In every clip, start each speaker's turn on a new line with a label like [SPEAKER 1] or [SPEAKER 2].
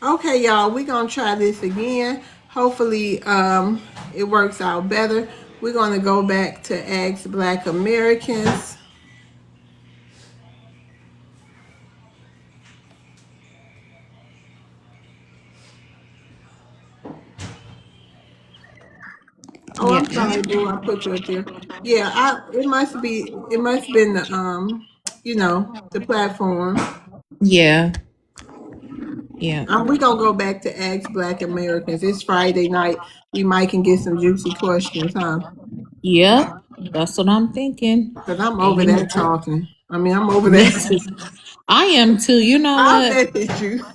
[SPEAKER 1] Okay, y'all, we're gonna try this again. Hopefully, it works out better. We're gonna go back to Ask Black Americans. Oh,
[SPEAKER 2] Yeah.
[SPEAKER 1] I'm sorry, boo. I put you up there. Yeah, it must be. It must have been the the platform.
[SPEAKER 2] Yeah. Yeah.
[SPEAKER 1] We gonna go back to Ask Black Americans. It's Friday night. We might can get some juicy questions, huh?
[SPEAKER 2] Yep. That's what I'm thinking.
[SPEAKER 1] Cause I'm
[SPEAKER 2] And
[SPEAKER 1] over
[SPEAKER 2] you
[SPEAKER 1] that talking. I mean, I'm over
[SPEAKER 2] me
[SPEAKER 1] that.
[SPEAKER 2] too. I am too. You know
[SPEAKER 1] I
[SPEAKER 2] what?
[SPEAKER 1] message you.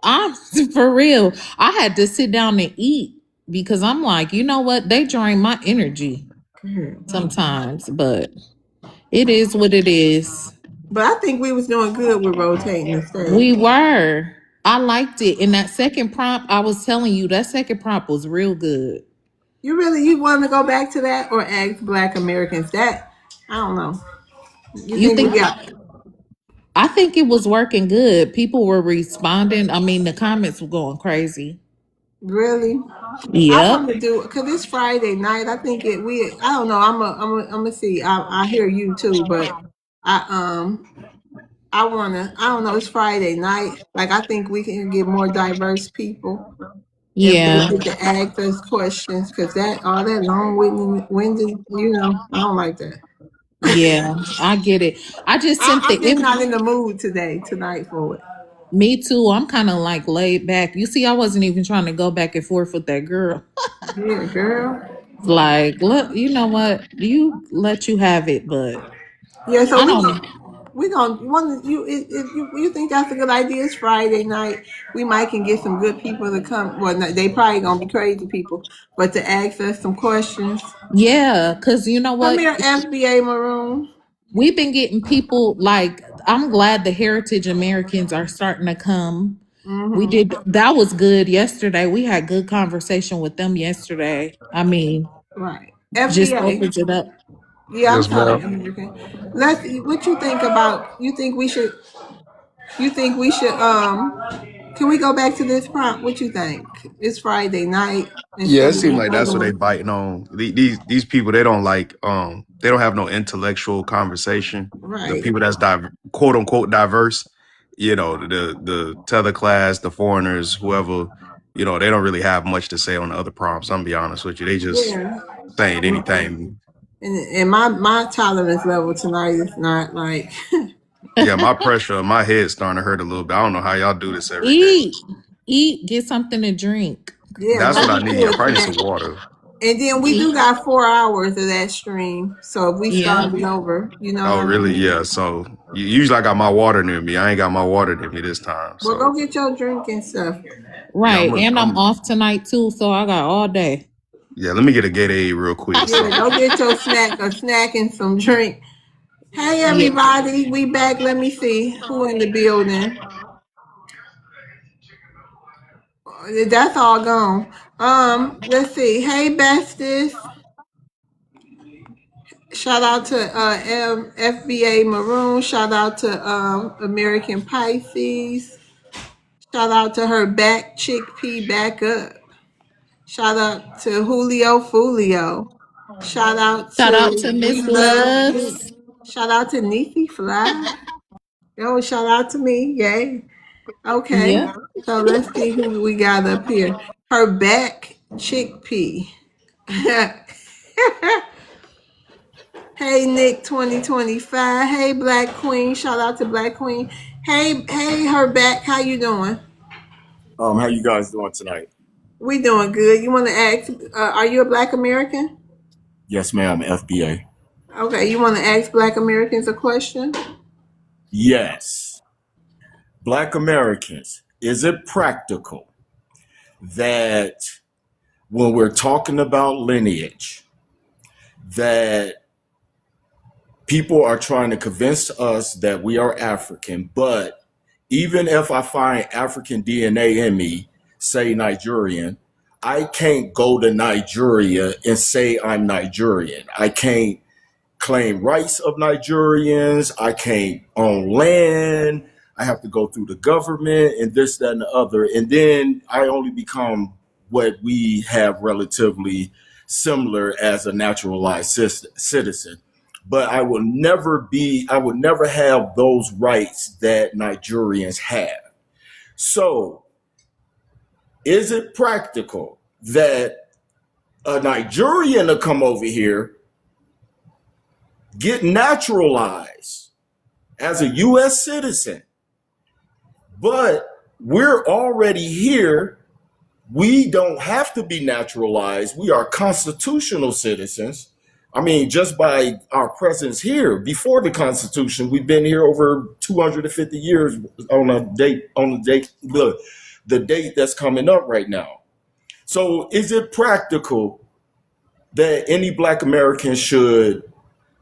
[SPEAKER 2] I'm for real. I had to sit down and eat because I'm like, you know what? They drain my energy sometimes, but it is what it is.
[SPEAKER 1] But I think we was doing good with rotating the
[SPEAKER 2] We
[SPEAKER 1] stage.
[SPEAKER 2] were. I liked it. And that second prompt, I was telling you, that second prompt was real good.
[SPEAKER 1] You want to go back to that or Ask Black Americans? That I don't know. You
[SPEAKER 2] You
[SPEAKER 1] think we
[SPEAKER 2] think
[SPEAKER 1] got
[SPEAKER 2] I think it was working good. People were responding. I mean, the comments were going crazy.
[SPEAKER 1] really? I
[SPEAKER 2] Yep.
[SPEAKER 1] want to do because it's Friday night. I think it. We. I don't know. I'm a see. I hear you too, but I I wanna. I don't know. It's Friday night. Like I think we can get more diverse people if they
[SPEAKER 2] Yeah.
[SPEAKER 1] get to ask us questions because that all that long winded. I don't like that.
[SPEAKER 2] Yeah. I get it. I just sent the
[SPEAKER 1] I'm just not in
[SPEAKER 2] invite.
[SPEAKER 1] the mood tonight for it.
[SPEAKER 2] Me too. I'm kind of like laid back. You see, I wasn't even trying to go back and forth with that girl.
[SPEAKER 1] Yeah, girl.
[SPEAKER 2] Like, look, you know what? You let you have it, but
[SPEAKER 1] Yeah, so
[SPEAKER 2] I don't.
[SPEAKER 1] we gonna one you if you think that's a good idea. It's Friday night. We might can get some good people to come. Well, no, they probably gonna be crazy people, but to ask us some questions.
[SPEAKER 2] Yeah, because you know
[SPEAKER 1] Come
[SPEAKER 2] what?
[SPEAKER 1] here, FBA Maroon.
[SPEAKER 2] We've been getting people like, I'm glad the Heritage Americans are starting to come. We
[SPEAKER 1] Mm-hmm.
[SPEAKER 2] did, that was good yesterday. We had good conversation with them yesterday. I mean,
[SPEAKER 1] Right,
[SPEAKER 2] just
[SPEAKER 1] FBA.
[SPEAKER 2] opens it up.
[SPEAKER 1] Yeah, I'm
[SPEAKER 3] Yes,
[SPEAKER 1] sorry,
[SPEAKER 3] ma'am.
[SPEAKER 1] American. Let's. What you think about? You think we should? You think we should? Can we go back to this prompt? What you think? It's Friday night
[SPEAKER 3] Yeah,
[SPEAKER 1] instead
[SPEAKER 3] it
[SPEAKER 1] of
[SPEAKER 3] seems
[SPEAKER 1] the
[SPEAKER 3] like
[SPEAKER 1] other
[SPEAKER 3] that's what they
[SPEAKER 1] one.
[SPEAKER 3] biting on. These people, they don't like they don't have no intellectual conversation. The
[SPEAKER 1] Right.
[SPEAKER 3] people that's quote unquote diverse, the tether class, the foreigners, whoever, they don't really have much to say on the other prompts. I'm gonna be honest with you. They just
[SPEAKER 1] Yeah.
[SPEAKER 3] saying anything.
[SPEAKER 1] And my tolerance level tonight is not like
[SPEAKER 3] Yeah, my pressure, my head's starting to hurt a little bit. I don't know how y'all do this every day.
[SPEAKER 2] Eat, eat, get something to drink.
[SPEAKER 1] yeah,
[SPEAKER 3] That's
[SPEAKER 1] go
[SPEAKER 3] what I
[SPEAKER 1] get
[SPEAKER 3] need.
[SPEAKER 1] you
[SPEAKER 3] I
[SPEAKER 1] a
[SPEAKER 3] probably need
[SPEAKER 1] snack.
[SPEAKER 3] some water.
[SPEAKER 1] And then we do
[SPEAKER 2] Eat.
[SPEAKER 1] got 4 hours of that stream. So if we
[SPEAKER 2] Yeah,
[SPEAKER 1] start it over, you know what
[SPEAKER 3] Oh,
[SPEAKER 1] I
[SPEAKER 3] really?
[SPEAKER 1] mean?
[SPEAKER 3] Yeah. So usually I got my water near me. I ain't got my water near me this time.
[SPEAKER 1] Well
[SPEAKER 3] So
[SPEAKER 1] go get your drink and stuff.
[SPEAKER 3] yeah,
[SPEAKER 2] right. And I'm off tonight too, so I got all day.
[SPEAKER 3] yeah. Let me get a Gatorade real quick.
[SPEAKER 1] Yeah,
[SPEAKER 3] So
[SPEAKER 1] go get your snack and some drink. Hey
[SPEAKER 2] Yeah.
[SPEAKER 1] everybody, we back. Let me see who in the building. That's all gone. Let's see. Hey Besties. Shout out to FBA Maroon. Shout out to American Pisces. Shout out to her back chickpea back up. Shout out to Julio Fulio. Shout out
[SPEAKER 2] Shout out
[SPEAKER 1] to
[SPEAKER 2] to
[SPEAKER 1] We
[SPEAKER 2] Miss
[SPEAKER 1] Love You.
[SPEAKER 2] Loves.
[SPEAKER 1] Shout out to Nikki Fly. Yo, shout out to me. Yay. Okay.
[SPEAKER 2] Yep.
[SPEAKER 1] So let's see who we got up here. Her back chickpea. Hey Nick 2025. Hey Black Queen. Shout out to Black Queen. Hey, her back. How you doing?
[SPEAKER 4] How you guys doing tonight?
[SPEAKER 1] We doing good. You want to ask? Are you a Black American?
[SPEAKER 4] Yes, ma'am. FBA.
[SPEAKER 1] Okay. You want to ask Black Americans a question?
[SPEAKER 4] Yes. Black Americans, is it practical that when we're talking about lineage, that people are trying to convince us that we are African, but even if I find African DNA in me, say Nigerian, I can't go to Nigeria and say I'm Nigerian. I can't claim rights of Nigerians. I can't own land. I have to go through the government and this, that, and the other. And then I only become what we have relatively similar as a naturalized citizen. But I would never have those rights that Nigerians have. So is it practical that a Nigerian to come over here, get naturalized as a U.S. citizen, but we're already here? We don't have to be naturalized. We are constitutional citizens. I mean, just by our presence here, before the Constitution, we've been here over 250 years on the date that's coming up right now. So is it practical that any Black American should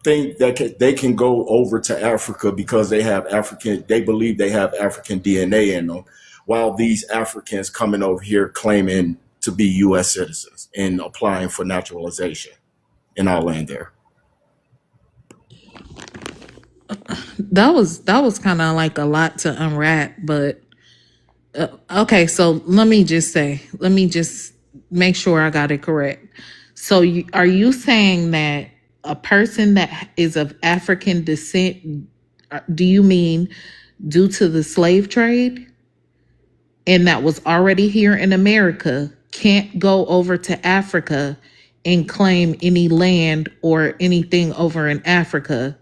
[SPEAKER 4] think that they can go over to Africa because they believe they have African DNA in them, while these Africans coming over here claiming to be U.S. citizens and applying for naturalization? And I'll land there.
[SPEAKER 2] That was kind of like a lot to unwrap, but okay. So let me just make sure I got it correct. So are you saying that a person that is of African descent, do you mean due to the slave trade, and that was already here in America, can't go over to Africa and claim any land or anything over in Africa,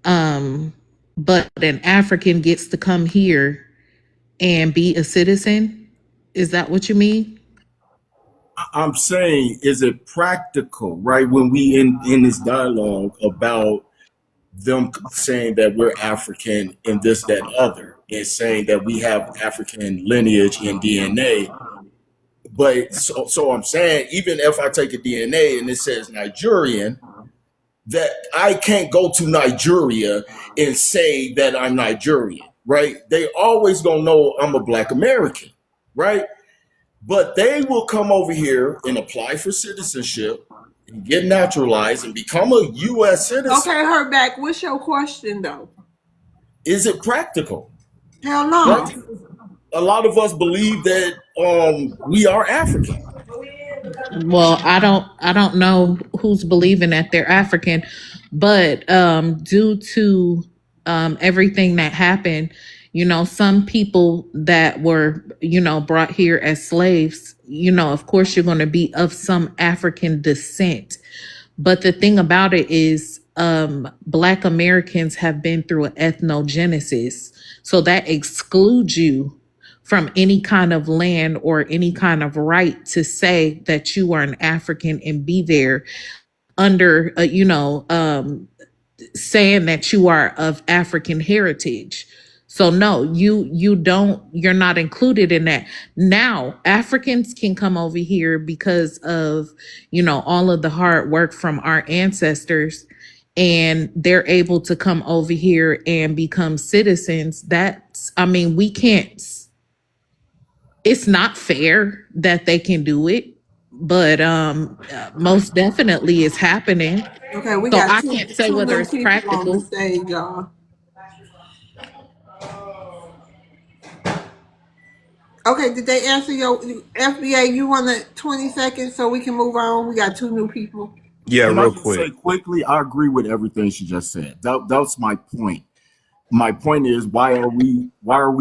[SPEAKER 2] but an African gets to come here and be a citizen? Is that what you mean?
[SPEAKER 4] I'm saying, is it practical, right? When we in this dialogue about them saying that we're African and this, that, and other, and saying that we have African lineage and DNA. But so I'm saying, even if I take a DNA and it says Nigerian, that I can't go to Nigeria and say that I'm Nigerian, right? They always gonna know I'm a Black American, right? But they will come over here and apply for citizenship and get naturalized and become a U.S. citizen.
[SPEAKER 1] Okay, Herback, what's your question though?
[SPEAKER 4] Is it practical?
[SPEAKER 1] Hell no.
[SPEAKER 4] Right? A lot of us believe that we are African.
[SPEAKER 2] Well, I don't know who's believing that they're African, but due to everything that happened, some people that were, brought here as slaves, of course you're going to be of some African descent. But the thing about it is, Black Americans have been through an ethnogenesis. So that excludes you from any kind of land or any kind of right to say that you are an African and be there under, saying that you are of African heritage. So no, you're not included in that. Now, Africans can come over here because of, all of the hard work from our ancestors, and they're able to come over here and become citizens. We can't, it's not fair that they can do it, but most definitely it's happening.
[SPEAKER 1] Okay, we
[SPEAKER 2] So
[SPEAKER 1] got
[SPEAKER 2] I can't say whether it's
[SPEAKER 1] on the
[SPEAKER 2] practical.
[SPEAKER 1] stage, y'all. Okay, did they answer your FBA? You want 20 seconds so we can move on? We got two new people.
[SPEAKER 3] Yeah,
[SPEAKER 4] Can I
[SPEAKER 3] real
[SPEAKER 4] just
[SPEAKER 3] quick.
[SPEAKER 4] say quickly, I agree with everything she just said. That's my point. My point is, why are we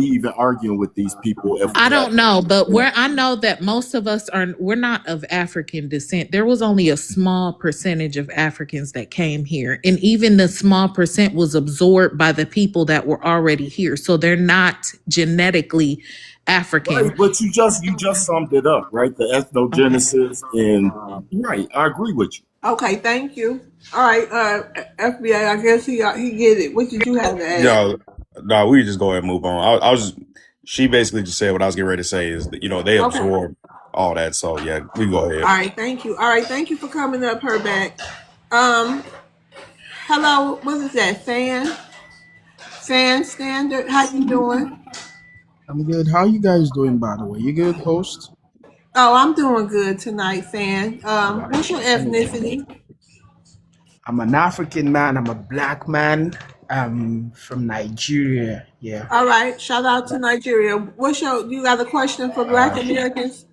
[SPEAKER 4] even arguing with these people?
[SPEAKER 2] I don't know, but I know that most of us we're not of African descent. There was only a small percentage of Africans that came here. And even the small percent was absorbed by the people that were already here. So they're not genetically African.
[SPEAKER 4] Right, but you just summed it up, right? The ethnogenesis, and right, I agree with you.
[SPEAKER 1] Okay, thank you. All right, FBA, I guess he get it. What did you have to add?
[SPEAKER 3] Yo, no, we just go ahead and move on. She basically just said what I was getting ready to say is that, they absorb all that. So yeah, we go ahead.
[SPEAKER 1] All right, thank you. All right, thank you for coming up, Herback. Hello, what is that? Fan Standard, how you doing?
[SPEAKER 5] I'm good. How you guys doing, by the way? You good, host?
[SPEAKER 1] Oh, I'm doing good tonight, Fan. What's your ethnicity?
[SPEAKER 5] I'm an African man. I'm a Black man. from Nigeria. Yeah.
[SPEAKER 1] All right. Shout out to Nigeria. You got a question for Black Americans?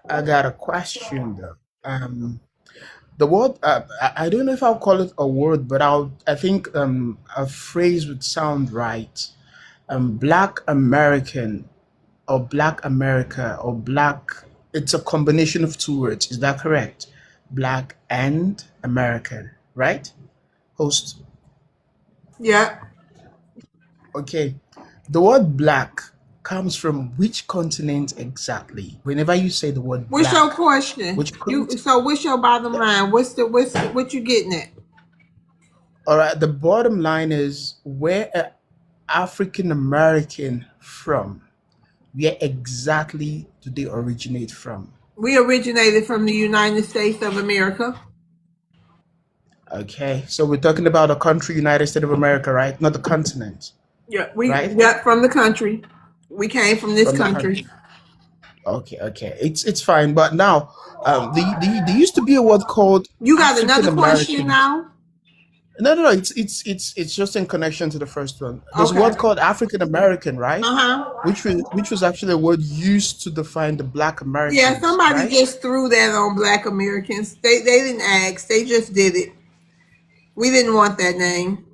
[SPEAKER 5] I got a question though. The word I don't know if I'll call it a word, but I think a phrase would sound right. Black American or Black America or Black. It's a combination of two words. Is that correct? Black and American, right? Host.
[SPEAKER 1] Yeah.
[SPEAKER 5] Okay. The word black comes from which continent exactly? Whenever you say the word
[SPEAKER 1] What's your
[SPEAKER 5] black,
[SPEAKER 1] question?
[SPEAKER 5] which continent?
[SPEAKER 1] What's your bottom line? What you getting at?
[SPEAKER 5] All right. The bottom line is where a African American from? Where exactly do they originate from?
[SPEAKER 1] We originated from the United States of America.
[SPEAKER 5] Okay. So we're talking about the country, United States of America, right? Not the continent,
[SPEAKER 1] Yeah,
[SPEAKER 5] right?
[SPEAKER 1] from the country. We came from this
[SPEAKER 5] From the
[SPEAKER 1] country.
[SPEAKER 5] country. Okay. It's fine. But now, there used to be a word called
[SPEAKER 1] You got
[SPEAKER 5] African
[SPEAKER 1] another question
[SPEAKER 5] American.
[SPEAKER 1] now?
[SPEAKER 5] No. It's just in connection to the first one. There's a
[SPEAKER 1] Okay.
[SPEAKER 5] word called African American, right?
[SPEAKER 1] Uh-huh.
[SPEAKER 5] Which was actually a word used to define the Black Americans.
[SPEAKER 1] Yeah, somebody
[SPEAKER 5] right?
[SPEAKER 1] just threw that on Black Americans. They didn't ask. They just did it. We didn't want that name.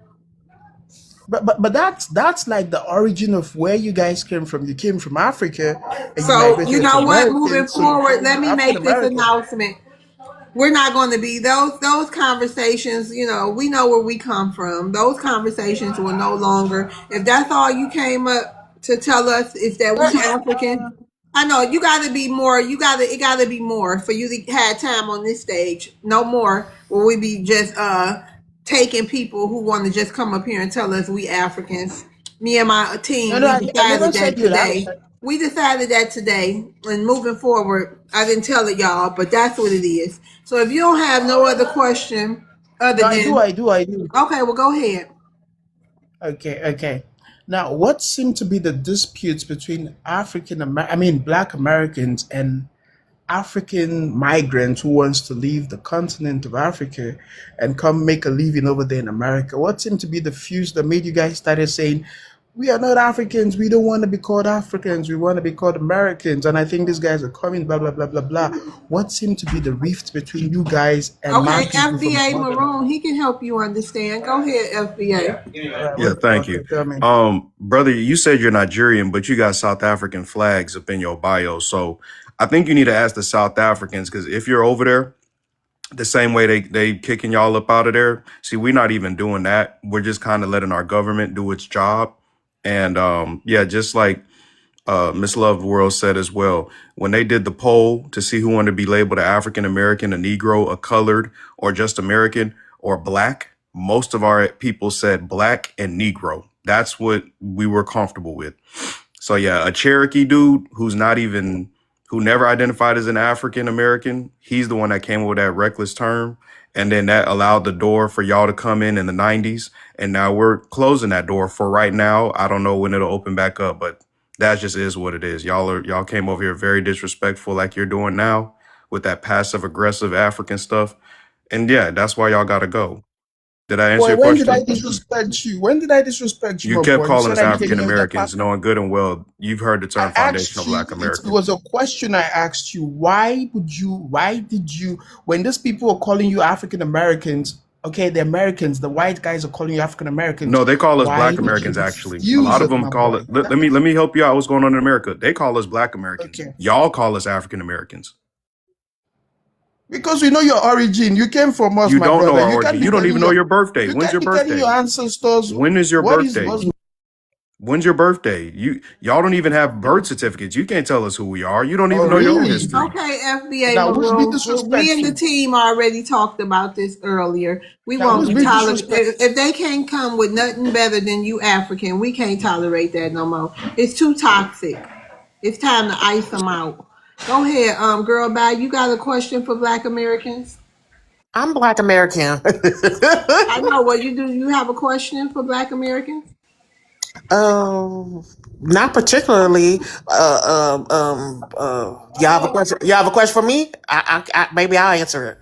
[SPEAKER 5] But that's like the origin of where you guys came from. You came from Africa, and you
[SPEAKER 1] So,
[SPEAKER 5] migrated
[SPEAKER 1] you
[SPEAKER 5] to
[SPEAKER 1] know what?
[SPEAKER 5] America.
[SPEAKER 1] Moving
[SPEAKER 5] So you
[SPEAKER 1] forward,
[SPEAKER 5] became
[SPEAKER 1] let me
[SPEAKER 5] African
[SPEAKER 1] make this
[SPEAKER 5] American.
[SPEAKER 1] announcement. We're not going to be those conversations. You know, we know where we come from. Those conversations will no longer. If that's all you came up to tell us, is that we African. I know you got to be more. It got to be more for you to have time on this stage. No more will we be just taking people who want to just come up here and tell us we Africans. Me and my team,
[SPEAKER 5] No,
[SPEAKER 1] we
[SPEAKER 5] I never
[SPEAKER 1] decided that
[SPEAKER 5] said you that.
[SPEAKER 1] today. We decided that today, and moving forward, I didn't tell it y'all, but that's what it is. So if you don't have no other question other
[SPEAKER 5] No,
[SPEAKER 1] than
[SPEAKER 5] I do.
[SPEAKER 1] okay, well go ahead.
[SPEAKER 5] Okay. Now, what seem to be the disputes between Black Americans and African migrants who wants to leave the continent of Africa and come make a living over there in America? What seemed to be the fuse that made you guys started saying, we are not Africans, we don't want to be called Africans, we want to be called Americans, and I think these guys are coming, blah, blah, blah, blah, blah. What seemed to be the rift between you guys and my
[SPEAKER 1] Okay,
[SPEAKER 5] people from
[SPEAKER 1] FBA
[SPEAKER 5] Southern
[SPEAKER 1] Maroon, he can help you understand. Go ahead, FBA.
[SPEAKER 5] America?
[SPEAKER 3] Yeah, thank you.
[SPEAKER 5] Tell me.
[SPEAKER 3] Brother, you said you're Nigerian, but you got South African flags up in your bio. So I think you need to ask the South Africans, because if you're over there, the same way they kicking y'all up out of there. See, we're not even doing that. We're just kind of letting our government do its job. And yeah, just like Miss Love World said as well, when they did the poll to see who wanted to be labeled an African American, a Negro, a colored, or just American or black, most of our people said black and Negro. That's what we were comfortable with. So yeah, a Cherokee dude who never identified as an African American, he's the one that came up with that reckless term. And then that allowed the door for y'all to come in the 90s. And now we're closing that door for right now. I don't know when it'll open back up, but that just is what it is. Y'all came over here very disrespectful like you're doing now with that passive aggressive African stuff. And yeah, that's why y'all gotta go. Did I answer
[SPEAKER 5] Boy,
[SPEAKER 3] your
[SPEAKER 5] when did I
[SPEAKER 3] question?
[SPEAKER 5] disrespect you? When did I disrespect you,
[SPEAKER 3] You
[SPEAKER 5] my
[SPEAKER 3] kept
[SPEAKER 5] boy? You
[SPEAKER 3] calling
[SPEAKER 5] said
[SPEAKER 3] us
[SPEAKER 5] I became
[SPEAKER 3] African
[SPEAKER 5] your
[SPEAKER 3] Americans, knowing good and well you've heard the
[SPEAKER 5] I
[SPEAKER 3] term
[SPEAKER 5] asked
[SPEAKER 3] foundational
[SPEAKER 5] you,
[SPEAKER 3] Black
[SPEAKER 5] it
[SPEAKER 3] American.
[SPEAKER 5] was a question I asked you. Why did you, when these people are calling you African Americans, okay, the Americans, the white guys are calling you African Americans.
[SPEAKER 3] No, they call us
[SPEAKER 5] Why
[SPEAKER 3] Black
[SPEAKER 5] did you
[SPEAKER 3] Americans, actually. A
[SPEAKER 5] refuse
[SPEAKER 3] lot of
[SPEAKER 5] it,
[SPEAKER 3] them
[SPEAKER 5] my
[SPEAKER 3] call
[SPEAKER 5] boy?
[SPEAKER 3] it. Let me help you out. What's going on in America? They call us Black Americans.
[SPEAKER 5] Okay.
[SPEAKER 3] Y'all call us African Americans.
[SPEAKER 5] Because we know your origin. You came from us,
[SPEAKER 3] You
[SPEAKER 5] my
[SPEAKER 3] don't know
[SPEAKER 5] brother.
[SPEAKER 3] our
[SPEAKER 5] You
[SPEAKER 3] origin.
[SPEAKER 5] can't be
[SPEAKER 3] You don't
[SPEAKER 5] telling
[SPEAKER 3] even know
[SPEAKER 5] your
[SPEAKER 3] your birthday.
[SPEAKER 5] you
[SPEAKER 3] When's
[SPEAKER 5] can't
[SPEAKER 3] your
[SPEAKER 5] be telling your
[SPEAKER 3] birthday?
[SPEAKER 5] ancestors
[SPEAKER 3] When is your
[SPEAKER 5] what is
[SPEAKER 3] birthday? When's your birthday? Y'all don't even have birth certificates. You can't tell us who we are. You don't even
[SPEAKER 5] Oh
[SPEAKER 3] know your own
[SPEAKER 5] really?
[SPEAKER 3] history.
[SPEAKER 1] Okay, FBA
[SPEAKER 5] Now who's being
[SPEAKER 1] Maroon. We and the
[SPEAKER 5] disrespectful?
[SPEAKER 1] team already talked about this earlier. We
[SPEAKER 5] Now
[SPEAKER 1] won't
[SPEAKER 5] who's
[SPEAKER 1] be
[SPEAKER 5] being
[SPEAKER 1] tolerated.
[SPEAKER 5] disrespectful?
[SPEAKER 1] If they can't come with nothing better than you African, we can't tolerate that no more. It's too toxic. It's time to ice them out. Go ahead, girl. Bye. You got a question for Black Americans?
[SPEAKER 6] I'm Black American.
[SPEAKER 1] I know what you do. You have a question for Black Americans?
[SPEAKER 6] Not particularly. Y'all have a question? Y'all have a question for me? Maybe I'll answer it.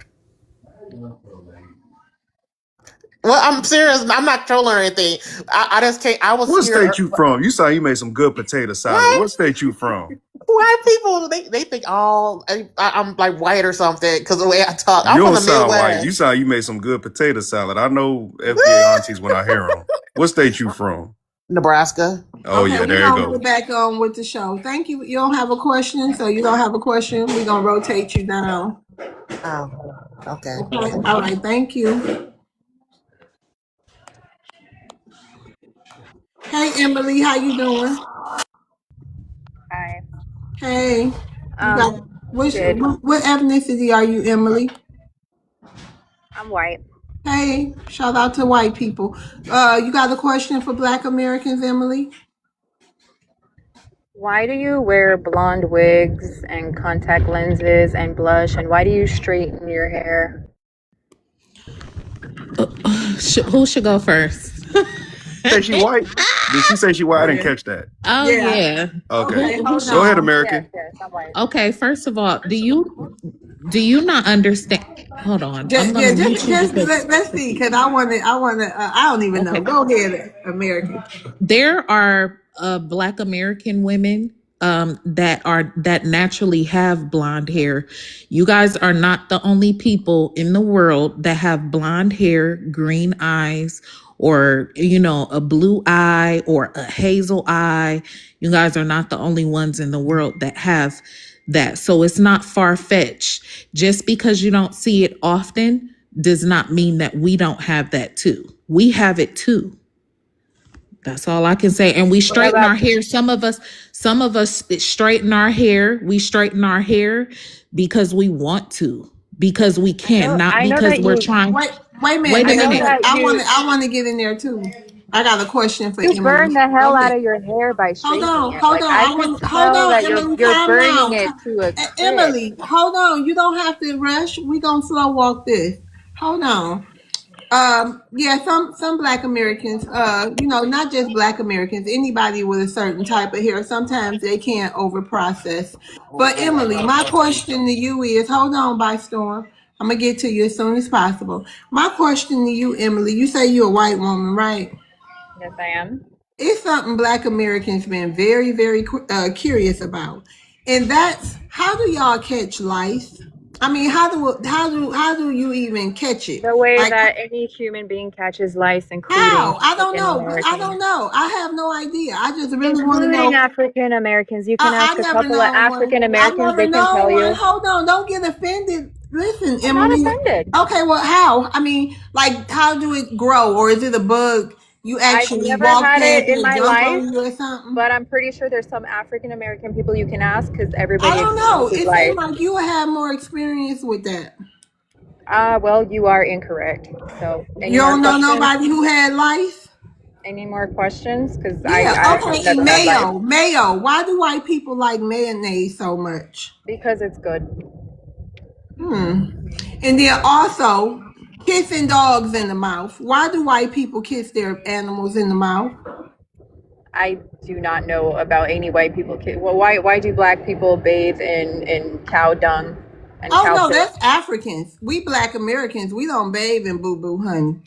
[SPEAKER 6] Well, I'm serious. I'm not trolling or anything. I just can't. I was
[SPEAKER 3] What
[SPEAKER 6] here.
[SPEAKER 3] state you from? You saw you made some good potato salad.
[SPEAKER 6] What?
[SPEAKER 3] What state you from?
[SPEAKER 6] White people, they think all I'm like white or something because the way I talk. I'm
[SPEAKER 3] You
[SPEAKER 6] from
[SPEAKER 3] don't
[SPEAKER 6] the
[SPEAKER 3] sound white. You
[SPEAKER 6] Midwest.
[SPEAKER 3] sound you made some good potato salad. I know FBA aunties when I hear them. What state you from?
[SPEAKER 6] Nebraska.
[SPEAKER 3] Oh
[SPEAKER 1] Okay,
[SPEAKER 3] yeah,
[SPEAKER 1] we're
[SPEAKER 3] there you
[SPEAKER 1] gonna
[SPEAKER 3] go.
[SPEAKER 1] get back on with the show. Thank you. You don't have a question, so you don't have a question. We're gonna rotate you down.
[SPEAKER 6] Oh, okay.
[SPEAKER 1] Okay. All right. Thank you. Hey, Emily, how you doing?
[SPEAKER 7] Hi.
[SPEAKER 1] Hey, you got
[SPEAKER 7] Good.
[SPEAKER 1] what ethnicity are you, Emily?
[SPEAKER 7] I'm white.
[SPEAKER 1] Hey, shout out to white people. You got a question for Black Americans, Emily?
[SPEAKER 7] Why do you wear blonde wigs and contact lenses and blush, and why do you straighten your hair?
[SPEAKER 2] Who should go first?
[SPEAKER 3] Say she white? Did she say she white? I didn't catch that.
[SPEAKER 2] Oh
[SPEAKER 1] Yeah.
[SPEAKER 2] yeah.
[SPEAKER 3] Okay.
[SPEAKER 1] hold
[SPEAKER 3] Go ahead,
[SPEAKER 1] on.
[SPEAKER 3] American.
[SPEAKER 7] Yes, I'm white.
[SPEAKER 2] Okay, first of all, do you not understand? Hold on. I'm
[SPEAKER 1] Just,
[SPEAKER 2] gonna
[SPEAKER 1] yeah,
[SPEAKER 2] mute
[SPEAKER 1] just,
[SPEAKER 2] you
[SPEAKER 1] just
[SPEAKER 2] because
[SPEAKER 1] let's see, because I want to, I don't even know.
[SPEAKER 2] okay.
[SPEAKER 1] Go ahead, American.
[SPEAKER 2] There are Black American women that naturally have blonde hair. You guys are not the only people in the world that have blonde hair, green eyes, or a blue eye or a hazel eye. You guys are not the only ones in the world that have that. So it's not far-fetched. Just because you don't see it often does not mean that we don't have that too. We have it too. That's all I can say. And we straighten our hair. Some of us straighten our hair. We straighten our hair because we want to, because we can, not
[SPEAKER 7] I know
[SPEAKER 2] because
[SPEAKER 7] that
[SPEAKER 2] we're
[SPEAKER 7] you
[SPEAKER 2] trying.
[SPEAKER 1] Wait a minute.
[SPEAKER 2] Wait a
[SPEAKER 7] I know
[SPEAKER 2] minute.
[SPEAKER 7] that
[SPEAKER 1] I want to get in there too. I got a question for
[SPEAKER 7] you
[SPEAKER 1] Emily.
[SPEAKER 7] burn the hell
[SPEAKER 1] Go
[SPEAKER 7] out
[SPEAKER 1] ahead.
[SPEAKER 7] of your hair by
[SPEAKER 1] Hold
[SPEAKER 7] straightening
[SPEAKER 1] on,
[SPEAKER 7] it.
[SPEAKER 1] hold
[SPEAKER 7] Like
[SPEAKER 1] on.
[SPEAKER 7] I
[SPEAKER 1] I
[SPEAKER 7] can
[SPEAKER 1] want,
[SPEAKER 7] tell
[SPEAKER 1] hold on,
[SPEAKER 7] that
[SPEAKER 1] Emily,
[SPEAKER 7] you're
[SPEAKER 1] calm
[SPEAKER 7] burning
[SPEAKER 1] down.
[SPEAKER 7] it to a crisp.
[SPEAKER 1] Emily, hold on. You don't have to rush. We gonna slow walk this. Hold on. Yeah, some Black Americans, not just Black Americans, anybody with a certain type of hair, sometimes they can't over process. But Emily, my question to you is, hold on, by Storm. I'm gonna get to you as soon as possible. My question to you, Emily, you say you're a white woman, right?
[SPEAKER 7] Yes, I am.
[SPEAKER 1] It's something Black Americans been very, very curious about, and that's how do y'all catch lice? I mean, how do you even catch it?
[SPEAKER 7] The way
[SPEAKER 1] Like
[SPEAKER 7] that any human being catches lice, including
[SPEAKER 1] how? I don't
[SPEAKER 7] African
[SPEAKER 1] know. I don't
[SPEAKER 7] Americans.
[SPEAKER 1] know. I have no idea. I just really want to
[SPEAKER 7] Including
[SPEAKER 1] know.
[SPEAKER 7] African Americans. You can
[SPEAKER 1] I
[SPEAKER 7] ask a
[SPEAKER 1] never
[SPEAKER 7] couple of
[SPEAKER 1] known one.
[SPEAKER 7] African
[SPEAKER 1] I
[SPEAKER 7] Americans,
[SPEAKER 1] never
[SPEAKER 7] they can
[SPEAKER 1] known
[SPEAKER 7] tell
[SPEAKER 1] one.
[SPEAKER 7] you.
[SPEAKER 1] Hold on. Don't get offended. Listen,
[SPEAKER 7] I'm not
[SPEAKER 1] Emily.
[SPEAKER 7] offended.
[SPEAKER 1] Okay, well, how? I mean, like, how do it grow? Or is it a bug you
[SPEAKER 7] I've
[SPEAKER 1] actually
[SPEAKER 7] never
[SPEAKER 1] walk
[SPEAKER 7] had
[SPEAKER 1] past
[SPEAKER 7] it in
[SPEAKER 1] and
[SPEAKER 7] my
[SPEAKER 1] jump
[SPEAKER 7] life,
[SPEAKER 1] on you or something?
[SPEAKER 7] but I'm pretty sure there's some African American people you can ask because
[SPEAKER 1] I
[SPEAKER 7] everybody
[SPEAKER 1] don't know.
[SPEAKER 7] experiences
[SPEAKER 1] It seems
[SPEAKER 7] life.
[SPEAKER 1] like you have more experience with that.
[SPEAKER 7] Well, you are incorrect. So, any
[SPEAKER 1] You
[SPEAKER 7] more
[SPEAKER 1] don't know
[SPEAKER 7] questions?
[SPEAKER 1] nobody who had lice?
[SPEAKER 7] Any more questions? Because
[SPEAKER 1] Yeah,
[SPEAKER 7] I have
[SPEAKER 1] okay.
[SPEAKER 7] never
[SPEAKER 1] And
[SPEAKER 7] had life.
[SPEAKER 1] mayo. Why do white people like mayonnaise so much?
[SPEAKER 7] Because it's good.
[SPEAKER 1] And then also kissing dogs in the mouth. Why do white people kiss their animals in the mouth?
[SPEAKER 7] I do not know about any white people. Well, why do black people bathe in cow dung and
[SPEAKER 1] Oh
[SPEAKER 7] cow
[SPEAKER 1] no,
[SPEAKER 7] piss?
[SPEAKER 1] that's Africans. We Black Americans, we don't bathe in boo boo, honey.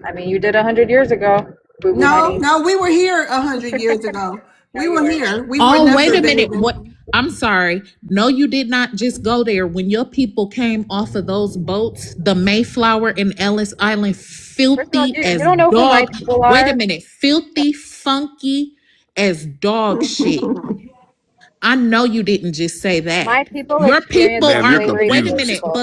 [SPEAKER 7] I mean, you did 100 years ago. Boo boo honey.
[SPEAKER 1] No, we were here 100 years ago.
[SPEAKER 7] No,
[SPEAKER 1] We
[SPEAKER 7] you
[SPEAKER 1] were
[SPEAKER 7] weren't.
[SPEAKER 1] here. We were
[SPEAKER 2] Oh,
[SPEAKER 1] never
[SPEAKER 2] wait a minute.
[SPEAKER 1] bathing.
[SPEAKER 2] What? I'm sorry. No, you did not just go there. When your people came off of those boats, the Mayflower and Ellis Island,
[SPEAKER 7] First of all,
[SPEAKER 2] filthy
[SPEAKER 7] you
[SPEAKER 2] as
[SPEAKER 7] don't know who my
[SPEAKER 2] dog.
[SPEAKER 7] people
[SPEAKER 2] Wait a
[SPEAKER 7] are.
[SPEAKER 2] minute. Filthy, funky as dog shit. I know you didn't just say that.
[SPEAKER 7] My people
[SPEAKER 2] Your
[SPEAKER 7] experienced
[SPEAKER 2] people
[SPEAKER 7] the
[SPEAKER 3] Ma'am, you're
[SPEAKER 2] are,
[SPEAKER 7] slavery
[SPEAKER 2] wait a
[SPEAKER 7] of
[SPEAKER 3] confused.
[SPEAKER 2] minute,
[SPEAKER 7] people.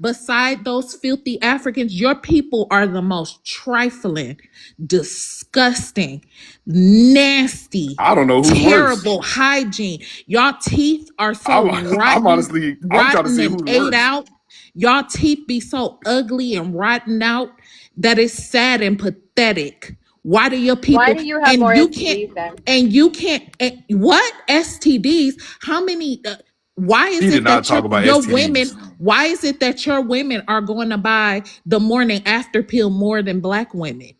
[SPEAKER 2] beside those filthy Africans, your people are the most trifling, disgusting, nasty,
[SPEAKER 3] I don't know who's worse.
[SPEAKER 2] terrible hygiene. Y'all teeth are so
[SPEAKER 3] I'm honestly, I'm trying to
[SPEAKER 2] rotten
[SPEAKER 3] see
[SPEAKER 2] and
[SPEAKER 3] who's
[SPEAKER 2] ate
[SPEAKER 3] worse.
[SPEAKER 2] out. Y'all teeth be so ugly and rotten out that it's sad and pathetic. Why do your people
[SPEAKER 7] Why do you have more STDs then?
[SPEAKER 2] what STDs? How many? Why
[SPEAKER 3] He
[SPEAKER 2] is
[SPEAKER 3] did
[SPEAKER 2] it
[SPEAKER 3] not
[SPEAKER 2] that
[SPEAKER 3] talk about
[SPEAKER 2] your
[SPEAKER 3] STDs.
[SPEAKER 2] women? Why is it that your women are going to buy the morning after pill more than black women?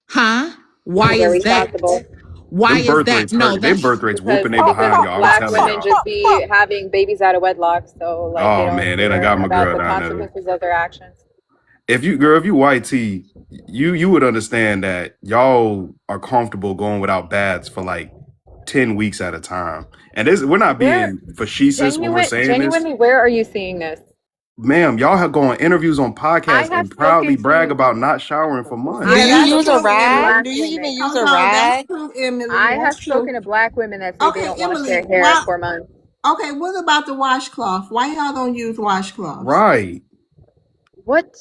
[SPEAKER 2] Huh? Why
[SPEAKER 7] They're
[SPEAKER 2] is that?
[SPEAKER 7] responsible.
[SPEAKER 2] Why
[SPEAKER 3] Them
[SPEAKER 2] is
[SPEAKER 3] birth
[SPEAKER 2] that?
[SPEAKER 3] rates
[SPEAKER 2] No,
[SPEAKER 3] hurt. They
[SPEAKER 2] that's
[SPEAKER 3] birth rates
[SPEAKER 7] Because
[SPEAKER 3] whooping they behind y'all. I'm
[SPEAKER 7] black
[SPEAKER 3] telling
[SPEAKER 7] women
[SPEAKER 3] y'all.
[SPEAKER 7] just be having babies out of wedlock, so like they
[SPEAKER 3] Oh
[SPEAKER 7] don't
[SPEAKER 3] man, they done
[SPEAKER 7] care
[SPEAKER 3] got my
[SPEAKER 7] about
[SPEAKER 3] girl
[SPEAKER 7] the
[SPEAKER 3] down there.
[SPEAKER 7] consequences of their actions.
[SPEAKER 3] If you white tea, you would understand that y'all are comfortable going without baths for like 10 weeks at a time. And this, we're not
[SPEAKER 7] Where
[SPEAKER 3] being facetious when we're saying this.
[SPEAKER 7] genuinely, where are you seeing this?
[SPEAKER 3] Ma'am, y'all have gone interviews on
[SPEAKER 7] I
[SPEAKER 3] podcasts
[SPEAKER 7] have
[SPEAKER 3] and proudly
[SPEAKER 7] spoken
[SPEAKER 3] brag
[SPEAKER 7] to
[SPEAKER 3] about not showering for months.
[SPEAKER 6] Do
[SPEAKER 1] Yeah,
[SPEAKER 6] you
[SPEAKER 1] that's
[SPEAKER 6] use a
[SPEAKER 1] true,
[SPEAKER 6] rag?
[SPEAKER 1] Emily.
[SPEAKER 6] Do you
[SPEAKER 7] black
[SPEAKER 6] even
[SPEAKER 7] women.
[SPEAKER 6] use
[SPEAKER 1] Hold
[SPEAKER 6] a
[SPEAKER 1] on, that's
[SPEAKER 6] rag?
[SPEAKER 1] true, Emily.
[SPEAKER 7] I have
[SPEAKER 1] That's
[SPEAKER 7] spoken
[SPEAKER 1] true.
[SPEAKER 7] to black women that say they
[SPEAKER 1] Okay,
[SPEAKER 7] don't wash
[SPEAKER 1] Emily.
[SPEAKER 7] their hair for months.
[SPEAKER 1] Okay, what about the washcloth? Why y'all don't use washcloths?
[SPEAKER 3] Right.
[SPEAKER 7] What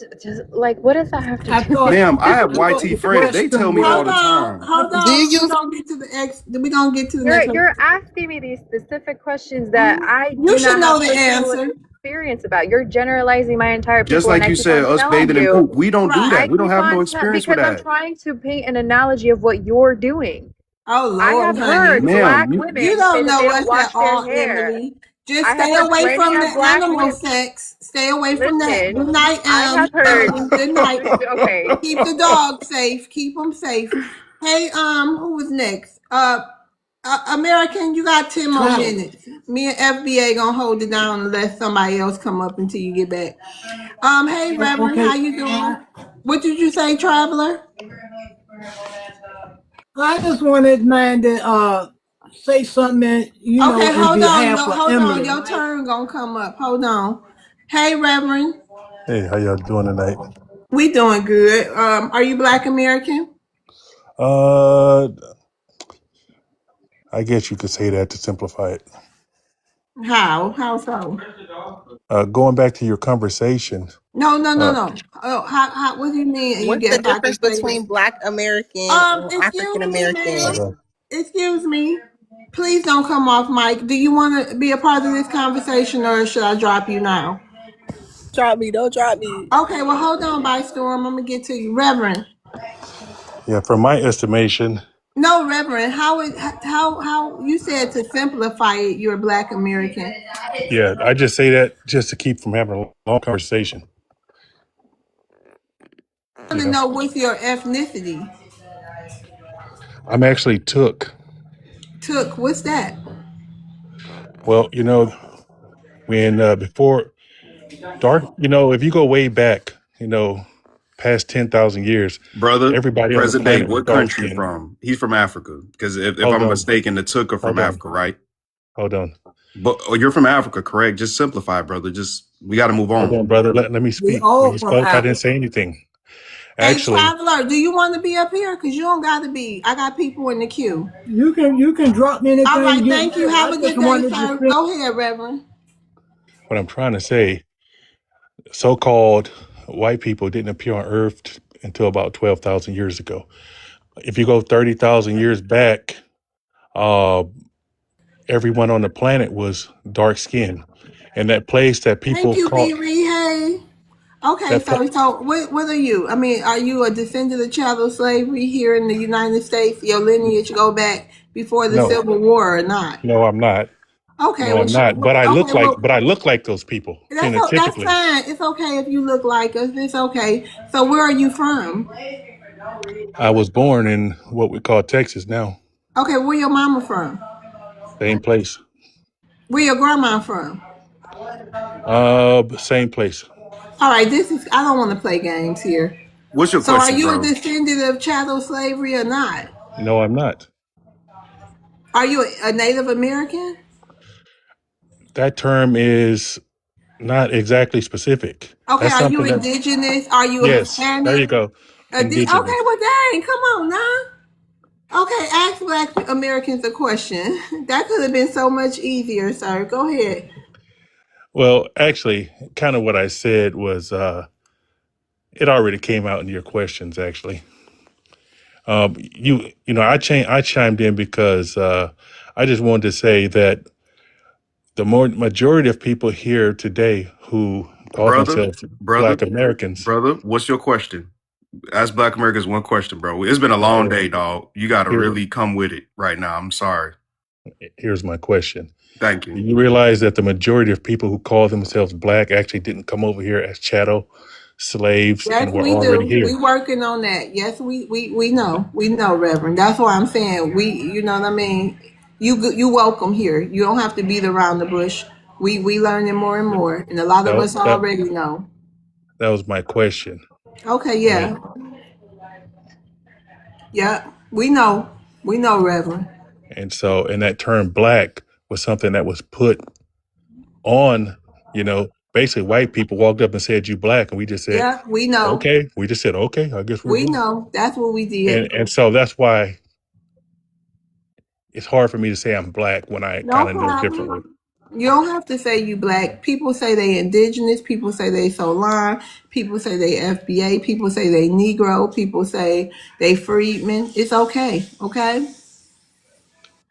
[SPEAKER 7] what does that have
[SPEAKER 8] I
[SPEAKER 7] to do
[SPEAKER 8] thought
[SPEAKER 7] with
[SPEAKER 3] Ma'am, I have
[SPEAKER 8] I thought
[SPEAKER 3] YT
[SPEAKER 8] the
[SPEAKER 3] friends. They tell
[SPEAKER 8] question
[SPEAKER 3] me all
[SPEAKER 8] was,
[SPEAKER 3] the time.
[SPEAKER 1] Hold
[SPEAKER 6] Do you
[SPEAKER 1] on. We're
[SPEAKER 6] use
[SPEAKER 1] gonna get to the we're gonna get to the next one.
[SPEAKER 7] you're asking me these specific questions that I
[SPEAKER 1] You
[SPEAKER 7] do
[SPEAKER 1] should
[SPEAKER 7] not
[SPEAKER 1] know
[SPEAKER 7] have
[SPEAKER 1] the
[SPEAKER 7] personal
[SPEAKER 1] answer.
[SPEAKER 7] experience about. You're generalizing my entire
[SPEAKER 3] Just
[SPEAKER 7] people, and
[SPEAKER 3] like
[SPEAKER 7] I
[SPEAKER 3] you
[SPEAKER 7] keep
[SPEAKER 3] said,
[SPEAKER 7] on
[SPEAKER 3] us
[SPEAKER 7] telling
[SPEAKER 3] bathing in
[SPEAKER 7] you.
[SPEAKER 3] poop. We don't do
[SPEAKER 1] Right.
[SPEAKER 3] that.
[SPEAKER 7] I
[SPEAKER 3] We don't
[SPEAKER 7] keep
[SPEAKER 3] have no
[SPEAKER 7] on
[SPEAKER 3] experience with
[SPEAKER 7] because I'm
[SPEAKER 3] that.
[SPEAKER 7] trying to paint an analogy of what you're doing.
[SPEAKER 1] Oh
[SPEAKER 7] I
[SPEAKER 1] Lord,
[SPEAKER 7] have heard
[SPEAKER 1] honey.
[SPEAKER 7] black
[SPEAKER 3] Ma'am, you
[SPEAKER 7] women
[SPEAKER 1] You
[SPEAKER 7] say
[SPEAKER 1] don't
[SPEAKER 7] that
[SPEAKER 1] know
[SPEAKER 7] they don't
[SPEAKER 1] us
[SPEAKER 7] wash
[SPEAKER 1] at
[SPEAKER 7] their
[SPEAKER 1] all,
[SPEAKER 7] hair.
[SPEAKER 1] Emily. Just
[SPEAKER 7] I have
[SPEAKER 1] stay
[SPEAKER 7] heard
[SPEAKER 1] away
[SPEAKER 7] plenty
[SPEAKER 1] from the
[SPEAKER 7] of black
[SPEAKER 1] animal
[SPEAKER 7] women.
[SPEAKER 1] sex. Stay away from that.
[SPEAKER 7] Listen,
[SPEAKER 1] Good night,
[SPEAKER 7] I have heard.
[SPEAKER 1] Good night.
[SPEAKER 7] Okay,
[SPEAKER 1] Keep the dog safe. Keep them safe. Hey, who was next? American, you got 10 more
[SPEAKER 8] Travis.
[SPEAKER 1] minutes. Me and FBA gonna hold it down unless somebody else come up until you get back. Hey, Reverend, how
[SPEAKER 8] Okay.
[SPEAKER 1] you doing? What did you say, Traveler?
[SPEAKER 8] I just wanted man to say something,
[SPEAKER 1] Okay,
[SPEAKER 8] in
[SPEAKER 1] hold on.
[SPEAKER 8] behalf of
[SPEAKER 1] Hold on.
[SPEAKER 8] Emily.
[SPEAKER 1] Your turn gonna come up. Hold on. Hey, Reverend.
[SPEAKER 9] Hey, how y'all doing tonight?
[SPEAKER 1] We doing good. Are you Black American?
[SPEAKER 9] Uh, I guess you could say that to simplify it.
[SPEAKER 1] How? How so?
[SPEAKER 9] Going back to your conversation,
[SPEAKER 1] No, no, no,
[SPEAKER 9] uh,
[SPEAKER 1] no. Oh, how? What do you mean? You
[SPEAKER 6] What's the
[SPEAKER 1] get if I can
[SPEAKER 6] difference
[SPEAKER 1] say that?
[SPEAKER 6] between Black American and
[SPEAKER 1] Excuse
[SPEAKER 6] African
[SPEAKER 1] me,
[SPEAKER 6] American?
[SPEAKER 1] ma'am. Excuse me. Please don't come off mic. Do you want to be a part of this conversation, or should I drop you now?
[SPEAKER 10] Drop me, don't drop me.
[SPEAKER 1] Okay. Well, hold on, by Storm. I'm gonna get to you, Reverend.
[SPEAKER 9] yeah, from my estimation,
[SPEAKER 1] No, Reverend. How you said to simplify it? You're a Black American.
[SPEAKER 9] yeah, I just say that just to keep from having a long conversation.
[SPEAKER 1] I want
[SPEAKER 9] You
[SPEAKER 1] to
[SPEAKER 9] know,
[SPEAKER 1] know what's your ethnicity.
[SPEAKER 9] I'm actually took.
[SPEAKER 1] Took. What's that?
[SPEAKER 9] Well, when before dark, if you go way back, past 10,000 years,
[SPEAKER 3] brother,
[SPEAKER 9] everybody on the
[SPEAKER 3] present day,
[SPEAKER 9] planet was
[SPEAKER 3] what
[SPEAKER 9] dark
[SPEAKER 3] country you
[SPEAKER 9] skinned.
[SPEAKER 3] from? He's from Africa. Because if
[SPEAKER 9] Hold
[SPEAKER 3] I'm
[SPEAKER 9] on,
[SPEAKER 3] mistaken, the Took are from
[SPEAKER 9] hold on,
[SPEAKER 3] Africa, right?
[SPEAKER 9] hold on,
[SPEAKER 3] But you're from Africa, correct? Just simplify, brother. Just we got to move
[SPEAKER 9] hold
[SPEAKER 3] on.
[SPEAKER 9] on, brother. Let me
[SPEAKER 8] We
[SPEAKER 9] speak. When
[SPEAKER 8] all
[SPEAKER 9] you
[SPEAKER 8] from
[SPEAKER 9] spoke, I didn't
[SPEAKER 8] Africa.
[SPEAKER 9] say anything.
[SPEAKER 1] Hey,
[SPEAKER 9] Actually,
[SPEAKER 1] Traveler, do you want to be up here? Because you don't got to be. I got people in the queue.
[SPEAKER 8] You can drop me
[SPEAKER 1] All
[SPEAKER 8] anything
[SPEAKER 1] right,
[SPEAKER 8] you
[SPEAKER 1] thank you.
[SPEAKER 8] want.
[SPEAKER 1] Have
[SPEAKER 8] I
[SPEAKER 1] a
[SPEAKER 8] just
[SPEAKER 1] good day,
[SPEAKER 8] wanted to
[SPEAKER 1] sir.
[SPEAKER 8] say
[SPEAKER 1] Go ahead, Reverend.
[SPEAKER 9] what I'm trying to say, so-called white people didn't appear on Earth until about 12,000 years ago. If you go 30,000 years back, uh, everyone on the planet was dark skinned. And that place that
[SPEAKER 1] Thank
[SPEAKER 9] people
[SPEAKER 1] you,
[SPEAKER 9] call
[SPEAKER 1] Riri. Hey. Okay,
[SPEAKER 9] that pla-
[SPEAKER 1] so what are you? I mean, are you a descendant of chattel slavery here in the United States? Your lineage go back before the
[SPEAKER 9] no,
[SPEAKER 1] Civil War or not?
[SPEAKER 9] no, I'm not.
[SPEAKER 1] Okay,
[SPEAKER 9] No,
[SPEAKER 1] well,
[SPEAKER 9] I'm not. But I look like those people
[SPEAKER 1] that's
[SPEAKER 9] phenotypically.
[SPEAKER 1] fine. It's okay if you look like us. It's okay. So where are you from?
[SPEAKER 9] I was born in what we call Texas now.
[SPEAKER 1] Okay, where your mama from?
[SPEAKER 9] Same place.
[SPEAKER 1] Where your grandma from?
[SPEAKER 9] Same place.
[SPEAKER 1] All right, I don't want to play games here.
[SPEAKER 3] What's your
[SPEAKER 1] So are
[SPEAKER 3] question,
[SPEAKER 1] you a
[SPEAKER 3] bro?
[SPEAKER 1] descendant of chattel slavery or not?
[SPEAKER 9] No, I'm not.
[SPEAKER 1] Are you a Native American?
[SPEAKER 9] That term is not exactly specific.
[SPEAKER 1] Okay,
[SPEAKER 9] That's
[SPEAKER 1] are you
[SPEAKER 9] something that,
[SPEAKER 1] indigenous? Are you a
[SPEAKER 9] yes, there you
[SPEAKER 1] Hispanic?
[SPEAKER 9] go.
[SPEAKER 1] Okay,
[SPEAKER 9] Indigenous.
[SPEAKER 1] well, dang, come on now. Okay, ask Black Americans a question. That could have been so much easier, sir. Go ahead.
[SPEAKER 9] Well, actually, kind of what I said was it already came out in your questions. Actually, I chimed in because I just wanted to say that the majority of people here today who call
[SPEAKER 3] Brother,
[SPEAKER 9] themselves
[SPEAKER 3] brother,
[SPEAKER 9] Black Americans.
[SPEAKER 3] brother, what's your question? Ask Black Americans one question, bro. It's been a long
[SPEAKER 9] Okay,
[SPEAKER 3] day, dog. You got to
[SPEAKER 9] here,
[SPEAKER 3] really come with it right now. I'm sorry.
[SPEAKER 9] here's my question.
[SPEAKER 3] Thank
[SPEAKER 9] Do
[SPEAKER 3] you.
[SPEAKER 9] you realize that the majority of people who call themselves Black actually didn't come over here as chattel slaves
[SPEAKER 1] Yes,
[SPEAKER 9] and were
[SPEAKER 1] we
[SPEAKER 9] already
[SPEAKER 1] do.
[SPEAKER 9] here?
[SPEAKER 1] We working on that. Yes, we know. We know, Reverend. That's why I'm saying you know what I mean? You welcome here. You don't have to beat around the bush. We learning more and more, and a lot of
[SPEAKER 9] That,
[SPEAKER 1] us
[SPEAKER 9] that,
[SPEAKER 1] already know.
[SPEAKER 9] that was my question.
[SPEAKER 1] Okay,
[SPEAKER 9] right?
[SPEAKER 1] yeah. Yeah. We know. We know, Reverend.
[SPEAKER 9] And so, and that term black was something that was put on, basically white people walked up and said, "You black." And we just said,
[SPEAKER 1] Yeah, we know.
[SPEAKER 9] okay. We just said, okay, I guess we're
[SPEAKER 1] We
[SPEAKER 9] black.
[SPEAKER 1] know. That's what we did.
[SPEAKER 9] And so that's why it's hard for me to say I'm black when I
[SPEAKER 1] No
[SPEAKER 9] kind of know differently.
[SPEAKER 1] problem. You don't have to say you black. People say they indigenous. People say they Solon. People say they FBA. People say they Negro. People say they freedmen. It's okay. Okay?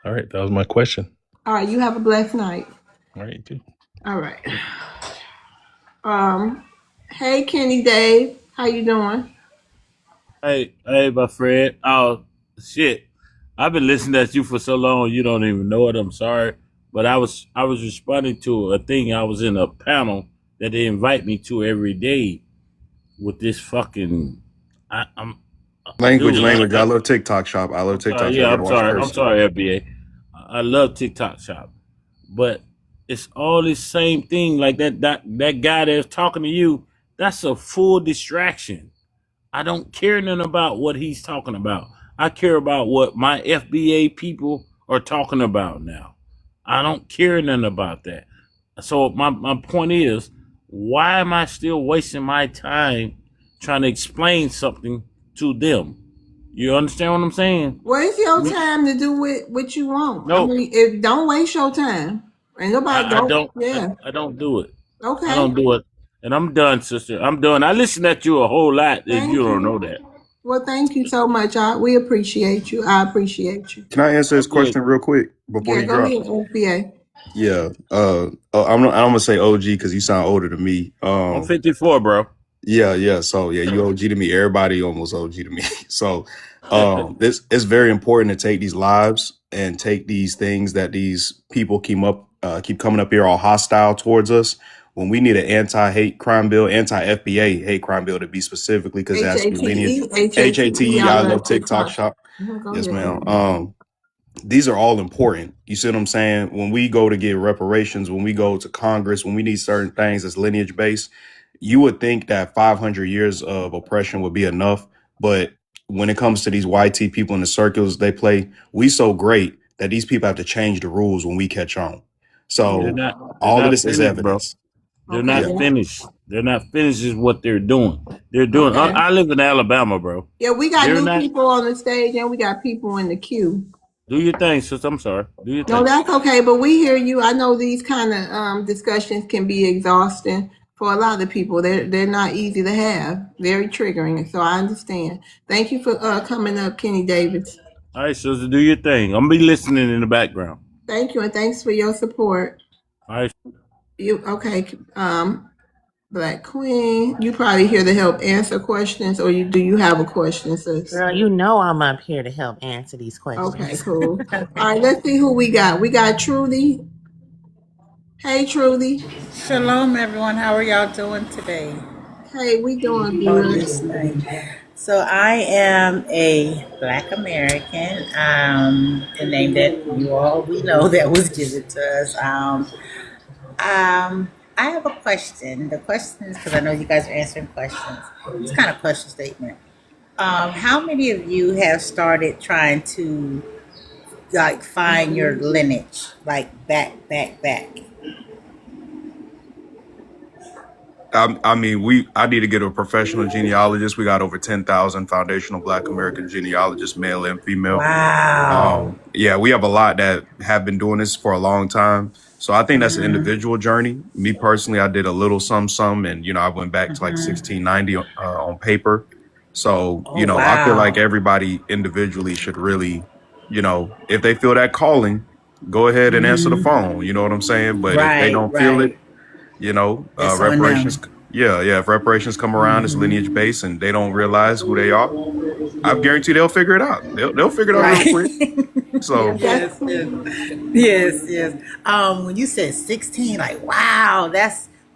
[SPEAKER 9] All right. That was my question.
[SPEAKER 1] All right. You have a blessed night.
[SPEAKER 9] All right. You too.
[SPEAKER 1] All right. Hey, Kenny Dave. How you doing?
[SPEAKER 11] Hey, my friend. Oh, shit. I've been listening to you for so long, you don't even know it. I'm sorry, but I was responding to a thing. I was in a panel that they invite me to every day with this fucking. I'm
[SPEAKER 3] Language,
[SPEAKER 11] dude.
[SPEAKER 3] language. I love TikTok shop. I love TikTok shop.
[SPEAKER 11] Yeah,
[SPEAKER 3] You gotta
[SPEAKER 11] I'm
[SPEAKER 3] watch
[SPEAKER 11] sorry. I'm
[SPEAKER 3] cursing.
[SPEAKER 11] sorry, FBA. I love TikTok Shop, but it's all this same thing. Like that guy that's talking to you. That's a full distraction. I don't care nothing about what he's talking about. I care about what my FBA people are talking about now. I don't care nothing about that. So my point is, why am I still wasting my time trying to explain something to them? You understand what I'm saying?
[SPEAKER 1] Waste your time to do with what you want. I
[SPEAKER 11] No,
[SPEAKER 1] mean, if don't waste your time. And nobody
[SPEAKER 11] I
[SPEAKER 1] don't.
[SPEAKER 11] don't.
[SPEAKER 1] Yeah.
[SPEAKER 11] I don't do it. I
[SPEAKER 1] Okay.
[SPEAKER 11] don't do it. And I'm done, sister. I'm done. I listen at you a whole lot if
[SPEAKER 1] Thank
[SPEAKER 11] you don't
[SPEAKER 1] you.
[SPEAKER 11] know that.
[SPEAKER 1] Well, thank you so much. We appreciate you. I appreciate you.
[SPEAKER 3] Can I answer this
[SPEAKER 11] Okay.
[SPEAKER 3] question real quick before
[SPEAKER 1] Yeah,
[SPEAKER 3] you
[SPEAKER 1] go
[SPEAKER 3] drop?
[SPEAKER 1] ahead, FBA.
[SPEAKER 3] Yeah. I'm gonna say OG because you sound older than me.
[SPEAKER 11] I'm 54, bro.
[SPEAKER 3] Yeah. So yeah, you OG to me. Everybody almost OG to me. So this it's very important to take these lives and take these things that these people keep coming up here all hostile towards us. When we need an anti-hate crime bill, anti-FBA hate crime bill to be specifically because it has to be lineage. HATE. I love TikTok shop.
[SPEAKER 1] Go
[SPEAKER 3] Yes,
[SPEAKER 1] ahead.
[SPEAKER 3] ma'am. These are all important. You see what I'm saying? When we go to get reparations, when we go to Congress, when we need certain things that's lineage based, you would think that 500 years of oppression would be enough. But when it comes to these YT people in the circles they play, we so great that these people have to change the rules when we catch on.
[SPEAKER 11] They're
[SPEAKER 3] So
[SPEAKER 11] not. They're
[SPEAKER 3] all of
[SPEAKER 11] not
[SPEAKER 3] this is
[SPEAKER 11] finished, bro.
[SPEAKER 3] evidence.
[SPEAKER 11] They're
[SPEAKER 1] Okay.
[SPEAKER 11] not
[SPEAKER 3] Yeah.
[SPEAKER 11] finished. They're not finished. Is what they're doing. They're doing.
[SPEAKER 1] Okay.
[SPEAKER 11] I live in Alabama, bro.
[SPEAKER 1] Yeah, we got
[SPEAKER 11] They're
[SPEAKER 1] new
[SPEAKER 11] not.
[SPEAKER 1] people on the stage and we got people in the queue.
[SPEAKER 11] Do your thing, sister. I'm sorry. Do your
[SPEAKER 1] No,
[SPEAKER 11] thing.
[SPEAKER 1] that's okay, but we hear you. I know these kind of discussions can be exhausting for a lot of people. They're not easy to have. Very triggering. So I understand. Thank you for coming up, Kenny Davis.
[SPEAKER 11] All right, sister. Do your thing. I'm gonna be listening in the background.
[SPEAKER 1] Thank you, and thanks for your support.
[SPEAKER 11] All right.
[SPEAKER 1] You okay? Black Queen, you probably here to help answer questions, or do you have a question, sis?
[SPEAKER 6] Girl, you know I'm up here to help answer these questions.
[SPEAKER 1] Okay, cool. All right, let's see who we got. We got Trudy. Hey, Trudy.
[SPEAKER 12] Shalom, everyone. How are y'all doing today?
[SPEAKER 1] Hey, we doing
[SPEAKER 12] On
[SPEAKER 1] good.
[SPEAKER 12] this night. So I am a Black American. The name that we know that was given to us. I have a question. The question is because I know you guys are answering questions. It's kind of a question statement. How many of you have started trying to find your lineage, like back?
[SPEAKER 3] I mean, I need to get a professional genealogist. We got over 10,000 foundational Black American genealogists, male and female.
[SPEAKER 12] Wow.
[SPEAKER 3] Yeah, we have a lot that have been doing this for a long time. So I think that's an individual journey. Me personally, I did a little some, and I went back to like 1690 on paper. So I feel like everybody individually should really, if they feel that calling, go ahead and answer the phone. You know what I'm saying? But if they don't feel it,
[SPEAKER 12] That's on
[SPEAKER 3] reparations.
[SPEAKER 12] them.
[SPEAKER 3] Yeah. If reparations come around, it's lineage based, and they don't realize who they are. I guarantee they'll figure it out. They'll figure it out real quick. So
[SPEAKER 12] Yes. When you said 16, like wow,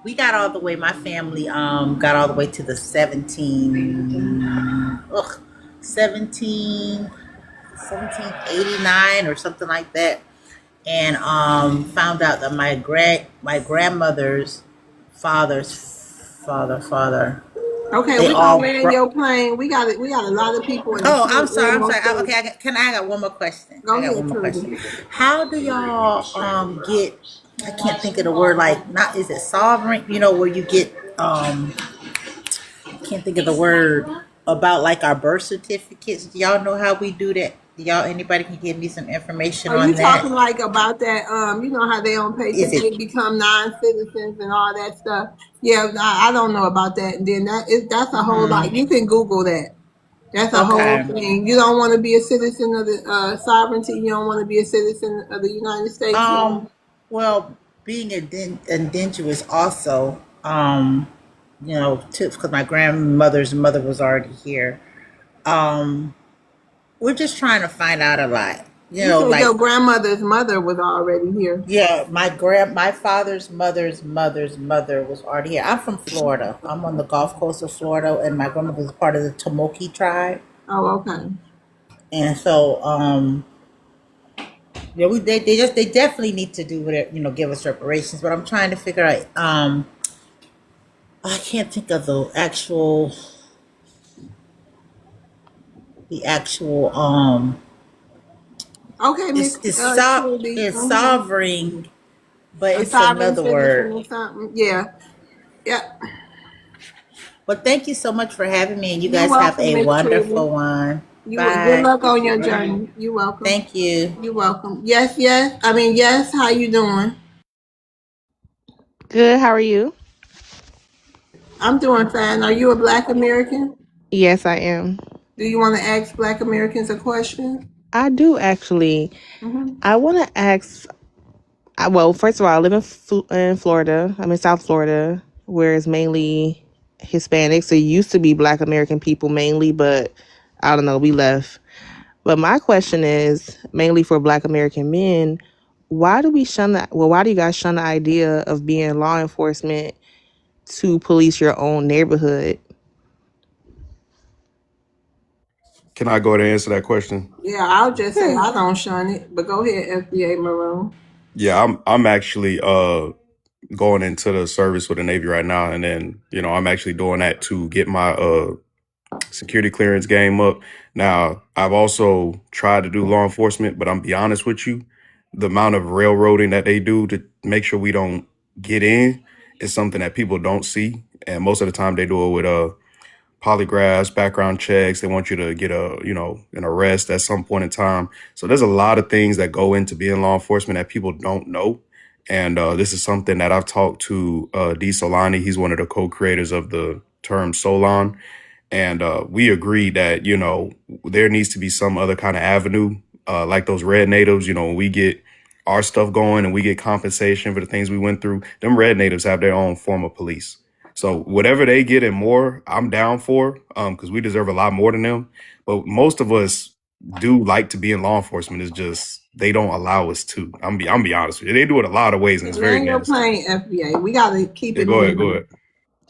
[SPEAKER 12] we got all the way. My family got all the way to the 1789 or something like that, and found out that my grandmother's father's father
[SPEAKER 1] Okay,
[SPEAKER 12] They
[SPEAKER 1] we're gonna
[SPEAKER 12] all.
[SPEAKER 1] land your plane. We got a lot of people in the
[SPEAKER 12] Oh,
[SPEAKER 1] queue.
[SPEAKER 12] I'm sorry.
[SPEAKER 1] Almost.
[SPEAKER 12] Okay, I got one more question.
[SPEAKER 1] Go ahead, Trudy.
[SPEAKER 12] How do y'all get? I can't think of the word. Like, not is it sovereign? You know, where you get can't think of the word about like our birth certificates. Do y'all know how we do that? Do y'all anybody can give me some information
[SPEAKER 1] Are you
[SPEAKER 12] on
[SPEAKER 1] talking
[SPEAKER 12] that?
[SPEAKER 1] like about that? You know how they on paper
[SPEAKER 12] Is
[SPEAKER 1] they
[SPEAKER 12] it
[SPEAKER 1] become non-citizens and all that stuff. Yeah, I don't know about that. And then that's a whole lot. You can Google that. That's a whole
[SPEAKER 12] okay?
[SPEAKER 1] thing. You don't want to be a citizen of the sovereignty. You don't want to be a citizen of the United States.
[SPEAKER 12] Well, being indigenous also, you know, because my grandmother's mother was already here. Um, we're just trying to find out a lot. You
[SPEAKER 1] You
[SPEAKER 12] know,
[SPEAKER 1] said
[SPEAKER 12] like
[SPEAKER 1] your grandmother's mother was already here.
[SPEAKER 12] yeah, my father's mother's mother was already here. I'm from Florida. I'm on the Gulf Coast of Florida, and my grandmother was part of the Tomoki tribe,
[SPEAKER 1] Oh, okay.
[SPEAKER 12] and so yeah, they definitely need to do whatever, you know, give us reparations. But I'm trying to figure out I can't think of the actual
[SPEAKER 1] Okay, Miss Trudy.
[SPEAKER 12] it's sovereign, but
[SPEAKER 1] A
[SPEAKER 12] it's
[SPEAKER 1] sovereign
[SPEAKER 12] another
[SPEAKER 1] citizen
[SPEAKER 12] word.
[SPEAKER 1] or something. Yeah. Yeah.
[SPEAKER 12] But thank you so much for having me, and you
[SPEAKER 1] You're
[SPEAKER 12] guys have
[SPEAKER 1] welcome,
[SPEAKER 12] a
[SPEAKER 1] Miss Trudy.
[SPEAKER 12] wonderful one.
[SPEAKER 1] Good
[SPEAKER 12] Bye.
[SPEAKER 1] luck on your journey. You're welcome.
[SPEAKER 12] Thank you.
[SPEAKER 1] You're welcome. Yes, yes. I mean, yes. How you doing?
[SPEAKER 13] Good. How are you?
[SPEAKER 1] I'm doing fine. Are you a Black American?
[SPEAKER 13] Yes, I am.
[SPEAKER 1] Do you want to ask Black Americans a question?
[SPEAKER 13] I do actually.
[SPEAKER 1] Mm-hmm.
[SPEAKER 13] I want to ask. Well, first of all, I live in Florida. I'm in South Florida, where it's mainly Hispanics. It used to be Black American people mainly, but I don't know. We left. But my question is mainly for Black American men. Why do we shun that? Well, why do you guys shun the idea of being law enforcement to police your own neighborhood?
[SPEAKER 3] Can I go ahead and answer that question?
[SPEAKER 1] Yeah, I'll just say I don't shun it, but go ahead, FBA Maroon.
[SPEAKER 3] Yeah, I'm actually going into the service with the Navy right now, and then I'm actually doing that to get my security clearance game up. Now, I've also tried to do law enforcement, but I'm be honest with you, the amount of railroading that they do to make sure we don't get in is something that people don't see, and most of the time they do it with polygraphs, background checks. They want you to get an arrest at some point in time. So there's a lot of things that go into being law enforcement that people don't know. And this is something that I've talked to D. Solani. He's one of the co-creators of the term Solon. And we agreed that, there needs to be some other kind of avenue, like those red natives, when we get our stuff going and we get compensation for the things we went through, them red natives have their own form of police. So whatever they get and more, I'm down for, because we deserve a lot more than them. But most of us do like to be in law enforcement. It's just they don't allow us to. I'm be honest with you. They do it a lot of ways, and it's very
[SPEAKER 1] Land your
[SPEAKER 3] nasty.
[SPEAKER 1] plane, FBA. We got to keep
[SPEAKER 3] Yeah,
[SPEAKER 1] it
[SPEAKER 3] go ahead,
[SPEAKER 1] moving.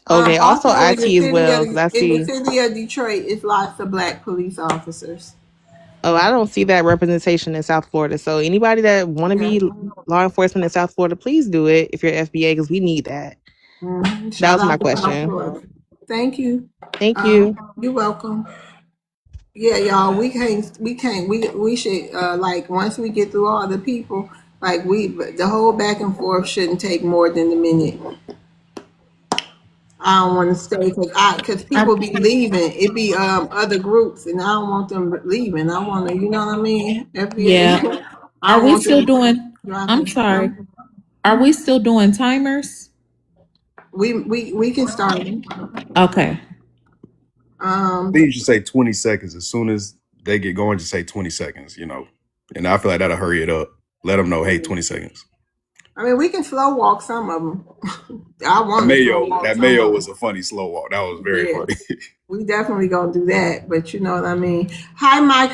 [SPEAKER 3] go ahead.
[SPEAKER 13] Okay. Also,
[SPEAKER 1] In
[SPEAKER 13] IT
[SPEAKER 1] the
[SPEAKER 13] as well, because I
[SPEAKER 1] in the
[SPEAKER 13] see.
[SPEAKER 1] city of Detroit, it's lots of Black police officers.
[SPEAKER 13] Oh, I don't see that representation in South Florida. So anybody that want to be law enforcement in South Florida, please do it if you're FBA, because we need that.
[SPEAKER 1] Mm-hmm.
[SPEAKER 13] That was my question.
[SPEAKER 1] Thank you.
[SPEAKER 13] Thank you.
[SPEAKER 1] You're welcome. Yeah, y'all, we should like once we get through all the people, like the whole back and forth shouldn't take more than a minute. I don't want to stay because people be leaving. It be other groups, and I don't want them leaving. I want to, you know what I mean? FBA.
[SPEAKER 2] Yeah. Are we still doing? I'm sorry. Are we still doing timers?
[SPEAKER 1] We can start.
[SPEAKER 2] Okay.
[SPEAKER 3] I think you should say 20 seconds. As soon as they get going, just say 20 seconds, And I feel like that'll hurry it up. Let them know, hey, 20 seconds.
[SPEAKER 1] I mean, we can slow walk some of them.
[SPEAKER 3] That Mayo was a funny slow walk. That was very funny.
[SPEAKER 1] We definitely gonna do that, but you know what I mean. Hi, my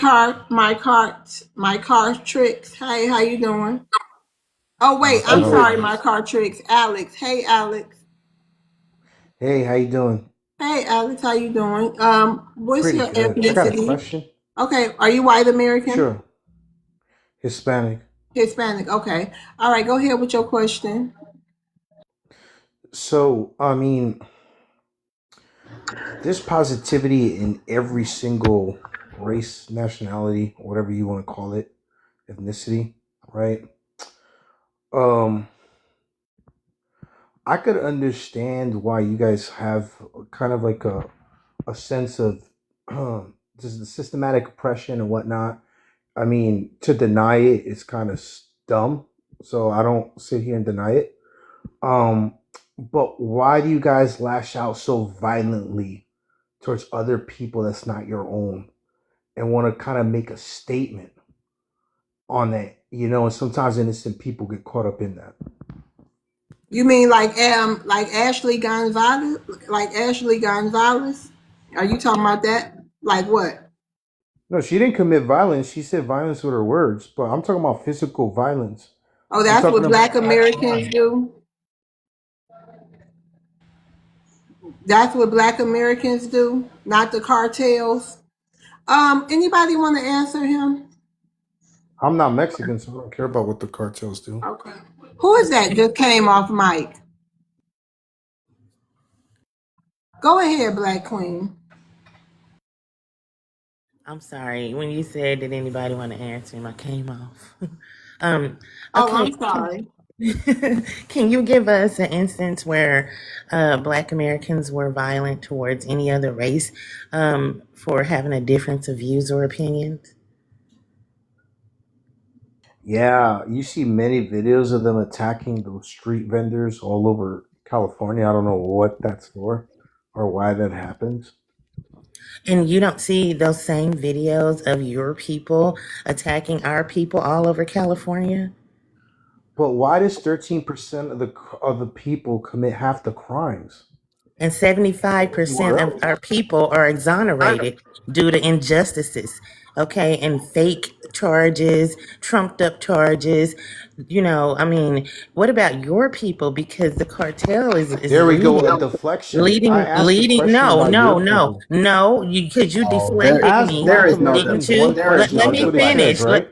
[SPEAKER 1] car tricks. Hey, how you doing? Oh wait, I'm sorry, my car tricks. Alex. Hey, Alex.
[SPEAKER 14] Hey, how you doing?
[SPEAKER 1] Hey, Alex, how you doing? What's
[SPEAKER 14] Pretty
[SPEAKER 1] your
[SPEAKER 14] good. I got a
[SPEAKER 1] ethnicity?
[SPEAKER 14] question.
[SPEAKER 1] Okay, are you white American?
[SPEAKER 14] Sure. Hispanic.
[SPEAKER 1] Hispanic. Okay. All right, go ahead with your question.
[SPEAKER 14] So, I mean, there's positivity in every single race, nationality, whatever you want to call it, ethnicity, right? Um, I could understand why you guys have kind of like a sense of just the systematic oppression and whatnot. I mean, to deny it is kind of dumb, so I don't sit here and deny it. But why do you guys lash out so violently towards other people that's not your own and want to kind of make a statement on that? You know, and sometimes innocent people get caught up in that.
[SPEAKER 1] You mean like Ashley Gonzalez? Like Ashley Gonzalez? Are you talking about that? Like what?
[SPEAKER 14] No, she didn't commit violence. She said violence with her words, but I'm talking about physical violence.
[SPEAKER 1] Oh,
[SPEAKER 14] I'm
[SPEAKER 1] that's
[SPEAKER 14] talking
[SPEAKER 1] what
[SPEAKER 14] about
[SPEAKER 1] Black Americans do? That's what Black Americans do, not the cartels. Anybody want to answer him?
[SPEAKER 14] I'm not Mexican, so I don't care about what the cartels do.
[SPEAKER 1] Okay. Who is that just came off mic? Go ahead, Black Queen.
[SPEAKER 15] I'm sorry. When you said, did anybody want to answer him, I came off.
[SPEAKER 1] Oh,
[SPEAKER 15] Okay.
[SPEAKER 1] I'm sorry.
[SPEAKER 15] Can you give us an instance where Black Americans were violent towards any other race for having a difference of views or opinions?
[SPEAKER 14] Yeah, you see many videos of them attacking those street vendors all over California. I don't know what that's for or why that happens.
[SPEAKER 15] And you don't see those same videos of your people attacking our people all over California?
[SPEAKER 14] But why does 13% of the people commit half the crimes?
[SPEAKER 15] And 75% of our people are exonerated due to injustices, okay, and fake charges, trumped up charges. You know, I mean, what about your people? Because the cartel is
[SPEAKER 14] There we go, a deflection. I asked a question
[SPEAKER 15] No,
[SPEAKER 14] about
[SPEAKER 15] no,
[SPEAKER 14] your
[SPEAKER 15] no,
[SPEAKER 14] people.
[SPEAKER 15] no. Because you deflected
[SPEAKER 14] As
[SPEAKER 15] me,
[SPEAKER 14] Black
[SPEAKER 15] didn't
[SPEAKER 14] Americans,
[SPEAKER 15] you?
[SPEAKER 14] one person.
[SPEAKER 15] Let
[SPEAKER 14] That's
[SPEAKER 15] me
[SPEAKER 14] what it says,
[SPEAKER 15] finish.
[SPEAKER 14] right?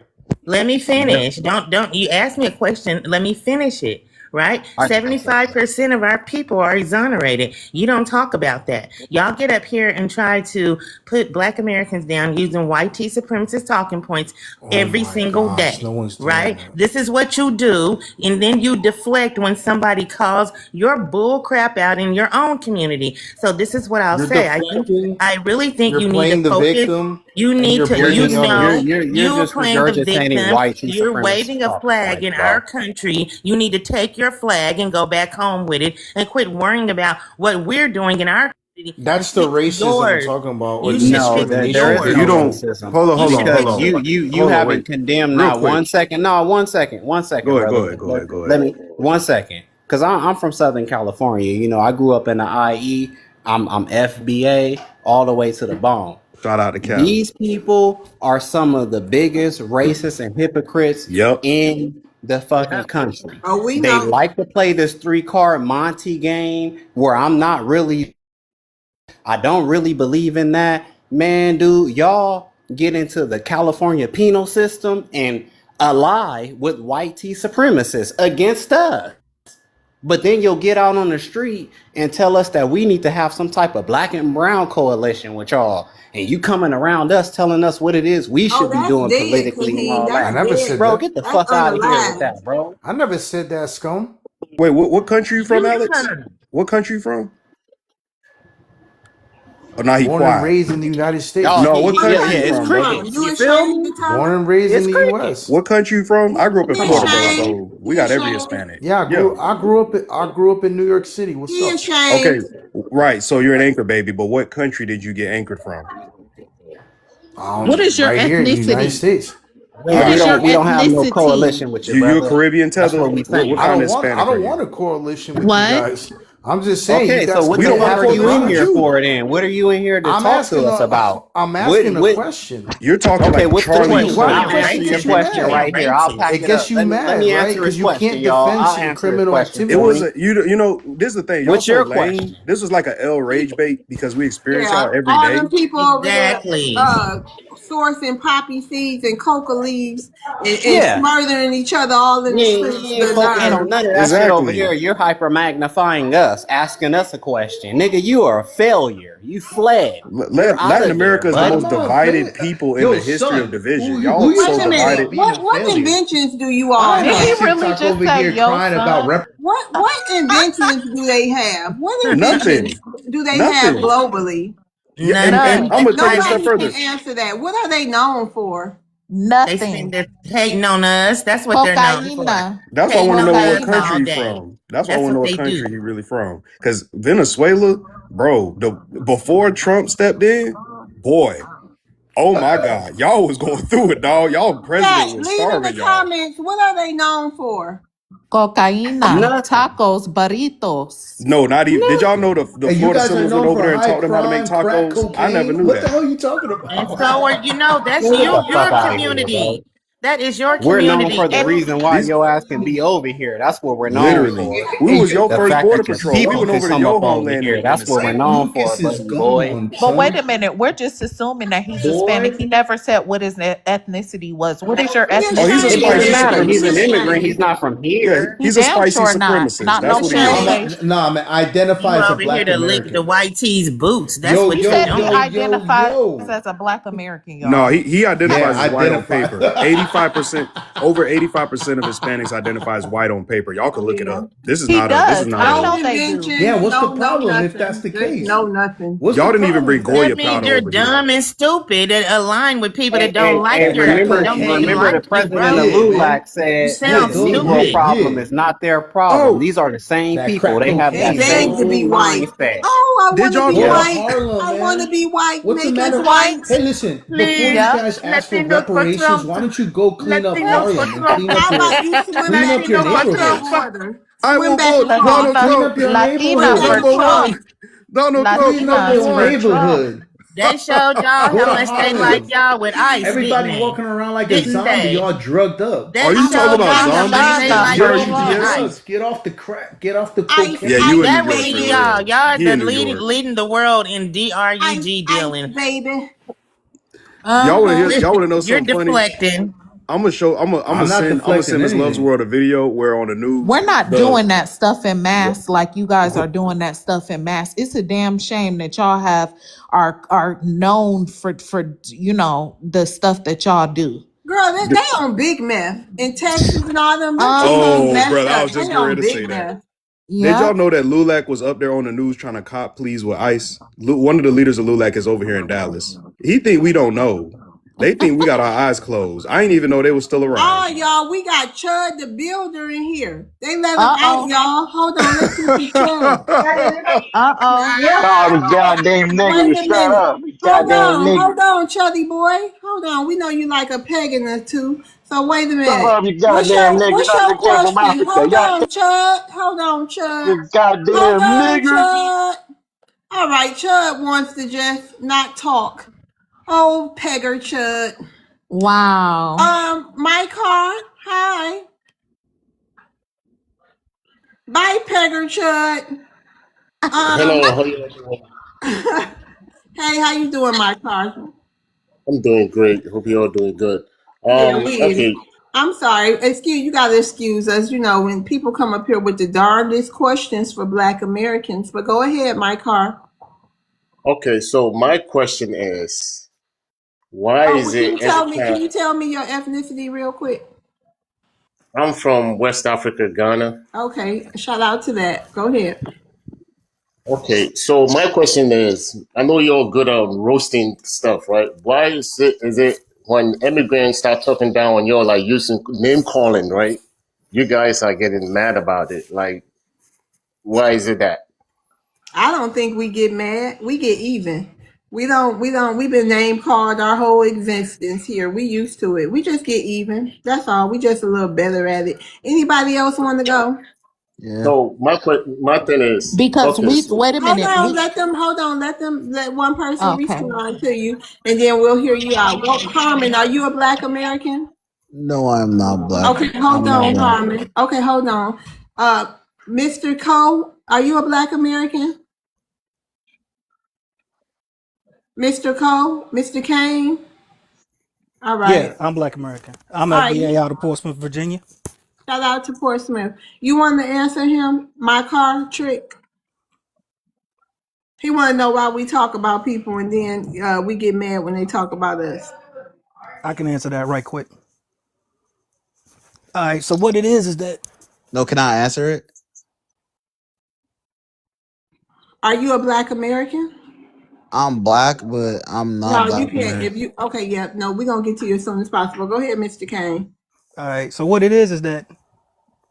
[SPEAKER 15] Let me finish. Don't you ask me a question. Let me finish it. Right? 75% of our people are exonerated. You don't talk about that. Y'all get up here and try to put Black Americans down using white tea supremacist talking points every single day.
[SPEAKER 14] No one's doing
[SPEAKER 15] Right?
[SPEAKER 14] that.
[SPEAKER 15] This is what you do, and then you deflect when somebody calls your bull crap out in your own community. So this is what I'll
[SPEAKER 14] You're
[SPEAKER 15] say.
[SPEAKER 14] deflecting.
[SPEAKER 15] I really think
[SPEAKER 14] You're
[SPEAKER 15] you need
[SPEAKER 14] playing
[SPEAKER 15] to
[SPEAKER 14] the
[SPEAKER 15] focus.
[SPEAKER 14] victim.
[SPEAKER 15] You
[SPEAKER 14] and
[SPEAKER 15] need
[SPEAKER 14] you're
[SPEAKER 15] to,
[SPEAKER 14] blaming
[SPEAKER 15] you
[SPEAKER 14] others.
[SPEAKER 15] know,
[SPEAKER 16] You're
[SPEAKER 15] you are
[SPEAKER 16] just
[SPEAKER 15] playing the
[SPEAKER 16] regurgitating
[SPEAKER 15] victim.
[SPEAKER 16] white tea
[SPEAKER 15] You're
[SPEAKER 16] supremacist
[SPEAKER 15] waving a
[SPEAKER 16] talk
[SPEAKER 15] flag
[SPEAKER 16] points,
[SPEAKER 15] in
[SPEAKER 16] bro.
[SPEAKER 15] our country. You need to take your flag and go back home with it and quit worrying about what we're doing in our community.
[SPEAKER 14] That's the racism I'm
[SPEAKER 15] Yours.
[SPEAKER 14] talking about, or
[SPEAKER 15] You
[SPEAKER 14] the
[SPEAKER 15] should
[SPEAKER 16] No,
[SPEAKER 15] fix
[SPEAKER 14] discrimination.
[SPEAKER 16] there is
[SPEAKER 15] yours.
[SPEAKER 16] no
[SPEAKER 3] You don't.
[SPEAKER 16] racism
[SPEAKER 3] Hold on.
[SPEAKER 15] You
[SPEAKER 3] Hold
[SPEAKER 15] should
[SPEAKER 3] on. Hold
[SPEAKER 15] fix
[SPEAKER 3] on.
[SPEAKER 16] because
[SPEAKER 15] yours.
[SPEAKER 16] you
[SPEAKER 3] Hold on.
[SPEAKER 16] haven't
[SPEAKER 3] Wait.
[SPEAKER 16] condemned
[SPEAKER 3] Real
[SPEAKER 16] not
[SPEAKER 3] quick.
[SPEAKER 16] 1 second. No, 1 second. 1 second,
[SPEAKER 3] Go ahead. Go
[SPEAKER 16] brother.
[SPEAKER 3] ahead. Go ahead. Go
[SPEAKER 16] Let
[SPEAKER 3] ahead.
[SPEAKER 16] me 1 second, because I'm from Southern California. You know, I grew up in the IE. I'm FBA all the way to the bone.
[SPEAKER 3] Shout out to Cal.
[SPEAKER 16] These people are some of the biggest racists and hypocrites
[SPEAKER 3] Yep.
[SPEAKER 16] in the fucking country.
[SPEAKER 1] Oh, we
[SPEAKER 16] They
[SPEAKER 1] know.
[SPEAKER 16] like to play this 3-card Monty game where I don't really believe in that. Man, dude, y'all get into the California penal system and ally with white tea supremacists against us. But then you'll get out on the street and tell us that we need to have some type of black and brown coalition with y'all. And you coming around us telling us what it is we
[SPEAKER 1] Oh,
[SPEAKER 16] should be
[SPEAKER 1] that's
[SPEAKER 16] doing
[SPEAKER 1] dead,
[SPEAKER 16] politically and
[SPEAKER 1] Kaheen.
[SPEAKER 16] all
[SPEAKER 14] I
[SPEAKER 1] That's
[SPEAKER 16] that.
[SPEAKER 14] never
[SPEAKER 1] dead.
[SPEAKER 14] said
[SPEAKER 16] Bro,
[SPEAKER 14] that.
[SPEAKER 16] get the
[SPEAKER 1] That's
[SPEAKER 16] fuck out of here with
[SPEAKER 1] unalive.
[SPEAKER 16] that, bro.
[SPEAKER 14] I never said that, scum.
[SPEAKER 3] Wait. What country you from, Alex?
[SPEAKER 15] You
[SPEAKER 3] What country you from? Oh, now he
[SPEAKER 14] Born and
[SPEAKER 3] quiet.
[SPEAKER 14] raised in the United States.
[SPEAKER 16] Y'all,
[SPEAKER 3] No, what
[SPEAKER 16] yeah,
[SPEAKER 3] country you
[SPEAKER 16] it's
[SPEAKER 3] from, brother?
[SPEAKER 16] crickets.
[SPEAKER 1] You
[SPEAKER 16] You feel
[SPEAKER 1] ashamed
[SPEAKER 16] me?
[SPEAKER 1] to tell
[SPEAKER 14] Born
[SPEAKER 1] us?
[SPEAKER 14] and raised
[SPEAKER 16] It's
[SPEAKER 14] in the
[SPEAKER 16] crickets.
[SPEAKER 14] U.S.
[SPEAKER 3] What country you from? I grew up in
[SPEAKER 1] He
[SPEAKER 3] Florida, bro.
[SPEAKER 1] ashamed.
[SPEAKER 3] So we
[SPEAKER 1] He
[SPEAKER 3] got every
[SPEAKER 1] ashamed.
[SPEAKER 3] Hispanic.
[SPEAKER 14] Yeah, I grew up in New York City. What's
[SPEAKER 1] He
[SPEAKER 14] up?
[SPEAKER 3] Okay.
[SPEAKER 1] ashamed.
[SPEAKER 3] Right. So you're an anchor baby, but what country did you get anchored from?
[SPEAKER 2] What is your
[SPEAKER 14] Right here in the United
[SPEAKER 2] ethnicity?
[SPEAKER 14] States.
[SPEAKER 2] What is your
[SPEAKER 16] We don't have no
[SPEAKER 2] ethnicity?
[SPEAKER 16] coalition with you,
[SPEAKER 3] You a
[SPEAKER 16] brother.
[SPEAKER 3] Caribbean
[SPEAKER 16] That's
[SPEAKER 3] tether?
[SPEAKER 16] what we
[SPEAKER 3] What
[SPEAKER 16] saying.
[SPEAKER 3] kind of Hispanic
[SPEAKER 14] I
[SPEAKER 3] are
[SPEAKER 14] don't
[SPEAKER 3] you?
[SPEAKER 14] want a coalition with
[SPEAKER 2] What?
[SPEAKER 14] you guys. I'm just saying
[SPEAKER 16] Okay,
[SPEAKER 14] you
[SPEAKER 16] so
[SPEAKER 14] guys
[SPEAKER 16] what
[SPEAKER 3] We
[SPEAKER 16] the
[SPEAKER 3] don't
[SPEAKER 14] put
[SPEAKER 3] want
[SPEAKER 16] hell
[SPEAKER 3] to
[SPEAKER 16] are you in
[SPEAKER 3] coalition with
[SPEAKER 16] here
[SPEAKER 3] you.
[SPEAKER 16] for then? What are you in here to
[SPEAKER 14] I'm
[SPEAKER 16] talk
[SPEAKER 14] asking
[SPEAKER 16] to us about?
[SPEAKER 14] I'm asking
[SPEAKER 16] What-
[SPEAKER 14] a question.
[SPEAKER 3] You're talking
[SPEAKER 16] Okay,
[SPEAKER 3] like
[SPEAKER 16] what's the
[SPEAKER 3] Charlie
[SPEAKER 16] question?
[SPEAKER 14] Why
[SPEAKER 16] I'll
[SPEAKER 14] the question
[SPEAKER 16] answer your
[SPEAKER 14] gets you
[SPEAKER 16] question
[SPEAKER 14] mad?
[SPEAKER 16] right here. I'll pack
[SPEAKER 14] It
[SPEAKER 16] it
[SPEAKER 14] gets
[SPEAKER 16] up.
[SPEAKER 14] you
[SPEAKER 16] Let
[SPEAKER 14] mad,
[SPEAKER 16] me
[SPEAKER 14] right?
[SPEAKER 16] answer his
[SPEAKER 14] Because you
[SPEAKER 16] question,
[SPEAKER 14] can't
[SPEAKER 16] y'all.
[SPEAKER 14] defend
[SPEAKER 16] I'll
[SPEAKER 14] some
[SPEAKER 16] answer his
[SPEAKER 14] criminal
[SPEAKER 16] question
[SPEAKER 3] It
[SPEAKER 14] activity.
[SPEAKER 16] for
[SPEAKER 3] was
[SPEAKER 16] him.
[SPEAKER 3] you know, this is the thing. Y'all
[SPEAKER 16] What's
[SPEAKER 3] so
[SPEAKER 16] your
[SPEAKER 3] lame.
[SPEAKER 16] question?
[SPEAKER 3] This was like a L rage bait because we experience
[SPEAKER 1] Yeah,
[SPEAKER 3] y'all every
[SPEAKER 1] all
[SPEAKER 3] day.
[SPEAKER 1] them people over there
[SPEAKER 15] Exactly.
[SPEAKER 1] sourcing poppy seeds and coca leaves and
[SPEAKER 16] Yeah.
[SPEAKER 1] murdering each other all in the
[SPEAKER 16] You
[SPEAKER 1] streets.
[SPEAKER 16] ain't
[SPEAKER 1] The
[SPEAKER 16] focused
[SPEAKER 1] nerve.
[SPEAKER 16] on none of that shit over
[SPEAKER 3] Exactly.
[SPEAKER 16] here. You're hyper magnifying us. us, asking us a question. Nigga, you are a failure. You fled. You're out
[SPEAKER 3] Latin
[SPEAKER 16] of there,
[SPEAKER 3] America is the
[SPEAKER 16] bud.
[SPEAKER 3] most divided people in
[SPEAKER 5] Yo,
[SPEAKER 3] the history of
[SPEAKER 5] son,
[SPEAKER 3] division.
[SPEAKER 5] who
[SPEAKER 3] Y'all
[SPEAKER 5] you
[SPEAKER 1] Wait
[SPEAKER 3] so
[SPEAKER 1] a
[SPEAKER 5] talking
[SPEAKER 1] minute.
[SPEAKER 5] about
[SPEAKER 3] divided.
[SPEAKER 5] being a
[SPEAKER 1] What
[SPEAKER 5] failure?
[SPEAKER 1] inventions do you all
[SPEAKER 5] I
[SPEAKER 2] Did
[SPEAKER 5] have
[SPEAKER 2] he
[SPEAKER 1] have?
[SPEAKER 2] really
[SPEAKER 5] TikTok
[SPEAKER 2] just
[SPEAKER 5] over
[SPEAKER 2] say
[SPEAKER 5] here
[SPEAKER 2] yo
[SPEAKER 5] crying about
[SPEAKER 2] son?
[SPEAKER 1] What inventions do they have? What inventions
[SPEAKER 3] Nothing.
[SPEAKER 1] do they have
[SPEAKER 3] Nothing.
[SPEAKER 1] globally?
[SPEAKER 3] Yeah,
[SPEAKER 16] None.
[SPEAKER 3] and I'm
[SPEAKER 2] None.
[SPEAKER 3] gonna take it a step
[SPEAKER 1] Nobody
[SPEAKER 3] further.
[SPEAKER 1] can answer that. What are they known for?
[SPEAKER 15] They spend
[SPEAKER 2] Nothing.
[SPEAKER 15] their hating on us. That's what they're known for.
[SPEAKER 2] Cocaina.
[SPEAKER 3] That's why I
[SPEAKER 15] Hating
[SPEAKER 3] want to
[SPEAKER 15] on
[SPEAKER 3] know what
[SPEAKER 15] us all
[SPEAKER 3] country he
[SPEAKER 2] Cocaina.
[SPEAKER 15] day.
[SPEAKER 3] from. That's why I
[SPEAKER 15] That's
[SPEAKER 3] want to know
[SPEAKER 15] what
[SPEAKER 3] what
[SPEAKER 15] they
[SPEAKER 3] country
[SPEAKER 15] do.
[SPEAKER 3] he really from. Because Venezuela, bro, before Trump stepped in, boy, oh my God, y'all was going through it, dog. Y'all president
[SPEAKER 1] Chat,
[SPEAKER 3] was
[SPEAKER 1] leave in the
[SPEAKER 3] starving y'all.
[SPEAKER 1] comments. What are they known for?
[SPEAKER 2] Cocaina.
[SPEAKER 16] Nothing.
[SPEAKER 2] Tacos. Burritos.
[SPEAKER 3] No, not even. Did y'all know the
[SPEAKER 5] And you
[SPEAKER 3] Florida
[SPEAKER 5] guys are
[SPEAKER 3] Seminoles went
[SPEAKER 5] known
[SPEAKER 3] over
[SPEAKER 5] for
[SPEAKER 3] there and
[SPEAKER 5] high
[SPEAKER 3] taught them how to make
[SPEAKER 5] crime, crack
[SPEAKER 3] tacos? I never
[SPEAKER 5] cocaine.
[SPEAKER 3] knew
[SPEAKER 5] What the
[SPEAKER 3] that.
[SPEAKER 5] hell are you talking
[SPEAKER 15] And
[SPEAKER 5] about?
[SPEAKER 15] so are that's
[SPEAKER 16] Get
[SPEAKER 15] your
[SPEAKER 16] the fuck out of here, bro.
[SPEAKER 15] community. That is your
[SPEAKER 16] We're known for
[SPEAKER 15] community.
[SPEAKER 16] the reason why
[SPEAKER 3] These
[SPEAKER 16] your ass can be over here. That's what we're known
[SPEAKER 3] literally,
[SPEAKER 16] for.
[SPEAKER 3] we was your
[SPEAKER 16] The
[SPEAKER 3] first
[SPEAKER 16] fact
[SPEAKER 3] border
[SPEAKER 16] that your
[SPEAKER 3] patrol. We
[SPEAKER 16] people
[SPEAKER 3] went
[SPEAKER 16] can
[SPEAKER 3] over to
[SPEAKER 16] come up
[SPEAKER 3] your
[SPEAKER 16] over
[SPEAKER 3] homeland
[SPEAKER 16] here.
[SPEAKER 3] in
[SPEAKER 16] That's
[SPEAKER 3] the
[SPEAKER 16] what we're
[SPEAKER 3] second.
[SPEAKER 16] known for,
[SPEAKER 5] Lucas is
[SPEAKER 16] buddy boy.
[SPEAKER 5] gone,
[SPEAKER 2] But wait
[SPEAKER 5] son.
[SPEAKER 2] a minute, we're just assuming that he's Hispanic.
[SPEAKER 5] Boy.
[SPEAKER 2] He never said what his ethnicity was. What is your
[SPEAKER 1] He
[SPEAKER 3] Oh, he's a
[SPEAKER 2] ethnicity?
[SPEAKER 16] It
[SPEAKER 1] ashamed.
[SPEAKER 16] doesn't
[SPEAKER 3] spicy
[SPEAKER 16] matter. He's an
[SPEAKER 3] supremacist.
[SPEAKER 16] immigrant.
[SPEAKER 1] He
[SPEAKER 16] He's not from
[SPEAKER 3] Yeah,
[SPEAKER 16] here.
[SPEAKER 2] He
[SPEAKER 3] he's a
[SPEAKER 2] damn
[SPEAKER 3] spicy
[SPEAKER 2] sure not.
[SPEAKER 3] supremacist.
[SPEAKER 2] Not
[SPEAKER 3] That's
[SPEAKER 2] no
[SPEAKER 3] what he
[SPEAKER 5] I'm
[SPEAKER 3] is.
[SPEAKER 2] pale
[SPEAKER 1] ashamed.
[SPEAKER 5] not,
[SPEAKER 2] face.
[SPEAKER 5] nah, man. Identify
[SPEAKER 15] You
[SPEAKER 5] as a
[SPEAKER 15] over here
[SPEAKER 5] black
[SPEAKER 15] to lick the
[SPEAKER 5] American.
[SPEAKER 15] white tees boots. That's
[SPEAKER 5] Yo,
[SPEAKER 15] what
[SPEAKER 2] He
[SPEAKER 15] you
[SPEAKER 5] yo,
[SPEAKER 2] said he
[SPEAKER 5] yo,
[SPEAKER 15] doing.
[SPEAKER 5] yo,
[SPEAKER 2] identifies
[SPEAKER 5] yo.
[SPEAKER 2] as a black American,
[SPEAKER 3] No,
[SPEAKER 2] y'all.
[SPEAKER 3] he identifies
[SPEAKER 5] Yeah,
[SPEAKER 3] as white on
[SPEAKER 5] identify.
[SPEAKER 3] paper. 85%, over 85% of Hispanics identify as white on paper. Y'all can look it
[SPEAKER 1] Yeah.
[SPEAKER 3] up. This is
[SPEAKER 2] He
[SPEAKER 3] not a. This is
[SPEAKER 2] does.
[SPEAKER 3] not
[SPEAKER 2] I
[SPEAKER 1] No
[SPEAKER 3] a.
[SPEAKER 2] know they do.
[SPEAKER 5] Yeah,
[SPEAKER 1] inventions.
[SPEAKER 5] what's the
[SPEAKER 1] No
[SPEAKER 5] problem if that's
[SPEAKER 1] nothing.
[SPEAKER 5] the
[SPEAKER 1] Just
[SPEAKER 5] case?
[SPEAKER 1] no nothing.
[SPEAKER 5] What's
[SPEAKER 3] Y'all
[SPEAKER 5] the
[SPEAKER 3] didn't even
[SPEAKER 5] problem
[SPEAKER 3] bring
[SPEAKER 5] if that's
[SPEAKER 3] Goya
[SPEAKER 15] That
[SPEAKER 5] the
[SPEAKER 15] means
[SPEAKER 3] powder
[SPEAKER 15] you're
[SPEAKER 5] case?
[SPEAKER 3] over here.
[SPEAKER 15] dumb and stupid and aligned with people that
[SPEAKER 16] Hey,
[SPEAKER 15] don't
[SPEAKER 16] hey,
[SPEAKER 15] like
[SPEAKER 16] hey,
[SPEAKER 5] Crack
[SPEAKER 15] don't
[SPEAKER 5] cocaine.
[SPEAKER 16] remember the
[SPEAKER 15] like you,
[SPEAKER 16] president
[SPEAKER 15] bro.
[SPEAKER 16] of
[SPEAKER 5] Yeah,
[SPEAKER 16] LULAC
[SPEAKER 5] man.
[SPEAKER 15] You
[SPEAKER 16] said
[SPEAKER 5] Yeah,
[SPEAKER 16] the
[SPEAKER 15] sound
[SPEAKER 5] dude.
[SPEAKER 16] Negro
[SPEAKER 5] Yeah,
[SPEAKER 15] stupid.
[SPEAKER 16] problem
[SPEAKER 5] yeah.
[SPEAKER 16] is not their problem.
[SPEAKER 3] Oh,
[SPEAKER 16] These are the same
[SPEAKER 5] That
[SPEAKER 16] people.
[SPEAKER 5] crack
[SPEAKER 16] They have
[SPEAKER 1] They
[SPEAKER 16] that
[SPEAKER 5] cocaine,
[SPEAKER 1] beg to
[SPEAKER 5] man.
[SPEAKER 1] be
[SPEAKER 16] same
[SPEAKER 1] white.
[SPEAKER 16] mindset.
[SPEAKER 1] Oh, I
[SPEAKER 3] did
[SPEAKER 1] want to
[SPEAKER 3] y'all
[SPEAKER 1] be
[SPEAKER 3] know
[SPEAKER 5] Go to
[SPEAKER 3] that?
[SPEAKER 1] white.
[SPEAKER 5] Harlem,
[SPEAKER 1] I want to
[SPEAKER 5] man.
[SPEAKER 1] be white.
[SPEAKER 5] What's the
[SPEAKER 1] Make us
[SPEAKER 5] matter?
[SPEAKER 1] white.
[SPEAKER 5] Hey, listen, before
[SPEAKER 15] Please.
[SPEAKER 5] you
[SPEAKER 2] Yep.
[SPEAKER 5] guys ask for
[SPEAKER 15] Latinos for
[SPEAKER 5] reparations,
[SPEAKER 15] Trump.
[SPEAKER 5] why don't you go clean up
[SPEAKER 15] Latinos for
[SPEAKER 5] Harlem and
[SPEAKER 15] Trump.
[SPEAKER 1] How about you swim back
[SPEAKER 5] your
[SPEAKER 15] Latinos for
[SPEAKER 1] across the
[SPEAKER 15] Trump.
[SPEAKER 5] neighborhoods?
[SPEAKER 1] border?
[SPEAKER 3] I
[SPEAKER 1] Swim
[SPEAKER 3] will
[SPEAKER 1] back
[SPEAKER 3] vote
[SPEAKER 1] across.
[SPEAKER 3] Donald
[SPEAKER 5] Clean
[SPEAKER 2] Latina,
[SPEAKER 5] up
[SPEAKER 3] Trump.
[SPEAKER 5] your
[SPEAKER 1] Swim
[SPEAKER 2] Latinas
[SPEAKER 1] back
[SPEAKER 2] for
[SPEAKER 5] neighborhoods.
[SPEAKER 3] Number
[SPEAKER 1] across.
[SPEAKER 2] Trump.
[SPEAKER 3] one, Donald Trump.
[SPEAKER 5] Clean up
[SPEAKER 3] Number
[SPEAKER 2] Latinas
[SPEAKER 5] your
[SPEAKER 2] for
[SPEAKER 3] one.
[SPEAKER 2] Trump.
[SPEAKER 5] neighborhood.
[SPEAKER 15] They showed y'all
[SPEAKER 5] Go
[SPEAKER 15] how
[SPEAKER 5] to
[SPEAKER 15] much they like
[SPEAKER 5] Harlem.
[SPEAKER 15] y'all with ICE, didn't
[SPEAKER 5] Everybody
[SPEAKER 15] they?
[SPEAKER 5] walking around like a
[SPEAKER 15] Didn't
[SPEAKER 5] zombie,
[SPEAKER 15] they?
[SPEAKER 5] all drugged up.
[SPEAKER 3] Are
[SPEAKER 15] They
[SPEAKER 3] you talking
[SPEAKER 15] showed
[SPEAKER 3] about
[SPEAKER 15] y'all how much
[SPEAKER 3] zombies?
[SPEAKER 15] they
[SPEAKER 2] Latina
[SPEAKER 15] like
[SPEAKER 3] You're
[SPEAKER 2] for
[SPEAKER 3] a
[SPEAKER 5] Get
[SPEAKER 15] you
[SPEAKER 5] off
[SPEAKER 15] with
[SPEAKER 5] the
[SPEAKER 2] Trump.
[SPEAKER 3] UPS?
[SPEAKER 5] drugs.
[SPEAKER 15] ICE.
[SPEAKER 5] Get off the crack. Get off the
[SPEAKER 1] Ice,
[SPEAKER 3] Yeah,
[SPEAKER 5] cocaine.
[SPEAKER 3] you in
[SPEAKER 1] ice,
[SPEAKER 3] New
[SPEAKER 15] That
[SPEAKER 3] York
[SPEAKER 15] was
[SPEAKER 3] for
[SPEAKER 1] baby.
[SPEAKER 15] y'all.
[SPEAKER 3] real.
[SPEAKER 15] Y'all are
[SPEAKER 3] He
[SPEAKER 15] the
[SPEAKER 3] in New York.
[SPEAKER 15] leading the world in
[SPEAKER 1] Ice,
[SPEAKER 15] DRUG
[SPEAKER 1] ice,
[SPEAKER 15] dealing.
[SPEAKER 1] baby.
[SPEAKER 3] Y'all want to hear?
[SPEAKER 1] Uh-huh.
[SPEAKER 3] Y'all want to know
[SPEAKER 15] You're
[SPEAKER 3] something funny?
[SPEAKER 15] deflecting.
[SPEAKER 3] I'm gonna show. I'm gonna
[SPEAKER 5] I'm not
[SPEAKER 3] send. I'm gonna
[SPEAKER 5] deflecting
[SPEAKER 3] send Miss Love's
[SPEAKER 5] anything.
[SPEAKER 3] World a video where on the news
[SPEAKER 2] We're not
[SPEAKER 3] the.
[SPEAKER 2] doing that stuff in mass like you guys are doing that stuff in mass. It's a damn shame that y'all are known for the stuff that y'all do.
[SPEAKER 1] Girl, they on big meth in Texas and all them. Them people
[SPEAKER 2] Uh-huh.
[SPEAKER 1] is
[SPEAKER 3] Oh,
[SPEAKER 1] messed
[SPEAKER 3] brother, I
[SPEAKER 1] up.
[SPEAKER 3] was
[SPEAKER 1] They
[SPEAKER 3] just getting
[SPEAKER 1] on
[SPEAKER 3] ready to say
[SPEAKER 1] big
[SPEAKER 3] that.
[SPEAKER 1] meth.
[SPEAKER 3] Did y'all
[SPEAKER 2] Yep.
[SPEAKER 3] know that Lulac was up there on the news trying to cop pleas with ICE? One of the leaders of Lulac is over here in Dallas. He think we don't know. They think we got our eyes closed. I ain't even know they was still
[SPEAKER 1] Oh,
[SPEAKER 3] around.
[SPEAKER 1] y'all, we got Chud the Builder in here. They let him out,
[SPEAKER 2] Uh-oh.
[SPEAKER 1] y'all. Hold on, listen to Chud.
[SPEAKER 2] Uh-oh.
[SPEAKER 17] Oh, the goddamn nigga
[SPEAKER 1] Wait
[SPEAKER 17] to
[SPEAKER 1] a
[SPEAKER 17] shut
[SPEAKER 1] minute.
[SPEAKER 17] up. The goddamn
[SPEAKER 1] Hold
[SPEAKER 17] nigga.
[SPEAKER 1] on, Chuddy boy. Hold on. We know you like a pagan or two. So wait a
[SPEAKER 17] Some
[SPEAKER 1] minute.
[SPEAKER 17] of you goddamn niggas
[SPEAKER 1] What's
[SPEAKER 17] out
[SPEAKER 1] your
[SPEAKER 17] there came from
[SPEAKER 1] question?
[SPEAKER 17] Africa.
[SPEAKER 1] Hold
[SPEAKER 17] Y'all
[SPEAKER 1] on, Chud. Hold on, Chud.
[SPEAKER 17] you goddamn
[SPEAKER 1] Hold on,
[SPEAKER 17] niggers.
[SPEAKER 1] Chud. All right, Chud wants to just not talk. Oh, Pegger Chud.
[SPEAKER 2] Wow.
[SPEAKER 1] My card. Hi. Bye, Pegger Chud.
[SPEAKER 18] Hello, how you doing?
[SPEAKER 1] Hey, how you doing, my card?
[SPEAKER 18] I'm doing great. Hope you're all doing good.
[SPEAKER 1] Yeah,
[SPEAKER 18] Okay.
[SPEAKER 1] I'm sorry. You gotta excuse us. You know, when people come up here with the darndest questions for Black Americans. But go ahead, my car.
[SPEAKER 18] Okay, so my question is, why
[SPEAKER 1] Oh,
[SPEAKER 18] is
[SPEAKER 1] well, can
[SPEAKER 18] it
[SPEAKER 1] you
[SPEAKER 18] every
[SPEAKER 1] tell me? Can
[SPEAKER 18] time
[SPEAKER 1] you tell me your ethnicity real quick?
[SPEAKER 18] I'm from West Africa, Ghana?
[SPEAKER 1] Okay, shout out to that. Go ahead.
[SPEAKER 18] Okay, so my question is, I know you're good at roasting stuff, right? Why is it when immigrants start talking down on you, like using name calling, right? You guys are getting mad about it. Like, why is it that?
[SPEAKER 1] I don't think we get mad. We get even. We don't. We've been name called our whole existence here. We used to it. We just get even. That's all. We just a little better at it. Anybody else want to go?
[SPEAKER 14] Yeah.
[SPEAKER 18] So my thing is,
[SPEAKER 2] Because
[SPEAKER 18] okay,
[SPEAKER 2] wait a minute.
[SPEAKER 1] Let one person
[SPEAKER 2] Okay.
[SPEAKER 1] respond to you, and then we'll hear you out. Well, Carmen, are you a Black American?
[SPEAKER 14] No, I'm not black.
[SPEAKER 1] Okay, hold
[SPEAKER 14] I'm not
[SPEAKER 1] on,
[SPEAKER 14] black.
[SPEAKER 1] Carmen. Okay, hold on. Mr. Cole, are you a Black American? Mr. Cole, Mr. Kane. All right.
[SPEAKER 19] Yeah, I'm Black American. I'm
[SPEAKER 1] All right.
[SPEAKER 19] FBA out of Portsmouth, Virginia.
[SPEAKER 1] Shout out to Portsmouth. You want to answer him? My car trick. He want to know why we talk about people and then we get mad when they talk about us.
[SPEAKER 19] I can answer that right quick. All right, so what it is that
[SPEAKER 6] No, can I answer it?
[SPEAKER 1] Are you a Black American?
[SPEAKER 6] I'm black, but I'm not
[SPEAKER 1] No, you
[SPEAKER 6] Black
[SPEAKER 1] can't. If
[SPEAKER 6] American.
[SPEAKER 1] you okay, yeah, no, we're gonna get to you as soon as possible. Go ahead, Mr. Kane.
[SPEAKER 19] all right, so what it is that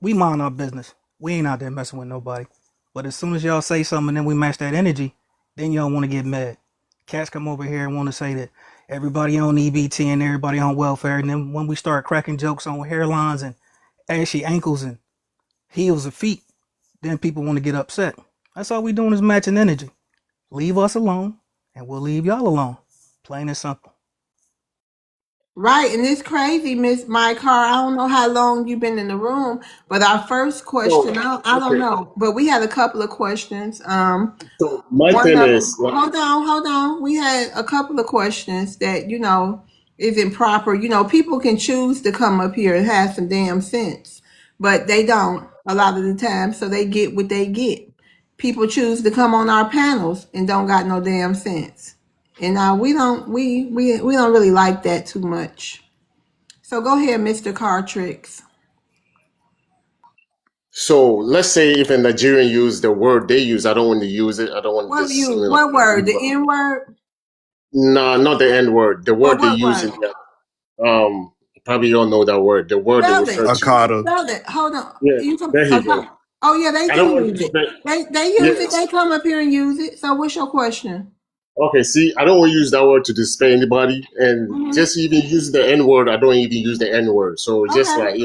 [SPEAKER 19] we mind our business. We ain't out there messing with nobody. But as soon as y'all say something and then we match that energy, then y'all want to get mad. Cats come over here and want to say that everybody on EBT and everybody on welfare. And then when we start cracking jokes on hairlines and ashy ankles and heels of feet, then people want to get upset. That's all we doing is matching energy. Leave us alone and we'll leave y'all alone. Plain and simple.
[SPEAKER 1] Right, and it's crazy, Miss My Car. I don't know how long you've been in the room, but our first question,
[SPEAKER 18] So
[SPEAKER 1] I don't
[SPEAKER 18] okay.
[SPEAKER 1] know, but we had a couple of questions.
[SPEAKER 18] So my
[SPEAKER 1] One
[SPEAKER 18] thing
[SPEAKER 1] of them,
[SPEAKER 18] is, like,
[SPEAKER 1] hold on. We had a couple of questions that, isn't proper. People can choose to come up here and have some damn sense, but they don't a lot of the time, so they get what they get. People choose to come on our panels and don't got no damn sense. And we don't really like that too much. So go ahead, Mr. Cartrix.
[SPEAKER 18] so let's say if a Nigerian use the word they use, I don't want to use it. I don't want to just
[SPEAKER 1] What word? The N word?
[SPEAKER 18] nah, not the N word. The word they
[SPEAKER 1] What
[SPEAKER 18] use in
[SPEAKER 1] word?
[SPEAKER 18] that. Probably don't know that word. The word they
[SPEAKER 1] Spell it.
[SPEAKER 18] refer to.
[SPEAKER 3] Akata.
[SPEAKER 1] Spell it. Hold on.
[SPEAKER 18] Yeah,
[SPEAKER 1] You can,
[SPEAKER 18] there you
[SPEAKER 1] okay.
[SPEAKER 18] go.
[SPEAKER 1] Oh yeah, they
[SPEAKER 18] I don't
[SPEAKER 1] do
[SPEAKER 18] want to
[SPEAKER 1] use it.
[SPEAKER 18] disrespect.
[SPEAKER 1] They use it.
[SPEAKER 18] Yes.
[SPEAKER 1] They come up here and use it. So what's your question?
[SPEAKER 18] Okay. See, I don't want to use that word to disrespect anybody, and
[SPEAKER 1] Mm-hmm.
[SPEAKER 18] just even use the N word. I don't even use the N word. So just
[SPEAKER 1] Okay.
[SPEAKER 18] like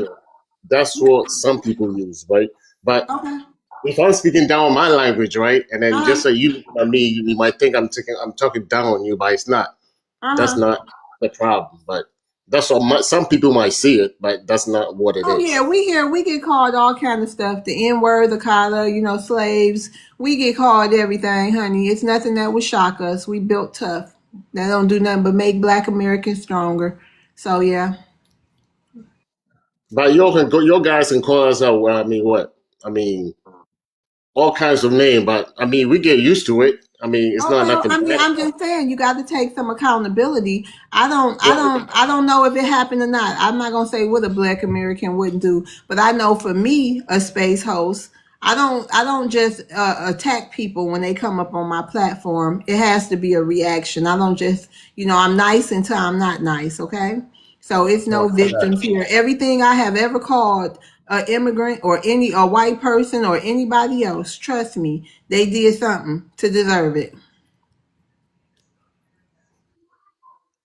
[SPEAKER 18] that's what some people use, right? But
[SPEAKER 1] Okay.
[SPEAKER 18] if I'm speaking down my language, right, and then just
[SPEAKER 1] Uh-huh.
[SPEAKER 18] like you looking at me, you might think I'm talking down on you, but it's not. That's
[SPEAKER 1] Uh-huh.
[SPEAKER 18] not the problem. But that's what some people might see it, but that's not what it
[SPEAKER 1] Oh yeah,
[SPEAKER 18] is.
[SPEAKER 1] we get called all kind of stuff. The N word, the collar, slaves. We get called everything, honey. It's nothing that would shock us. We built tough. That don't do nothing but make Black Americans stronger. So yeah.
[SPEAKER 18] But your guys can call us out. Well, I mean, what? I mean, all kinds of name, but I mean, we get used to it. I mean, it's
[SPEAKER 1] Oh
[SPEAKER 18] not
[SPEAKER 1] well,
[SPEAKER 18] nothing
[SPEAKER 1] I mean,
[SPEAKER 18] bad.
[SPEAKER 1] I'm just saying you got to take some accountability. I don't, I
[SPEAKER 18] Well,
[SPEAKER 1] don't, I don't know if it happened or not. I'm not gonna say what a Black American wouldn't do, but I know for me, a space host, I don't just attack people when they come up on my platform. It has to be a reaction. I don't just, I'm nice until I'm not nice. Okay, so it's no
[SPEAKER 18] I got
[SPEAKER 1] victims here. Everything I have ever called a immigrant or a white person or anybody else, trust me, they did something to deserve it.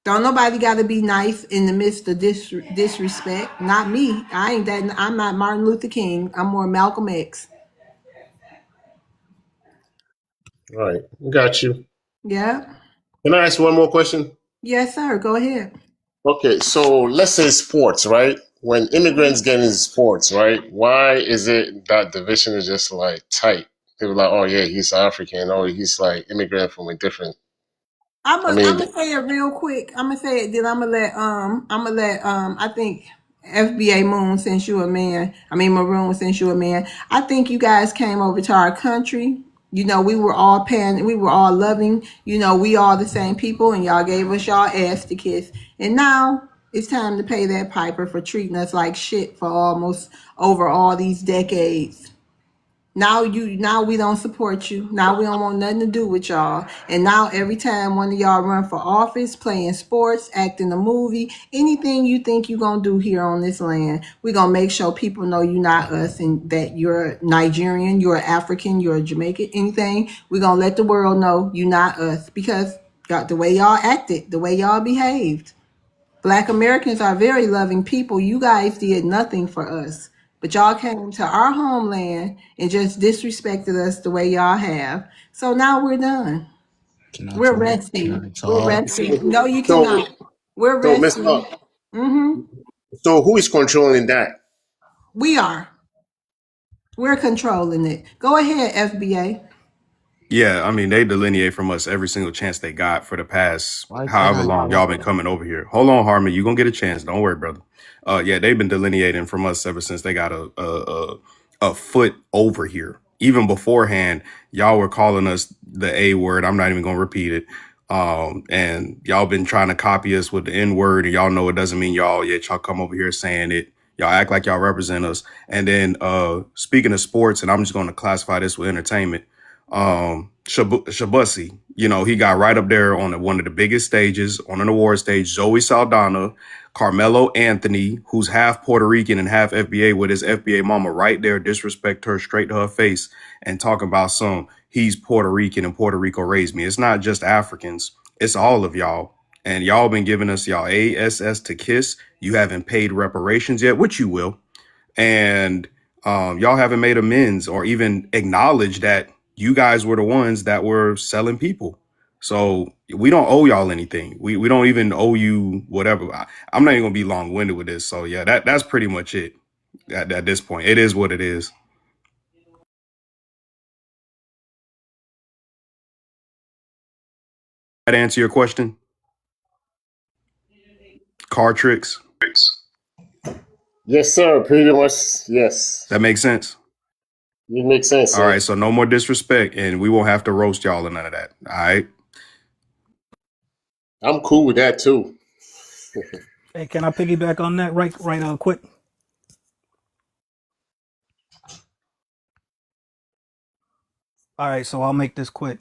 [SPEAKER 1] Don't nobody got to be nice in the midst of disrespect. Not me. I ain't that. I'm not Martin Luther King. I'm more Malcolm X.
[SPEAKER 18] you. All right, got you.
[SPEAKER 1] Yeah.
[SPEAKER 18] Can I ask one more question?
[SPEAKER 1] Yes, sir. Go ahead.
[SPEAKER 18] Okay, so let's say sports, right? When immigrants get into sports, right? Why is it that division is just like tight? People are like, oh yeah, he's African, or he's like immigrant from a different. I
[SPEAKER 1] I'm
[SPEAKER 18] mean,
[SPEAKER 1] gonna say it real quick. I'm gonna say it. Then I'm gonna let I think FBA Moon, since you a man. I mean Maroon, since you a man. I think you guys came over to our country. We were all we were all loving. We all the same people, and y'all gave us y'all ass to kiss. And now it's time to pay that piper for treating us like shit for almost over all these decades. Now we don't support you. Now we don't want nothing to do with y'all. And now every time one of y'all run for office, playing sports, acting a movie, anything you think you're gonna do here on this land, we're gonna make sure people know you're not us and that you're Nigerian, you're African, you're a Jamaican, anything. We're gonna let the world know you're not us because the way y'all acted, the way y'all behaved. Black Americans are very loving people. You guys did nothing for us. But y'all came to our homeland and just disrespected us the way y'all have. So now we're done.
[SPEAKER 6] can I
[SPEAKER 1] We're
[SPEAKER 6] talk? Can
[SPEAKER 1] resting.
[SPEAKER 6] I
[SPEAKER 1] We're
[SPEAKER 6] talk?
[SPEAKER 1] resting. No, you
[SPEAKER 18] so
[SPEAKER 1] cannot. We're
[SPEAKER 18] so Miss
[SPEAKER 1] resting. Mm-hmm.
[SPEAKER 18] so who is controlling that?
[SPEAKER 1] We are. We're controlling it. Go ahead, FBA.
[SPEAKER 3] Yeah, I mean, they delineate from us every single chance they got for the past
[SPEAKER 6] Why can't
[SPEAKER 3] however
[SPEAKER 6] I
[SPEAKER 3] long y'all been
[SPEAKER 6] talk?
[SPEAKER 3] coming over here. Hold on, Harmon, you gonna get a chance. Don't worry, brother. Yeah, they've been delineating from us ever since they got a foot over here. even beforehand, y'all were calling us the A word. I'm not even gonna repeat it. And y'all been trying to copy us with the N word, and y'all know it doesn't mean y'all, yet y'all come over here saying it. Y'all act like y'all represent us. And then speaking of sports, and I'm just gonna classify this with entertainment. Shabusi, you know, he got right up there on one of the biggest stages, on an award stage. Zoe Saldana, Carmelo Anthony, who's half Puerto Rican and half FBA, with his FBA mama right there, disrespect her straight to her face and talking about he's Puerto Rican and Puerto Rico raised me. It's not just Africans, it's all of y'all. And y'all been giving us y'all ASS to kiss. You haven't paid reparations yet, which you will. And y'all haven't made amends or even acknowledged that you guys were the ones that were selling people. So we don't owe y'all anything. We don't even owe you whatever. I'm not even gonna be long winded with this. So yeah, that's pretty much it at this point. It is what it is. That answer your question? Card tricks?
[SPEAKER 18] Yes, sir. Pretty much, yes.
[SPEAKER 3] That makes sense?
[SPEAKER 18] It makes sense,
[SPEAKER 3] All
[SPEAKER 18] sir.
[SPEAKER 3] right, so no more disrespect, and we won't have to roast y'all or none of that. All right?
[SPEAKER 18] I'm cool with that, too.
[SPEAKER 19] Hey, can I piggyback on that right quick? All right, so I'll make this quick.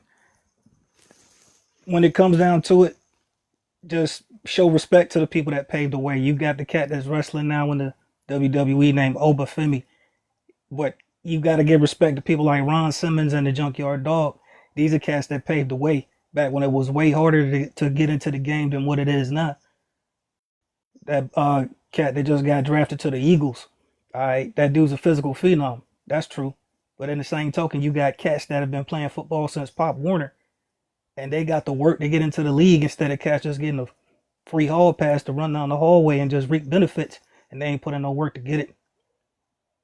[SPEAKER 19] When it comes down to it, just show respect to the people that paved the way. You got the cat that's wrestling now in the WWE named Obafemi, but you got to give respect to people like Ron Simmons and the Junkyard Dog. These are cats that paved the way back when it was way harder to get into the game than what it is now. That cat that just got drafted to the Eagles, all right, that dude's a physical phenom. That's true. But in the same token, you got cats that have been playing football since Pop Warner, and they got the work to get into the league instead of cats just getting a free hall pass to run down the hallway and just reap benefits, and they ain't put in no work to get it.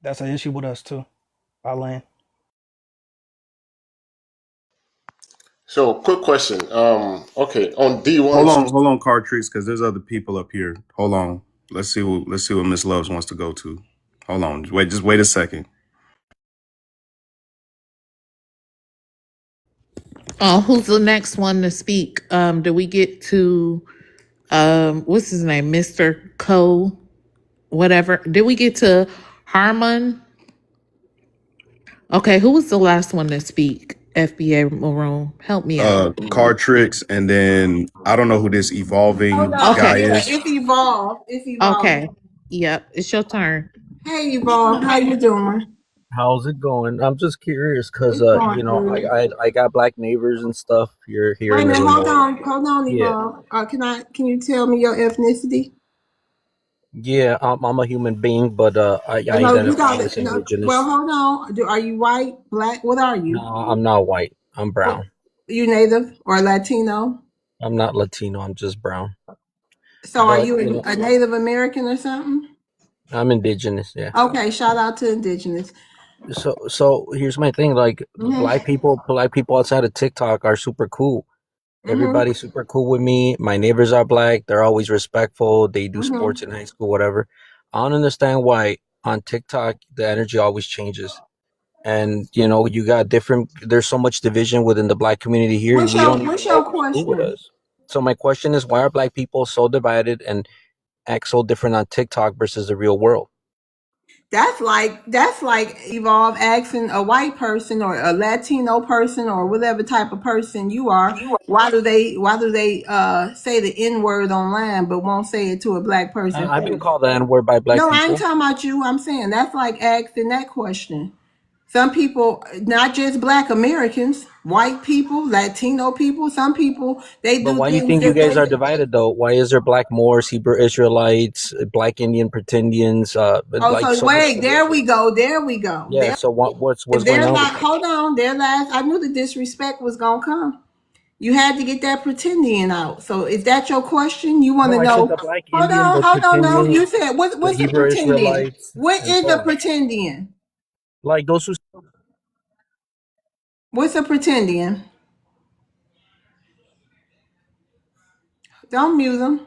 [SPEAKER 19] That's an issue with us too. I land.
[SPEAKER 18] So, quick question. Okay, on D1.
[SPEAKER 3] Hold on, Card tricks, because there's other people up here. Hold on. Let's see what Miss Loves wants to go to. Hold on. Just wait a second.
[SPEAKER 2] Who's the next one to speak? Do we get to what's his name? Mr. Cole, whatever. Did we get to Harmon? Okay, who was the last one to speak? FBA Maroon. Help me out.
[SPEAKER 3] Card tricks, and then I don't know who this evolving
[SPEAKER 1] Hold on.
[SPEAKER 3] guy
[SPEAKER 1] Yeah,
[SPEAKER 3] is.
[SPEAKER 1] it's Evolve. It's Evolve.
[SPEAKER 2] Okay. Yep, it's your turn.
[SPEAKER 1] Hey, Evolve. How you doing?
[SPEAKER 20] How's it going? I'm just curious because
[SPEAKER 1] It's going
[SPEAKER 20] you know,
[SPEAKER 1] good.
[SPEAKER 20] I got black neighbors and stuff here
[SPEAKER 1] Wait
[SPEAKER 20] in
[SPEAKER 1] a minute.
[SPEAKER 20] Illinois.
[SPEAKER 1] Hold on,
[SPEAKER 20] Yeah,
[SPEAKER 1] Evolve. Can you tell me your ethnicity?
[SPEAKER 20] yeah. I'm a human being, but I
[SPEAKER 1] No, you
[SPEAKER 20] identify
[SPEAKER 1] got
[SPEAKER 20] as
[SPEAKER 1] it. No, well,
[SPEAKER 20] indigenous.
[SPEAKER 1] hold on. Are you white, black? What are
[SPEAKER 20] No,
[SPEAKER 1] you?
[SPEAKER 20] I'm not white. I'm brown.
[SPEAKER 1] You Native or Latino?
[SPEAKER 20] I'm not Latino. I'm just brown.
[SPEAKER 1] So are
[SPEAKER 20] But
[SPEAKER 1] you
[SPEAKER 20] you know,
[SPEAKER 1] a Native American or something?
[SPEAKER 20] I'm indigenous. Yeah.
[SPEAKER 1] Okay, shout out to Indigenous.
[SPEAKER 20] So here's my thing. Like black people outside of TikTok are super cool. Everybody's super cool with me. My neighbors are black. They're always respectful. They do sports in high school, whatever. I don't understand why on TikTok the energy always changes. And you know, you got different. There's so much division within the black community here.
[SPEAKER 1] What's
[SPEAKER 20] We don't even
[SPEAKER 1] what's
[SPEAKER 20] know
[SPEAKER 1] your
[SPEAKER 20] who's cool with
[SPEAKER 1] question?
[SPEAKER 20] us. So my question is, why are black people so divided and act so different on TikTok versus the real world?
[SPEAKER 1] That's like Evolve asking a white person or a Latino person or whatever type of person you are. Why do they say the N word online but won't say it to a black person?
[SPEAKER 20] I've been called the N-word by black
[SPEAKER 1] No, I ain't
[SPEAKER 20] people.
[SPEAKER 1] talking about you. I'm saying that's like asking that question. Some people, not just black Americans, white people, Latino people, some people, they
[SPEAKER 20] But
[SPEAKER 1] do
[SPEAKER 20] why do you
[SPEAKER 1] things
[SPEAKER 20] think you
[SPEAKER 1] that
[SPEAKER 20] guys
[SPEAKER 1] they
[SPEAKER 20] are divided though? Why is there black Moors, Hebrew Israelites, black Indian pretendians,
[SPEAKER 1] Oh,
[SPEAKER 20] like
[SPEAKER 1] so
[SPEAKER 20] so much
[SPEAKER 1] wait, there
[SPEAKER 20] division?
[SPEAKER 1] we go. There we go.
[SPEAKER 20] Yeah, so what's going
[SPEAKER 1] Their
[SPEAKER 20] on with
[SPEAKER 1] last,
[SPEAKER 20] that?
[SPEAKER 1] hold on, their last, I knew the disrespect was gonna come. You had to get that pretendian out. So is that your question? You want
[SPEAKER 20] No,
[SPEAKER 1] to
[SPEAKER 20] I said
[SPEAKER 1] know?
[SPEAKER 20] the black Indian, the
[SPEAKER 1] Hold on, no.
[SPEAKER 20] pretendian,
[SPEAKER 1] You said
[SPEAKER 20] the
[SPEAKER 1] what's a
[SPEAKER 20] Hebrew
[SPEAKER 1] pretendian?
[SPEAKER 20] Israelites,
[SPEAKER 1] What
[SPEAKER 20] and
[SPEAKER 1] is
[SPEAKER 20] so
[SPEAKER 1] a
[SPEAKER 20] on.
[SPEAKER 1] pretendian?
[SPEAKER 20] Like those who
[SPEAKER 1] What's a pretendian? Don't mute them.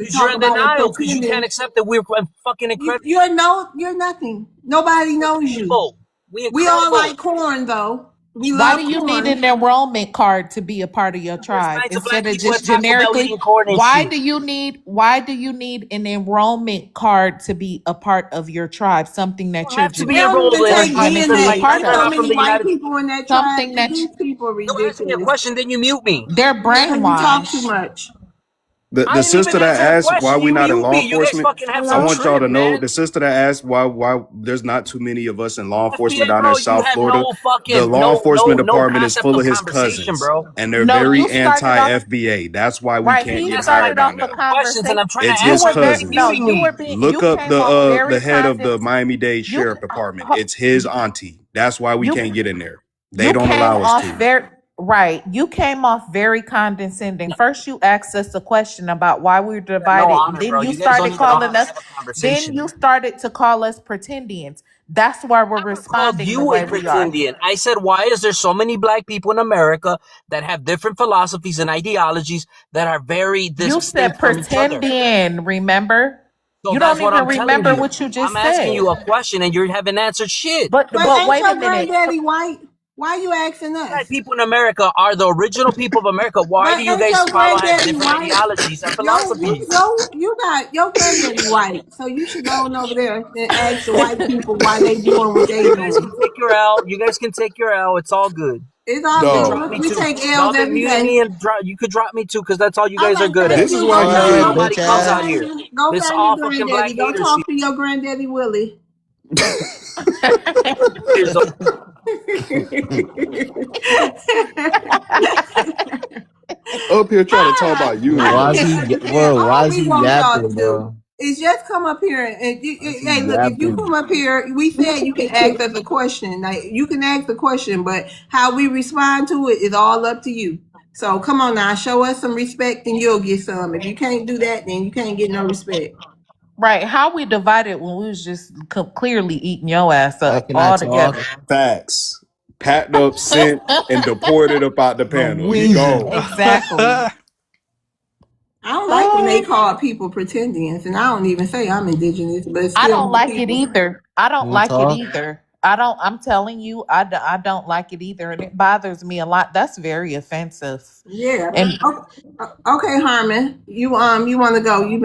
[SPEAKER 8] to
[SPEAKER 20] Because you're
[SPEAKER 8] talk
[SPEAKER 20] in
[SPEAKER 8] about and
[SPEAKER 20] denial because you can't
[SPEAKER 8] pretending.
[SPEAKER 20] accept that we're fucking incredible
[SPEAKER 1] You're nothing. Nobody knows you.
[SPEAKER 20] people.
[SPEAKER 1] We all
[SPEAKER 20] Incredible.
[SPEAKER 1] like corn though. We
[SPEAKER 2] Why
[SPEAKER 1] love
[SPEAKER 2] do you need
[SPEAKER 1] corn.
[SPEAKER 2] an enrollment card to be a part of your
[SPEAKER 20] There's
[SPEAKER 2] tribe
[SPEAKER 20] nights of black
[SPEAKER 2] instead of
[SPEAKER 20] people at
[SPEAKER 2] just
[SPEAKER 20] Taco Bell
[SPEAKER 2] generically?
[SPEAKER 20] eating corn and
[SPEAKER 2] Why
[SPEAKER 20] shit.
[SPEAKER 2] do you need an enrollment card to be a part of your tribe? Something that
[SPEAKER 20] You don't
[SPEAKER 2] you're
[SPEAKER 20] have to be
[SPEAKER 1] Tell them
[SPEAKER 20] enrolled
[SPEAKER 1] to
[SPEAKER 20] with
[SPEAKER 1] take
[SPEAKER 20] us
[SPEAKER 2] genuinely
[SPEAKER 20] because
[SPEAKER 1] DNA.
[SPEAKER 2] a
[SPEAKER 20] like
[SPEAKER 2] part
[SPEAKER 20] you're
[SPEAKER 1] There's so
[SPEAKER 20] not
[SPEAKER 2] of.
[SPEAKER 20] from
[SPEAKER 1] many
[SPEAKER 20] the
[SPEAKER 1] white
[SPEAKER 20] United.
[SPEAKER 1] people in that tribe.
[SPEAKER 2] Something that
[SPEAKER 1] These people are
[SPEAKER 20] Don't ask me a
[SPEAKER 1] ridiculous.
[SPEAKER 20] question, then you mute me.
[SPEAKER 2] they're
[SPEAKER 1] Because you talk too
[SPEAKER 2] brainwashed.
[SPEAKER 1] much.
[SPEAKER 3] The
[SPEAKER 20] I didn't even
[SPEAKER 3] sister that
[SPEAKER 20] answer the
[SPEAKER 3] asked why
[SPEAKER 20] question.
[SPEAKER 3] we not in
[SPEAKER 20] You
[SPEAKER 3] law
[SPEAKER 20] be. You guys
[SPEAKER 3] enforcement,
[SPEAKER 20] fucking have
[SPEAKER 3] I
[SPEAKER 20] some
[SPEAKER 3] want y'all
[SPEAKER 20] trip,
[SPEAKER 3] to know
[SPEAKER 20] man.
[SPEAKER 3] the sister that asked why there's not too many of us in law enforcement
[SPEAKER 20] FBA,
[SPEAKER 3] down there
[SPEAKER 20] bro,
[SPEAKER 3] in
[SPEAKER 20] you
[SPEAKER 3] South
[SPEAKER 20] have
[SPEAKER 3] Florida.
[SPEAKER 20] no
[SPEAKER 3] The
[SPEAKER 20] fucking
[SPEAKER 3] law enforcement
[SPEAKER 20] no
[SPEAKER 3] department is
[SPEAKER 20] concept
[SPEAKER 3] full
[SPEAKER 20] of
[SPEAKER 3] of his
[SPEAKER 20] conversation,
[SPEAKER 3] cousins,
[SPEAKER 20] bro.
[SPEAKER 3] and they're
[SPEAKER 2] No, you
[SPEAKER 3] very
[SPEAKER 2] started
[SPEAKER 3] anti
[SPEAKER 2] off
[SPEAKER 3] FBA. That's why we
[SPEAKER 2] right.
[SPEAKER 3] can't
[SPEAKER 2] He
[SPEAKER 3] get
[SPEAKER 20] That's why I
[SPEAKER 3] hired
[SPEAKER 2] started
[SPEAKER 3] down
[SPEAKER 2] off
[SPEAKER 20] asked
[SPEAKER 2] the
[SPEAKER 3] there.
[SPEAKER 20] some questions, and
[SPEAKER 2] conversation.
[SPEAKER 20] I'm trying to
[SPEAKER 3] It's
[SPEAKER 2] You
[SPEAKER 3] his
[SPEAKER 2] were
[SPEAKER 20] answer. You
[SPEAKER 2] very
[SPEAKER 20] ain't
[SPEAKER 2] no.
[SPEAKER 3] cousins.
[SPEAKER 20] giving
[SPEAKER 2] You were
[SPEAKER 20] me.
[SPEAKER 2] being.
[SPEAKER 3] Look
[SPEAKER 2] You
[SPEAKER 3] up
[SPEAKER 2] came off very
[SPEAKER 3] the head of the
[SPEAKER 2] condescending.
[SPEAKER 3] Miami-Dade
[SPEAKER 2] You
[SPEAKER 3] Sheriff Department. It's his auntie. That's why we
[SPEAKER 2] you
[SPEAKER 3] can't get in there. They
[SPEAKER 2] you
[SPEAKER 3] don't
[SPEAKER 2] came
[SPEAKER 3] allow us
[SPEAKER 2] off
[SPEAKER 3] to.
[SPEAKER 2] very right. You came off very condescending. First, you asked us a question about why we were
[SPEAKER 20] You got no
[SPEAKER 2] divided.
[SPEAKER 20] honor,
[SPEAKER 2] Then
[SPEAKER 20] bro.
[SPEAKER 2] you
[SPEAKER 20] You guys don't
[SPEAKER 2] started
[SPEAKER 20] even know how
[SPEAKER 2] calling
[SPEAKER 20] to
[SPEAKER 2] us.
[SPEAKER 20] have a
[SPEAKER 2] Then
[SPEAKER 20] conversation.
[SPEAKER 2] you started to call us pretendians. That's why we're
[SPEAKER 20] Called
[SPEAKER 2] responding the
[SPEAKER 20] you a
[SPEAKER 2] way we are.
[SPEAKER 20] pretendian. I said, why is there so many black people in America that have different philosophies and ideologies that are very
[SPEAKER 2] You said
[SPEAKER 20] distinct from each other?
[SPEAKER 2] pretendian. Remember?
[SPEAKER 20] So
[SPEAKER 2] You
[SPEAKER 20] that's
[SPEAKER 2] don't
[SPEAKER 20] what
[SPEAKER 2] even
[SPEAKER 20] I'm telling
[SPEAKER 2] remember
[SPEAKER 20] you.
[SPEAKER 2] what you
[SPEAKER 20] I'm
[SPEAKER 2] just
[SPEAKER 20] asking
[SPEAKER 2] said.
[SPEAKER 20] you a question and you haven't answered shit.
[SPEAKER 2] But
[SPEAKER 1] But ain't
[SPEAKER 2] wait a
[SPEAKER 1] your
[SPEAKER 2] minute.
[SPEAKER 1] granddaddy white? Why you asking
[SPEAKER 20] Black
[SPEAKER 1] us?
[SPEAKER 20] people in America are the original people of America. Why do
[SPEAKER 1] But
[SPEAKER 20] you
[SPEAKER 1] ain't
[SPEAKER 20] guys
[SPEAKER 1] your
[SPEAKER 20] have
[SPEAKER 1] granddaddy
[SPEAKER 20] different
[SPEAKER 1] white?
[SPEAKER 20] ideologies and philosophies?
[SPEAKER 1] You got your granddaddy white, so you should go on over there and ask the white people why they doing what they
[SPEAKER 20] You guys can
[SPEAKER 1] doing.
[SPEAKER 20] take your L. You guys can take your L. It's all good.
[SPEAKER 1] It's
[SPEAKER 20] You
[SPEAKER 1] all
[SPEAKER 20] can
[SPEAKER 1] good.
[SPEAKER 3] Dog.
[SPEAKER 20] drop me
[SPEAKER 1] We
[SPEAKER 20] too.
[SPEAKER 1] take L's
[SPEAKER 20] Y'all can
[SPEAKER 1] every
[SPEAKER 20] mute
[SPEAKER 1] day.
[SPEAKER 20] me and drop. You could drop me too, because that's all you
[SPEAKER 1] All
[SPEAKER 20] guys are
[SPEAKER 1] right,
[SPEAKER 20] good
[SPEAKER 1] thank
[SPEAKER 20] at.
[SPEAKER 3] This is
[SPEAKER 1] you.
[SPEAKER 3] why
[SPEAKER 1] Go
[SPEAKER 3] you
[SPEAKER 20] Because
[SPEAKER 1] find
[SPEAKER 3] get
[SPEAKER 20] nobody comes out here.
[SPEAKER 1] go
[SPEAKER 20] This
[SPEAKER 1] find your
[SPEAKER 20] all fucking
[SPEAKER 1] granddaddy.
[SPEAKER 20] black
[SPEAKER 1] Go
[SPEAKER 20] haters
[SPEAKER 1] talk to your granddaddy Willie.
[SPEAKER 20] years old.
[SPEAKER 3] up here trying to talk about
[SPEAKER 17] Bro, why
[SPEAKER 3] unity.
[SPEAKER 17] is he,
[SPEAKER 1] Yeah,
[SPEAKER 17] bro? Why
[SPEAKER 1] all
[SPEAKER 17] is
[SPEAKER 1] we
[SPEAKER 17] he
[SPEAKER 1] want y'all
[SPEAKER 17] yapping,
[SPEAKER 1] to do
[SPEAKER 17] bro?
[SPEAKER 1] is just come up here and
[SPEAKER 17] Why is he
[SPEAKER 1] hey, look, if you
[SPEAKER 17] yapping?
[SPEAKER 1] come up here, we said you can ask us a question. Like you can ask the question, but how we respond to it is all up to you. So come on now, show us some respect and you'll get some. If you can't do that, then you can't get no respect.
[SPEAKER 2] Right. How we divided when we was just clearly eating your ass
[SPEAKER 17] Why
[SPEAKER 2] up
[SPEAKER 17] can I
[SPEAKER 2] all
[SPEAKER 17] talk?
[SPEAKER 2] together.
[SPEAKER 3] Facts. Packed up, sent, and deported up out the
[SPEAKER 5] No,
[SPEAKER 3] panel. He
[SPEAKER 5] wheezing.
[SPEAKER 3] gone.
[SPEAKER 2] Exactly.
[SPEAKER 1] I don't like when they call people pretendians, and I don't even say I'm indigenous, but
[SPEAKER 2] I
[SPEAKER 1] still
[SPEAKER 2] don't like it
[SPEAKER 1] people.
[SPEAKER 2] either. I
[SPEAKER 17] You
[SPEAKER 2] don't
[SPEAKER 17] want to
[SPEAKER 2] like it
[SPEAKER 17] talk?
[SPEAKER 2] either. I'm telling you, I don't like it either. And it bothers me a lot. That's very offensive.
[SPEAKER 1] Yeah.
[SPEAKER 2] And
[SPEAKER 1] Okay, Harmon. You want to go? You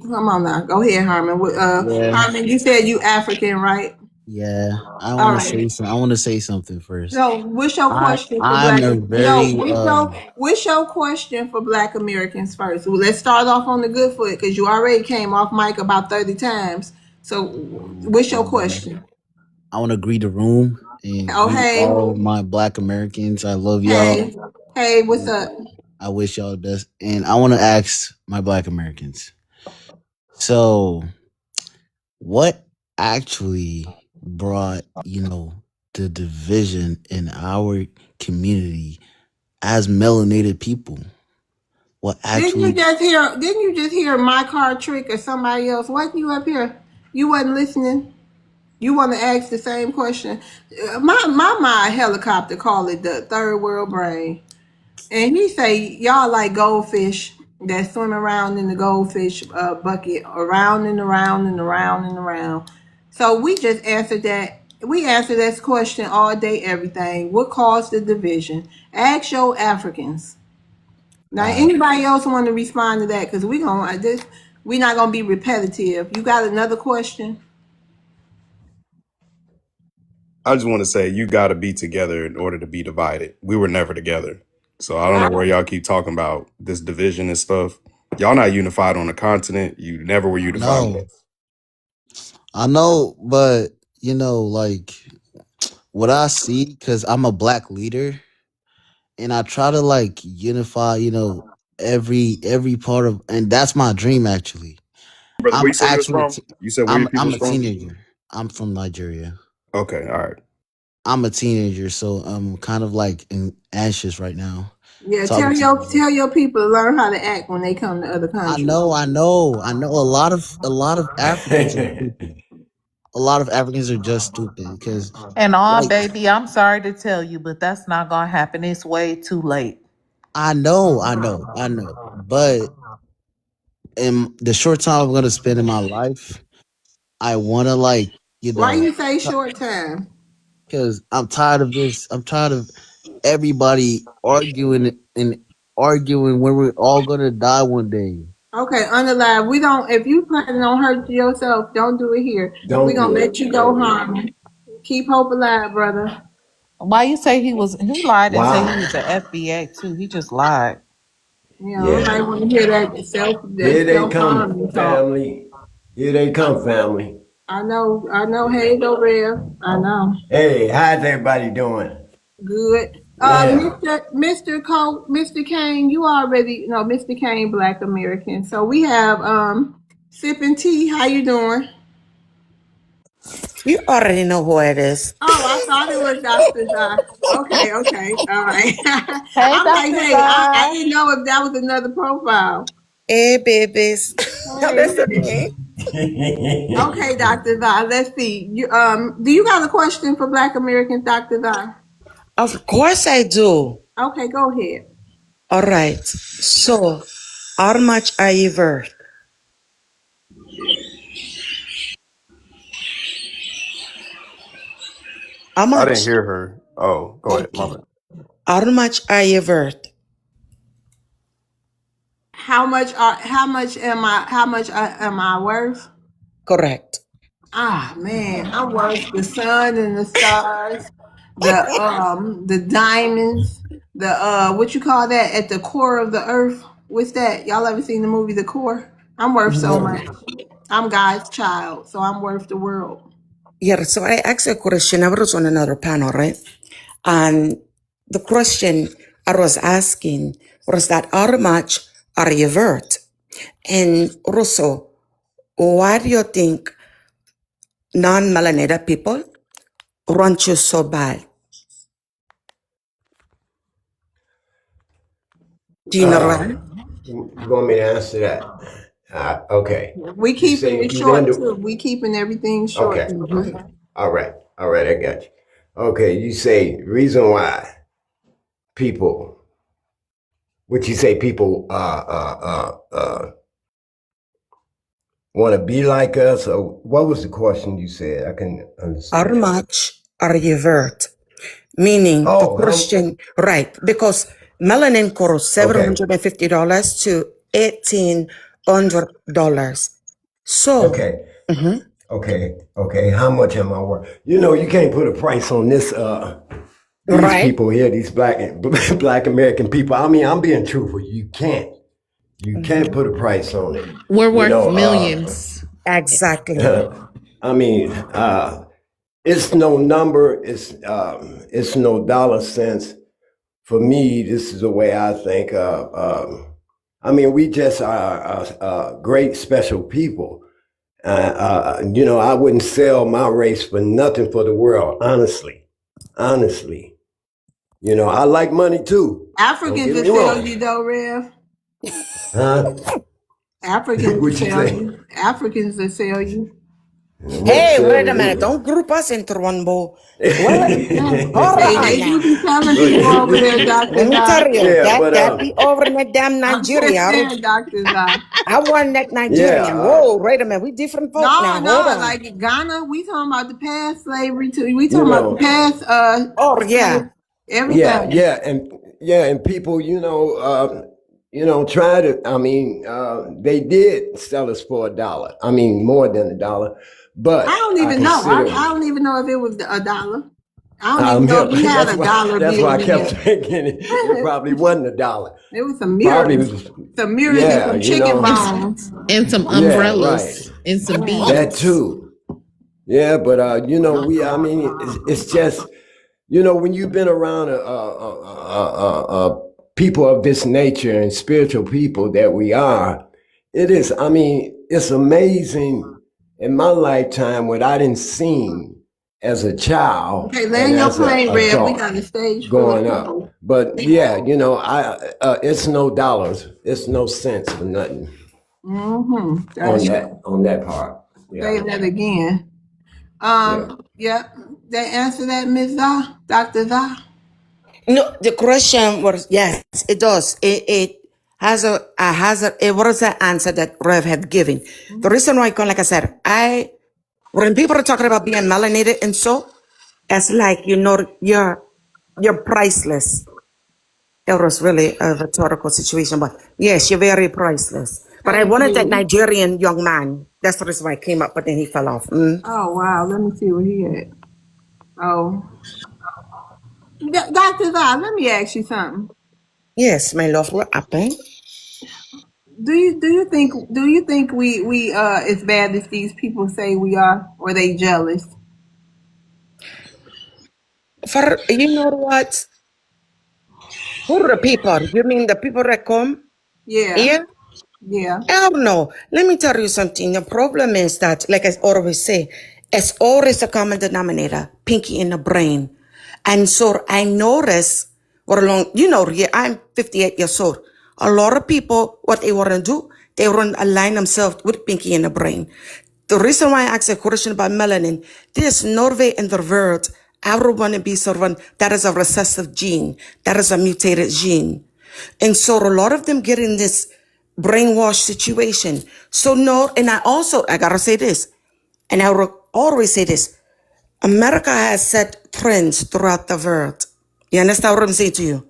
[SPEAKER 1] come on now. Go ahead, Harmon.
[SPEAKER 17] Yeah,
[SPEAKER 1] Harmon, you said you African, right?
[SPEAKER 17] yeah. I
[SPEAKER 1] All
[SPEAKER 17] want to
[SPEAKER 1] right.
[SPEAKER 17] say some. I want to say something first.
[SPEAKER 1] So, what's your question for
[SPEAKER 17] I'm
[SPEAKER 1] Black?
[SPEAKER 17] a
[SPEAKER 1] No,
[SPEAKER 17] very
[SPEAKER 1] what's your question for Black Americans first? Well, let's start off on the good foot because you already came off mic about 30 times. So, what's your question?
[SPEAKER 17] I want to greet the room and
[SPEAKER 1] Oh,
[SPEAKER 17] greet
[SPEAKER 1] hey,
[SPEAKER 17] all my Black Americans. I love y'all.
[SPEAKER 1] hey, what's up?
[SPEAKER 17] I wish y'all the best. And I want to ask my Black Americans. So, what actually brought, the division in our community as melanated people? What
[SPEAKER 1] Didn't you
[SPEAKER 17] actually
[SPEAKER 1] just hear? Didn't you just hear my card trick or somebody else? Wasn't you up here? You wasn't listening. You want to ask the same question? My helicopter call it the third world brain, and he say y'all like goldfish that swim around in the goldfish bucket, around and around and around and around. So we just answered that. We answered this question all day, everything. What caused the division? Ask your Africans. Now, anybody else want to respond to that? Because we're not gonna be repetitive. You got another question?
[SPEAKER 3] I just want to say you got to be together in order to be divided. We were never together. So I don't know where y'all keep talking about this division and stuff. Y'all not unified on the continent. You never were unified.
[SPEAKER 17] No, I know, but like what I see, because I'm a Black leader, and I try to like unify, every part of, and that's my dream actually.
[SPEAKER 3] Brother, where
[SPEAKER 17] I'm
[SPEAKER 3] you say you was
[SPEAKER 17] actually,
[SPEAKER 3] from? You said where your
[SPEAKER 17] I'm
[SPEAKER 3] people's
[SPEAKER 17] a
[SPEAKER 3] from?
[SPEAKER 17] teenager. I'm from Nigeria.
[SPEAKER 3] Okay, all right.
[SPEAKER 17] I'm a teenager, so I'm kind of like anxious right now.
[SPEAKER 1] Yeah,
[SPEAKER 17] Talking to
[SPEAKER 1] tell your people to learn how to act when they come to other
[SPEAKER 17] I
[SPEAKER 1] countries.
[SPEAKER 17] know. A lot of Africans are stupid. A lot of Africans are just stupid because,
[SPEAKER 2] and all,
[SPEAKER 17] like,
[SPEAKER 2] baby, I'm sorry to tell you, but that's not gonna happen. It's way too late.
[SPEAKER 17] I know. But in the short time I'm gonna spend in my life, I wanna
[SPEAKER 1] Why you say short time?
[SPEAKER 17] because I'm tired of this. I'm tired of everybody arguing when we're all gonna die one day.
[SPEAKER 1] Okay, unalive. We don't. If you planning on hurting yourself, don't do it here. We're gonna let you go home. Keep hope alive, brother.
[SPEAKER 2] Why you say he lied and say he
[SPEAKER 4] Wow.
[SPEAKER 2] was an FBA too? He just lied.
[SPEAKER 1] You know, nobody
[SPEAKER 21] Yeah.
[SPEAKER 1] want to hear that
[SPEAKER 21] Here they
[SPEAKER 1] self-harming
[SPEAKER 21] come,
[SPEAKER 1] talk.
[SPEAKER 21] family. Here they come, family.
[SPEAKER 1] I know. Hey, go Rev. I know.
[SPEAKER 21] Hey, how's everybody doing?
[SPEAKER 1] Good.
[SPEAKER 21] Yeah.
[SPEAKER 1] Mr. Kane, you already know Mr. Kane, Black American. So we have Sipping Tea. How you doing?
[SPEAKER 22] You already know who it is.
[SPEAKER 1] Oh, I thought it was Dr. Zai. Okay, all right.
[SPEAKER 22] Hey,
[SPEAKER 1] I'm like,
[SPEAKER 22] Dr.
[SPEAKER 1] hey,
[SPEAKER 22] Zai.
[SPEAKER 1] I didn't know if that was another profile.
[SPEAKER 22] Hey, babies.
[SPEAKER 1] Hey.
[SPEAKER 22] Listen to me.
[SPEAKER 1] Okay, Dr. Zai. Let's see. You do you got a question for Black Americans, Dr. Zai?
[SPEAKER 22] Of course I do.
[SPEAKER 1] Okay, go ahead.
[SPEAKER 22] All right. So, how much are you worth? How
[SPEAKER 3] I
[SPEAKER 22] much?
[SPEAKER 3] didn't hear her. Oh, go ahead. My bad.
[SPEAKER 22] How much are you worth?
[SPEAKER 1] How much am I worth?
[SPEAKER 22] Correct.
[SPEAKER 1] Ah man, I'm worth the sun and the stars, the diamonds, the what you call that at the core of the earth. What's that? Y'all ever seen the movie The Core? I'm worth so much. I'm God's child, so I'm worth the world.
[SPEAKER 22] Yeah, so I asked a question. I was on another panel, right? And the question I was asking was that how much are you worth? And also, why do you think non-melanated people want you so bad? Do you know why?
[SPEAKER 21] You want me to answer that? Okay.
[SPEAKER 1] We
[SPEAKER 21] You
[SPEAKER 1] keeping
[SPEAKER 21] say
[SPEAKER 1] it
[SPEAKER 21] you
[SPEAKER 1] short
[SPEAKER 21] wonder.
[SPEAKER 1] too. We keeping everything short.
[SPEAKER 21] Okay. All right. I got you. Okay. You say reason why people. What you say? People want to be like us, or what was the question you said? I can understand.
[SPEAKER 22] How much are you worth? Meaning the question, right? Because melanin costs $750 to $1,800. So,
[SPEAKER 21] Okay. Okay. How much am I worth? You know, you can't put a price on this. These
[SPEAKER 22] Right.
[SPEAKER 21] people here, these black American people. I mean, I'm being truthful. You can't put a price on it.
[SPEAKER 2] We're
[SPEAKER 21] You
[SPEAKER 2] worth
[SPEAKER 21] know,
[SPEAKER 2] millions.
[SPEAKER 22] Exactly.
[SPEAKER 21] I mean, it's no number. It's no dollar sense. For me, this is the way I think. I mean, we just are great, special people. You know, I wouldn't sell my race for nothing for the world. Honestly. You know, I like money too.
[SPEAKER 1] Africans
[SPEAKER 21] Don't
[SPEAKER 1] that
[SPEAKER 21] get me
[SPEAKER 1] sell
[SPEAKER 21] wrong.
[SPEAKER 1] you though, Rev.
[SPEAKER 21] Huh?
[SPEAKER 1] Africans
[SPEAKER 21] What
[SPEAKER 1] that
[SPEAKER 21] you
[SPEAKER 1] sell
[SPEAKER 21] say?
[SPEAKER 1] you. Africans that sell you.
[SPEAKER 22] Hey, wait a minute. Don't group us into one bowl. Hold
[SPEAKER 1] Hey,
[SPEAKER 22] on
[SPEAKER 1] they
[SPEAKER 22] now.
[SPEAKER 1] do be telling people over there, Dr.
[SPEAKER 22] Let me tell you,
[SPEAKER 21] Yeah, but
[SPEAKER 22] that be over in that damn
[SPEAKER 1] I'm just
[SPEAKER 22] Nigeria.
[SPEAKER 1] saying, Dr. Zai.
[SPEAKER 22] I want that Nigerian. Whoa, wait a minute. We different folk now. Hold on.
[SPEAKER 1] Like Ghana, we talking about the past slavery too. We
[SPEAKER 21] You
[SPEAKER 1] talking about the
[SPEAKER 21] know,
[SPEAKER 1] past
[SPEAKER 22] Oh, yeah.
[SPEAKER 1] everything.
[SPEAKER 21] and people, try to. I mean, they did sell us for $1. I mean, more than $1. But
[SPEAKER 1] I don't even know.
[SPEAKER 21] consider.
[SPEAKER 1] I don't even know if it was $1. I don't even know if we had a dollar
[SPEAKER 21] That's
[SPEAKER 1] bill
[SPEAKER 21] why I kept
[SPEAKER 1] then.
[SPEAKER 21] thinking it probably wasn't $1.
[SPEAKER 1] It was some mirrors, and some chicken bones,
[SPEAKER 2] and some umbrellas, and some beads.
[SPEAKER 21] That too. Yeah, but I mean, it's just, when you've been around people of this nature and spiritual people that we are, it's amazing in my lifetime what I didn't see as a child.
[SPEAKER 1] Okay, land your plane, Red. We
[SPEAKER 21] adult
[SPEAKER 1] got a stage
[SPEAKER 21] going
[SPEAKER 1] full of
[SPEAKER 21] up.
[SPEAKER 1] people.
[SPEAKER 21] But yeah, it's no dollars, it's no cents for nothing on that part.
[SPEAKER 1] Say that again. Yeah, they answer that, Ms. Zah, Dr. Zah.
[SPEAKER 22] No, the question was, yes, it does. It has a it was the answer that Rev had given. The reason why, like I said, when people are talking about being melanated and so, it's like, you're priceless. It was really a rhetorical situation, but yes, you're very priceless. But I wanted that Nigerian young man. That's the reason why I came up, but then he fell off.
[SPEAKER 1] Oh, wow. Let me see where he at. Oh. Dr. Zah, let me ask you something.
[SPEAKER 22] Yes, my love, what happened?
[SPEAKER 1] Do you think we as bad as these people say we are, or they jealous?
[SPEAKER 22] For you know what? Who are the people? You mean the people that come
[SPEAKER 1] Yeah,
[SPEAKER 22] here?
[SPEAKER 1] yeah.
[SPEAKER 22] Hell no. Let me tell you something. The problem is that, like I always say, it's always a common denominator, pinky in the brain. And so I notice what along, yeah, I'm 58 years old. A lot of people, what they want to do, they want to align themselves with pinky in the brain. The reason why I asked a question about melanin, there's Norway in the world. I would want to be someone that is a recessive gene, that is a mutated gene. And so a lot of them get in this brainwash situation. So no, and I gotta say this, and I will always say this, America has set trends throughout the world. You understand what I'm saying to you?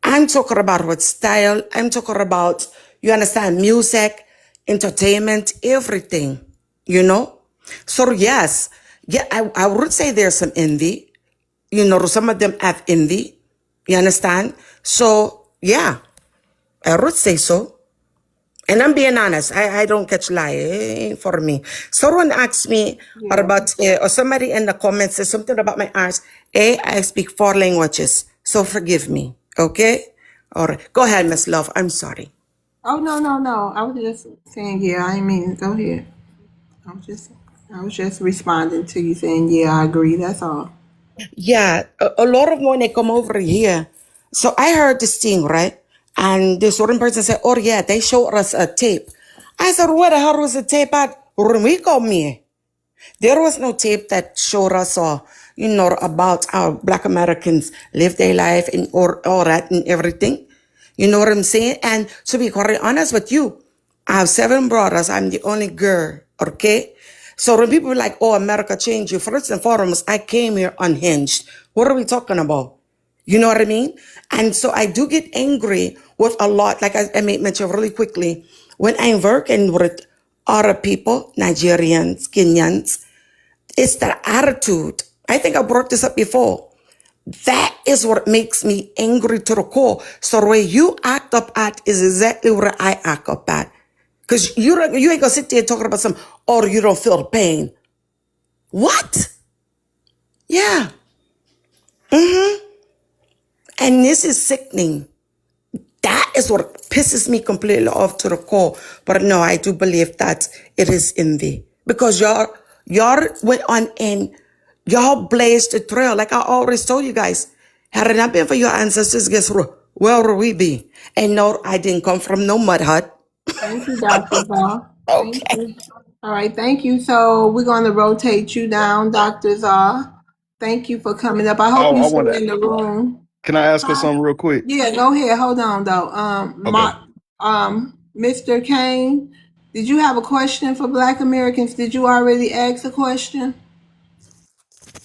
[SPEAKER 22] I'm talking about what style, I'm talking about, you understand, music, entertainment, everything, So yes, yeah, I would say there's some envy. Some of them have envy. You understand? So yeah, I would say so. And I'm being honest, I don't catch lie. It ain't for me. Someone asked me about, or somebody in the comments said something about my eyes. I speak 4 languages, so forgive me, okay? All right, go ahead, Miss Love. I'm sorry.
[SPEAKER 1] Oh no. I was just saying, yeah. I mean, go ahead. I was just responding to you saying, yeah, I agree. That's all.
[SPEAKER 22] Yeah, a lot of when they come over here. So I heard this thing, right? And this one person said, oh yeah, they showed us a tape. I said, where the hell was the tape at? When we come here. There was no tape that showed us about how Black Americans live their life and all that and everything. You know what I'm saying? And to be quite honest with you, I have 7 brothers. I'm the only girl, okay? So when people are like, oh, America changed you, first and foremost, I came here unhinged. What are we talking about? You know what I mean? And so I do get angry with a lot, like I made mention really quickly, when I'm working with other people, Nigerians, Kenyans, it's their attitude. I think I brought this up before. That is what makes me angry to the core. So the way you act up at is exactly where I act up at. Because you ain't gonna sit there talking about some, or you don't feel the pain. What? Yeah. And this is sickening. That is what pisses me completely off to the core. But no, I do believe that it is envy. Because y'all went on and y'all blazed the trail. Like I always told you guys, had it not been for your ancestors, guess where would we be? And no, I didn't come from no mud hut.
[SPEAKER 1] Thank you, Dr. Zaw. Thank you. All right, thank you. So we're going to rotate you down, Dr. Zaw. Thank you for coming up. I hope you stay in the room.
[SPEAKER 3] Can I ask her something real quick?
[SPEAKER 1] Yeah, go ahead. Hold on, though. Mr. Kane, did you have a question for Black Americans? Did you already ask a question?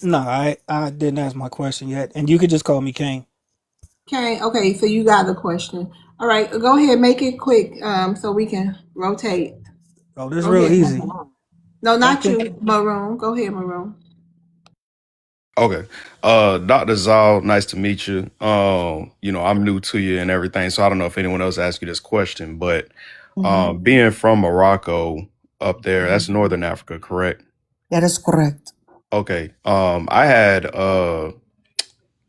[SPEAKER 19] No, I didn't ask my question yet, and you could just call me Kane.
[SPEAKER 1] Kane, okay, so you got the question. All right, go ahead, make it quick, so we can rotate.
[SPEAKER 19] Oh, this is real easy.
[SPEAKER 1] No, not you, Maroon. Go ahead, Maroon.
[SPEAKER 3] Okay. Dr. Zal, nice to meet you. I'm new to you and everything, so I don't know if anyone else asked you this question, but being from Morocco up there, that's Northern Africa, correct?
[SPEAKER 22] That is correct.
[SPEAKER 3] Okay. I had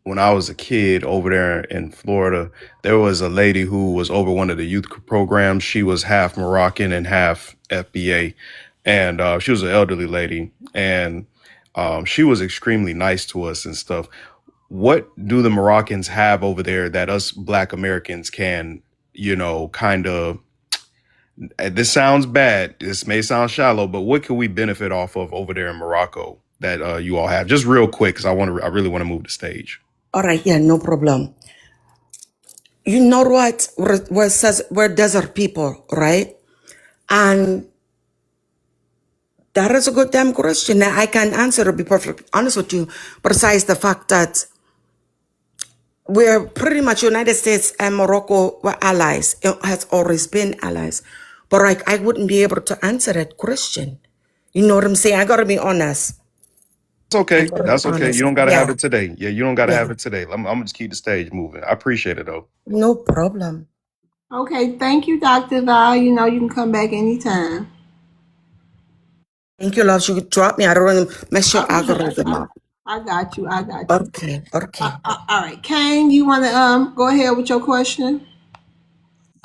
[SPEAKER 3] when I was a kid over there in Florida, there was a lady who was over one of the youth programs. She was half Moroccan and half FBA, and she was an elderly lady, and she was extremely nice to us and stuff. What do the Moroccans have over there that us Black Americans can, kind of, this sounds bad, this may sound shallow, but what can we benefit off of over there in Morocco that you all have? Just real quick, because I really want to move the stage.
[SPEAKER 22] All right, yeah, no problem. You know what? We're desert people, right? And that is a good damn question. I can answer, to be perfectly honest with you, besides the fact that we're pretty much United States and Morocco were allies. It has always been allies. But I wouldn't be able to answer that question. You know what I'm saying? I got to be honest.
[SPEAKER 3] It's okay. That's okay. You don't got to have it today. Yeah, you don't got to have it today. I'm going to just keep the stage moving. I appreciate it, though.
[SPEAKER 22] No problem.
[SPEAKER 1] Okay, thank you, Dr. Val. You know you can come back anytime.
[SPEAKER 22] Thank you, love. You could drop me. I don't want to mess your algorithm up.
[SPEAKER 1] I got you.
[SPEAKER 22] Okay.
[SPEAKER 1] All right, Kane, you want to go ahead with your question?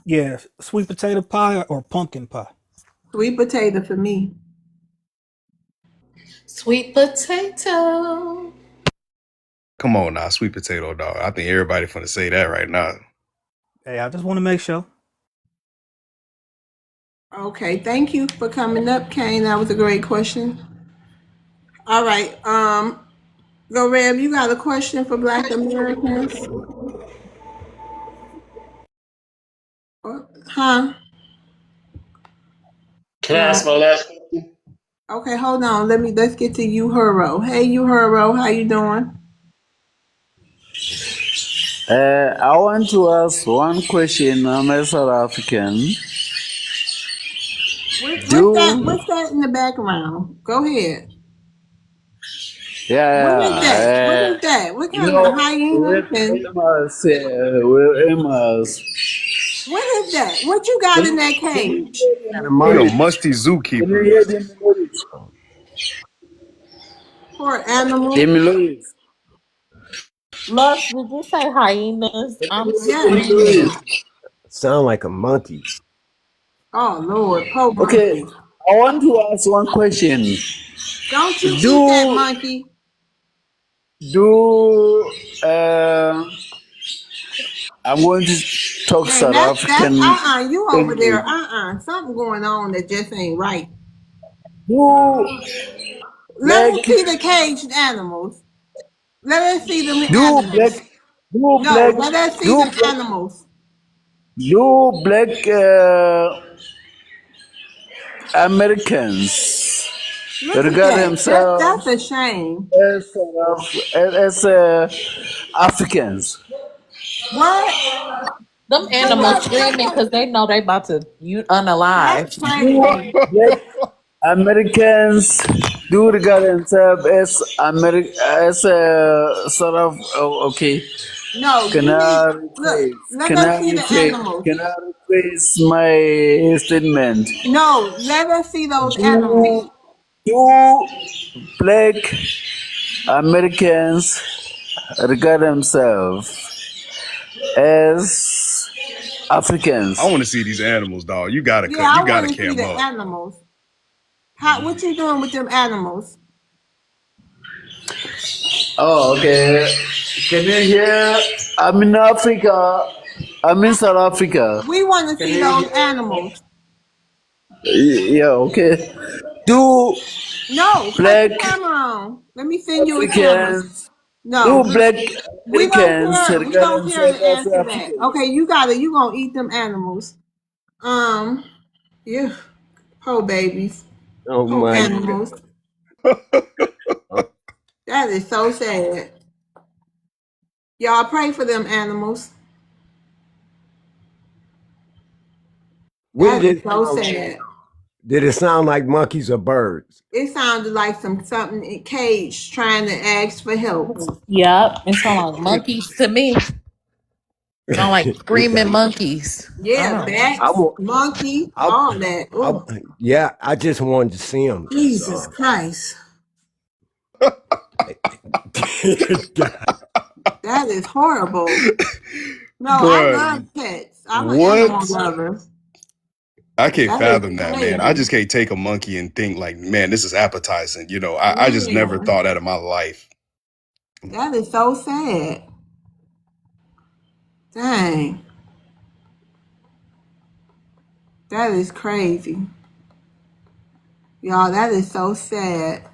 [SPEAKER 19] Yeah, sweet potato pie or pumpkin pie?
[SPEAKER 1] Sweet potato for me.
[SPEAKER 2] Sweet potato.
[SPEAKER 3] Come on now, sweet potato dog. I think everybody finna say that right now.
[SPEAKER 19] Hey, I just want to make sure.
[SPEAKER 1] Okay, thank you for coming up, Kane. That was a great question. All right, go Reb, you got a question for Black Americans? Huh?
[SPEAKER 18] Can I ask my last question?
[SPEAKER 1] Okay, hold on. Let's get to you, Huro. Hey, you, Huro, how you doing?
[SPEAKER 7] I want to ask one question. I'm a South African.
[SPEAKER 1] What's that in the background? Go ahead. What is that? What
[SPEAKER 7] You
[SPEAKER 1] kind
[SPEAKER 7] know,
[SPEAKER 1] of hyena? What is that? What you got in that cage?
[SPEAKER 3] You know, musty
[SPEAKER 7] Can you
[SPEAKER 3] zookeeper.
[SPEAKER 7] hear the melodies?
[SPEAKER 1] Poor animal.
[SPEAKER 7] The melodies.
[SPEAKER 2] Love, did you say hyenas? I'm
[SPEAKER 1] Yes.
[SPEAKER 2] screaming.
[SPEAKER 21] Sound like a monkey.
[SPEAKER 1] Oh Lord, poor
[SPEAKER 7] Okay,
[SPEAKER 1] monkey.
[SPEAKER 7] I want to ask one question.
[SPEAKER 1] Don't you eat that monkey?
[SPEAKER 7] I'm going to talk
[SPEAKER 1] Man,
[SPEAKER 7] South
[SPEAKER 1] that's
[SPEAKER 7] African
[SPEAKER 1] you over there.
[SPEAKER 7] English.
[SPEAKER 1] Something going on that just ain't right. Let us
[SPEAKER 7] Black,
[SPEAKER 1] see the caged animals. Let us see them
[SPEAKER 7] do
[SPEAKER 1] animals.
[SPEAKER 7] black, do
[SPEAKER 1] No,
[SPEAKER 7] black,
[SPEAKER 1] let us see
[SPEAKER 7] do
[SPEAKER 1] the
[SPEAKER 7] black,
[SPEAKER 1] animals.
[SPEAKER 7] do black Americans
[SPEAKER 1] Look at
[SPEAKER 7] regard
[SPEAKER 1] that.
[SPEAKER 7] themselves
[SPEAKER 1] That's a shame.
[SPEAKER 7] as Africans.
[SPEAKER 1] What?
[SPEAKER 2] Them animals screaming because they know they about to unalive.
[SPEAKER 1] That's crazy.
[SPEAKER 7] Black Americans do regard themselves as a sort of okay.
[SPEAKER 1] No,
[SPEAKER 7] Can
[SPEAKER 1] you need
[SPEAKER 7] I
[SPEAKER 1] look.
[SPEAKER 7] rephrase?
[SPEAKER 1] Let us see the animals.
[SPEAKER 7] Can I rephrase my statement?
[SPEAKER 1] No, let us see those animals.
[SPEAKER 7] Do black Americans regard themselves as Africans?
[SPEAKER 3] I want to see these animals, dog. You gotta
[SPEAKER 1] Yeah, I want to see
[SPEAKER 3] cam
[SPEAKER 1] the
[SPEAKER 3] up.
[SPEAKER 1] animals. What you doing with them animals?
[SPEAKER 7] Oh, okay. Can you hear? I'm in Africa. I'm in South Africa.
[SPEAKER 1] We want to
[SPEAKER 7] Can
[SPEAKER 1] see
[SPEAKER 7] you
[SPEAKER 1] those
[SPEAKER 7] hear?
[SPEAKER 1] animals.
[SPEAKER 7] Yeah, okay. Do
[SPEAKER 1] No, cut
[SPEAKER 7] black
[SPEAKER 1] the camera on. Let me send you a camera.
[SPEAKER 7] Africans,
[SPEAKER 1] No,
[SPEAKER 7] do black
[SPEAKER 1] we don't
[SPEAKER 7] Americans
[SPEAKER 1] care. We
[SPEAKER 7] regard
[SPEAKER 1] don't care to
[SPEAKER 7] themselves as
[SPEAKER 1] answer that.
[SPEAKER 7] Africans?
[SPEAKER 1] Okay, you gonna eat them animals. Yeah, poor babies,
[SPEAKER 21] Oh
[SPEAKER 1] poor
[SPEAKER 21] my
[SPEAKER 1] animals. That is so sad. Y'all pray for them animals.
[SPEAKER 21] What
[SPEAKER 1] That
[SPEAKER 21] did
[SPEAKER 1] is
[SPEAKER 21] it
[SPEAKER 1] so
[SPEAKER 21] sound like?
[SPEAKER 1] sad.
[SPEAKER 21] Did it sound like monkeys or birds?
[SPEAKER 1] It sounded like something in cage trying to ask for help.
[SPEAKER 2] Yep, it sound like monkeys to me. Sound like screaming
[SPEAKER 21] Okay.
[SPEAKER 2] monkeys.
[SPEAKER 1] Yeah, bats, monkey, all that. Oh,
[SPEAKER 21] Yeah, I just wanted to see them.
[SPEAKER 1] Jesus Christ. That is horrible. No, I
[SPEAKER 3] Bruh,
[SPEAKER 1] love pets. I'm an
[SPEAKER 3] what?
[SPEAKER 1] animal lover.
[SPEAKER 3] I can't
[SPEAKER 1] That
[SPEAKER 3] fathom
[SPEAKER 1] is
[SPEAKER 3] that, man. I
[SPEAKER 1] crazy.
[SPEAKER 3] just can't take a monkey and think like, man, this is appetizing. You know, I just never
[SPEAKER 1] Yeah.
[SPEAKER 3] thought that in my life.
[SPEAKER 1] That is so sad. Dang. That is crazy. Y'all, that is so sad.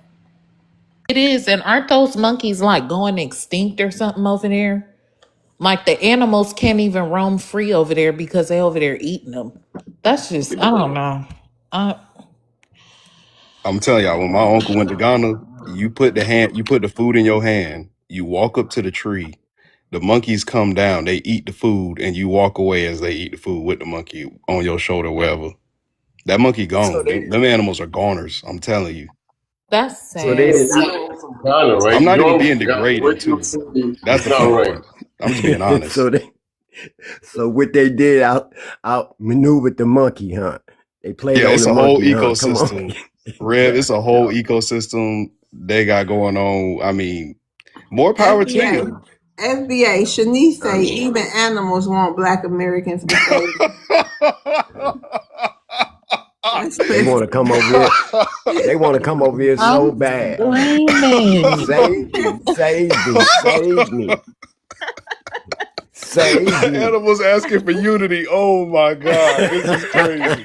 [SPEAKER 2] It is, and aren't those monkeys like going extinct or something over there? Like the animals can't even roam free over there because they over there eating them. That's just I don't know.
[SPEAKER 3] I'm telling y'all, when my uncle went to Ghana, you put the food in your hand, you walk up to the tree, the monkeys come down, they eat the food, and you walk away as they eat the food with the monkey on your shoulder, wherever. That monkey
[SPEAKER 7] So
[SPEAKER 3] gone.
[SPEAKER 7] they,
[SPEAKER 3] Them animals are goners. I'm telling you.
[SPEAKER 2] That's
[SPEAKER 18] So they
[SPEAKER 2] sad.
[SPEAKER 18] from Ghana, right?
[SPEAKER 3] I'm not even
[SPEAKER 18] Your
[SPEAKER 3] being
[SPEAKER 18] Ghana,
[SPEAKER 3] degrading
[SPEAKER 18] what your
[SPEAKER 3] too.
[SPEAKER 18] food is
[SPEAKER 3] That's the
[SPEAKER 18] not
[SPEAKER 3] funny
[SPEAKER 18] right.
[SPEAKER 3] part. I'm just being honest.
[SPEAKER 21] So what they did outmaneuvered the monkey hunt. They played
[SPEAKER 3] Yeah,
[SPEAKER 21] on
[SPEAKER 3] it's
[SPEAKER 21] the
[SPEAKER 3] a whole
[SPEAKER 21] monkey hunt. Come on.
[SPEAKER 3] ecosystem. Rev, it's a whole ecosystem they got going on. I mean, more power to you.
[SPEAKER 1] FBA, Shanice
[SPEAKER 21] I
[SPEAKER 1] say
[SPEAKER 21] mean,
[SPEAKER 1] even animals want Black Americans beside them. That's
[SPEAKER 21] they want to come over here. They want to come over here so
[SPEAKER 2] I'm
[SPEAKER 21] bad.
[SPEAKER 2] screaming.
[SPEAKER 21] Save me, save me, save me, save me.
[SPEAKER 3] Animals asking for unity. Oh my God, this is crazy.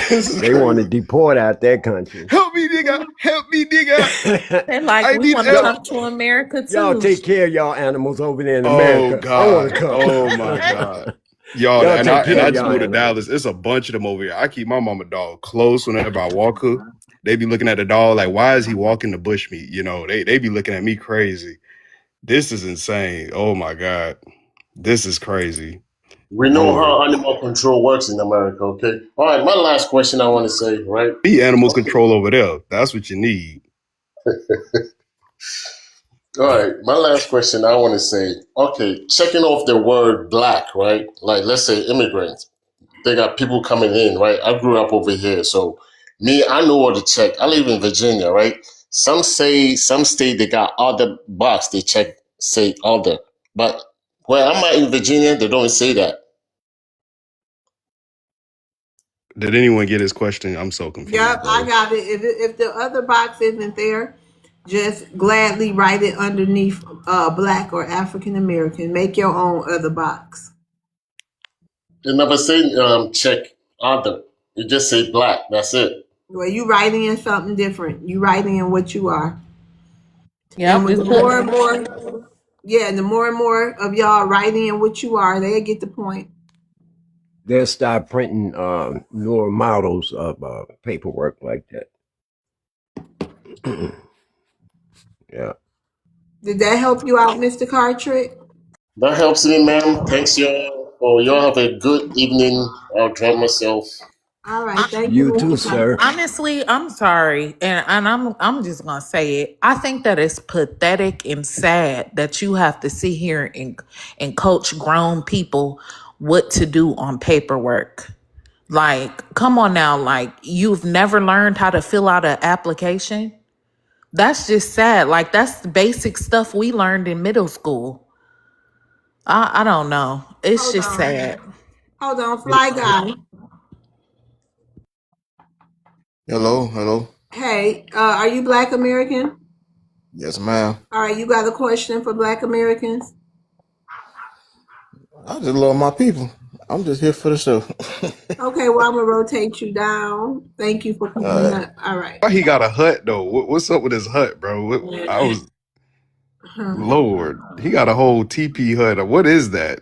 [SPEAKER 3] This is
[SPEAKER 21] They want to deport out their country.
[SPEAKER 3] Help me, nigga. Help me, nigga.
[SPEAKER 2] They're like,
[SPEAKER 3] I
[SPEAKER 2] we
[SPEAKER 3] need
[SPEAKER 2] want to
[SPEAKER 3] help.
[SPEAKER 2] come to America
[SPEAKER 21] Y'all
[SPEAKER 2] too.
[SPEAKER 21] take care of y'all animals over there in
[SPEAKER 3] Oh
[SPEAKER 21] America. I want
[SPEAKER 3] God.
[SPEAKER 21] to come.
[SPEAKER 3] Oh my God. Y'all,
[SPEAKER 21] Y'all
[SPEAKER 3] and
[SPEAKER 21] take
[SPEAKER 3] I
[SPEAKER 21] care of
[SPEAKER 3] just
[SPEAKER 21] y'all
[SPEAKER 3] moved to
[SPEAKER 21] animals.
[SPEAKER 3] Dallas. It's a bunch of them over here. I keep my mama dog close whenever I walk her. They be looking at the dog like, why is he walking the bush meat? You know, they be looking at me crazy. This is insane. Oh my God. This is crazy.
[SPEAKER 18] We know
[SPEAKER 3] Lord.
[SPEAKER 18] how animal control works in America, okay? All right, my last question I want to say, right?
[SPEAKER 3] Be animal control over there. That's what you need.
[SPEAKER 18] All right, my last question I want to say, okay, checking off the word black, right? Like, let's say immigrants. They got people coming in, right? I grew up over here, so me, I know what to check. I live in Virginia, right? Some state they got other box, they check, say other. But where I'm at in Virginia, they don't say that.
[SPEAKER 3] Did anyone get his question? I'm so confused,
[SPEAKER 1] Yep, I
[SPEAKER 3] bro.
[SPEAKER 1] got it. If the other box isn't there, just gladly write it underneath Black or African American. Make your own other box.
[SPEAKER 18] They never say check other. You just say black. That's it.
[SPEAKER 1] Well, you writing in something different. You writing in what you are.
[SPEAKER 2] Yep,
[SPEAKER 1] And when
[SPEAKER 2] just
[SPEAKER 1] the
[SPEAKER 2] put
[SPEAKER 1] more and more, yeah, and the more and more of y'all writing in what you are, they get the point.
[SPEAKER 21] They'll start printing newer models of paperwork like that. Yeah.
[SPEAKER 1] Did that help you out, Mr. Cartrick?
[SPEAKER 18] That helps me, ma'am. Thanks, y'all. Oh, y'all have a good evening. I'll drive myself.
[SPEAKER 1] All right, thank
[SPEAKER 21] You
[SPEAKER 1] you,
[SPEAKER 21] too,
[SPEAKER 1] Mr.
[SPEAKER 21] sir.
[SPEAKER 2] honestly, I'm sorry, and I'm just gonna say it. I think that it's pathetic and sad that you have to sit here and coach grown people what to do on paperwork. Like, come on now, like you've never learned how to fill out an application. That's just sad. Like that's the basic stuff we learned in middle school. I don't know. It's
[SPEAKER 1] Hold
[SPEAKER 2] just
[SPEAKER 1] on.
[SPEAKER 2] sad.
[SPEAKER 1] Hold on, Fly Guy.
[SPEAKER 9] Hello.
[SPEAKER 1] Hey, are you Black American?
[SPEAKER 9] Yes, ma'am.
[SPEAKER 1] All right, you got a question for Black Americans?
[SPEAKER 9] I just love my people. I'm just here for the show.
[SPEAKER 1] Okay, well, I'm going to rotate you down. Thank you for coming up. All right.
[SPEAKER 3] Why he got a hut though? What's up with his hut, bro? I was Lord. He got a whole teepee hut. What is that?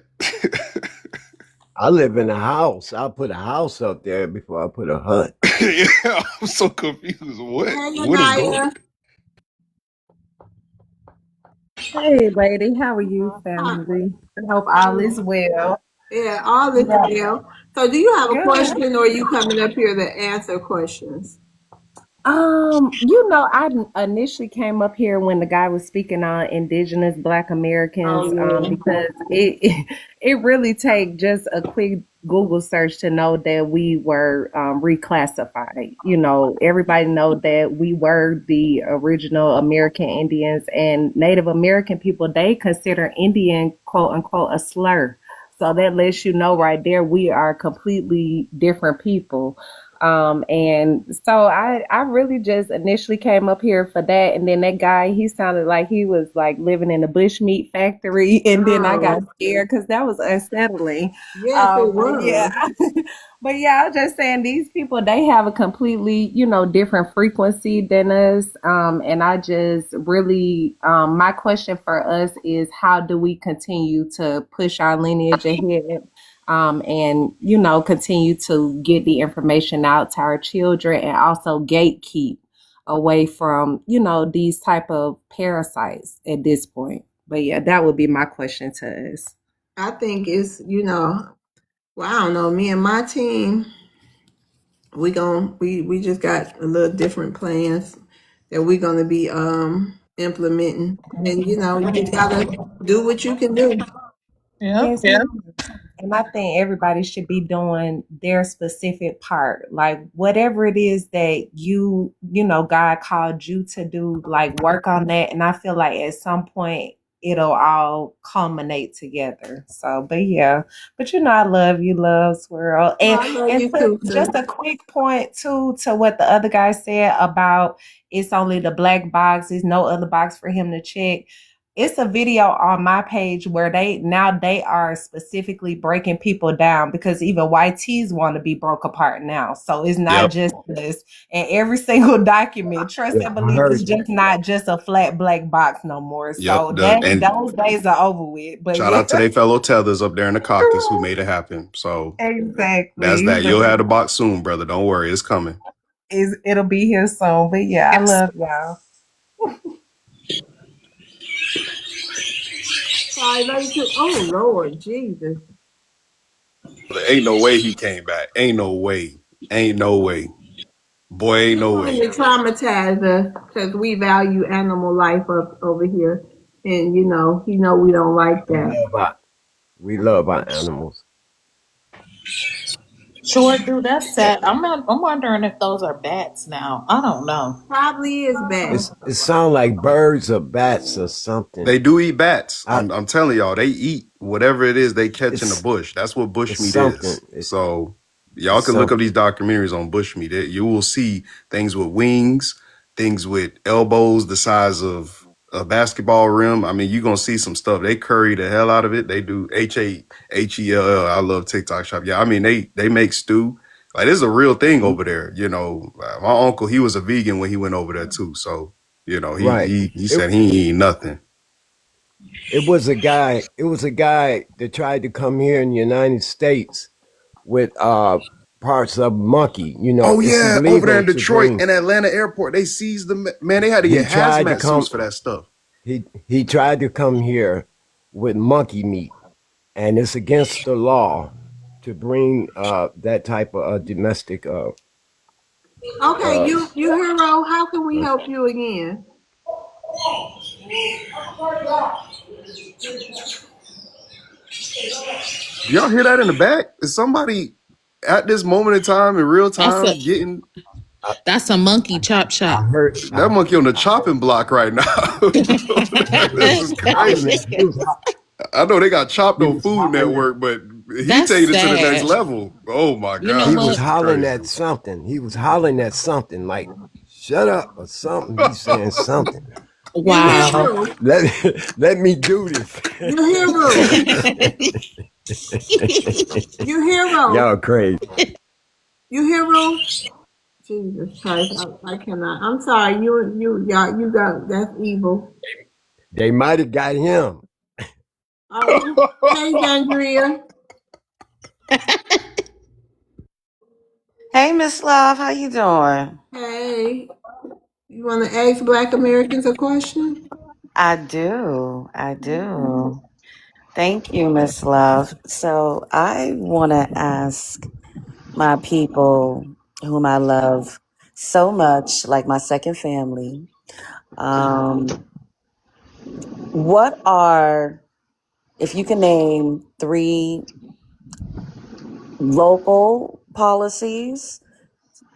[SPEAKER 21] I live in a house. I'll put a house up there before I put a hut.
[SPEAKER 3] Yeah, I'm so confused. What?
[SPEAKER 1] Hey,
[SPEAKER 3] What is going on?
[SPEAKER 1] Anaya.
[SPEAKER 11] Hey, lady, how are you, family? I hope all is well.
[SPEAKER 1] Yeah, all is
[SPEAKER 11] Yeah.
[SPEAKER 1] well. So do you have a
[SPEAKER 11] Good.
[SPEAKER 1] question or are you coming up here to answer questions?
[SPEAKER 11] I initially came up here when the guy was speaking on indigenous Black Americans, because it really take just a quick Google search to know that we were reclassified. You know, everybody know that we were the original American Indians, and Native American people, they consider Indian, quote unquote, a slur. So that lets you know right there we are completely different people. And so I really just initially came up here for that. And then that guy, he sounded like he was like living in a bushmeat factory. And then I got scared because that was unsettling.
[SPEAKER 1] Yes, it was.
[SPEAKER 11] Yeah. But yeah, I was just saying these people, they have a completely, different frequency than us. And I just really, my question for us is how do we continue to push our lineage ahead? And continue to get the information out to our children and also gatekeep away from these type of parasites at this point. But yeah, that would be my question to us.
[SPEAKER 1] I think it's, well, I don't know, me and my team, we just got a little different plans that we're gonna be implementing. And you just gotta do what you can do.
[SPEAKER 2] Yeah.
[SPEAKER 11] Yes, ma'am. And I think everybody should be doing their specific part. Like whatever it is that you know, God called you to do, like work on that. And I feel like at some point it'll all culminate together. So, but yeah, but you know, I love you, love Swirl.
[SPEAKER 1] Oh, I love you too,
[SPEAKER 11] Just
[SPEAKER 1] sis.
[SPEAKER 11] a quick point too to what the other guy said about it's only the black box, there's no other box for him to check. It's a video on my page where they are specifically breaking people down because even YTs want to be broke apart now. So it's not
[SPEAKER 3] Yep.
[SPEAKER 11] just this. And every single document, trust
[SPEAKER 21] Yeah,
[SPEAKER 11] and
[SPEAKER 21] I
[SPEAKER 11] believe,
[SPEAKER 21] heard
[SPEAKER 11] is just not just a flat black box no more.
[SPEAKER 3] Yep.
[SPEAKER 11] So that
[SPEAKER 3] And
[SPEAKER 11] those days are over with. But
[SPEAKER 3] shout
[SPEAKER 11] yeah,
[SPEAKER 3] out to their fellow tethers up there in the caucus who made it happen. So that's
[SPEAKER 11] exactly.
[SPEAKER 3] that. You'll
[SPEAKER 11] But
[SPEAKER 3] have the box soon, brother. Don't worry, it's coming.
[SPEAKER 11] it'll be here soon. But yeah, I love y'all.
[SPEAKER 1] Oh Lord Jesus.
[SPEAKER 3] There ain't no way he came back. Ain't no way. Ain't no way. Boy, ain't no way.
[SPEAKER 1] To traumatize us because we value animal life up over here, and you know we don't like that.
[SPEAKER 21] We love our animals.
[SPEAKER 2] Sure do. That's sad. I'm wondering if those are bats now. I don't know.
[SPEAKER 1] Probably is bad.
[SPEAKER 21] It sounds like birds or bats or something.
[SPEAKER 3] They do eat bats. I'm telling y'all, they eat whatever it is they catch in the bush. That's what bushmeat is. So y'all can look up these documentaries on bushmeat. You will see things with wings, things with elbows the size of a basketball rim. I mean, you're gonna see some stuff. They curry the hell out of it. They do HAHELL. I love TikTok shop. Yeah, I mean they make stew. Like this is a real thing over there. You know, my uncle, he was a vegan when he went over there too. So, you know, he said he ain't eating nothing.
[SPEAKER 21] It was a guy that tried to come here in the United States with parts of monkey, you know.
[SPEAKER 3] Oh
[SPEAKER 21] it's
[SPEAKER 3] yeah,
[SPEAKER 21] illegal
[SPEAKER 3] over there in
[SPEAKER 21] to
[SPEAKER 3] Detroit
[SPEAKER 21] bring-
[SPEAKER 3] and Atlanta airport, they seized the man. They had to
[SPEAKER 21] He
[SPEAKER 3] get
[SPEAKER 21] tried to
[SPEAKER 3] hazmat
[SPEAKER 21] come-
[SPEAKER 3] suits for that stuff.
[SPEAKER 21] He tried to come here with monkey meat, and it's against the law to bring that type of domestic.
[SPEAKER 1] Okay, you hero. How can we help you again?
[SPEAKER 3] Do y'all hear that in the back? Is somebody at this moment in time, in real time, getting?
[SPEAKER 2] That's a monkey chop shop.
[SPEAKER 3] That monkey on the chopping block right now. This is crazy. I know they got chopped on Food Network, but he
[SPEAKER 21] That's
[SPEAKER 3] taking it to the
[SPEAKER 21] sad.
[SPEAKER 3] next level. Oh my God.
[SPEAKER 21] He was hollering at something. Like, shut up or something. He's saying something.
[SPEAKER 2] Wow.
[SPEAKER 21] Let me do this.
[SPEAKER 1] You hero. You hero.
[SPEAKER 21] Y'all crazy.
[SPEAKER 1] You hero. Jesus Christ, I cannot. I'm sorry. You got that's evil.
[SPEAKER 21] They might have got him.
[SPEAKER 1] Hey, Andrea.
[SPEAKER 22] Hey, Miss Love, how you doing?
[SPEAKER 1] Hey, you want to ask Black Americans a question?
[SPEAKER 22] I do. Thank you, Miss Love. So I want to ask my people whom I love so much, like my second family, what are, if you can name 3 local policies,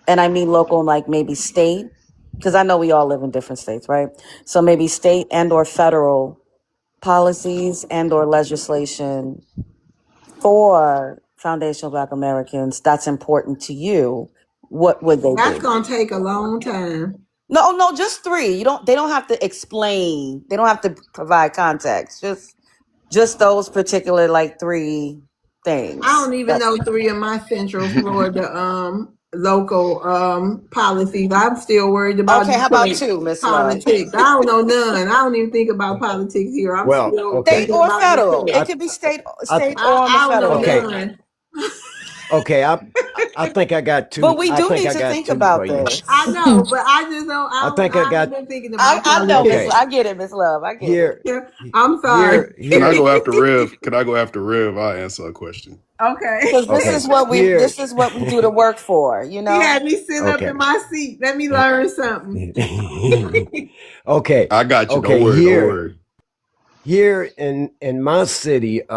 [SPEAKER 22] and I mean local like maybe state, because I know we all live in different states, right? So maybe state and or federal policies and or legislation for foundational Black Americans that's important to you, what would they
[SPEAKER 1] That's
[SPEAKER 22] be?
[SPEAKER 1] gonna take a long time.
[SPEAKER 22] No, just 3. They don't have to explain. They don't have to provide context. Just those particular like 3 things.
[SPEAKER 1] I don't even know 3 of my Central Florida local policies. I'm still worried about.
[SPEAKER 22] Okay, how about 2, Miss Love?
[SPEAKER 1] politics? I don't know none. I don't even think about politics here. I'm still
[SPEAKER 22] State
[SPEAKER 1] thinking
[SPEAKER 22] or
[SPEAKER 1] about
[SPEAKER 22] federal.
[SPEAKER 1] Detroit.
[SPEAKER 22] It could be state or on the
[SPEAKER 1] I
[SPEAKER 22] federal.
[SPEAKER 1] don't know none.
[SPEAKER 21] Okay, I think I got 2.
[SPEAKER 22] But we do
[SPEAKER 21] I think
[SPEAKER 22] need
[SPEAKER 21] I
[SPEAKER 22] to
[SPEAKER 21] got
[SPEAKER 22] think
[SPEAKER 21] 2
[SPEAKER 22] about
[SPEAKER 21] for you.
[SPEAKER 22] this.
[SPEAKER 1] I know, but I just don't.
[SPEAKER 21] I think I got-
[SPEAKER 1] I've been thinking about.
[SPEAKER 22] I know,
[SPEAKER 21] Okay.
[SPEAKER 22] Miss. I get it, Miss Love. I get
[SPEAKER 21] Here,
[SPEAKER 22] it.
[SPEAKER 1] I'm sorry.
[SPEAKER 3] Can I go after Rev? Can I go after Rev? I'll answer a question.
[SPEAKER 1] Okay.
[SPEAKER 22] Because this is what we do the work for. You know.
[SPEAKER 1] He had me sit up
[SPEAKER 21] Okay.
[SPEAKER 1] in my seat. Let me learn something.
[SPEAKER 21] Okay.
[SPEAKER 3] I got you.
[SPEAKER 21] Okay,
[SPEAKER 3] Don't worry.
[SPEAKER 21] here-
[SPEAKER 3] Don't worry.
[SPEAKER 21] here in my city,
[SPEAKER 1] We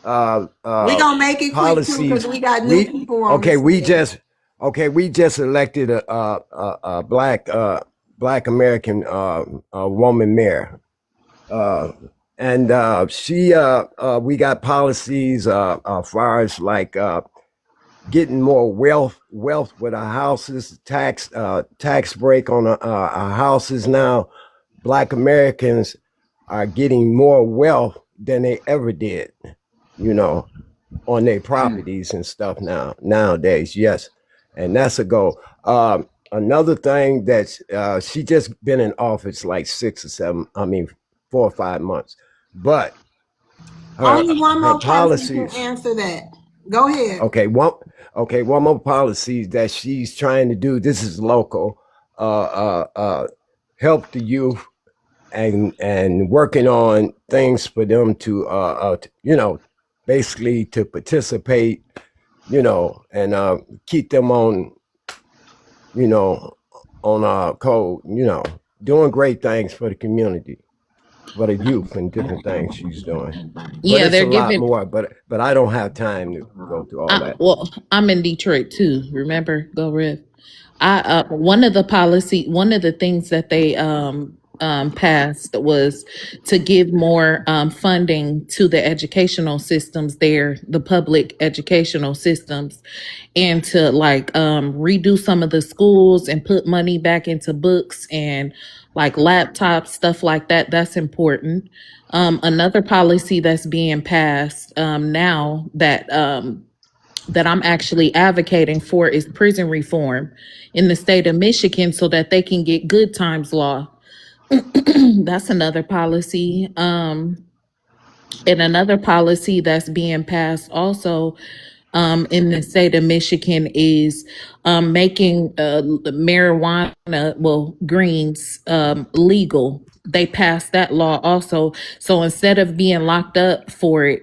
[SPEAKER 1] gonna make it quick too because
[SPEAKER 21] policies.
[SPEAKER 1] we got new people on the
[SPEAKER 21] We just elected a black American woman mayor, and we got policies far as like getting more wealth with our houses, tax break on our houses now. Black Americans are getting more wealth than they ever did, on their properties and stuff nowadays. Yes, and that's a goal. Another thing that she just been in office like 4 or 5 months, but
[SPEAKER 1] only one
[SPEAKER 21] her
[SPEAKER 1] more person
[SPEAKER 21] policies.
[SPEAKER 1] can answer that. Go ahead.
[SPEAKER 21] One more policy that she's trying to do. This is local. Help the youth and working on things for them to basically to participate, and keep them on our code, doing great things for the community, for the youth and different things she's doing. But
[SPEAKER 2] Yeah,
[SPEAKER 21] it's
[SPEAKER 2] they're
[SPEAKER 21] a lot
[SPEAKER 2] giving.
[SPEAKER 21] more, but I don't have time to go through all that.
[SPEAKER 2] Well, I'm in Detroit too. Remember, go Red. One of the things that they passed was to give more funding to the educational systems there, the public educational systems, and to like redo some of the schools and put money back into books and like laptops, stuff like that. That's important. Another policy that's being passed now that I'm actually advocating for is prison reform in the state of Michigan so that they can get good times law. That's another policy. And another policy that's being passed also in the state of Michigan is making marijuana, greens, legal. They passed that law also. So instead of being locked up for it,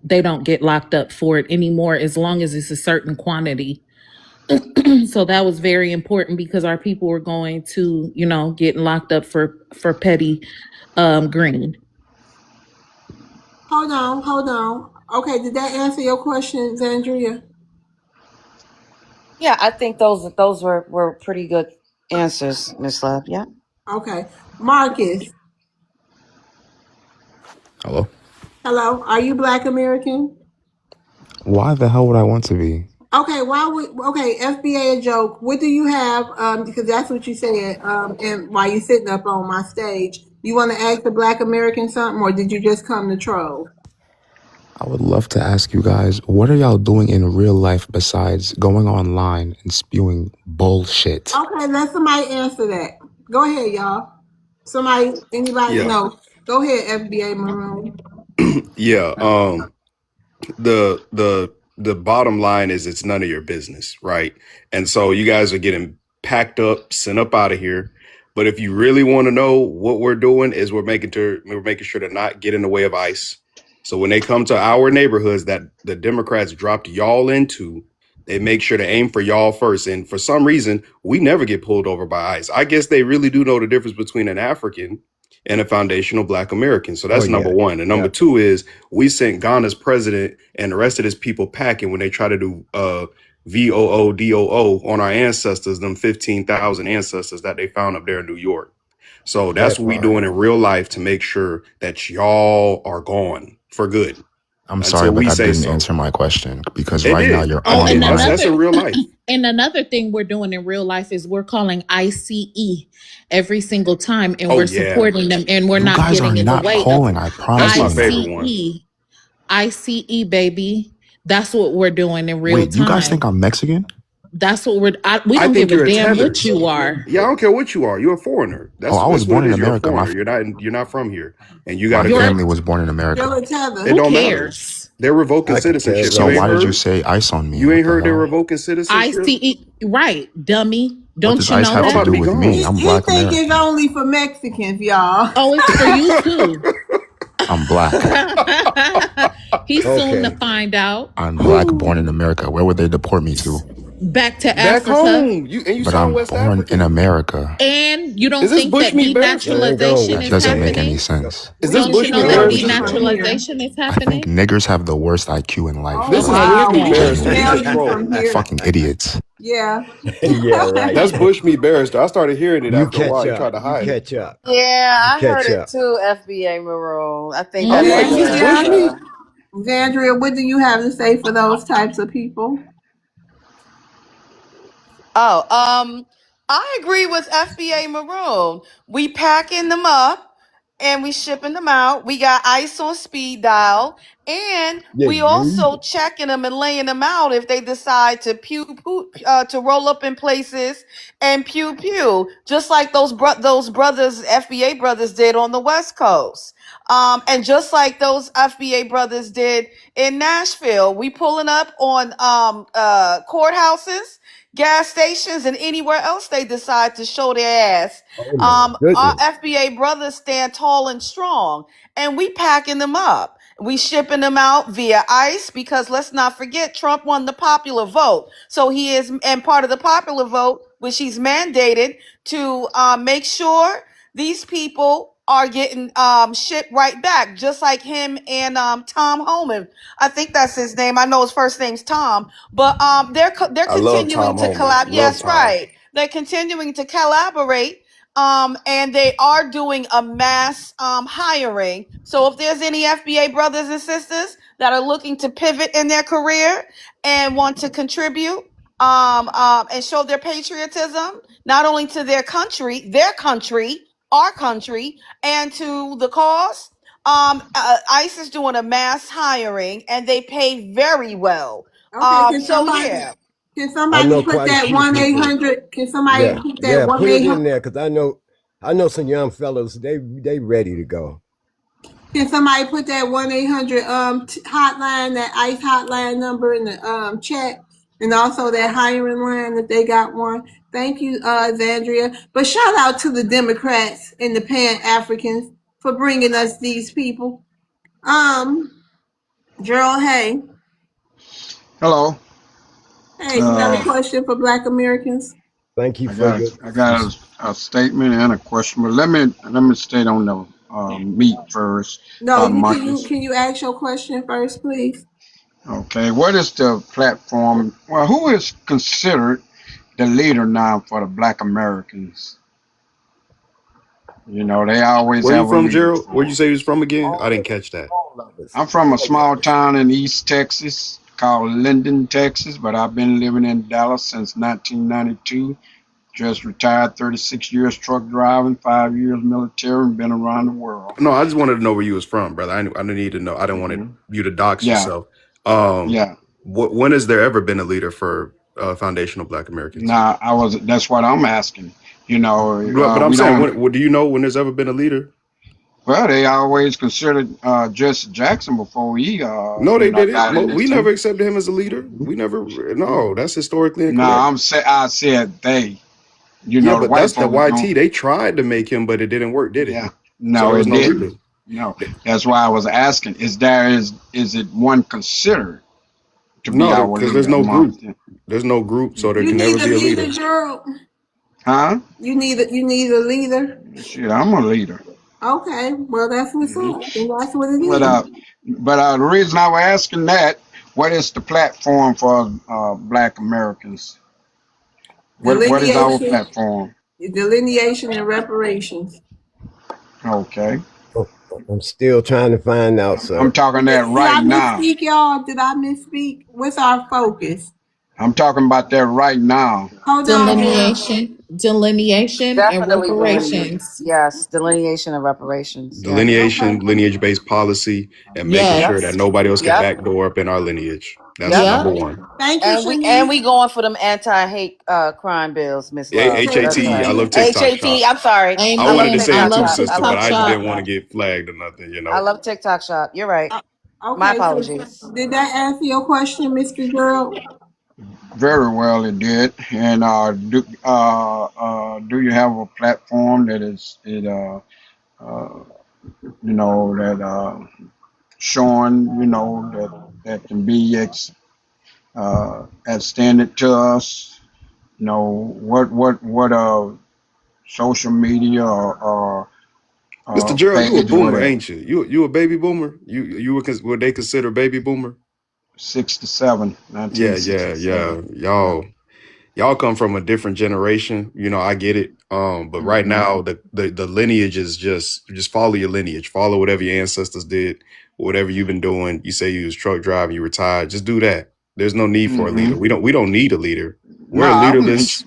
[SPEAKER 2] they don't get locked up for it anymore as long as it's a certain quantity. So that was very important because our people were going to, getting locked up for petty green.
[SPEAKER 1] Hold on. Okay, did that answer your question, Zandria?
[SPEAKER 22] Yeah, I think those were pretty good answers, Miss Love. Yeah.
[SPEAKER 1] Okay. Marcus,
[SPEAKER 12] Hello?
[SPEAKER 1] hello. Are you Black American?
[SPEAKER 12] Why the hell would I want to be?
[SPEAKER 1] Okay, FBA a joke. What do you have? Because that's what you said. And while you're sitting up on my stage, you want to ask the Black American something, or did you just come to troll?
[SPEAKER 12] I would love to ask you guys, what are y'all doing in real life besides going online and spewing bullshit?
[SPEAKER 1] Okay, let somebody answer that. Go ahead, y'all. Anybody?
[SPEAKER 3] Yeah.
[SPEAKER 1] No. Go ahead, FBA Maroon.
[SPEAKER 3] Yeah. The bottom line is it's none of your business, right? And so you guys are getting packed up, sent up out of here. But if you really want to know what we're doing is we're making sure to not get in the way of ICE. So when they come to our neighborhoods that the Democrats dropped y'all into, they make sure to aim for y'all first. And for some reason, we never get pulled over by ICE. I guess they really do know the difference between an African and a foundational Black American. So that's number one. And number two is we sent Ghana's president and the rest of his people packing when they try to do VOODOO on our ancestors, them 15,000 ancestors that they found up there in New York. So that's what we doing in real life to make sure that y'all are gone for good.
[SPEAKER 12] I'm sorry, but that didn't answer my question because right now you're
[SPEAKER 2] Oh,
[SPEAKER 12] on
[SPEAKER 2] and
[SPEAKER 12] live.
[SPEAKER 3] That's in real life.
[SPEAKER 2] And another thing we're doing in real life is we're calling ICE every single time, and we're supporting them, and we're
[SPEAKER 12] You
[SPEAKER 2] not
[SPEAKER 12] guys
[SPEAKER 2] getting
[SPEAKER 12] are
[SPEAKER 2] in the
[SPEAKER 12] not
[SPEAKER 2] way
[SPEAKER 12] calling,
[SPEAKER 2] of
[SPEAKER 12] I promise
[SPEAKER 3] That's my favorite one.
[SPEAKER 2] ICE, baby. That's what we're doing in real
[SPEAKER 12] Wait,
[SPEAKER 2] time.
[SPEAKER 12] you guys think I'm Mexican?
[SPEAKER 2] That's what we
[SPEAKER 3] I
[SPEAKER 2] don't
[SPEAKER 3] think
[SPEAKER 2] give a
[SPEAKER 3] you're a
[SPEAKER 2] damn what
[SPEAKER 3] tether.
[SPEAKER 2] you are.
[SPEAKER 3] Yeah, I don't care what you are. You're a foreigner.
[SPEAKER 12] I was
[SPEAKER 3] That's
[SPEAKER 12] born
[SPEAKER 3] what
[SPEAKER 12] in
[SPEAKER 3] it is. You're a
[SPEAKER 12] America.
[SPEAKER 3] foreigner. You're not from here, and you
[SPEAKER 12] My
[SPEAKER 3] got to
[SPEAKER 12] family was born in America.
[SPEAKER 1] Still a tether.
[SPEAKER 3] It don't matter.
[SPEAKER 2] cares?
[SPEAKER 3] They're revoking
[SPEAKER 21] I could care
[SPEAKER 3] citizenship.
[SPEAKER 12] So
[SPEAKER 3] You ain't
[SPEAKER 12] why did you
[SPEAKER 3] heard?
[SPEAKER 12] say ice on me?
[SPEAKER 3] You ain't
[SPEAKER 12] What the
[SPEAKER 3] heard they're
[SPEAKER 12] hell?
[SPEAKER 3] revoking citizenship?
[SPEAKER 2] ICE, right, dummy.
[SPEAKER 12] What
[SPEAKER 2] Don't
[SPEAKER 12] does
[SPEAKER 2] you
[SPEAKER 12] ice
[SPEAKER 2] know
[SPEAKER 12] have
[SPEAKER 3] I'm
[SPEAKER 12] to
[SPEAKER 3] about
[SPEAKER 12] do
[SPEAKER 3] to be
[SPEAKER 12] with
[SPEAKER 3] gone.
[SPEAKER 12] me? I'm
[SPEAKER 1] He
[SPEAKER 12] Black
[SPEAKER 1] think
[SPEAKER 12] American.
[SPEAKER 1] it's only for Mexicans, y'all.
[SPEAKER 2] Oh, it's for you too.
[SPEAKER 12] I'm Black.
[SPEAKER 2] He's soon to
[SPEAKER 21] Okay.
[SPEAKER 2] find out.
[SPEAKER 12] I'm Black, born in America. Where would they deport me to?
[SPEAKER 2] back to
[SPEAKER 3] Back
[SPEAKER 2] Africa.
[SPEAKER 3] home. You
[SPEAKER 12] But
[SPEAKER 3] sound
[SPEAKER 12] I'm
[SPEAKER 3] West
[SPEAKER 12] born in
[SPEAKER 3] African.
[SPEAKER 12] America.
[SPEAKER 2] And you
[SPEAKER 3] Is
[SPEAKER 2] don't
[SPEAKER 3] this
[SPEAKER 2] think that
[SPEAKER 3] Bushmeat Barrister?
[SPEAKER 21] There you go
[SPEAKER 2] denaturalization
[SPEAKER 21] with
[SPEAKER 12] That
[SPEAKER 2] is
[SPEAKER 21] your
[SPEAKER 12] doesn't make any
[SPEAKER 2] happening?
[SPEAKER 12] sense.
[SPEAKER 3] Is
[SPEAKER 1] We
[SPEAKER 3] this
[SPEAKER 2] Don't you know
[SPEAKER 3] Bushmeat
[SPEAKER 1] know
[SPEAKER 2] that
[SPEAKER 1] you
[SPEAKER 3] Barrister?
[SPEAKER 1] from here.
[SPEAKER 2] denaturalization is
[SPEAKER 12] I think
[SPEAKER 2] happening?
[SPEAKER 12] niggers have the worst IQ in life.
[SPEAKER 1] Oh
[SPEAKER 3] This is
[SPEAKER 1] wow,
[SPEAKER 3] Bushmeat
[SPEAKER 1] we can
[SPEAKER 3] Barrister. He's
[SPEAKER 1] smell
[SPEAKER 3] a
[SPEAKER 1] you
[SPEAKER 3] troll.
[SPEAKER 1] from here.
[SPEAKER 12] Fucking idiots.
[SPEAKER 1] Yeah.
[SPEAKER 21] yeah, right.
[SPEAKER 3] That's Bushmeat Barrister. I started hearing it
[SPEAKER 21] You
[SPEAKER 3] after a
[SPEAKER 21] catch
[SPEAKER 3] while. He
[SPEAKER 21] up.
[SPEAKER 3] tried to
[SPEAKER 21] You
[SPEAKER 3] hide it.
[SPEAKER 21] catch up.
[SPEAKER 10] Yeah,
[SPEAKER 21] You
[SPEAKER 10] I heard
[SPEAKER 21] catch
[SPEAKER 10] it
[SPEAKER 21] up.
[SPEAKER 10] too, FBA Maroon. I think
[SPEAKER 3] I'm
[SPEAKER 10] that's
[SPEAKER 3] like, is this Bushmeat?
[SPEAKER 1] Zandria, what do you have to say for those types of people?
[SPEAKER 10] Oh, I agree with FBA Maroon. We packing them up and we shipping them out. We got ice on speed dial, and
[SPEAKER 21] Yeah,
[SPEAKER 10] we also checking them and laying them out if they decide to to roll up in places and pew pew, just like those brothers, FBA brothers, did on the West Coast. And just like those FBA brothers did in Nashville, we pulling up on courthouses, gas stations, and anywhere else they decide to show their ass.
[SPEAKER 21] Oh my
[SPEAKER 10] Our
[SPEAKER 21] goodness.
[SPEAKER 10] FBA brothers stand tall and strong, and we packing them up. We shipping them out via ICE, because let's not forget Trump won the popular vote. So he is, and part of the popular vote, which he's mandated to make sure these people are getting shipped right back, just like him and Tom Homan. I think that's his name. I know his first name's Tom, but they're
[SPEAKER 3] I love
[SPEAKER 10] continuing
[SPEAKER 3] Tom
[SPEAKER 10] to
[SPEAKER 3] Homan.
[SPEAKER 10] collab.
[SPEAKER 3] Love
[SPEAKER 10] Yes,
[SPEAKER 3] Tom.
[SPEAKER 10] right. They're continuing to collaborate. And they are doing a mass hiring. So if there's any FBA brothers and sisters that are looking to pivot in their career and want to contribute and show their patriotism, not only to their country, our country, and to the cause, ICE is doing a mass hiring, and they pay very well.
[SPEAKER 1] Okay, can
[SPEAKER 10] So
[SPEAKER 1] somebody
[SPEAKER 10] yeah.
[SPEAKER 1] can
[SPEAKER 21] I
[SPEAKER 1] somebody
[SPEAKER 21] know
[SPEAKER 1] put
[SPEAKER 21] quite a
[SPEAKER 1] that
[SPEAKER 21] few people.
[SPEAKER 1] 1-800? Can somebody
[SPEAKER 21] Yeah,
[SPEAKER 1] put that
[SPEAKER 21] yeah. Put it
[SPEAKER 1] 1-800?
[SPEAKER 21] in there because I know some young fellows. They ready to go.
[SPEAKER 1] Can somebody put that 1-800 hotline, that ICE hotline number in the chat, and also that hiring line if they got one? Thank you, Zandria. But shout out to the Democrats and the Pan Africans for bringing us these people. Gerald, hey,
[SPEAKER 13] Hello.
[SPEAKER 1] you got a question for Black Americans?
[SPEAKER 21] Thank you
[SPEAKER 13] I
[SPEAKER 21] for
[SPEAKER 13] got
[SPEAKER 21] your.
[SPEAKER 13] I got a statement and a question, but let me state on the meat first.
[SPEAKER 1] No,
[SPEAKER 13] Marcus.
[SPEAKER 1] can you ask your question first, please?
[SPEAKER 13] Okay, what is the platform? Well, who is considered the leader now for the Black Americans? You know, they always
[SPEAKER 3] Where you
[SPEAKER 13] have a
[SPEAKER 3] from,
[SPEAKER 13] leader
[SPEAKER 3] Gerald?
[SPEAKER 13] for
[SPEAKER 3] Where'd you
[SPEAKER 13] 'em.
[SPEAKER 3] say you was from again? I didn't catch that.
[SPEAKER 13] I'm from a small town in East Texas called Linden, Texas, but I've been living in Dallas since 1992. Just retired, 36 years truck driving, 5 years military, and been around the world.
[SPEAKER 3] No, I just wanted to know where you was from, brother. I didn't need to know. I didn't want you to dox
[SPEAKER 13] Yeah,
[SPEAKER 3] yourself.
[SPEAKER 13] yeah.
[SPEAKER 3] When has there ever been a leader for foundational Black Americans?
[SPEAKER 13] Nah, that's what I'm asking. You know,
[SPEAKER 3] But I'm
[SPEAKER 13] we
[SPEAKER 3] saying,
[SPEAKER 13] don't.
[SPEAKER 3] do you know when there's ever been a leader?
[SPEAKER 13] Well, they always considered Jesse Jackson before he,
[SPEAKER 3] No, they didn't.
[SPEAKER 13] got in this
[SPEAKER 3] We never
[SPEAKER 13] too.
[SPEAKER 3] accepted him as a leader. We never. No, that's historically
[SPEAKER 13] No,
[SPEAKER 3] incorrect.
[SPEAKER 13] I said they. You
[SPEAKER 3] Yeah,
[SPEAKER 13] know, the
[SPEAKER 3] but
[SPEAKER 13] white
[SPEAKER 3] that's the
[SPEAKER 13] folks
[SPEAKER 3] YT.
[SPEAKER 13] don't.
[SPEAKER 3] They tried to make him, but it didn't work, did it?
[SPEAKER 13] Yeah,
[SPEAKER 3] So
[SPEAKER 13] no,
[SPEAKER 3] there was
[SPEAKER 13] it
[SPEAKER 3] no leader.
[SPEAKER 13] didn't. No, that's why I was asking. Is it one considered to be
[SPEAKER 3] No,
[SPEAKER 13] our
[SPEAKER 3] because there's
[SPEAKER 13] leader
[SPEAKER 3] no group.
[SPEAKER 13] amongst them?
[SPEAKER 3] There's no group, so there
[SPEAKER 1] You
[SPEAKER 3] can
[SPEAKER 1] need
[SPEAKER 3] never
[SPEAKER 1] a
[SPEAKER 3] be a
[SPEAKER 1] leader,
[SPEAKER 3] leader.
[SPEAKER 1] Gerald.
[SPEAKER 13] Huh?
[SPEAKER 1] You need a leader.
[SPEAKER 13] Shit, I'm a leader.
[SPEAKER 1] Okay, well that's what's up. And that's what it
[SPEAKER 13] But
[SPEAKER 1] is.
[SPEAKER 13] the reason I was asking that, what is the platform for Black Americans? What is our
[SPEAKER 1] Delineation,
[SPEAKER 13] platform?
[SPEAKER 1] delineation and reparations.
[SPEAKER 13] Okay,
[SPEAKER 21] I'm still trying to find out, sir.
[SPEAKER 13] I'm talking that
[SPEAKER 1] Did I
[SPEAKER 13] right now.
[SPEAKER 1] misspeak, y'all? Did I misspeak? What's our focus?
[SPEAKER 13] I'm talking about that right now.
[SPEAKER 1] Hold on, Gerald.
[SPEAKER 2] Delineation and
[SPEAKER 10] Definitely
[SPEAKER 2] reparations.
[SPEAKER 10] yes, delineation and reparations. Yes.
[SPEAKER 3] Delineation, lineage-based policy, and making
[SPEAKER 2] Yes.
[SPEAKER 3] sure that nobody else can
[SPEAKER 10] Yep.
[SPEAKER 3] backdoor up in our lineage. That's
[SPEAKER 10] Yep.
[SPEAKER 3] number one.
[SPEAKER 1] Thank you,
[SPEAKER 10] And
[SPEAKER 1] Shanice.
[SPEAKER 10] we going for them anti-hate crime bills, Miss Love. That's
[SPEAKER 3] HAT, I
[SPEAKER 10] right.
[SPEAKER 3] love TikTok
[SPEAKER 10] HAT.
[SPEAKER 3] shop.
[SPEAKER 10] I'm sorry.
[SPEAKER 3] I
[SPEAKER 10] I love
[SPEAKER 3] wanted to say
[SPEAKER 10] TikTok
[SPEAKER 3] it too,
[SPEAKER 10] shop.
[SPEAKER 3] sister,
[SPEAKER 10] I
[SPEAKER 3] but
[SPEAKER 10] love
[SPEAKER 3] I
[SPEAKER 10] TikTok
[SPEAKER 3] didn't want to
[SPEAKER 10] shop.
[SPEAKER 3] get flagged or nothing, you
[SPEAKER 10] I
[SPEAKER 3] know.
[SPEAKER 10] love TikTok shop. You're right.
[SPEAKER 1] Okay,
[SPEAKER 10] My
[SPEAKER 1] so
[SPEAKER 10] apologies.
[SPEAKER 1] did that answer your question, Mr. Gerald?
[SPEAKER 13] Very well, it did. And do you have a platform that showing that can be extended to us. You know, what social media or
[SPEAKER 3] Mr. Gerald, you a
[SPEAKER 13] page or
[SPEAKER 3] boomer,
[SPEAKER 13] whatever.
[SPEAKER 3] ain't you? You a baby boomer? Would they consider baby boomer?
[SPEAKER 13] 67,
[SPEAKER 3] Yeah.
[SPEAKER 13] 1967. Yeah.
[SPEAKER 3] Y'all come from a different generation. You know, I get it. But right
[SPEAKER 13] hmm
[SPEAKER 3] now the lineage is just follow your lineage. Follow whatever your ancestors did, whatever you've been doing. You say you was truck driving, you retired. Just do that. There's no need for a
[SPEAKER 13] hmm
[SPEAKER 3] leader. We don't need a leader. We're a
[SPEAKER 13] No,
[SPEAKER 3] leaderless,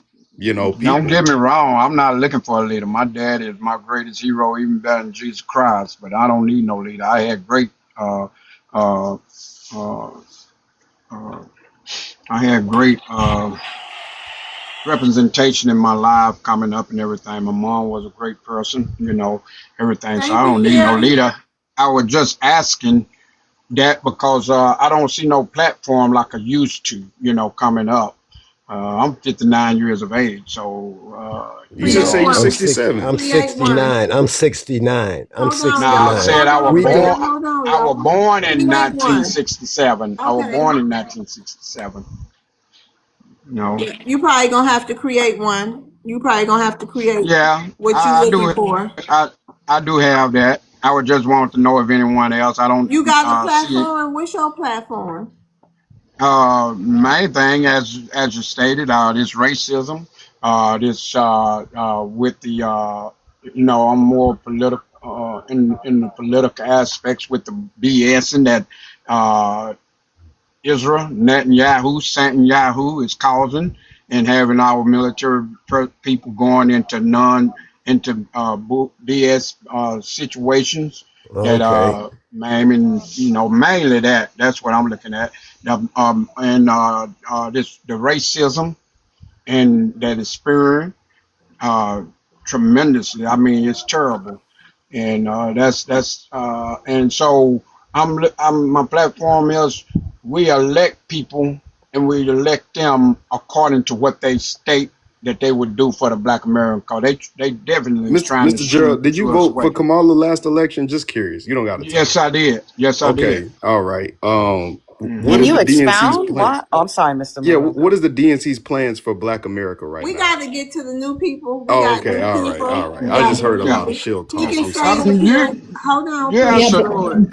[SPEAKER 13] don't
[SPEAKER 3] people.
[SPEAKER 13] get me wrong. I'm not looking for a leader. My dad is my greatest hero, even better than Jesus Christ. But I don't need no leader. I had great, uh, uh, uh, uh, I had great representation in my life coming up and everything. My mom was a great person, everything. So I
[SPEAKER 1] Same
[SPEAKER 13] don't need no
[SPEAKER 1] here.
[SPEAKER 13] leader. I was just asking that because I don't see no platform like I used to, coming up. I'm 59 years of age, so
[SPEAKER 3] You just say
[SPEAKER 1] Create
[SPEAKER 3] you're
[SPEAKER 1] one.
[SPEAKER 3] I'm 67.
[SPEAKER 15] I'm
[SPEAKER 1] Create one.
[SPEAKER 15] 69. I'm 69. I'm
[SPEAKER 1] Hold on,
[SPEAKER 13] now I
[SPEAKER 1] y'all.
[SPEAKER 15] 69.
[SPEAKER 13] said
[SPEAKER 1] Hold
[SPEAKER 13] I was
[SPEAKER 1] on,
[SPEAKER 15] We
[SPEAKER 1] Jared.
[SPEAKER 15] don't.
[SPEAKER 13] born.
[SPEAKER 1] Hold on,
[SPEAKER 13] I was
[SPEAKER 1] y'all.
[SPEAKER 13] born in
[SPEAKER 1] Create one.
[SPEAKER 13] 1967. I was
[SPEAKER 1] Okay.
[SPEAKER 13] born in 1967. No.
[SPEAKER 1] You probably gonna have to create one. You probably gonna have to create
[SPEAKER 13] Yeah,
[SPEAKER 1] what you
[SPEAKER 13] I
[SPEAKER 1] looking
[SPEAKER 13] do.
[SPEAKER 1] for.
[SPEAKER 13] I do have that. I would just want to know if anyone else. I don't
[SPEAKER 1] You got a
[SPEAKER 13] see it.
[SPEAKER 1] platform? What's your platform?
[SPEAKER 13] Main thing, as you stated, this racism, this with the I'm more political in the political aspects with the BS and that Israel Netanyahu is causing and having our military people going into BS situations that
[SPEAKER 15] Okay.
[SPEAKER 13] mainly that's what I'm looking at. And the racism and that is spurring uh, tremendously. I mean, it's terrible, and and so my platform is we elect people and we elect them according to what they state that they would do for the Black American cause. They definitely is trying to
[SPEAKER 3] Mr. Gerald, did you
[SPEAKER 13] shoo us
[SPEAKER 3] vote for
[SPEAKER 13] away.
[SPEAKER 3] Kamala last election? Just curious. You don't got to tell
[SPEAKER 13] Yes,
[SPEAKER 3] us.
[SPEAKER 13] I did. Yes, I did.
[SPEAKER 3] Okay, all right. What
[SPEAKER 10] Can
[SPEAKER 3] is
[SPEAKER 13] hmm
[SPEAKER 10] you
[SPEAKER 3] the DNC's
[SPEAKER 10] expound?
[SPEAKER 3] plan?
[SPEAKER 10] Why? Oh, I'm sorry, Mr.
[SPEAKER 3] Yeah,
[SPEAKER 10] Maroon.
[SPEAKER 3] what is the DNC's plans for Black America right
[SPEAKER 1] We
[SPEAKER 3] now?
[SPEAKER 1] got to get to the new people. We
[SPEAKER 3] Oh,
[SPEAKER 1] got
[SPEAKER 3] okay,
[SPEAKER 1] new
[SPEAKER 3] all
[SPEAKER 1] people.
[SPEAKER 3] right.
[SPEAKER 1] We
[SPEAKER 3] I
[SPEAKER 1] got
[SPEAKER 3] just
[SPEAKER 1] new
[SPEAKER 3] heard a lot
[SPEAKER 13] Yeah.
[SPEAKER 3] of
[SPEAKER 1] people.
[SPEAKER 3] shield
[SPEAKER 1] He
[SPEAKER 3] talk.
[SPEAKER 1] can
[SPEAKER 3] I'm
[SPEAKER 1] stay
[SPEAKER 3] sorry.
[SPEAKER 1] up here. Hold on,
[SPEAKER 13] You
[SPEAKER 1] praise
[SPEAKER 2] Yeah,
[SPEAKER 1] the
[SPEAKER 13] answered.
[SPEAKER 1] Lord.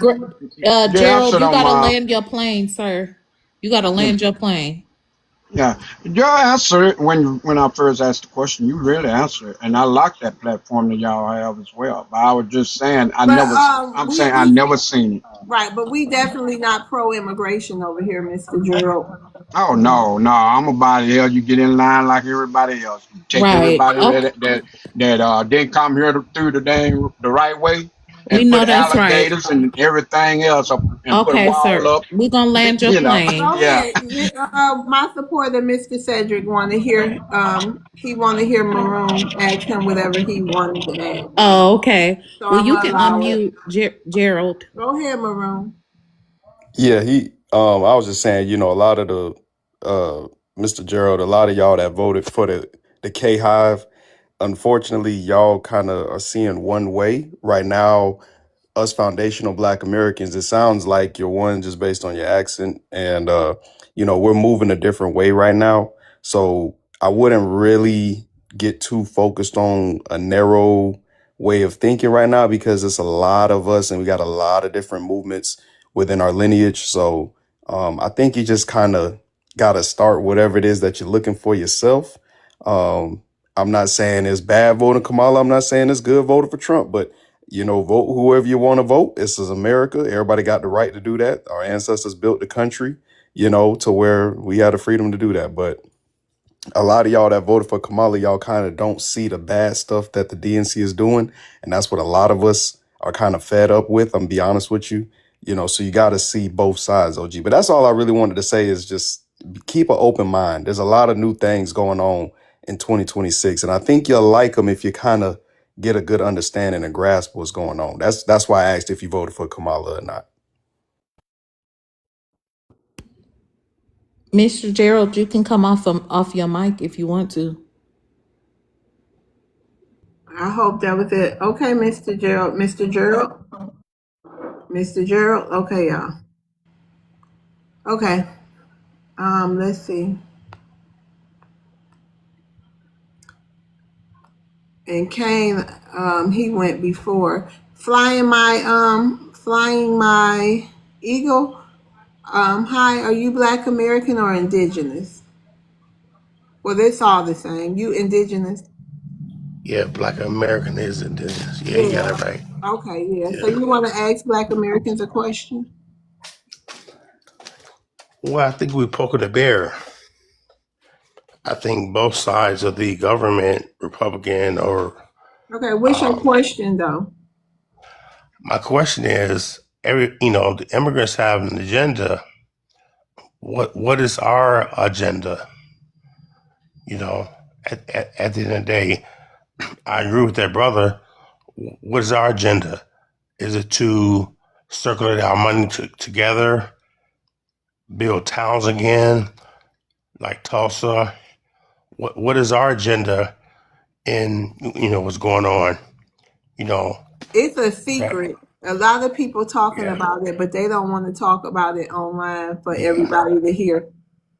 [SPEAKER 13] You
[SPEAKER 2] Gerald,
[SPEAKER 13] answered
[SPEAKER 2] you
[SPEAKER 13] on
[SPEAKER 2] gotta
[SPEAKER 13] my.
[SPEAKER 2] land your plane, sir. You gotta land your plane.
[SPEAKER 13] Yeah, your answer when I first asked the question, you really answered it, and I like that platform that y'all have as well. But I was just saying,
[SPEAKER 1] But
[SPEAKER 13] I'm
[SPEAKER 1] we
[SPEAKER 13] saying I
[SPEAKER 1] we
[SPEAKER 13] never seen it.
[SPEAKER 1] right, but we definitely not pro immigration over here, Mr. Gerald.
[SPEAKER 13] Oh no, no, I'm about hell. You get in line like everybody else. You take
[SPEAKER 2] Right.
[SPEAKER 13] everybody
[SPEAKER 2] Okay.
[SPEAKER 13] that didn't come here through the right way,
[SPEAKER 2] We
[SPEAKER 13] and put
[SPEAKER 2] know that's right.
[SPEAKER 13] alligators and everything else up and put a
[SPEAKER 2] Okay,
[SPEAKER 13] wall
[SPEAKER 2] sir.
[SPEAKER 13] up.
[SPEAKER 2] We're gonna land your plane.
[SPEAKER 1] Go
[SPEAKER 13] Yeah.
[SPEAKER 1] ahead. My supporter, Mr. Cedric, want to hear. He want to hear Maroon ask him whatever he wanted to ask.
[SPEAKER 2] Oh, okay.
[SPEAKER 1] So
[SPEAKER 2] Well,
[SPEAKER 1] I'm
[SPEAKER 2] you
[SPEAKER 1] gonna
[SPEAKER 2] can
[SPEAKER 1] allow it.
[SPEAKER 2] unmute Gerald.
[SPEAKER 1] Go ahead, Maroon.
[SPEAKER 3] Yeah, I was just saying, a lot of the Mr. Gerald, a lot of y'all that voted for the K Hive, unfortunately, y'all kind of are seeing one way right now. Us foundational Black Americans, it sounds like you're one just based on your accent, and we're moving a different way right now. So I wouldn't really get too focused on a narrow way of thinking right now because it's a lot of us and we got a lot of different movements within our lineage. So I think you just kind of got to start whatever it is that you're looking for yourself. I'm not saying it's bad voting Kamala. I'm not saying it's good voting for Trump, but vote whoever you want to vote. This is America. Everybody got the right to do that. Our ancestors built the country, to where we had the freedom to do that. But a lot of y'all that voted for Kamala, y'all kind of don't see the bad stuff that the DNC is doing. And that's what a lot of us are kind of fed up with. I'm gonna be honest with you, so you got to see both sides, OG. But that's all I really wanted to say is just keep an open mind. There's a lot of new things going on in 2026. And I think you'll like them if you kind of get a good understanding and grasp what's going on. That's why I asked if you voted for Kamala or not.
[SPEAKER 2] Mr. Gerald, you can come off your mic if you want to.
[SPEAKER 1] I hope that was it. Okay, Mr. Gerald. Mr. Gerald. Mr. Gerald. Okay, y'all. Okay. Let's see. And Kane, he went before. Flying my eagle. Hi, are you Black American or indigenous? Well, it's all the same. You indigenous?
[SPEAKER 14] Yeah, Black American is indigenous. Yeah, you got it right.
[SPEAKER 1] Okay, yeah. So you want to ask Black Americans a question?
[SPEAKER 14] Well, I think we're poking the bear. I think both sides of the government, Republican or
[SPEAKER 1] Okay, what's your question though?
[SPEAKER 14] my question is, the immigrants have an agenda. What is our agenda? At the end of the day, I agree with that brother. What is our agenda? Is it to circulate our money together, build towns again, like Tulsa? What is our agenda in what's going on?
[SPEAKER 1] It's a secret. A lot of people talking about it, but they don't want to talk about it online for everybody to hear.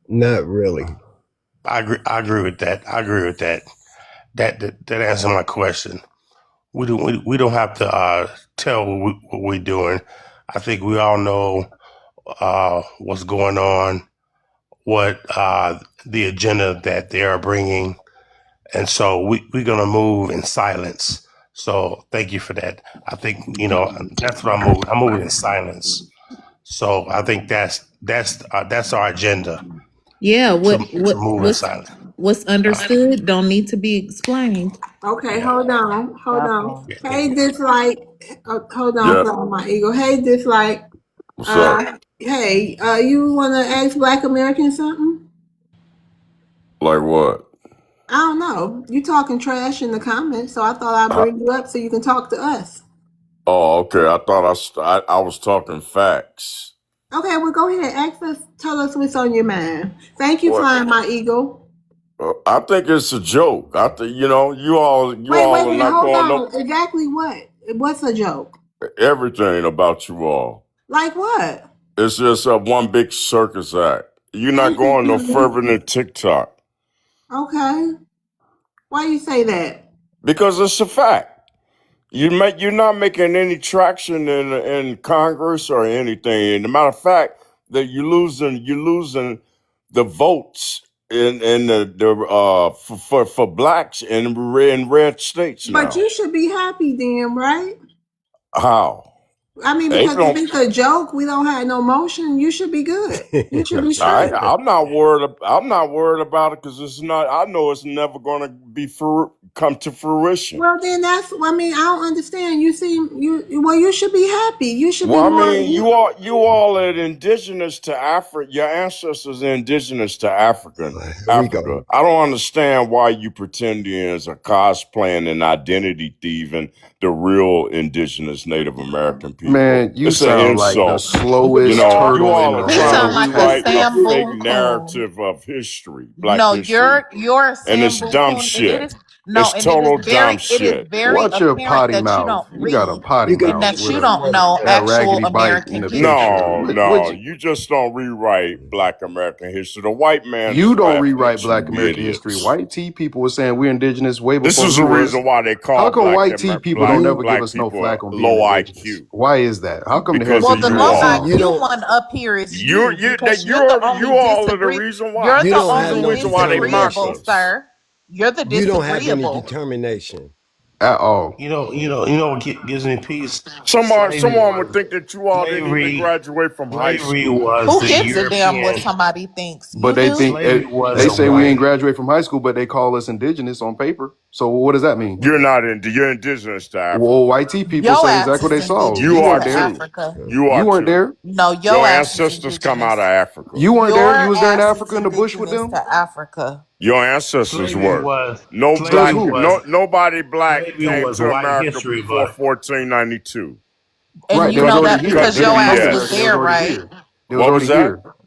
[SPEAKER 15] Not really.
[SPEAKER 14] I agree with that. That answers my question. We don't have to tell what we're doing. I think we all know what's going on, what the agenda that they are bringing, and so we're gonna move in silence. So thank you for that. I think that's what I'm moving. I'm moving in silence. So I think that's our agenda.
[SPEAKER 2] Yeah,
[SPEAKER 14] To move in silence.
[SPEAKER 2] what's understood don't need to be explained.
[SPEAKER 1] Okay, hold on. Hey, Dislike. Hold on, Flying my eagle. Hey, Dislike.
[SPEAKER 16] What's up?
[SPEAKER 1] Hey, you want to ask Black Americans something?
[SPEAKER 16] Like what?
[SPEAKER 1] I don't know. You talking trash in the comments, so I thought I'd bring you up so you can talk to us.
[SPEAKER 16] Oh, okay. I thought I was talking facts.
[SPEAKER 1] Okay, well, go ahead. Ask us. Tell us what's on your mind. Thank you,
[SPEAKER 16] What?
[SPEAKER 1] Flying my eagle.
[SPEAKER 16] I think it's a joke. I think you all are
[SPEAKER 1] Wait.
[SPEAKER 16] not
[SPEAKER 1] Hold
[SPEAKER 16] going
[SPEAKER 1] on.
[SPEAKER 16] up
[SPEAKER 1] Exactly what? What's a joke?
[SPEAKER 16] everything about you all.
[SPEAKER 1] Like what?
[SPEAKER 16] It's just a one big circus act. You're not
[SPEAKER 1] Thank you,
[SPEAKER 16] going no
[SPEAKER 1] Julie.
[SPEAKER 16] further than TikTok
[SPEAKER 1] Okay. Why you say that?
[SPEAKER 16] because it's a fact. You're not making any traction in Congress or anything. And the matter of fact, that you're losing the votes in the for blacks in red states
[SPEAKER 1] But
[SPEAKER 16] now.
[SPEAKER 1] you should be happy then, right?
[SPEAKER 16] How?
[SPEAKER 1] I mean,
[SPEAKER 16] They
[SPEAKER 1] because if
[SPEAKER 16] don't.
[SPEAKER 1] it's a joke, we don't have no motion. You should be good. You should be straight.
[SPEAKER 16] I'm not worried. I'm not worried about it because it's not. I know it's never going to come to fruition.
[SPEAKER 1] Well, then that's. I mean, I don't understand. You seem Well, you should be happy. You should
[SPEAKER 16] Well,
[SPEAKER 1] be
[SPEAKER 16] I
[SPEAKER 1] more.
[SPEAKER 16] mean, you all are indigenous to Africa. Your ancestors are indigenous to Africa.
[SPEAKER 15] Here we go.
[SPEAKER 16] I don't understand why you pretenders are cosplaying and identity thieving the real indigenous Native American people.
[SPEAKER 3] Man, you
[SPEAKER 16] It's an
[SPEAKER 3] sound like the
[SPEAKER 16] insult.
[SPEAKER 3] slowest
[SPEAKER 16] You
[SPEAKER 3] turtle
[SPEAKER 16] all
[SPEAKER 3] in
[SPEAKER 16] are
[SPEAKER 3] the
[SPEAKER 16] trying
[SPEAKER 2] sound
[SPEAKER 16] to
[SPEAKER 2] like a
[SPEAKER 16] rewrite a
[SPEAKER 2] Sambu
[SPEAKER 16] fake
[SPEAKER 2] coon.
[SPEAKER 16] narrative of history, Black
[SPEAKER 2] No,
[SPEAKER 16] history,
[SPEAKER 2] you're a
[SPEAKER 16] and it's
[SPEAKER 2] Sambu
[SPEAKER 16] dumb
[SPEAKER 2] coon. It
[SPEAKER 16] shit.
[SPEAKER 2] is no,
[SPEAKER 16] It's
[SPEAKER 2] and
[SPEAKER 16] total dumb shit.
[SPEAKER 3] Watch your
[SPEAKER 2] apparent
[SPEAKER 3] potty
[SPEAKER 2] that you
[SPEAKER 3] mouth.
[SPEAKER 2] don't
[SPEAKER 3] You got a
[SPEAKER 2] read
[SPEAKER 3] potty
[SPEAKER 15] You got
[SPEAKER 2] and
[SPEAKER 3] mouth
[SPEAKER 2] that
[SPEAKER 3] with
[SPEAKER 2] you
[SPEAKER 3] a
[SPEAKER 2] don't know
[SPEAKER 3] that
[SPEAKER 2] actual
[SPEAKER 3] raggedy bite in
[SPEAKER 2] American
[SPEAKER 3] the
[SPEAKER 2] history.
[SPEAKER 3] picture.
[SPEAKER 16] No, you just don't rewrite Black American history. The white man
[SPEAKER 3] You
[SPEAKER 16] is
[SPEAKER 3] don't
[SPEAKER 16] laughing
[SPEAKER 3] rewrite
[SPEAKER 16] at you
[SPEAKER 3] Black American history.
[SPEAKER 16] idiots.
[SPEAKER 3] White tea people were saying we're indigenous way
[SPEAKER 16] This
[SPEAKER 3] before
[SPEAKER 16] is
[SPEAKER 3] you
[SPEAKER 16] the
[SPEAKER 3] was.
[SPEAKER 16] reason why they
[SPEAKER 3] How
[SPEAKER 16] call
[SPEAKER 3] come white tea people don't never give
[SPEAKER 16] black
[SPEAKER 3] us no
[SPEAKER 16] people
[SPEAKER 3] flack on being
[SPEAKER 16] low
[SPEAKER 3] indigenous?
[SPEAKER 16] IQ
[SPEAKER 3] Why is that? How come the
[SPEAKER 16] because
[SPEAKER 2] Well,
[SPEAKER 16] of
[SPEAKER 2] the
[SPEAKER 16] you
[SPEAKER 2] low
[SPEAKER 16] all.
[SPEAKER 2] IQ one up here is you because you're the only
[SPEAKER 16] You all are the
[SPEAKER 2] disagree.
[SPEAKER 16] reason
[SPEAKER 2] You're
[SPEAKER 16] why.
[SPEAKER 15] You
[SPEAKER 2] the
[SPEAKER 15] don't
[SPEAKER 16] This is
[SPEAKER 15] have
[SPEAKER 16] the
[SPEAKER 2] only
[SPEAKER 15] no
[SPEAKER 16] reason why they mock
[SPEAKER 2] disagreeable,
[SPEAKER 16] us.
[SPEAKER 2] sir. You're the
[SPEAKER 15] You don't have any
[SPEAKER 2] disagreeable.
[SPEAKER 15] determination.
[SPEAKER 3] at all?
[SPEAKER 14] You know what gives me peace?
[SPEAKER 16] Someone would think that you all didn't even
[SPEAKER 14] Slavery.
[SPEAKER 16] graduate from high
[SPEAKER 14] Slavery
[SPEAKER 16] school.
[SPEAKER 14] was
[SPEAKER 2] Who
[SPEAKER 14] the
[SPEAKER 2] gives a damn what
[SPEAKER 14] European.
[SPEAKER 2] somebody thinks?
[SPEAKER 3] But
[SPEAKER 2] You
[SPEAKER 3] they
[SPEAKER 2] do?
[SPEAKER 3] think
[SPEAKER 14] Slavery was
[SPEAKER 3] they
[SPEAKER 14] a
[SPEAKER 3] say we ain't
[SPEAKER 14] white.
[SPEAKER 3] graduate from high school, but they call us indigenous on paper. So what does that mean?
[SPEAKER 16] You're indigenous to Africa.
[SPEAKER 3] Well, white tea people
[SPEAKER 2] Your
[SPEAKER 3] say
[SPEAKER 2] ass
[SPEAKER 3] exactly what
[SPEAKER 2] is
[SPEAKER 3] they saw.
[SPEAKER 2] indigenous
[SPEAKER 3] You
[SPEAKER 16] You are
[SPEAKER 3] weren't
[SPEAKER 2] to
[SPEAKER 3] there.
[SPEAKER 16] too.
[SPEAKER 2] Africa.
[SPEAKER 16] You are
[SPEAKER 3] You weren't
[SPEAKER 16] too.
[SPEAKER 3] there.
[SPEAKER 2] No, your
[SPEAKER 16] Your
[SPEAKER 2] ass is
[SPEAKER 16] ancestors come out of
[SPEAKER 2] indigenous.
[SPEAKER 16] Africa.
[SPEAKER 3] You weren't
[SPEAKER 2] Your
[SPEAKER 3] there. You was there in
[SPEAKER 2] ass
[SPEAKER 3] Africa
[SPEAKER 2] is
[SPEAKER 3] in the bush with
[SPEAKER 2] indigenous
[SPEAKER 3] them.
[SPEAKER 2] to Africa.
[SPEAKER 16] Your ancestors
[SPEAKER 14] Slavery
[SPEAKER 16] were.
[SPEAKER 14] was
[SPEAKER 16] No
[SPEAKER 3] Says
[SPEAKER 16] black,
[SPEAKER 3] who?
[SPEAKER 16] nobody black
[SPEAKER 14] slavery
[SPEAKER 16] came
[SPEAKER 14] was
[SPEAKER 16] to
[SPEAKER 14] white
[SPEAKER 16] America
[SPEAKER 14] history,
[SPEAKER 16] before
[SPEAKER 14] but
[SPEAKER 16] 1492.
[SPEAKER 2] And
[SPEAKER 3] Right. They
[SPEAKER 2] you
[SPEAKER 3] was
[SPEAKER 2] know
[SPEAKER 16] Cut the,
[SPEAKER 3] already
[SPEAKER 2] that
[SPEAKER 3] here.
[SPEAKER 16] cut
[SPEAKER 2] because
[SPEAKER 16] the
[SPEAKER 3] They
[SPEAKER 2] your
[SPEAKER 3] didn't come
[SPEAKER 2] ass
[SPEAKER 3] to
[SPEAKER 2] was
[SPEAKER 3] America. They
[SPEAKER 16] BS.
[SPEAKER 3] was
[SPEAKER 2] there,
[SPEAKER 3] already
[SPEAKER 2] right?
[SPEAKER 3] here. They was
[SPEAKER 16] What was
[SPEAKER 3] already
[SPEAKER 16] that?
[SPEAKER 3] here.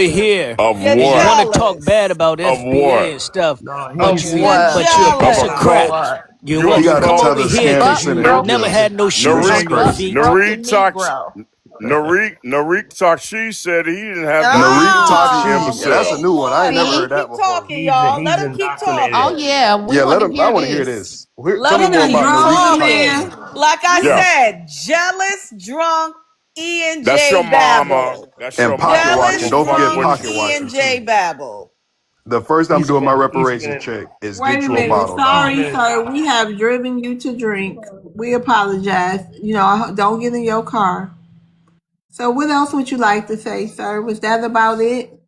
[SPEAKER 6] over here
[SPEAKER 4] Of
[SPEAKER 10] You're
[SPEAKER 6] and you want to
[SPEAKER 4] what?
[SPEAKER 6] talk
[SPEAKER 10] jealous.
[SPEAKER 6] bad about
[SPEAKER 4] Of
[SPEAKER 6] FBA and
[SPEAKER 4] what?
[SPEAKER 6] stuff,
[SPEAKER 15] No,
[SPEAKER 6] but
[SPEAKER 15] he's
[SPEAKER 6] you
[SPEAKER 10] You're
[SPEAKER 15] being
[SPEAKER 6] but you're a
[SPEAKER 4] Of
[SPEAKER 6] piece
[SPEAKER 4] a
[SPEAKER 6] of
[SPEAKER 10] jealous.
[SPEAKER 6] crap.
[SPEAKER 4] cult?
[SPEAKER 6] You
[SPEAKER 4] You a
[SPEAKER 3] He
[SPEAKER 6] you
[SPEAKER 3] got to
[SPEAKER 6] come
[SPEAKER 4] cult?
[SPEAKER 6] over
[SPEAKER 3] tether
[SPEAKER 6] here
[SPEAKER 3] scam
[SPEAKER 6] because
[SPEAKER 3] this
[SPEAKER 6] you
[SPEAKER 3] internet
[SPEAKER 6] never
[SPEAKER 3] bill.
[SPEAKER 6] had no shoes
[SPEAKER 3] This is
[SPEAKER 6] on your
[SPEAKER 3] crazy.
[SPEAKER 6] feet.
[SPEAKER 16] Narik Tashi said he didn't have no
[SPEAKER 3] Narik
[SPEAKER 16] shoes on
[SPEAKER 3] Tashi.
[SPEAKER 16] his
[SPEAKER 3] Yeah, that's
[SPEAKER 10] Oh,
[SPEAKER 3] a
[SPEAKER 16] feet.
[SPEAKER 3] new one. I ain't never
[SPEAKER 10] let him
[SPEAKER 3] heard
[SPEAKER 2] See?
[SPEAKER 3] that
[SPEAKER 10] keep
[SPEAKER 3] before.
[SPEAKER 10] talking, y'all. Let
[SPEAKER 15] he's
[SPEAKER 10] him keep
[SPEAKER 2] Oh
[SPEAKER 15] indoctrinated.
[SPEAKER 10] talking.
[SPEAKER 2] yeah, we
[SPEAKER 3] Yeah,
[SPEAKER 2] want to
[SPEAKER 3] I
[SPEAKER 2] hear
[SPEAKER 3] want to hear
[SPEAKER 2] this.
[SPEAKER 3] this. Tell
[SPEAKER 10] Let
[SPEAKER 3] me
[SPEAKER 10] him
[SPEAKER 3] more
[SPEAKER 10] keep
[SPEAKER 3] about
[SPEAKER 1] Drunk
[SPEAKER 3] Narik
[SPEAKER 10] talking.
[SPEAKER 3] Tashi.
[SPEAKER 1] man.
[SPEAKER 10] Like I
[SPEAKER 4] Yeah.
[SPEAKER 10] said, jealous, drunk, E and
[SPEAKER 16] That's
[SPEAKER 10] J
[SPEAKER 16] your mama.
[SPEAKER 10] babble.
[SPEAKER 16] That's
[SPEAKER 3] And
[SPEAKER 16] your
[SPEAKER 3] pocket
[SPEAKER 16] mama.
[SPEAKER 3] watching.
[SPEAKER 10] Jealous,
[SPEAKER 16] Don't
[SPEAKER 3] Don't
[SPEAKER 16] fuck
[SPEAKER 3] forget
[SPEAKER 10] drunk,
[SPEAKER 16] with.
[SPEAKER 3] pocket
[SPEAKER 10] E and
[SPEAKER 3] watching
[SPEAKER 10] J
[SPEAKER 3] too.
[SPEAKER 10] babble.
[SPEAKER 3] The first I'm
[SPEAKER 15] He's
[SPEAKER 3] doing my
[SPEAKER 15] been he's
[SPEAKER 3] reparations
[SPEAKER 15] been
[SPEAKER 3] check is
[SPEAKER 1] Wait
[SPEAKER 3] get
[SPEAKER 1] a
[SPEAKER 3] you a
[SPEAKER 1] minute.
[SPEAKER 3] bottle
[SPEAKER 15] he's
[SPEAKER 3] now.
[SPEAKER 1] Sorry,
[SPEAKER 15] been
[SPEAKER 1] sir. We have driven you to drink. We apologize. You know, don't get in your car. So what else would you like to say, sir? Was that about it?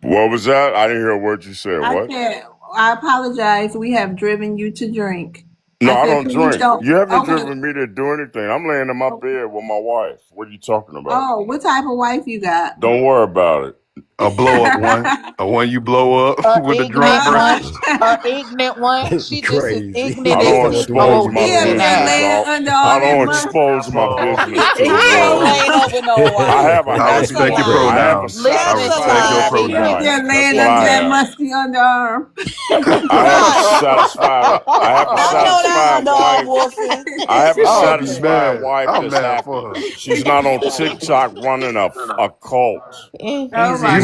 [SPEAKER 16] What was that? I didn't hear a word you said.
[SPEAKER 1] I
[SPEAKER 16] What?
[SPEAKER 1] said, I apologize. We have driven you to drink.
[SPEAKER 16] No,
[SPEAKER 1] I
[SPEAKER 16] I
[SPEAKER 1] said,
[SPEAKER 16] don't
[SPEAKER 1] please
[SPEAKER 16] drink.
[SPEAKER 1] don't.
[SPEAKER 16] You haven't
[SPEAKER 1] Okay.
[SPEAKER 16] driven me to do anything. I'm laying in my bed with my wife. What are you talking about?
[SPEAKER 1] Oh, what type of wife you got?
[SPEAKER 16] Don't worry about it.
[SPEAKER 3] A blow up one. A one you blow up
[SPEAKER 2] A
[SPEAKER 3] with the drunk
[SPEAKER 2] ignorant one,
[SPEAKER 3] version.
[SPEAKER 2] a ignorant one. She just as
[SPEAKER 15] crazy.
[SPEAKER 2] ignorant
[SPEAKER 16] I
[SPEAKER 15] That's
[SPEAKER 2] as
[SPEAKER 16] don't
[SPEAKER 15] not
[SPEAKER 2] me.
[SPEAKER 15] what the
[SPEAKER 2] I
[SPEAKER 16] expose
[SPEAKER 15] word
[SPEAKER 2] won't
[SPEAKER 16] my
[SPEAKER 15] you
[SPEAKER 1] He
[SPEAKER 2] even
[SPEAKER 1] over
[SPEAKER 15] said.
[SPEAKER 1] there
[SPEAKER 2] lie.
[SPEAKER 16] business.
[SPEAKER 1] laying
[SPEAKER 16] I
[SPEAKER 1] under all
[SPEAKER 16] I
[SPEAKER 1] that
[SPEAKER 16] don't
[SPEAKER 1] money.
[SPEAKER 16] expose my business to
[SPEAKER 10] He
[SPEAKER 16] the
[SPEAKER 10] ain't
[SPEAKER 16] world.
[SPEAKER 10] laying over no
[SPEAKER 16] I
[SPEAKER 10] wife.
[SPEAKER 16] have a
[SPEAKER 3] I
[SPEAKER 10] That's
[SPEAKER 16] happy
[SPEAKER 10] a
[SPEAKER 3] respect your
[SPEAKER 16] wife. I
[SPEAKER 10] lie.
[SPEAKER 16] have a
[SPEAKER 3] pronouns. I
[SPEAKER 2] Listen
[SPEAKER 10] That's a
[SPEAKER 2] to
[SPEAKER 3] respect
[SPEAKER 2] me,
[SPEAKER 3] your
[SPEAKER 10] lie.
[SPEAKER 1] He over
[SPEAKER 2] Steve.
[SPEAKER 1] there
[SPEAKER 3] pronouns.
[SPEAKER 16] That's
[SPEAKER 1] laying
[SPEAKER 16] what
[SPEAKER 1] under
[SPEAKER 16] I
[SPEAKER 1] that
[SPEAKER 16] have.
[SPEAKER 1] musty underarm.
[SPEAKER 16] I have a
[SPEAKER 10] Right.
[SPEAKER 16] satisfied. I have a
[SPEAKER 10] I know that
[SPEAKER 16] satisfied
[SPEAKER 10] underarm
[SPEAKER 16] wife.
[SPEAKER 10] wolfing.
[SPEAKER 16] I have a
[SPEAKER 3] I'll be
[SPEAKER 16] satisfied
[SPEAKER 3] mad.
[SPEAKER 16] wife
[SPEAKER 3] I'm
[SPEAKER 16] that's
[SPEAKER 3] mad for
[SPEAKER 16] happy.
[SPEAKER 3] her.
[SPEAKER 16] She's not on TikTok running a cult.
[SPEAKER 10] Mm.
[SPEAKER 1] Oh
[SPEAKER 15] He's
[SPEAKER 1] my
[SPEAKER 3] You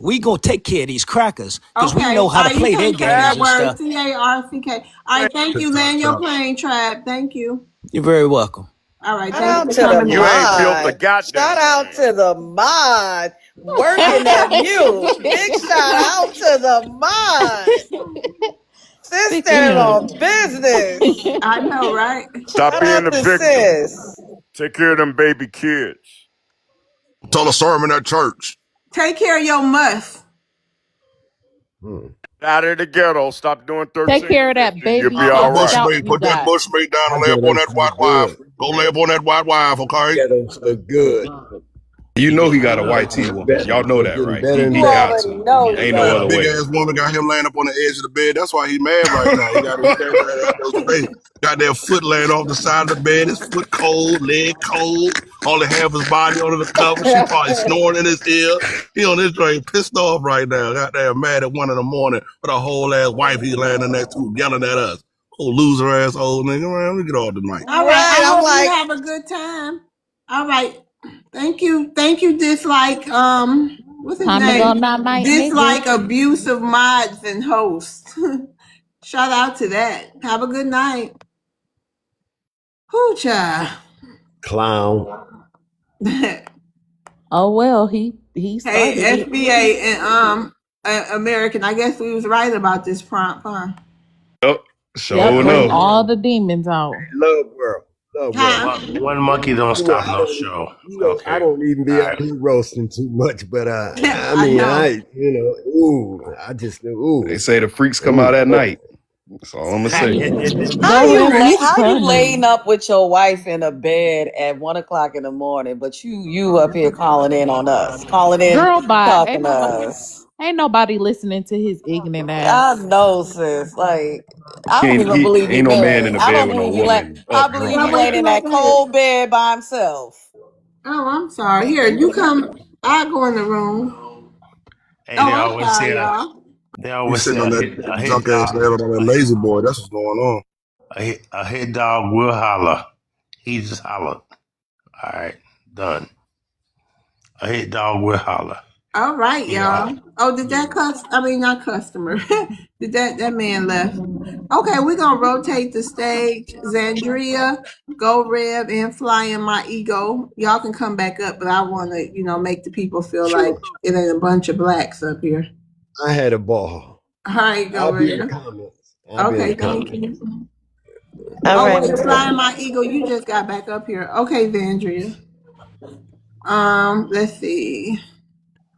[SPEAKER 6] We gonna take care of these crackers because we
[SPEAKER 1] Okay.
[SPEAKER 6] know how to
[SPEAKER 1] You
[SPEAKER 6] play their
[SPEAKER 1] take care of
[SPEAKER 6] games
[SPEAKER 1] that
[SPEAKER 6] and
[SPEAKER 1] word.
[SPEAKER 6] stuff.
[SPEAKER 1] CARCK. All right. Thank you. Land your plane, Trap. Thank you.
[SPEAKER 6] You're very welcome.
[SPEAKER 1] All right.
[SPEAKER 8] Shout
[SPEAKER 1] Thank
[SPEAKER 8] out
[SPEAKER 1] you
[SPEAKER 8] to
[SPEAKER 1] for
[SPEAKER 8] the
[SPEAKER 1] coming
[SPEAKER 16] You
[SPEAKER 1] in.
[SPEAKER 16] ain't built the
[SPEAKER 8] mod.
[SPEAKER 16] goddamn
[SPEAKER 8] Shout out
[SPEAKER 16] thing.
[SPEAKER 8] to the mod. Working that mule. Big shout out to the mod. Sis
[SPEAKER 2] Speaking
[SPEAKER 8] standing
[SPEAKER 2] of,
[SPEAKER 8] on business.
[SPEAKER 1] I know, right?
[SPEAKER 16] Stop
[SPEAKER 8] Shout
[SPEAKER 16] being
[SPEAKER 8] out
[SPEAKER 16] the
[SPEAKER 8] to
[SPEAKER 16] victim.
[SPEAKER 8] sis.
[SPEAKER 16] Take care of them baby kids.
[SPEAKER 20] Told a sermon at church.
[SPEAKER 1] Take care of your must.
[SPEAKER 16] Out of the ghetto. Stop doing 13
[SPEAKER 2] take care
[SPEAKER 16] to
[SPEAKER 2] of that
[SPEAKER 16] 15. You'll
[SPEAKER 2] baby
[SPEAKER 16] be all
[SPEAKER 2] fat
[SPEAKER 16] right.
[SPEAKER 2] scalp
[SPEAKER 20] Bushmate,
[SPEAKER 2] you
[SPEAKER 20] put that
[SPEAKER 2] got.
[SPEAKER 20] bushmate down
[SPEAKER 15] I
[SPEAKER 20] and lay
[SPEAKER 15] know
[SPEAKER 20] up on
[SPEAKER 15] that's
[SPEAKER 20] that white
[SPEAKER 15] look
[SPEAKER 20] wife.
[SPEAKER 15] good.
[SPEAKER 20] Go lay up on that white wife, okay?
[SPEAKER 15] Ghettos look good.
[SPEAKER 3] You know he got a white tee
[SPEAKER 15] Getting
[SPEAKER 3] woman.
[SPEAKER 15] better.
[SPEAKER 3] Y'all know
[SPEAKER 15] They're
[SPEAKER 3] that,
[SPEAKER 15] getting
[SPEAKER 3] right?
[SPEAKER 15] better and
[SPEAKER 8] You
[SPEAKER 3] He
[SPEAKER 15] better.
[SPEAKER 3] got
[SPEAKER 8] already
[SPEAKER 3] to.
[SPEAKER 8] know
[SPEAKER 20] Yeah,
[SPEAKER 8] you
[SPEAKER 3] Ain't no
[SPEAKER 8] got
[SPEAKER 3] other
[SPEAKER 20] that big
[SPEAKER 3] way.
[SPEAKER 20] ass woman got him laying up on the edge of the bed. That's why he mad right now. He got their foot laying off the side of the bed. His foot cold, leg cold. only half his body under the cover. She probably snoring in his ear. He on this drink, pissed off right now. Goddamn mad at 1 a.m. with a whole ass wife he landing next to yelling at us. Oh, loser ass old nigga, man. We get all the night.
[SPEAKER 1] All right.
[SPEAKER 8] Right,
[SPEAKER 1] I
[SPEAKER 8] I'm
[SPEAKER 1] hope you
[SPEAKER 8] like,
[SPEAKER 1] have a good time. All right. Thank you. Dislike. What's his
[SPEAKER 2] Time to go
[SPEAKER 1] name?
[SPEAKER 2] night night,
[SPEAKER 1] Dislike
[SPEAKER 2] nigga.
[SPEAKER 1] abusive mods and hosts. Shout out to that. Have a good night. Whoo, child.
[SPEAKER 15] Clown.
[SPEAKER 2] Oh well, he started
[SPEAKER 1] Hey,
[SPEAKER 2] it.
[SPEAKER 1] FBA and American. I guess we was right about this prompt, huh?
[SPEAKER 3] Yep.
[SPEAKER 2] Yep,
[SPEAKER 3] Sure
[SPEAKER 2] bring
[SPEAKER 3] enough.
[SPEAKER 2] all the demons out.
[SPEAKER 15] Love world. Love world.
[SPEAKER 1] Huh?
[SPEAKER 14] One monkey don't
[SPEAKER 15] You know,
[SPEAKER 14] stop
[SPEAKER 15] I
[SPEAKER 14] no
[SPEAKER 15] don't,
[SPEAKER 14] show.
[SPEAKER 15] you know, I
[SPEAKER 14] Okay.
[SPEAKER 15] don't even be
[SPEAKER 14] All
[SPEAKER 15] up
[SPEAKER 14] right.
[SPEAKER 15] here roasting too much, but I
[SPEAKER 1] I
[SPEAKER 15] mean,
[SPEAKER 1] know.
[SPEAKER 15] I just ooh,
[SPEAKER 3] They say the freaks come out at night. That's all I'm gonna say.
[SPEAKER 2] Go ahead, it's
[SPEAKER 8] how you
[SPEAKER 2] funny.
[SPEAKER 8] laying up with your wife in a bed at 1 o'clock in the morning, but you up here calling in on us, calling in,
[SPEAKER 2] Girl, bye.
[SPEAKER 8] talking to us.
[SPEAKER 2] Ain't nobody listening to his ignorant
[SPEAKER 8] I
[SPEAKER 2] ass.
[SPEAKER 8] know, sis. Like, I don't even
[SPEAKER 3] He
[SPEAKER 8] believe he
[SPEAKER 3] ain't no man in
[SPEAKER 8] married.
[SPEAKER 3] the
[SPEAKER 8] I
[SPEAKER 3] bed
[SPEAKER 8] don't
[SPEAKER 3] with no
[SPEAKER 8] believe he like.
[SPEAKER 3] woman
[SPEAKER 8] I
[SPEAKER 3] up
[SPEAKER 8] believe
[SPEAKER 3] drinking.
[SPEAKER 8] he laid in that cold bed by himself.
[SPEAKER 1] Oh, I'm sorry. Here, you come. I go in the room.
[SPEAKER 14] Hey,
[SPEAKER 1] Oh,
[SPEAKER 14] they
[SPEAKER 1] I'm
[SPEAKER 14] always
[SPEAKER 1] sorry,
[SPEAKER 14] say
[SPEAKER 1] y'all.
[SPEAKER 14] they
[SPEAKER 20] He's
[SPEAKER 14] always say
[SPEAKER 20] sitting on that
[SPEAKER 14] a hit
[SPEAKER 20] drunk ass
[SPEAKER 14] dog.
[SPEAKER 20] man on that lazy boy. That's what's going on.
[SPEAKER 14] A hit dog will holler. He just hollered. All right, done. A hit dog will holler.
[SPEAKER 1] All right,
[SPEAKER 14] He hollered.
[SPEAKER 1] y'all. Oh, did that not customer. Did that man left? Okay, we're gonna rotate the stage. Zandria, Go Rev, and Fly in My Ego. Y'all can come back up, but I wanna, make the people feel like
[SPEAKER 15] sure.
[SPEAKER 1] it ain't a bunch of blacks up here.
[SPEAKER 15] I had a ball.
[SPEAKER 1] All right, Go
[SPEAKER 15] I'll be in the
[SPEAKER 1] Rev.
[SPEAKER 15] comments. I'll be in
[SPEAKER 1] Okay,
[SPEAKER 15] the
[SPEAKER 1] thank
[SPEAKER 15] comments.
[SPEAKER 1] you.
[SPEAKER 8] All
[SPEAKER 1] Oh
[SPEAKER 8] right.
[SPEAKER 1] wait, Fly in My Ego, you just got back up here. Okay, Zandria. Let's see.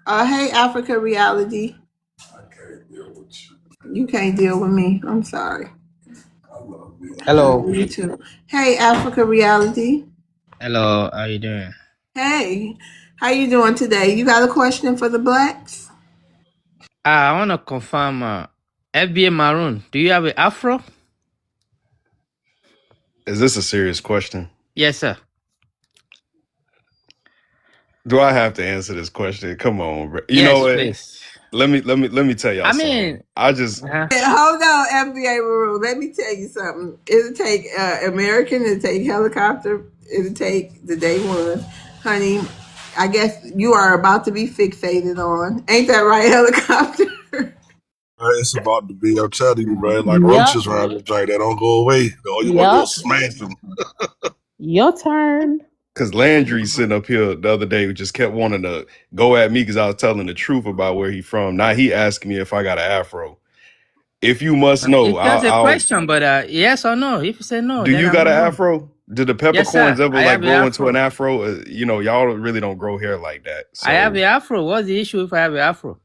[SPEAKER 1] Hey, Africa Reality. You can't deal with me. I'm sorry.
[SPEAKER 5] Hello.
[SPEAKER 1] You too. Hey, Africa Reality.
[SPEAKER 5] Hello, how you doing?
[SPEAKER 1] Hey, how you doing today? You got a question for the blacks?
[SPEAKER 5] I want to confirm FBA Maroon. Do you have an afro?
[SPEAKER 3] Is this a serious question?
[SPEAKER 5] Yes, sir.
[SPEAKER 3] Do I have to answer this question? Come on, bro. You know
[SPEAKER 5] Yes,
[SPEAKER 3] what?
[SPEAKER 5] please.
[SPEAKER 3] Let me tell y'all
[SPEAKER 5] I
[SPEAKER 3] something.
[SPEAKER 5] mean,
[SPEAKER 3] I just
[SPEAKER 1] Hey, hold on, FBA Maroon. Let me tell you something. It'll take American, it'll take helicopter, it'll take the day one. Honey, I guess you are about to be fixated on. Ain't that right, helicopter?
[SPEAKER 20] It's about to be, I'm telling you, bro, like
[SPEAKER 2] Yep.
[SPEAKER 20] roaches around the joint. They don't go away. All you want to do
[SPEAKER 2] Yep.
[SPEAKER 20] is smash them.
[SPEAKER 2] Your turn.
[SPEAKER 3] because Landry sitting up here the other day just kept wanting to go at me because I was telling the truth about where he from. Now he asking me if I got an afro. If you must know,
[SPEAKER 5] it's just a
[SPEAKER 3] I'll
[SPEAKER 5] question, but yes or no? If you say no,
[SPEAKER 3] do
[SPEAKER 5] then
[SPEAKER 3] you
[SPEAKER 5] I
[SPEAKER 3] got an
[SPEAKER 5] don't know.
[SPEAKER 3] afro? Did the
[SPEAKER 5] Yes,
[SPEAKER 3] peppercorns
[SPEAKER 5] sir.
[SPEAKER 3] ever
[SPEAKER 5] I
[SPEAKER 3] like
[SPEAKER 5] have an
[SPEAKER 3] grow into an
[SPEAKER 5] afro.
[SPEAKER 3] afro? Y'all really don't grow hair like that.
[SPEAKER 5] I have
[SPEAKER 3] So
[SPEAKER 5] an afro. What's the issue if I have an afro?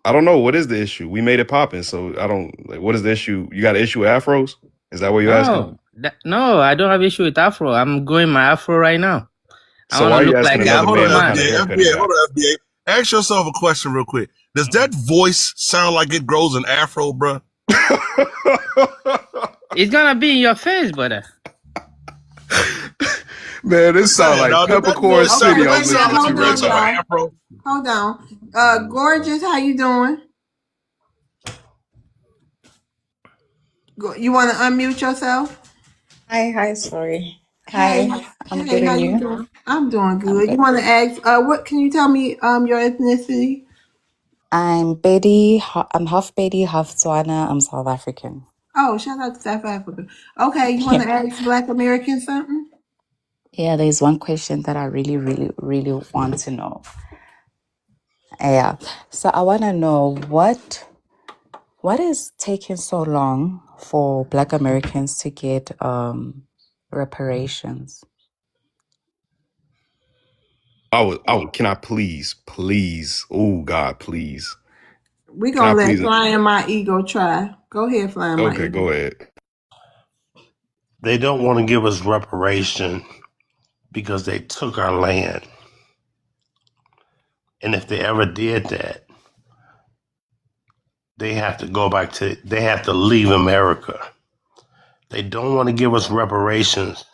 [SPEAKER 3] I don't know. What is the issue? We made it popping. So I don't like, what is the issue? You got an issue with afros? Is that what you're asking?
[SPEAKER 5] No, I don't have issue with afro. I'm growing my afro right now. I
[SPEAKER 3] So why
[SPEAKER 5] want
[SPEAKER 3] are
[SPEAKER 5] to
[SPEAKER 3] you
[SPEAKER 5] look
[SPEAKER 3] asking
[SPEAKER 5] like
[SPEAKER 3] another
[SPEAKER 20] Hold
[SPEAKER 5] Afro
[SPEAKER 20] on,
[SPEAKER 3] man what kind
[SPEAKER 5] man.
[SPEAKER 3] of
[SPEAKER 20] FBA.
[SPEAKER 3] haircut he
[SPEAKER 20] FBA,
[SPEAKER 3] got?
[SPEAKER 20] hold on, FBA. Ask yourself a question real quick. Does that voice sound like it grows an afro, bro?
[SPEAKER 5] It's gonna be in your face, brother.
[SPEAKER 3] Man, this sound like
[SPEAKER 20] Dog, does that
[SPEAKER 3] Peppercorn
[SPEAKER 20] voice sound,
[SPEAKER 3] City
[SPEAKER 20] does
[SPEAKER 3] I'm
[SPEAKER 20] that sound
[SPEAKER 3] listening
[SPEAKER 20] like
[SPEAKER 3] to
[SPEAKER 20] you
[SPEAKER 3] right
[SPEAKER 20] ready to have
[SPEAKER 3] now.
[SPEAKER 20] an afro?
[SPEAKER 1] Hold on. Gorgeous, how you doing? You want to unmute yourself?
[SPEAKER 19] Hi, sorry.
[SPEAKER 1] Hey,
[SPEAKER 19] Hi, I'm
[SPEAKER 1] hey,
[SPEAKER 19] good
[SPEAKER 1] how
[SPEAKER 19] and
[SPEAKER 1] you
[SPEAKER 19] you?
[SPEAKER 1] doing? I'm doing
[SPEAKER 19] I'm
[SPEAKER 1] good. You
[SPEAKER 19] good.
[SPEAKER 1] want to ask? What can you tell me? Your ethnicity?
[SPEAKER 19] I'm Betty. I'm half Betty, half Tswana. I'm South African.
[SPEAKER 1] Oh, shout out to South Africa. Okay, you want to ask Black American something?
[SPEAKER 19] Yeah, there's one question that I really, really, really want to know. Yeah. So I want to know what is taking so long for Black Americans to get reparations?
[SPEAKER 3] Can I please? Oh God, please.
[SPEAKER 1] We
[SPEAKER 3] Can I
[SPEAKER 1] gonna let
[SPEAKER 3] please?
[SPEAKER 1] Fly in My Ego try. Go ahead, Fly in My
[SPEAKER 3] Okay,
[SPEAKER 1] Ego.
[SPEAKER 3] go ahead.
[SPEAKER 14] They don't want to give us reparation because they took our land. And if they ever did that, they have to leave America. They don't want to give us reparations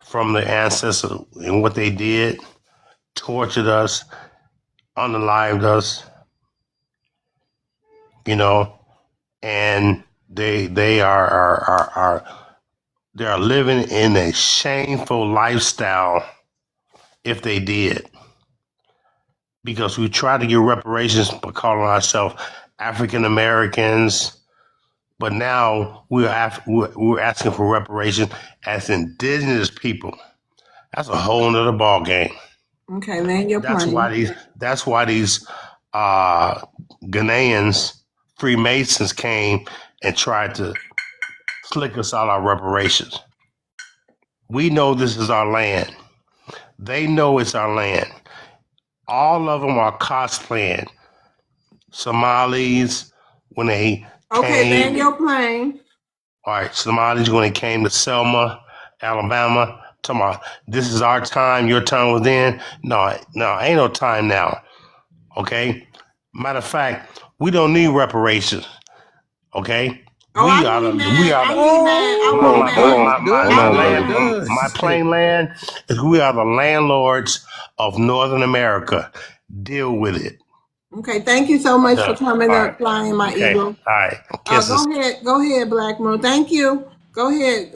[SPEAKER 14] from the ancestors and what they did, tortured us, unalived us, you know, and they are they are living in a shameful lifestyle if they did, because we try to get reparations by calling ourselves African Americans, but now we're asking for reparations as indigenous people. That's a whole nother ball game.
[SPEAKER 1] Okay, land your
[SPEAKER 14] That's
[SPEAKER 1] plane.
[SPEAKER 14] why these Ghanaians, Freemasons came and tried to slick us out our reparations. We know this is our land. They know it's our land. All of them are cosplaying. Somalis, when they
[SPEAKER 1] Okay, land
[SPEAKER 14] came,
[SPEAKER 1] your plane.
[SPEAKER 14] all right, Somalis, when they came to Selma, Alabama, talking about this is our time, your time was then. No, ain't no time now. Okay? Matter of fact, we don't need reparations. Okay?
[SPEAKER 1] Oh, I need mine. I need mine. I want mine.
[SPEAKER 14] My plain land is we are the landlords of Northern America. Deal with it.
[SPEAKER 1] Okay, thank you so much for
[SPEAKER 14] Yeah.
[SPEAKER 1] coming
[SPEAKER 14] All
[SPEAKER 1] up,
[SPEAKER 14] right.
[SPEAKER 1] flying my
[SPEAKER 14] Okay.
[SPEAKER 1] eagle.
[SPEAKER 14] All right. Kisses.
[SPEAKER 1] Go ahead, Black Moon. Thank you. Go ahead,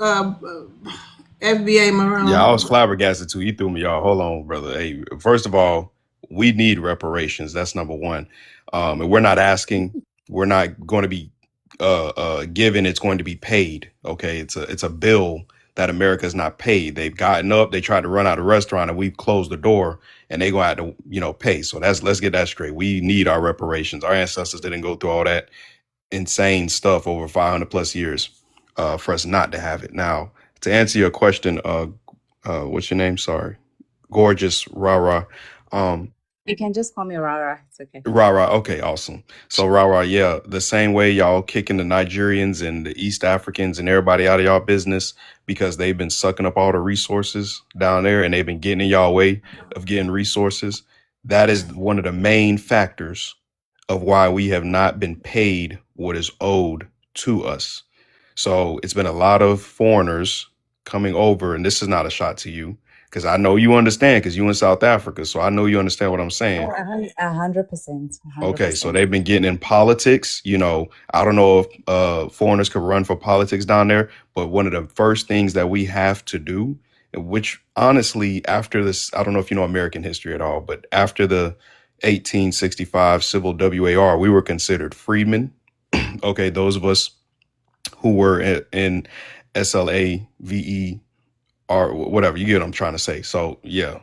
[SPEAKER 1] FBA Maroon.
[SPEAKER 3] Yeah, I was flabbergasted too. You threw me off. Hold on, brother. Hey, first of all, we need reparations. That's number one. And we're not asking. We're not going to be given. It's going to be paid. Okay, it's a bill that America's not paid. They've gotten up. They tried to run out of restaurant, and we've closed the door, and they gonna have to pay. So let's get that straight. We need our reparations. Our ancestors didn't go through all that insane stuff over 500 plus years for us not to have it. Now, to answer your question, what's your name? Sorry. Gorgeous Rara.
[SPEAKER 19] You can just call me Rara. It's okay.
[SPEAKER 3] Rara, okay, awesome. So Rara, yeah, the same way y'all kicking the Nigerians and the East Africans and everybody out of y'all business because they've been sucking up all the resources down there and they've been getting in y'all way of getting resources. That is one of the main factors of why we have not been paid what is owed to us. So it's been a lot of foreigners coming over, and this is not a shot to you because I know you understand because you in South Africa. So I know you understand what I'm saying.
[SPEAKER 19] 100%.
[SPEAKER 3] Okay, so they've been getting in politics. I don't know if foreigners could run for politics down there, but one of the first things that we have to do, which honestly, after this, I don't know if you know American history at all, but after the 1865 civil WAR, we were considered freedmen. Okay, those of us who were in SLA, VE, or whatever, you get what I'm trying to say. So yeah,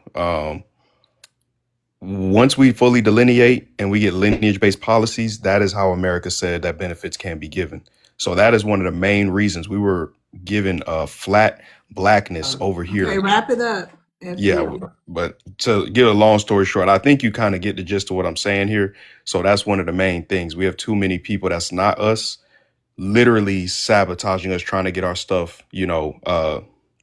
[SPEAKER 3] once we fully delineate and we get lineage-based policies, that is how America said that benefits can be given. So that is one of the main reasons we were given a flat blackness over here.
[SPEAKER 1] Okay, wrap it up.
[SPEAKER 3] Yeah, but to get a long story short, I think you kind of get the gist of what I'm saying here. So that's one of the main things. We have too many people that's not us, literally sabotaging us, trying to get our stuff,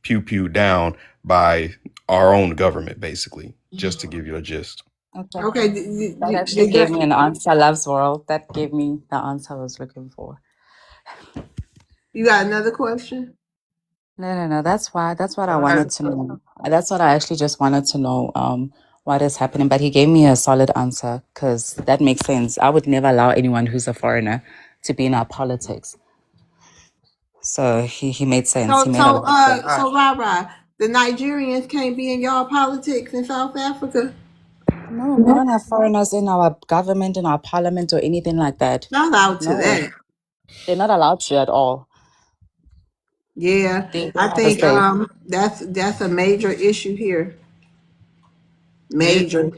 [SPEAKER 3] pew down by our own government, basically, just to give you a gist.
[SPEAKER 19] Okay. That actually gave me an answer, Love's World. That gave me the answer I was looking for.
[SPEAKER 1] You got another question?
[SPEAKER 19] No. That's what I wanted to know. That's what I actually just wanted to know. What is happening? But he gave me a solid answer because that makes sense. I would never allow anyone who's a foreigner to be in our politics. So he made sense.
[SPEAKER 1] So,
[SPEAKER 19] He made a lot of sense.
[SPEAKER 1] Rara, the Nigerians can't be in y'all politics in South Africa?
[SPEAKER 19] No, we don't have foreigners in our government, in our parliament, or anything like that.
[SPEAKER 1] Not out to that.
[SPEAKER 19] They're not allowed to at all.
[SPEAKER 1] Yeah, I think that's a major issue here. Major.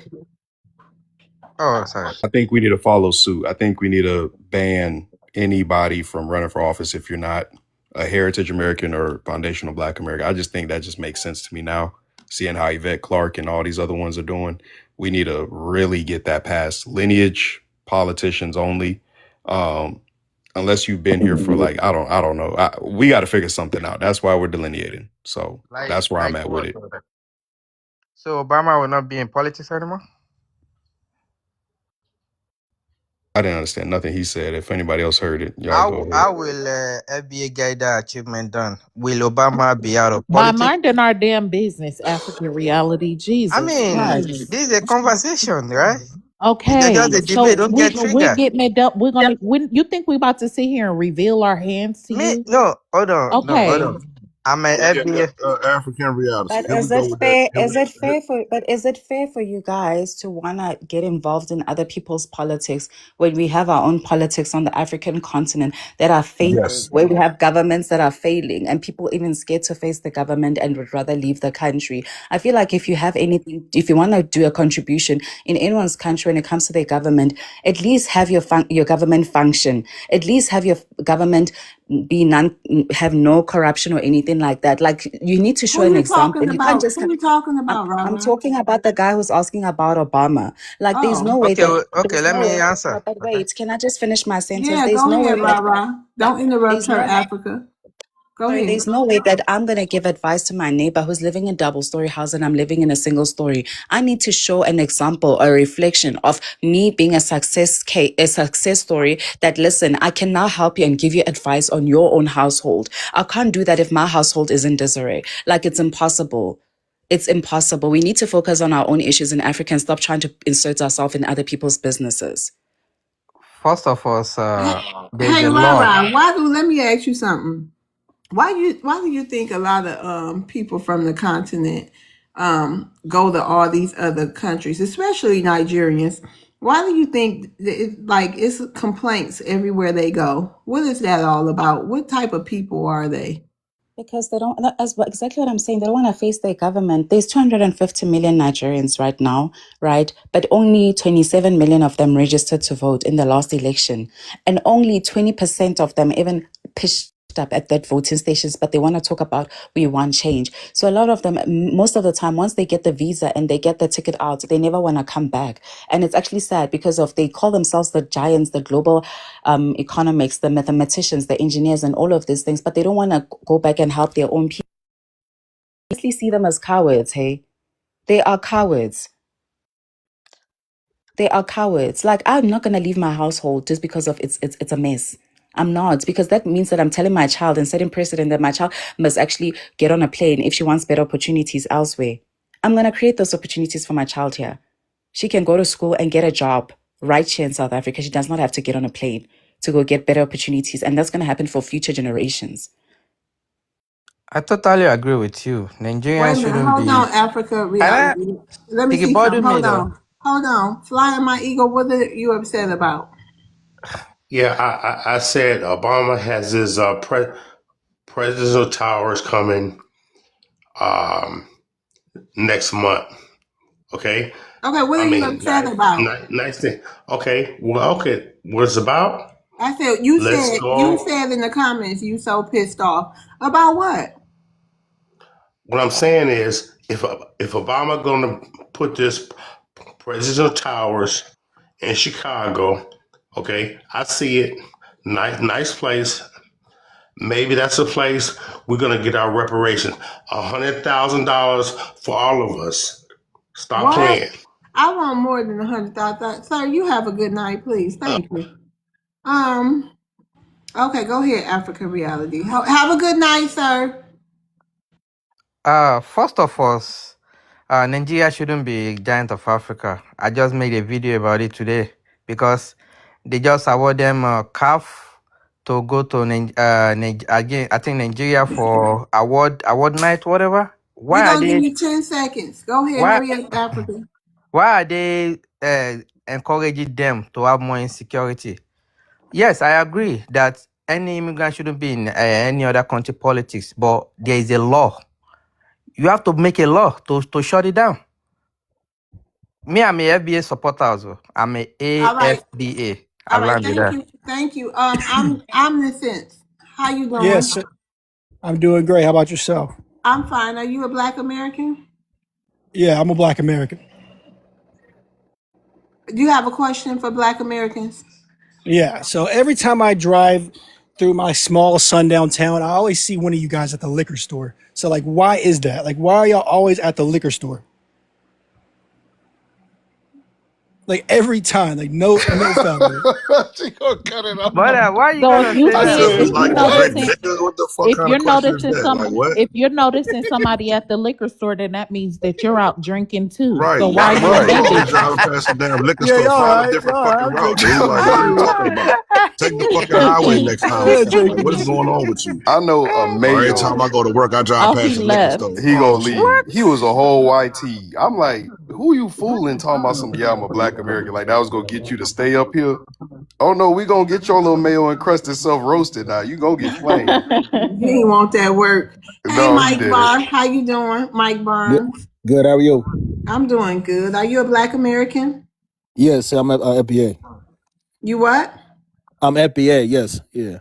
[SPEAKER 7] Oh, sorry.
[SPEAKER 3] I think we need to follow suit. I think we need to ban anybody from running for office if you're not a Heritage American or Foundational Black American. I just think that just makes sense to me now, seeing how Yvette Clarke and all these other ones are doing. We need to really get that passed. Lineage, politicians only. Unless you've been here for I don't know. We got to figure something out. That's why we're delineating. So that's where I'm at with it.
[SPEAKER 7] So Obama will not be in politics anymore?
[SPEAKER 3] I didn't understand nothing he said. If anybody else heard it, y'all
[SPEAKER 5] How
[SPEAKER 3] go ahead.
[SPEAKER 5] how will FBA get that achievement done? Will Obama be out of
[SPEAKER 2] By
[SPEAKER 5] politics?
[SPEAKER 2] minding our damn business, African reality,
[SPEAKER 5] I
[SPEAKER 2] Jesus
[SPEAKER 5] mean,
[SPEAKER 2] Christ.
[SPEAKER 5] this is a conversation, right? It's
[SPEAKER 2] Okay,
[SPEAKER 5] just a
[SPEAKER 2] so
[SPEAKER 5] debate. Don't get
[SPEAKER 2] we're
[SPEAKER 5] triggered.
[SPEAKER 2] getting it up. We're gonna. When you think we about to sit here and reveal our hands to
[SPEAKER 5] Me,
[SPEAKER 2] you?
[SPEAKER 5] no, hold on, no, hold
[SPEAKER 2] Okay,
[SPEAKER 5] on. I'm a
[SPEAKER 20] Yeah,
[SPEAKER 5] FBA.
[SPEAKER 20] African reality.
[SPEAKER 19] But
[SPEAKER 20] Here we
[SPEAKER 19] is
[SPEAKER 20] go
[SPEAKER 19] it
[SPEAKER 20] with that.
[SPEAKER 19] fair?
[SPEAKER 20] Here
[SPEAKER 19] Is it
[SPEAKER 20] we,
[SPEAKER 19] fair for? But is it fair for you guys to wanna get involved in other people's politics when we have our own politics on the African continent that are failing,
[SPEAKER 4] Yes.
[SPEAKER 19] where we have governments that are failing, and people even scared to face the government and would rather leave the country? I feel like if you have anything, if you want to do a contribution in anyone's country when it comes to their government, at least have your government function. At least have your government be have no corruption or anything like that. Like you need to show
[SPEAKER 1] Who
[SPEAKER 19] an
[SPEAKER 1] you
[SPEAKER 19] example.
[SPEAKER 1] talking
[SPEAKER 19] You can't
[SPEAKER 1] about?
[SPEAKER 19] just.
[SPEAKER 1] Who you talking
[SPEAKER 19] I'm,
[SPEAKER 1] about,
[SPEAKER 19] I'm
[SPEAKER 1] Rara?
[SPEAKER 19] talking about the guy who's asking about Obama. Like, there's
[SPEAKER 1] Oh,
[SPEAKER 19] no way
[SPEAKER 5] Okay,
[SPEAKER 19] that
[SPEAKER 5] okay.
[SPEAKER 19] there's
[SPEAKER 5] Let
[SPEAKER 19] no
[SPEAKER 5] me
[SPEAKER 19] way.
[SPEAKER 5] answer.
[SPEAKER 19] No, but
[SPEAKER 5] Okay.
[SPEAKER 19] wait, can I just finish my sentence?
[SPEAKER 1] yeah.
[SPEAKER 19] There's
[SPEAKER 1] Go
[SPEAKER 19] no way
[SPEAKER 1] ahead,
[SPEAKER 19] that
[SPEAKER 1] Rara. Don't interrupt
[SPEAKER 19] there's
[SPEAKER 1] her,
[SPEAKER 19] no
[SPEAKER 1] Africa. Go
[SPEAKER 19] sorry,
[SPEAKER 1] ahead.
[SPEAKER 19] there's no way that I'm gonna give advice to my neighbor who's living in a double-story house and I'm living in a single story. I need to show an example, a reflection of me being a success case, a success story. That listen, I can now help you and give you advice on your own household. I can't do that if my household is in disarray. Like it's impossible. It's impossible. We need to focus on our own issues in Africa and stop trying to insert ourselves in other people's businesses.
[SPEAKER 5] First of all, there's
[SPEAKER 1] Hey,
[SPEAKER 5] a law.
[SPEAKER 1] Rara. Let me ask you something. Why do you think a lot of people from the continent go to all these other countries, especially Nigerians? Why do you think it's complaints everywhere they go? What is that all about? What type of people are they?
[SPEAKER 19] Because they don't, that's exactly what I'm saying. They don't want to face their government. There's 250 million Nigerians right now, right? But only 27 million of them registered to vote in the last election. And only 20% of them even pitched up at that voting stations, but they want to talk about we want change. So a lot of them, most of the time, once they get the visa and they get the ticket out, they never want to come back. And it's actually sad because they call themselves the giants, the global economics, the mathematicians, the engineers, and all of these things, but they don't want to go back and help their own people. I honestly see them as cowards, hey? They are cowards. They are cowards. Like, I'm not going to leave my household just because of it's a mess. I'm not, because that means that I'm telling my child and setting precedent that my child must actually get on a plane if she wants better opportunities elsewhere. I'm going to create those opportunities for my child here. She can go to school and get a job right here in South Africa. She does not have to get on a plane to go get better opportunities. And that's going to happen for future generations.
[SPEAKER 5] I totally agree with you.
[SPEAKER 1] Wait a
[SPEAKER 5] Nigerians
[SPEAKER 1] minute,
[SPEAKER 5] shouldn't
[SPEAKER 1] hold
[SPEAKER 5] be.
[SPEAKER 1] on, Africa reality. Let me see something. Hold on. Flying my eagle, what are you upset about?
[SPEAKER 14] Yeah, I said Obama has his presidential towers coming next month. Okay.
[SPEAKER 1] Okay, what are you upset about?
[SPEAKER 14] Nice thing. Okay. Well, okay. What it's about?
[SPEAKER 1] I said you
[SPEAKER 14] Let's go.
[SPEAKER 1] said in the comments you so pissed off about what?
[SPEAKER 14] What I'm saying is, if Obama gonna put this presidential towers in Chicago, okay, I see it. Nice place. Maybe that's a place we're gonna get our reparations. $100,000 for all of us. Stop
[SPEAKER 1] What?
[SPEAKER 14] playing.
[SPEAKER 1] I want more than 100,000. Sir, you have a good night, please. Thank you. Okay, go ahead, African reality. Have a good night, sir.
[SPEAKER 5] First of all, Nigeria shouldn't be a giant of Africa. I just made a video about it today because they just award them CAF to go to again. I think Nigeria for award night, whatever.
[SPEAKER 1] We're gonna give you 10 seconds. Go ahead, hurry up, Africa.
[SPEAKER 5] Why are they encouraging them to have more insecurity? Yes, I agree that any immigrant shouldn't be in any other country politics, but there is a law. You have to make a law to shut it down. Me, I'm a FBA supporter also. I'm a AFBA.
[SPEAKER 1] All right, thank you. I'm the sense. How you doing?
[SPEAKER 9] Yes, I'm doing great. How about yourself?
[SPEAKER 1] I'm fine. Are you a Black American?
[SPEAKER 9] Yeah, I'm a Black American.
[SPEAKER 1] Do you have a question for Black Americans?
[SPEAKER 9] Yeah, so every time I drive through my small sundown town, I always see one of you guys at the liquor store. So, like, why is that? Like, why are y'all always at the liquor store? Like every time, like no felony.
[SPEAKER 20] She gonna cut it off.
[SPEAKER 5] But why you
[SPEAKER 2] So
[SPEAKER 5] gonna
[SPEAKER 2] if you
[SPEAKER 5] say
[SPEAKER 20] I
[SPEAKER 5] that?
[SPEAKER 20] said,
[SPEAKER 2] see, if you
[SPEAKER 20] like, what
[SPEAKER 2] noticing,
[SPEAKER 20] the fuck
[SPEAKER 2] if
[SPEAKER 20] kind
[SPEAKER 2] you're
[SPEAKER 20] of question is
[SPEAKER 2] noticing
[SPEAKER 20] that? Like, what?
[SPEAKER 2] if you're noticing somebody at the liquor store, then that means that you're out drinking too.
[SPEAKER 20] Right,
[SPEAKER 2] So why are you
[SPEAKER 20] right. You always
[SPEAKER 2] offended?
[SPEAKER 20] driving past the damn liquor
[SPEAKER 9] Yeah,
[SPEAKER 20] store,
[SPEAKER 9] y'all
[SPEAKER 20] find a
[SPEAKER 9] right.
[SPEAKER 20] different
[SPEAKER 9] Y'all
[SPEAKER 20] fucking
[SPEAKER 9] right. I'm
[SPEAKER 20] route,
[SPEAKER 9] drinking
[SPEAKER 20] dude. Like, what are you
[SPEAKER 9] too.
[SPEAKER 20] talking about? Take the fucking highway next time or
[SPEAKER 9] Yeah,
[SPEAKER 20] something. Like,
[SPEAKER 9] drinking
[SPEAKER 20] what is
[SPEAKER 9] too.
[SPEAKER 20] going on with you?
[SPEAKER 3] I know a
[SPEAKER 20] Or every time
[SPEAKER 3] Mayo.
[SPEAKER 20] I go to work, I drive
[SPEAKER 2] Oh, he
[SPEAKER 20] past the liquor
[SPEAKER 2] left.
[SPEAKER 20] store.
[SPEAKER 3] He
[SPEAKER 20] Wrong
[SPEAKER 3] gonna
[SPEAKER 20] with you?
[SPEAKER 3] leave. He was a whole YT. I'm like, who you fooling? Talking about some, yeah, I'm a black American. Like that was gonna get you to stay up here. Oh no, we gonna get your little mayo encrusted self roasted now. You gonna get flamed.
[SPEAKER 1] He ain't want that work. Hey,
[SPEAKER 3] No, he
[SPEAKER 1] Mike
[SPEAKER 3] didn't.
[SPEAKER 1] Barr, how you doing? Mike
[SPEAKER 11] Good,
[SPEAKER 1] Barnes.
[SPEAKER 11] good. How are you?
[SPEAKER 1] I'm doing good. Are you a black American?
[SPEAKER 11] Yes, I'm at FBA.
[SPEAKER 1] You what?
[SPEAKER 11] I'm FBA. Yes, yeah,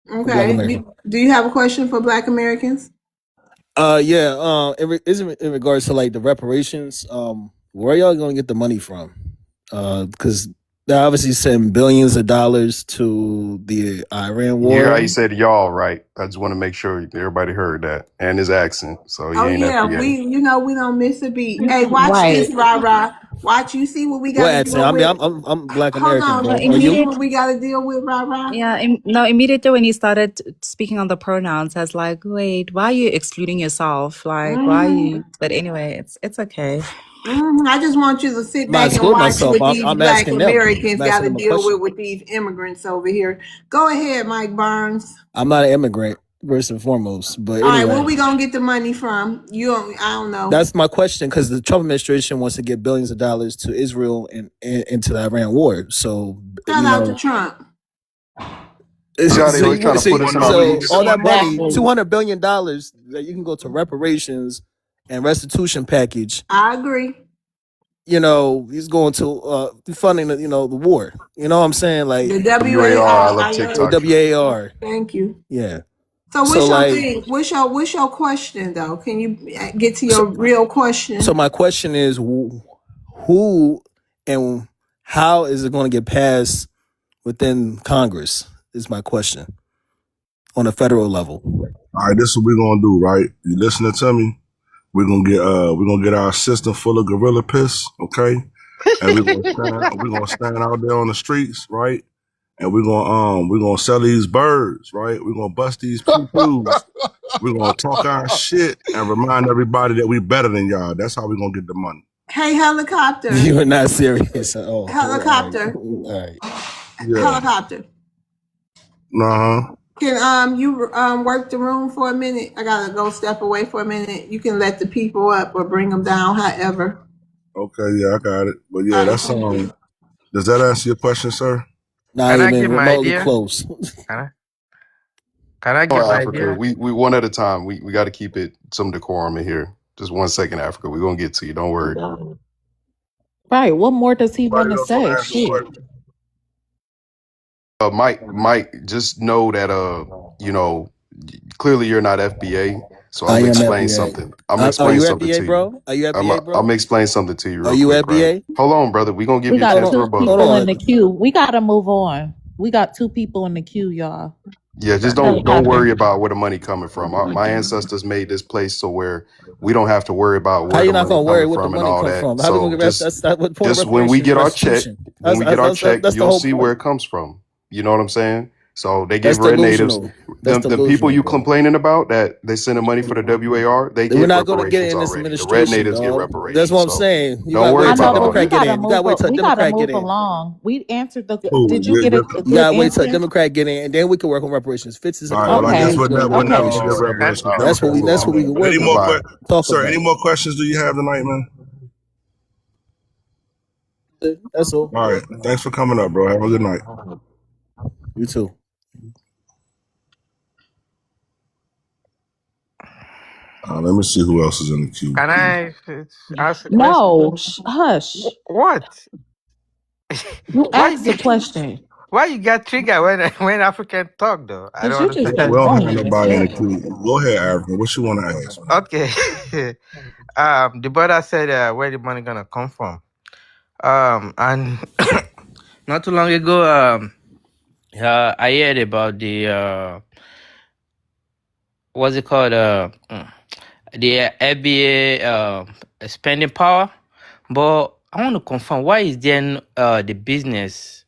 [SPEAKER 11] for Black
[SPEAKER 1] Okay.
[SPEAKER 11] American.
[SPEAKER 1] Do you have a question for black Americans?
[SPEAKER 11] Yeah. In regards to like the reparations, where y'all gonna get the money from? Because they obviously send billions of dollars to the Iran
[SPEAKER 3] You hear how
[SPEAKER 11] war.
[SPEAKER 3] he said y'all, right? I just want to make sure everybody heard that. And his accent. So he
[SPEAKER 1] Oh
[SPEAKER 3] ain't
[SPEAKER 1] yeah,
[SPEAKER 3] FBA.
[SPEAKER 1] we don't miss a beat. Hey, watch
[SPEAKER 2] Right.
[SPEAKER 1] this, rah rah. Watch, you see what we
[SPEAKER 11] What
[SPEAKER 1] gotta
[SPEAKER 11] accent?
[SPEAKER 1] deal
[SPEAKER 11] I mean,
[SPEAKER 1] with.
[SPEAKER 11] I'm Black
[SPEAKER 1] Hold
[SPEAKER 11] American,
[SPEAKER 1] on,
[SPEAKER 11] bro.
[SPEAKER 1] you
[SPEAKER 11] Are
[SPEAKER 1] see
[SPEAKER 11] you?
[SPEAKER 1] what we gotta deal with, rah rah?
[SPEAKER 19] Yeah, no, immediately when you started speaking on the pronouns, I was like, wait, why are you excluding yourself? Like, why are you? But anyway, it's okay.
[SPEAKER 1] I just want you to sit
[SPEAKER 11] I'm not
[SPEAKER 1] back and
[SPEAKER 11] excluding
[SPEAKER 1] watch
[SPEAKER 11] myself.
[SPEAKER 1] what these
[SPEAKER 11] I'm
[SPEAKER 1] black
[SPEAKER 11] asking them.
[SPEAKER 1] Americans
[SPEAKER 11] I'm
[SPEAKER 1] got
[SPEAKER 11] asking
[SPEAKER 1] to
[SPEAKER 11] them a
[SPEAKER 1] deal
[SPEAKER 11] question.
[SPEAKER 1] with these immigrants over here. Go ahead, Mike Barnes.
[SPEAKER 11] I'm not an immigrant, first and foremost. But
[SPEAKER 1] All right, where
[SPEAKER 11] anyway.
[SPEAKER 1] we gonna get the money from? I don't know.
[SPEAKER 11] That's my question, because the Trump administration wants to give billions of dollars to Israel and to the Iran war. So,
[SPEAKER 1] Shout out to Trump.
[SPEAKER 3] See how they always trying to put us in our
[SPEAKER 11] so
[SPEAKER 3] place?
[SPEAKER 11] all that money,
[SPEAKER 2] Exactly.
[SPEAKER 11] $200 billion that you can go to reparations and restitution package,
[SPEAKER 1] I agree.
[SPEAKER 11] he's going to funding the war. You know what I'm saying? Like
[SPEAKER 1] The
[SPEAKER 3] WAR, I love
[SPEAKER 1] WAR.
[SPEAKER 3] TikTok.
[SPEAKER 11] WAR.
[SPEAKER 1] Thank you.
[SPEAKER 11] Yeah.
[SPEAKER 1] So what's
[SPEAKER 11] So
[SPEAKER 1] your
[SPEAKER 11] like,
[SPEAKER 1] thing? What's your question though? Can you get to your real question?
[SPEAKER 11] so my question is, who and how is it going to get passed within Congress? Is my question on a federal level.
[SPEAKER 20] All right, this is what we're gonna do, right? You listening to me? We're gonna get our system full of gorilla piss, okay? And we're gonna stand out there on the streets, right? And we're gonna sell these birds, right? We're gonna bust these pew-pews. We're gonna talk our shit and remind everybody that we better than y'all. That's how we're gonna get the money.
[SPEAKER 1] Hey, helicopter.
[SPEAKER 11] You are not serious at all.
[SPEAKER 1] Helicopter.
[SPEAKER 11] All right.
[SPEAKER 20] Yeah.
[SPEAKER 1] Helicopter.
[SPEAKER 20] Uh-huh.
[SPEAKER 1] Can you work the room for a minute? I gotta go step away for a minute. You can let the people up or bring them down, however.
[SPEAKER 20] Okay, yeah, I got it. But yeah, that's does that answer your question, sir?
[SPEAKER 11] Not
[SPEAKER 5] Can I
[SPEAKER 11] even
[SPEAKER 5] give my
[SPEAKER 11] remotely
[SPEAKER 5] idea?
[SPEAKER 11] close.
[SPEAKER 5] Can I
[SPEAKER 3] Oh,
[SPEAKER 5] give my
[SPEAKER 3] Africa,
[SPEAKER 5] idea?
[SPEAKER 3] we one at a time. We got to keep it some decorum in here. Just 1 second, Africa. We're gonna get to you. Don't worry.
[SPEAKER 2] Right. What more does he want to
[SPEAKER 20] Everybody else wanna
[SPEAKER 2] say?
[SPEAKER 20] answer the
[SPEAKER 2] Shit.
[SPEAKER 20] question.
[SPEAKER 3] Mike, just know that clearly you're not FBA. So
[SPEAKER 11] I
[SPEAKER 3] I'm
[SPEAKER 11] am
[SPEAKER 3] gonna explain
[SPEAKER 11] FBA.
[SPEAKER 3] something. I'm gonna
[SPEAKER 11] Are
[SPEAKER 3] explain
[SPEAKER 11] you
[SPEAKER 3] something
[SPEAKER 11] FBA,
[SPEAKER 3] to
[SPEAKER 11] bro?
[SPEAKER 3] you.
[SPEAKER 11] Are you
[SPEAKER 3] I'm
[SPEAKER 11] FBA, bro?
[SPEAKER 3] gonna explain something to you
[SPEAKER 11] Are
[SPEAKER 3] real
[SPEAKER 11] you
[SPEAKER 3] quick, right?
[SPEAKER 11] FBA?
[SPEAKER 3] Hold on, brother. We're gonna give
[SPEAKER 2] We
[SPEAKER 3] you a
[SPEAKER 2] got
[SPEAKER 3] chance to
[SPEAKER 2] two
[SPEAKER 3] rebuttal.
[SPEAKER 2] people
[SPEAKER 11] Hold
[SPEAKER 2] in the queue. We gotta move on. We got two people in the queue, y'all.
[SPEAKER 3] Yeah, just don't
[SPEAKER 2] Helicopter.
[SPEAKER 3] worry about where the money coming from. My ancestors made this place so where we don't have to worry about
[SPEAKER 11] How
[SPEAKER 3] where
[SPEAKER 11] you
[SPEAKER 3] the
[SPEAKER 11] not
[SPEAKER 3] money
[SPEAKER 11] gonna worry
[SPEAKER 3] coming
[SPEAKER 11] what the
[SPEAKER 3] from and
[SPEAKER 11] money
[SPEAKER 3] all
[SPEAKER 11] come
[SPEAKER 3] that.
[SPEAKER 11] from? How we gonna
[SPEAKER 3] So
[SPEAKER 11] get that's what point
[SPEAKER 3] just when we
[SPEAKER 11] reparations,
[SPEAKER 3] get our check,
[SPEAKER 11] restitution. That's the
[SPEAKER 3] you'll
[SPEAKER 11] whole
[SPEAKER 3] see where
[SPEAKER 11] point.
[SPEAKER 3] it comes from. You know what I'm saying? So they
[SPEAKER 11] That's
[SPEAKER 3] give red natives,
[SPEAKER 11] delusional. That's
[SPEAKER 3] the people
[SPEAKER 11] delusional,
[SPEAKER 3] you
[SPEAKER 11] bro.
[SPEAKER 3] complaining about that they sending money for the WAR, they
[SPEAKER 11] We're
[SPEAKER 3] get
[SPEAKER 11] not gonna get it
[SPEAKER 3] reparations
[SPEAKER 11] in this
[SPEAKER 3] already. The red
[SPEAKER 11] administration,
[SPEAKER 3] natives get
[SPEAKER 11] dog.
[SPEAKER 3] reparations.
[SPEAKER 11] That's what I'm
[SPEAKER 3] So
[SPEAKER 11] saying. You
[SPEAKER 3] don't
[SPEAKER 11] gotta
[SPEAKER 3] worry
[SPEAKER 11] wait
[SPEAKER 2] I
[SPEAKER 11] till
[SPEAKER 2] know,
[SPEAKER 3] about all
[SPEAKER 2] but we
[SPEAKER 11] Democrat
[SPEAKER 3] that.
[SPEAKER 11] get
[SPEAKER 2] gotta
[SPEAKER 11] in. You gotta
[SPEAKER 2] move.
[SPEAKER 11] wait till
[SPEAKER 2] We gotta
[SPEAKER 11] Democrat get
[SPEAKER 2] move
[SPEAKER 11] in.
[SPEAKER 2] along. We answered the.
[SPEAKER 20] Cool.
[SPEAKER 2] Did you get a
[SPEAKER 11] You
[SPEAKER 2] good
[SPEAKER 11] gotta wait till
[SPEAKER 2] answer?
[SPEAKER 11] Democrat get in, and then we can work on reparations. Fitz is
[SPEAKER 20] All right, well, I guess
[SPEAKER 2] Okay.
[SPEAKER 20] we'll never see
[SPEAKER 11] reparations.
[SPEAKER 20] the reparations.
[SPEAKER 11] That's what we can work
[SPEAKER 20] Any more
[SPEAKER 11] on. Talk
[SPEAKER 20] sir,
[SPEAKER 11] about
[SPEAKER 20] any more questions do you have tonight, man?
[SPEAKER 11] it. That's all.
[SPEAKER 20] All right. Thanks for coming up, bro. Have a good night.
[SPEAKER 11] You too.
[SPEAKER 20] Let me see who else is in the queue.
[SPEAKER 5] Can I ask a question?
[SPEAKER 2] No, hush.
[SPEAKER 5] What?
[SPEAKER 2] You
[SPEAKER 5] Why
[SPEAKER 2] asked the question
[SPEAKER 5] why you got triggered when African talk though? I
[SPEAKER 2] because
[SPEAKER 5] don't
[SPEAKER 2] you just
[SPEAKER 5] understand.
[SPEAKER 2] been
[SPEAKER 20] We don't have
[SPEAKER 2] going.
[SPEAKER 20] nobody in the queue. Go ahead, Africa. What you want to ask, man?
[SPEAKER 5] Okay. The brother said where the money gonna come from. And not too long ago, I heard about the what's it called? The FBA spending power. But I want to confirm, why is then the business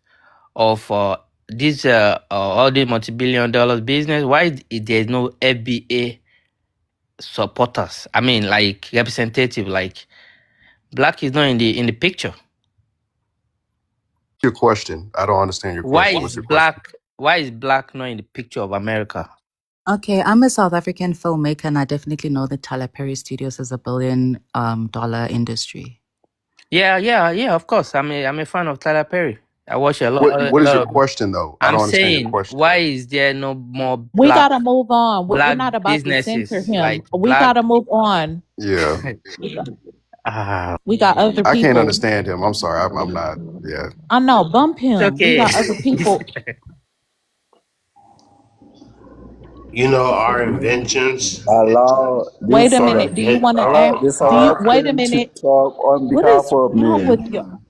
[SPEAKER 5] of this all the multi-billion dollars business, why there's no FBA supporters? I mean, like representative, like Black is not in the picture.
[SPEAKER 3] Your question. I don't understand your
[SPEAKER 5] Why
[SPEAKER 3] question. What's
[SPEAKER 5] is
[SPEAKER 3] your question?
[SPEAKER 5] Black not in the picture of America?
[SPEAKER 19] Okay, I'm a South African filmmaker, and I definitely know that Tyler Perry Studios is a billion dollar industry.
[SPEAKER 5] Yeah. Of course, I'm a fan of Tyler Perry. I watch a lot.
[SPEAKER 3] What is your question though? I
[SPEAKER 5] I'm
[SPEAKER 3] don't understand your
[SPEAKER 5] saying,
[SPEAKER 3] question.
[SPEAKER 5] why is there no more
[SPEAKER 2] We
[SPEAKER 5] Black
[SPEAKER 2] gotta move on. We're
[SPEAKER 5] Black
[SPEAKER 2] not about to censor
[SPEAKER 5] businesses
[SPEAKER 2] him.
[SPEAKER 5] like
[SPEAKER 2] We
[SPEAKER 5] Black?
[SPEAKER 2] gotta move on.
[SPEAKER 3] Yeah.
[SPEAKER 2] We got other
[SPEAKER 3] I can't
[SPEAKER 2] people.
[SPEAKER 3] understand him. I'm sorry. I'm not. Yeah.
[SPEAKER 2] I know, bump him.
[SPEAKER 5] It's
[SPEAKER 2] We
[SPEAKER 5] okay.
[SPEAKER 2] got other people.
[SPEAKER 14] You know, our inventions.
[SPEAKER 18] Allow
[SPEAKER 2] Wait
[SPEAKER 18] this
[SPEAKER 2] a
[SPEAKER 14] Our
[SPEAKER 2] minute. Do you
[SPEAKER 14] invent.
[SPEAKER 2] want to
[SPEAKER 18] allow
[SPEAKER 2] ask?
[SPEAKER 18] the
[SPEAKER 2] Do you
[SPEAKER 18] South
[SPEAKER 2] wait a
[SPEAKER 18] African to
[SPEAKER 2] minute?
[SPEAKER 18] talk on
[SPEAKER 2] What
[SPEAKER 18] behalf
[SPEAKER 2] is
[SPEAKER 18] of
[SPEAKER 2] wrong
[SPEAKER 18] me.
[SPEAKER 2] with you?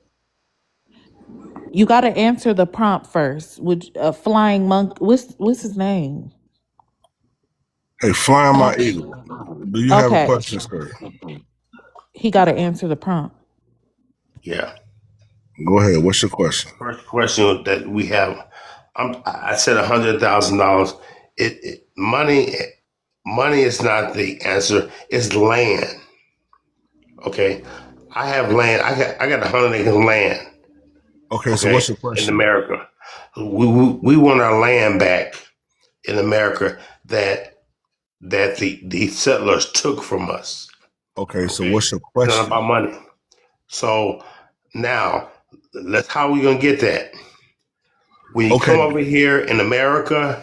[SPEAKER 2] You got to answer the prompt first. Would flying monk? What's his name?
[SPEAKER 20] Hey, flying my eagle. Do you have a
[SPEAKER 2] Okay,
[SPEAKER 20] question, sir?
[SPEAKER 2] he got to answer the prompt.
[SPEAKER 14] Yeah.
[SPEAKER 20] Go ahead. What's your question?
[SPEAKER 14] First question that we have. I said $100,000. Money is not the answer. It's land. Okay. I have land. I got 100 acres of land.
[SPEAKER 20] Okay, so what's
[SPEAKER 14] Okay,
[SPEAKER 20] your
[SPEAKER 14] in
[SPEAKER 20] question?
[SPEAKER 14] America, we want our land back in America that the settlers took from us.
[SPEAKER 20] Okay, so
[SPEAKER 14] Okay,
[SPEAKER 20] what's your
[SPEAKER 14] it's not
[SPEAKER 20] question?
[SPEAKER 14] about money. So now, how are we gonna get that? When you come
[SPEAKER 20] Okay,
[SPEAKER 14] over here in America,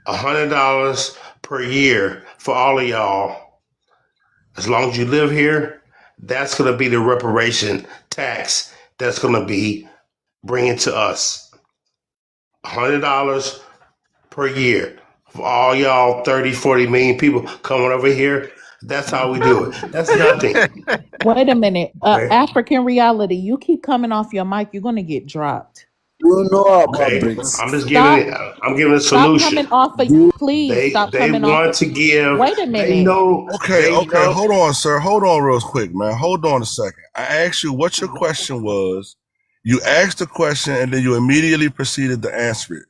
[SPEAKER 14] $100 per year for all of y'all. As long as you live here, that's gonna be the reparation tax that's gonna be bringing to us. $100 per year for all y'all 30, 40 million people coming over here. That's how we do it. That's nothing.
[SPEAKER 2] Wait a minute.
[SPEAKER 14] Okay.
[SPEAKER 2] African reality. You keep coming off your mic. You're gonna get dropped.
[SPEAKER 18] You know about
[SPEAKER 14] Okay.
[SPEAKER 18] BRICS.
[SPEAKER 14] I'm just giving it. I'm giving a
[SPEAKER 2] Stop
[SPEAKER 14] solution.
[SPEAKER 2] coming off of.
[SPEAKER 18] Do
[SPEAKER 2] Please stop
[SPEAKER 14] They
[SPEAKER 2] coming off.
[SPEAKER 14] want to give.
[SPEAKER 2] Wait a
[SPEAKER 14] They
[SPEAKER 2] minute.
[SPEAKER 14] know.
[SPEAKER 20] okay,
[SPEAKER 14] They know.
[SPEAKER 20] hold on, sir. Hold on real quick, man. Hold on a second. I asked you what your question was. You asked the question and then you immediately proceeded to answer it.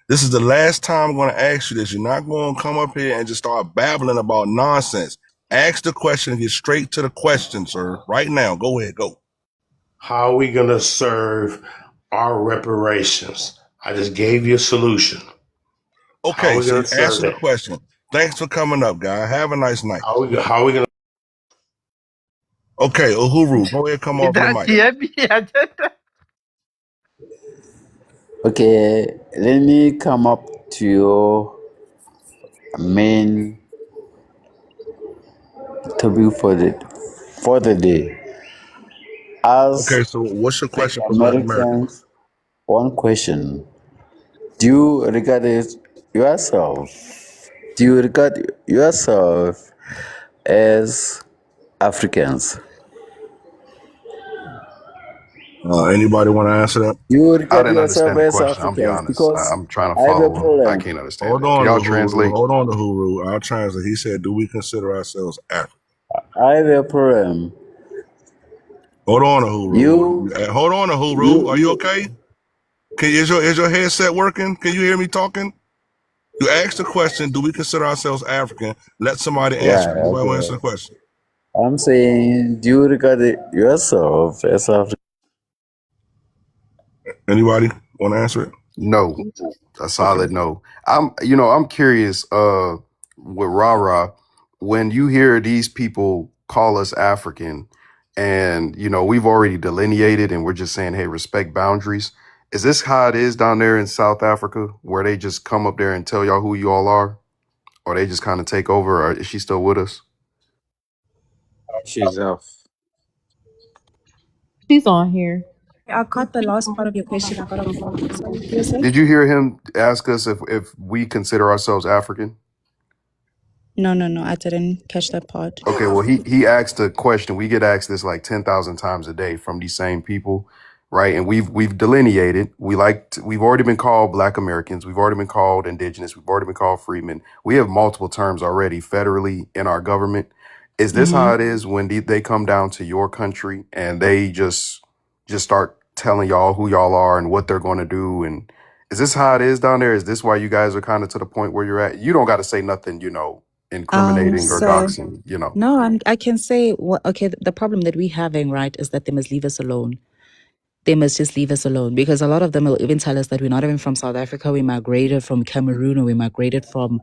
[SPEAKER 20] This is the last time I'm going to ask you this. You're not going to come up here and just start babbling about nonsense. Ask the question and get straight to the question, sir. Right now. Go ahead. Go.
[SPEAKER 14] How are we gonna serve our reparations? I just gave you a solution. How are
[SPEAKER 20] Okay,
[SPEAKER 14] we
[SPEAKER 20] so
[SPEAKER 14] gonna
[SPEAKER 20] you
[SPEAKER 14] serve
[SPEAKER 20] answered the
[SPEAKER 14] that?
[SPEAKER 20] question. Thanks for coming up, guy. Have a nice night.
[SPEAKER 14] How are we gonna?
[SPEAKER 20] Okay, Uhuru, go ahead, come off your
[SPEAKER 17] That's
[SPEAKER 20] mic.
[SPEAKER 17] the agenda.
[SPEAKER 18] Okay, let me come up to your main topic for the day. As
[SPEAKER 20] Okay, so what's your
[SPEAKER 18] Black
[SPEAKER 20] question for Black Americans?
[SPEAKER 18] Americans, one question: Do you regard yourself? Do you regard yourself as Africans?
[SPEAKER 20] Anybody want to answer that?
[SPEAKER 18] Do you
[SPEAKER 3] I
[SPEAKER 18] regard
[SPEAKER 3] didn't
[SPEAKER 18] yourself
[SPEAKER 3] understand the
[SPEAKER 18] as
[SPEAKER 3] question. I'll be
[SPEAKER 18] Africans?
[SPEAKER 3] honest.
[SPEAKER 18] Because
[SPEAKER 3] I'm trying to
[SPEAKER 18] I have a
[SPEAKER 3] follow him. I
[SPEAKER 18] problem.
[SPEAKER 3] can't understand
[SPEAKER 20] Hold
[SPEAKER 3] that. Can
[SPEAKER 20] on,
[SPEAKER 3] y'all
[SPEAKER 20] Uhuru.
[SPEAKER 3] translate?
[SPEAKER 20] Hold on, Uhuru. I'll translate. He said, "Do we consider ourselves African?"
[SPEAKER 18] I have a problem.
[SPEAKER 20] Hold on, Uhuru.
[SPEAKER 18] You,
[SPEAKER 20] Hold on, Uhuru. Are you okay? Is your headset working? Can you hear me talking? You asked the question, "Do we consider ourselves African?" Let somebody answer.
[SPEAKER 18] yeah,
[SPEAKER 20] Anybody want to answer
[SPEAKER 18] okay.
[SPEAKER 20] the question?
[SPEAKER 18] I'm saying, do you regard yourself as African?
[SPEAKER 20] Anybody want to answer it?
[SPEAKER 3] No. A solid
[SPEAKER 20] Okay.
[SPEAKER 3] no. I'm curious, with Rara, when you hear these people call us African and, we've already delineated and we're just saying, hey, respect boundaries. Is this how it is down there in South Africa where they just come up there and tell y'all who you all are? Or they just kind of take over? Or is she still with us?
[SPEAKER 7] She's off.
[SPEAKER 2] She's on here.
[SPEAKER 22] I caught the last part of your question. I got off phone. Sorry, you were saying?
[SPEAKER 3] Did you hear him ask us if we consider ourselves African?
[SPEAKER 22] No, I didn't catch that part.
[SPEAKER 3] Okay, well, he asked a question. We get asked this like 10,000 times a day from these same people, right? And we've delineated. We've already been called Black Americans. We've already been called Indigenous. We've already been called Freedmen. We have multiple terms already federally in our government. Is this
[SPEAKER 19] Mm-hmm.
[SPEAKER 3] how it is when they come down to your country and they just start telling y'all who y'all are and what they're going to do? And is this how it is down there? Is this why you guys are kind of to the point where you're at? You don't got to say nothing, incriminating or
[SPEAKER 19] So
[SPEAKER 3] doxing.
[SPEAKER 19] no, I can say what. Okay, the problem that we're having, right, is that they must leave us alone. They must just leave us alone, because a lot of them will even tell us that we're not even from South Africa. We migrated from Cameroon, or we migrated from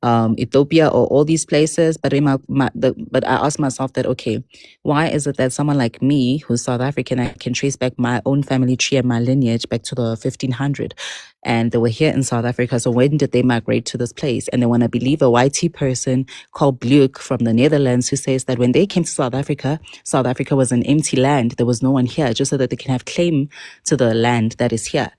[SPEAKER 19] Ethiopia, or all these places. But but I ask myself that, okay, why is it that someone like me, who's South African, I can trace back my own family tree and my lineage back to the 1500, and they were here in South Africa. So when did they migrate to this place? And they want to believe a YT person called Bluek from the Netherlands, who says that when they came to South Africa was an empty land. There was no one here, just so that they can have claim to the land that is here.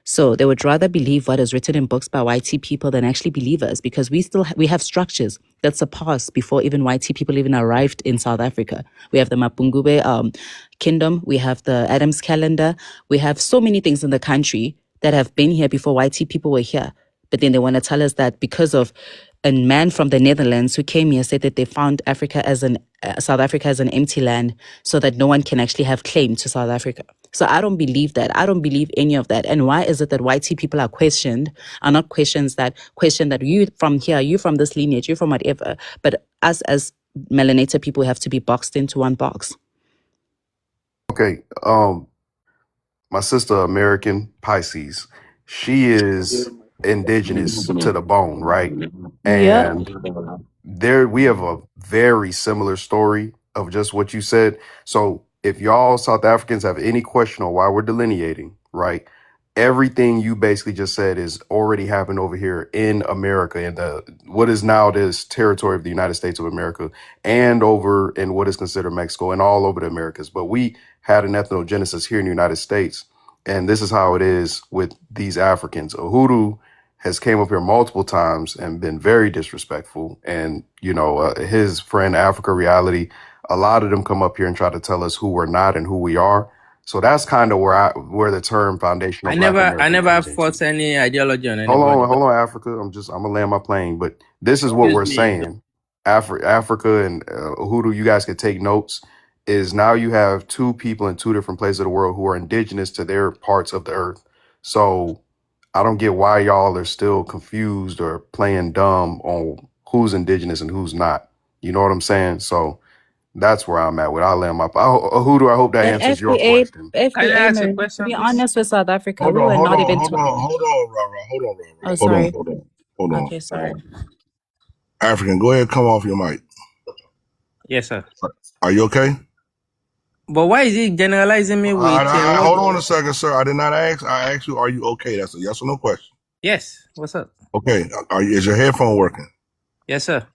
[SPEAKER 19] So they would rather believe what is written in books by YT people than actually believe us, because we have structures that surpass before even YT people even arrived in South Africa. We have the Mapungube kingdom. We have the Adams calendar. We have so many things in the country that have been here before YT people were here. But then they want to tell us that because of a man from the Netherlands who came here, said that they found South Africa as an empty land, so that no one can actually have claim to South Africa. So I don't believe that. I don't believe any of that. And why is it that YT people are not questions that question that you from here, you from this lineage, you from whatever. But us as melanated people have to be boxed into one box.
[SPEAKER 3] Okay. My sister, American Pisces, she is indigenous to the bone, right?
[SPEAKER 19] Yep.
[SPEAKER 3] And we have a very similar story of just what you said. So if y'all South Africans have any question on why we're delineating, right? Everything you basically just said is already happened over here in America, in what is now this territory of the United States of America, and over in what is considered Mexico, and all over the Americas. But we had an ethnogenesis here in the United States, and this is how it is with these Africans. Uhuru has came up here multiple times and been very disrespectful. And, his friend Africa Reality, a lot of them come up here and try to tell us who we're not and who we are. So that's kind of where the term foundational
[SPEAKER 5] I
[SPEAKER 3] Black
[SPEAKER 5] never
[SPEAKER 3] American comes into.
[SPEAKER 5] force any ideology on
[SPEAKER 3] Hold
[SPEAKER 5] anybody.
[SPEAKER 3] on, Africa. I'm gonna land my plane, but this is what
[SPEAKER 5] Excuse
[SPEAKER 3] we're
[SPEAKER 5] me.
[SPEAKER 3] saying. Africa and Uhuru, you guys could take notes. Is now you have two people in two different places of the world who are indigenous to their parts of the earth. So I don't get why y'all are still confused or playing dumb on who's indigenous and who's not. You know what I'm saying? So that's where I'm at with. I'll land my. Uhuru, I hope that
[SPEAKER 19] And
[SPEAKER 3] answers your
[SPEAKER 19] FBA,
[SPEAKER 3] question.
[SPEAKER 5] Can I ask a
[SPEAKER 19] Marine, to
[SPEAKER 5] question,
[SPEAKER 19] be
[SPEAKER 5] please?
[SPEAKER 19] honest with South Africa,
[SPEAKER 20] Hold
[SPEAKER 19] we
[SPEAKER 20] on,
[SPEAKER 19] were
[SPEAKER 20] hold
[SPEAKER 19] not
[SPEAKER 20] on,
[SPEAKER 19] even.
[SPEAKER 20] hold on, hold on, Rara. Hold on,
[SPEAKER 19] Oh,
[SPEAKER 20] Rara.
[SPEAKER 19] sorry.
[SPEAKER 20] Hold on.
[SPEAKER 19] Okay, sorry.
[SPEAKER 20] African, go ahead, come off your mic.
[SPEAKER 5] Yes, sir.
[SPEAKER 20] Are you okay?
[SPEAKER 5] But why is he generalizing me with
[SPEAKER 20] Hold
[SPEAKER 5] what?
[SPEAKER 20] on a second, sir. I did not ask. I asked you, are you okay? That's a yes or no question.
[SPEAKER 5] Yes. What's up?
[SPEAKER 20] Okay. Is your headphone working?
[SPEAKER 5] Yes, sir.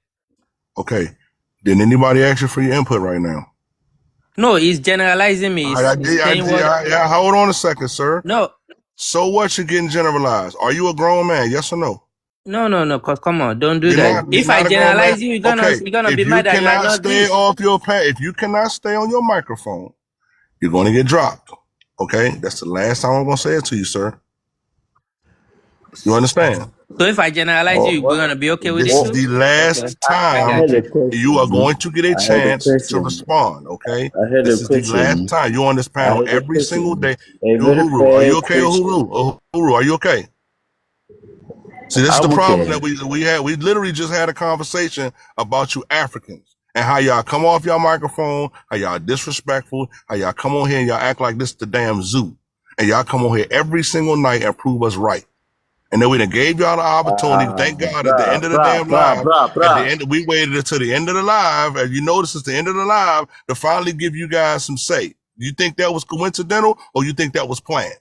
[SPEAKER 20] Okay. Didn't anybody ask you for your input right now?
[SPEAKER 5] No, he's generalizing me. He's saying what?
[SPEAKER 20] Yeah, hold on a second, sir.
[SPEAKER 5] No,
[SPEAKER 20] So what? You're getting generalized. Are you a grown man? Yes or no?
[SPEAKER 5] no. Cause come on, don't do
[SPEAKER 20] You're
[SPEAKER 5] that.
[SPEAKER 20] not. You're
[SPEAKER 5] If I
[SPEAKER 20] not a grown man.
[SPEAKER 5] generalize you, you're
[SPEAKER 20] Okay.
[SPEAKER 5] gonna
[SPEAKER 20] If
[SPEAKER 5] be
[SPEAKER 20] you
[SPEAKER 5] mad that you are
[SPEAKER 20] cannot
[SPEAKER 5] not
[SPEAKER 20] stay
[SPEAKER 5] this.
[SPEAKER 20] off your if you cannot stay on your microphone, you're going to get dropped. Okay. That's the last time I'm going to say it to you, sir. You understand?
[SPEAKER 5] So if I generalize you, we're gonna be okay with
[SPEAKER 20] This
[SPEAKER 5] it
[SPEAKER 20] is
[SPEAKER 5] too.
[SPEAKER 20] the
[SPEAKER 5] Okay,
[SPEAKER 20] last
[SPEAKER 5] I
[SPEAKER 20] time
[SPEAKER 5] got you.
[SPEAKER 20] you are going to get a
[SPEAKER 18] I had a
[SPEAKER 20] chance to
[SPEAKER 18] question.
[SPEAKER 20] respond. Okay.
[SPEAKER 18] I had
[SPEAKER 20] This
[SPEAKER 18] a
[SPEAKER 20] is the last
[SPEAKER 18] question.
[SPEAKER 20] time you're on this
[SPEAKER 18] I
[SPEAKER 20] panel
[SPEAKER 18] had a
[SPEAKER 20] every single
[SPEAKER 18] question.
[SPEAKER 20] day.
[SPEAKER 18] A very
[SPEAKER 20] Uhuru, are
[SPEAKER 18] fair
[SPEAKER 20] you okay,
[SPEAKER 18] question.
[SPEAKER 20] Uhuru, are you okay? See, this is the
[SPEAKER 18] I'm
[SPEAKER 20] problem
[SPEAKER 18] okay.
[SPEAKER 20] that we had. We literally just had a conversation about you Africans and how y'all come off your microphone, how y'all disrespectful, how y'all come on here and y'all act like this the damn zoo. And y'all come on here every single night and prove us right. And then we done gave y'all the opportunity. Thank God at the end of the damn live, at the end, we waited until the end of the live. As you notice, it's the end of the live to finally give you guys some say. Do you think that was coincidental or you think that was planned?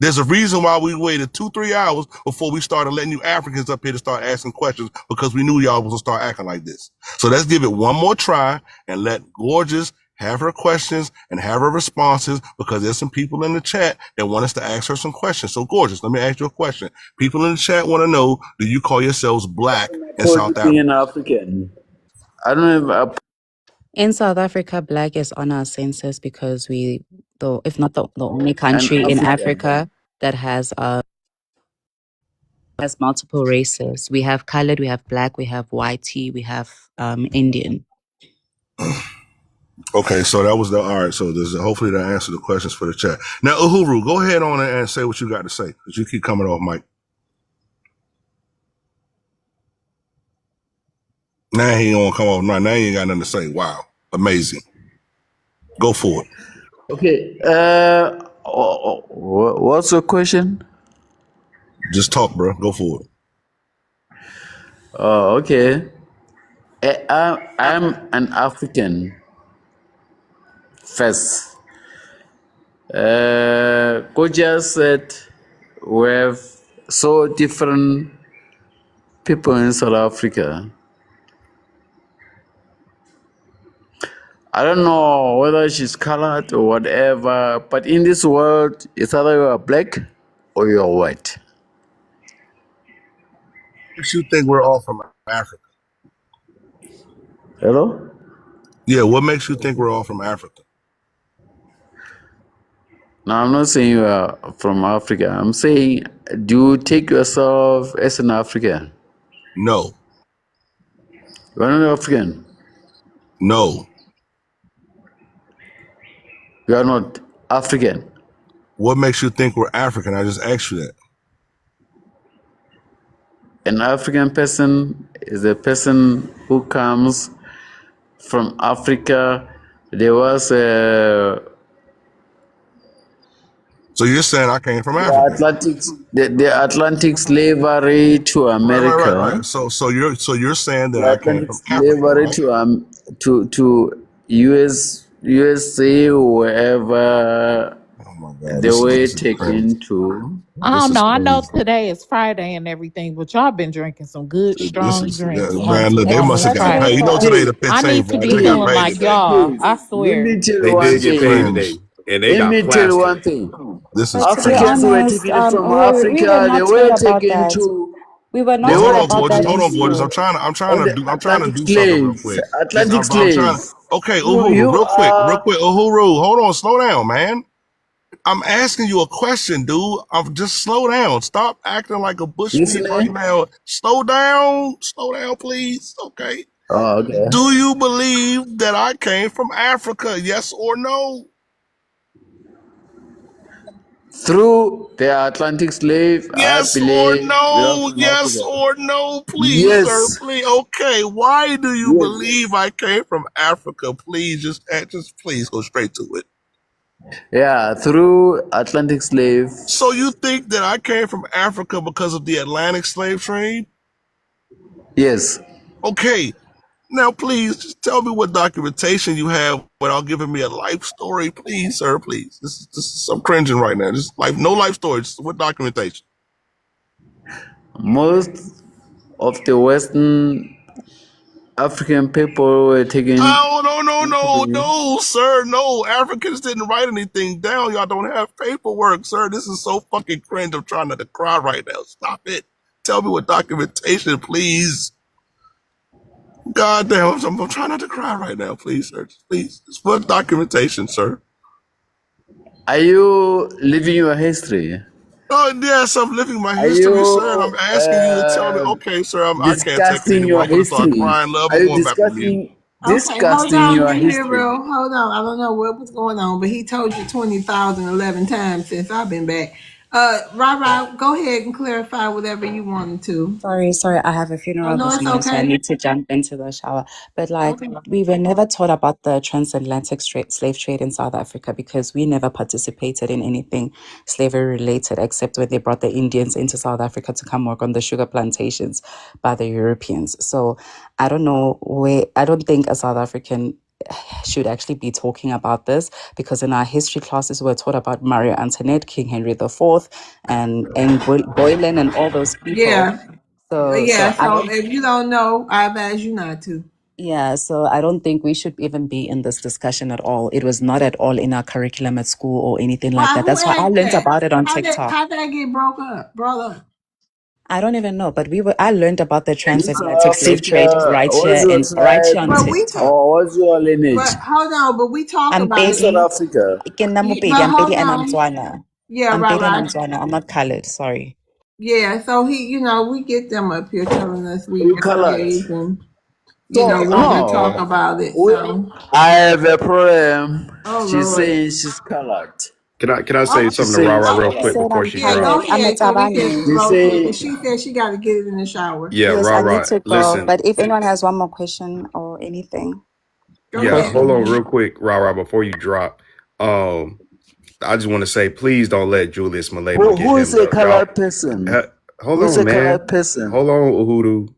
[SPEAKER 20] There's a reason why we waited 2-3 hours before we started letting you Africans up here to start asking questions, because we knew y'all was gonna start acting like this. So let's give it one more try and let Gorgeous have her questions and have her responses, because there's some people in the chat that want us to ask her some questions. So Gorgeous, let me ask you a question. People in the chat want to know, do you call yourselves black in South Africa?
[SPEAKER 18] Being African. I don't have
[SPEAKER 19] In South Africa, black is on our census because if not the only country in Africa that has multiple races. We have colored, we have black, we have white, we have Indian.
[SPEAKER 20] Okay, so that was all right. So hopefully that answered the questions for the chat. Now, Uhuru, go ahead on and say what you got to say, because you keep coming off mic. Now he don't come off. Now he ain't got nothing to say. Wow, amazing. Go for it.
[SPEAKER 18] Okay. What's your question?
[SPEAKER 20] Just talk, bro. Go for it.
[SPEAKER 18] Oh, okay. I'm an African first. Koja said we have so different people in South Africa. I don't know whether she's colored or whatever, but in this world, it's either you are black or you are white.
[SPEAKER 20] Makes you think we're all from Africa?
[SPEAKER 18] Hello?
[SPEAKER 20] Yeah, what makes you think we're all from Africa?
[SPEAKER 18] No, I'm not saying you are from Africa. I'm saying, do you take yourself as an African?
[SPEAKER 20] No.
[SPEAKER 18] You are not African?
[SPEAKER 20] No.
[SPEAKER 18] You are not African?
[SPEAKER 20] What makes you think we're African? I just asked you that.
[SPEAKER 18] An African person is a person who comes from Africa. There was a...
[SPEAKER 20] So you're saying I came from Africa?
[SPEAKER 18] The Atlantic slavery to America.
[SPEAKER 20] Right. So you're saying that
[SPEAKER 18] The
[SPEAKER 20] I came
[SPEAKER 18] Atlantic
[SPEAKER 20] from Africa,
[SPEAKER 18] slavery
[SPEAKER 20] right?
[SPEAKER 18] to USA, wherever they were taken to.
[SPEAKER 2] I don't know. I know today is Friday and everything, but y'all been drinking some good, strong drinks.
[SPEAKER 20] Man, look, they must have got paid. You know today the 15th,
[SPEAKER 2] I need to
[SPEAKER 20] right?
[SPEAKER 2] be
[SPEAKER 20] They got
[SPEAKER 2] feeling
[SPEAKER 20] paid
[SPEAKER 2] like
[SPEAKER 20] today.
[SPEAKER 2] y'all. I swear.
[SPEAKER 18] Let me tell
[SPEAKER 15] They
[SPEAKER 18] you one
[SPEAKER 15] did get paid
[SPEAKER 18] thing.
[SPEAKER 15] today, and they
[SPEAKER 18] Let
[SPEAKER 15] got
[SPEAKER 18] me tell you one
[SPEAKER 15] plastered.
[SPEAKER 18] thing.
[SPEAKER 20] This is
[SPEAKER 19] But to be
[SPEAKER 18] Africans were
[SPEAKER 19] honest,
[SPEAKER 18] taken from
[SPEAKER 19] we were
[SPEAKER 18] Africa. They
[SPEAKER 19] not
[SPEAKER 18] were
[SPEAKER 19] told about
[SPEAKER 18] taken
[SPEAKER 19] that.
[SPEAKER 18] to.
[SPEAKER 19] We were
[SPEAKER 18] They
[SPEAKER 19] not
[SPEAKER 20] Well,
[SPEAKER 19] told
[SPEAKER 20] hold
[SPEAKER 18] were
[SPEAKER 20] on,
[SPEAKER 19] about
[SPEAKER 20] gorgeous.
[SPEAKER 19] that
[SPEAKER 18] taken
[SPEAKER 20] Hold on, gorgeous.
[SPEAKER 19] issue.
[SPEAKER 20] I'm trying
[SPEAKER 18] on
[SPEAKER 20] to
[SPEAKER 18] the
[SPEAKER 20] do
[SPEAKER 18] Atlantic
[SPEAKER 20] something real
[SPEAKER 18] slaves.
[SPEAKER 20] quick.
[SPEAKER 18] Atlantic
[SPEAKER 20] I'm trying.
[SPEAKER 18] slaves.
[SPEAKER 20] Okay,
[SPEAKER 18] You
[SPEAKER 20] Uhuru, real quick,
[SPEAKER 18] are.
[SPEAKER 20] Uhuru, hold on, slow down, man. I'm asking you a question, dude. I'm just slow down. Stop acting like a bushmeat right now. Slow down, please. Okay.
[SPEAKER 18] Oh, okay.
[SPEAKER 20] Do you believe that I came from Africa? Yes or no?
[SPEAKER 18] Through the Atlantic slave, I
[SPEAKER 20] Yes or
[SPEAKER 18] believe we are
[SPEAKER 20] no?
[SPEAKER 18] from
[SPEAKER 20] Yes
[SPEAKER 18] Africa.
[SPEAKER 20] or no? Please, sir.
[SPEAKER 18] Yes.
[SPEAKER 20] Please. Okay. Why do you
[SPEAKER 18] Yes.
[SPEAKER 20] believe I came from Africa? Please, just please go straight to it.
[SPEAKER 18] Yeah, through Atlantic slave.
[SPEAKER 20] So you think that I came from Africa because of the Atlantic slave trade?
[SPEAKER 18] Yes.
[SPEAKER 20] Okay. Now, please, just tell me what documentation you have without giving me a life story, please, sir. Please, this is I'm cringing right now. Just no life story. Just what documentation?
[SPEAKER 18] Most of the Western African people were taken.
[SPEAKER 20] Oh, no, sir. No, Africans didn't write anything down. Y'all don't have paperwork, sir. This is so fucking cringe. I'm trying not to cry right now. Stop it. Tell me what documentation, please. God damn, I'm trying not to cry right now, please, sir. Please, what documentation, sir?
[SPEAKER 18] Are you living your history?
[SPEAKER 20] Oh, yes, I'm living my
[SPEAKER 18] Are
[SPEAKER 20] history,
[SPEAKER 18] you
[SPEAKER 20] sir, and I'm asking you to tell me, okay, sir, I can't take it
[SPEAKER 18] discussing
[SPEAKER 20] anymore.
[SPEAKER 18] your
[SPEAKER 20] I'm going to start
[SPEAKER 18] history?
[SPEAKER 20] crying, love.
[SPEAKER 18] Are
[SPEAKER 20] I'm
[SPEAKER 18] you
[SPEAKER 20] going back on mute.
[SPEAKER 1] Okay, hold
[SPEAKER 18] discussing
[SPEAKER 1] on,
[SPEAKER 18] your
[SPEAKER 1] Big
[SPEAKER 18] history?
[SPEAKER 1] Hero. Hold on. I don't know what was going on, but he told you 20,011 times since I've been back. Rob, go ahead and clarify whatever you wanted to.
[SPEAKER 19] Sorry, I have a
[SPEAKER 1] Oh,
[SPEAKER 19] funeral
[SPEAKER 1] no,
[SPEAKER 19] this
[SPEAKER 1] it's
[SPEAKER 19] morning, so I
[SPEAKER 1] okay.
[SPEAKER 19] need to jump into the shower. But like,
[SPEAKER 1] Okay.
[SPEAKER 19] we were never taught about the transatlantic slave trade in South Africa because we never participated in anything slavery related, except when they brought the Indians into South Africa to come work on the sugar plantations by the Europeans. So I don't think a South African should actually be talking about this, because in our history classes we're taught about Maria Antoinette, King Henry IV, and Boylan and all those people.
[SPEAKER 1] Yeah.
[SPEAKER 19] So
[SPEAKER 1] So if you don't know, I advise you not to.
[SPEAKER 19] so I don't think we should even be in this discussion at all. It was not at all in our curriculum at school or anything like that.
[SPEAKER 1] Who
[SPEAKER 19] That's why I
[SPEAKER 1] asked
[SPEAKER 19] learned
[SPEAKER 1] that?
[SPEAKER 19] about it on
[SPEAKER 1] How
[SPEAKER 19] TikTok.
[SPEAKER 1] did that get brought up?
[SPEAKER 19] I don't even know, but I learned about the
[SPEAKER 18] South
[SPEAKER 19] transatlantic slave trade
[SPEAKER 18] Africa,
[SPEAKER 19] right
[SPEAKER 18] what's
[SPEAKER 19] here
[SPEAKER 18] your
[SPEAKER 19] and right here on
[SPEAKER 18] tribe
[SPEAKER 19] TikTok.
[SPEAKER 18] or what's your lineage?
[SPEAKER 1] But hold on, but we talk
[SPEAKER 19] I'm
[SPEAKER 1] about it.
[SPEAKER 18] South
[SPEAKER 19] Pedi.
[SPEAKER 18] Africa.
[SPEAKER 19] I'm
[SPEAKER 1] But
[SPEAKER 19] Pedi
[SPEAKER 1] hold
[SPEAKER 19] and I'm
[SPEAKER 1] on.
[SPEAKER 19] Tswana.
[SPEAKER 1] Yeah,
[SPEAKER 19] I'm Pedi and I'm
[SPEAKER 1] right.
[SPEAKER 19] Tswana. I'm not colored. Sorry.
[SPEAKER 1] Yeah, so we get them up here telling us we
[SPEAKER 18] You
[SPEAKER 1] were
[SPEAKER 18] colored.
[SPEAKER 1] slaves and you know,
[SPEAKER 18] So
[SPEAKER 1] when we talk
[SPEAKER 18] no,
[SPEAKER 1] about it.
[SPEAKER 18] we,
[SPEAKER 1] So,
[SPEAKER 18] I have a problem.
[SPEAKER 1] oh
[SPEAKER 18] She's
[SPEAKER 1] Lord.
[SPEAKER 18] saying she's colored.
[SPEAKER 3] Can I say
[SPEAKER 1] Oh,
[SPEAKER 18] She's
[SPEAKER 3] something to
[SPEAKER 18] saying
[SPEAKER 3] Rara
[SPEAKER 18] she's
[SPEAKER 3] real
[SPEAKER 1] oh,
[SPEAKER 19] I
[SPEAKER 3] quick
[SPEAKER 18] colored.
[SPEAKER 19] said
[SPEAKER 3] before
[SPEAKER 19] I'm
[SPEAKER 3] she
[SPEAKER 1] yeah,
[SPEAKER 3] drop?
[SPEAKER 1] go
[SPEAKER 19] colored. I'm a
[SPEAKER 1] ahead, so we can
[SPEAKER 19] Tabani.
[SPEAKER 18] She
[SPEAKER 1] vote quick.
[SPEAKER 18] say,
[SPEAKER 1] Cause she said she got to get it in the shower.
[SPEAKER 3] Yeah,
[SPEAKER 19] Yes, I need
[SPEAKER 3] Rara.
[SPEAKER 19] to go.
[SPEAKER 3] Listen.
[SPEAKER 19] But if anyone has one more question or anything,
[SPEAKER 1] Go
[SPEAKER 3] Yeah,
[SPEAKER 1] ahead.
[SPEAKER 3] hold on
[SPEAKER 5] Question.
[SPEAKER 3] real quick, Rara, before you drop. Um, I just want to say, please don't let Julius Malema get
[SPEAKER 18] who is
[SPEAKER 3] hemmed
[SPEAKER 18] a
[SPEAKER 3] up. Y'all,
[SPEAKER 18] colored person?
[SPEAKER 3] hold
[SPEAKER 18] Who is
[SPEAKER 3] on,
[SPEAKER 18] a
[SPEAKER 3] man.
[SPEAKER 18] colored person?
[SPEAKER 3] Hold on, Uhudu.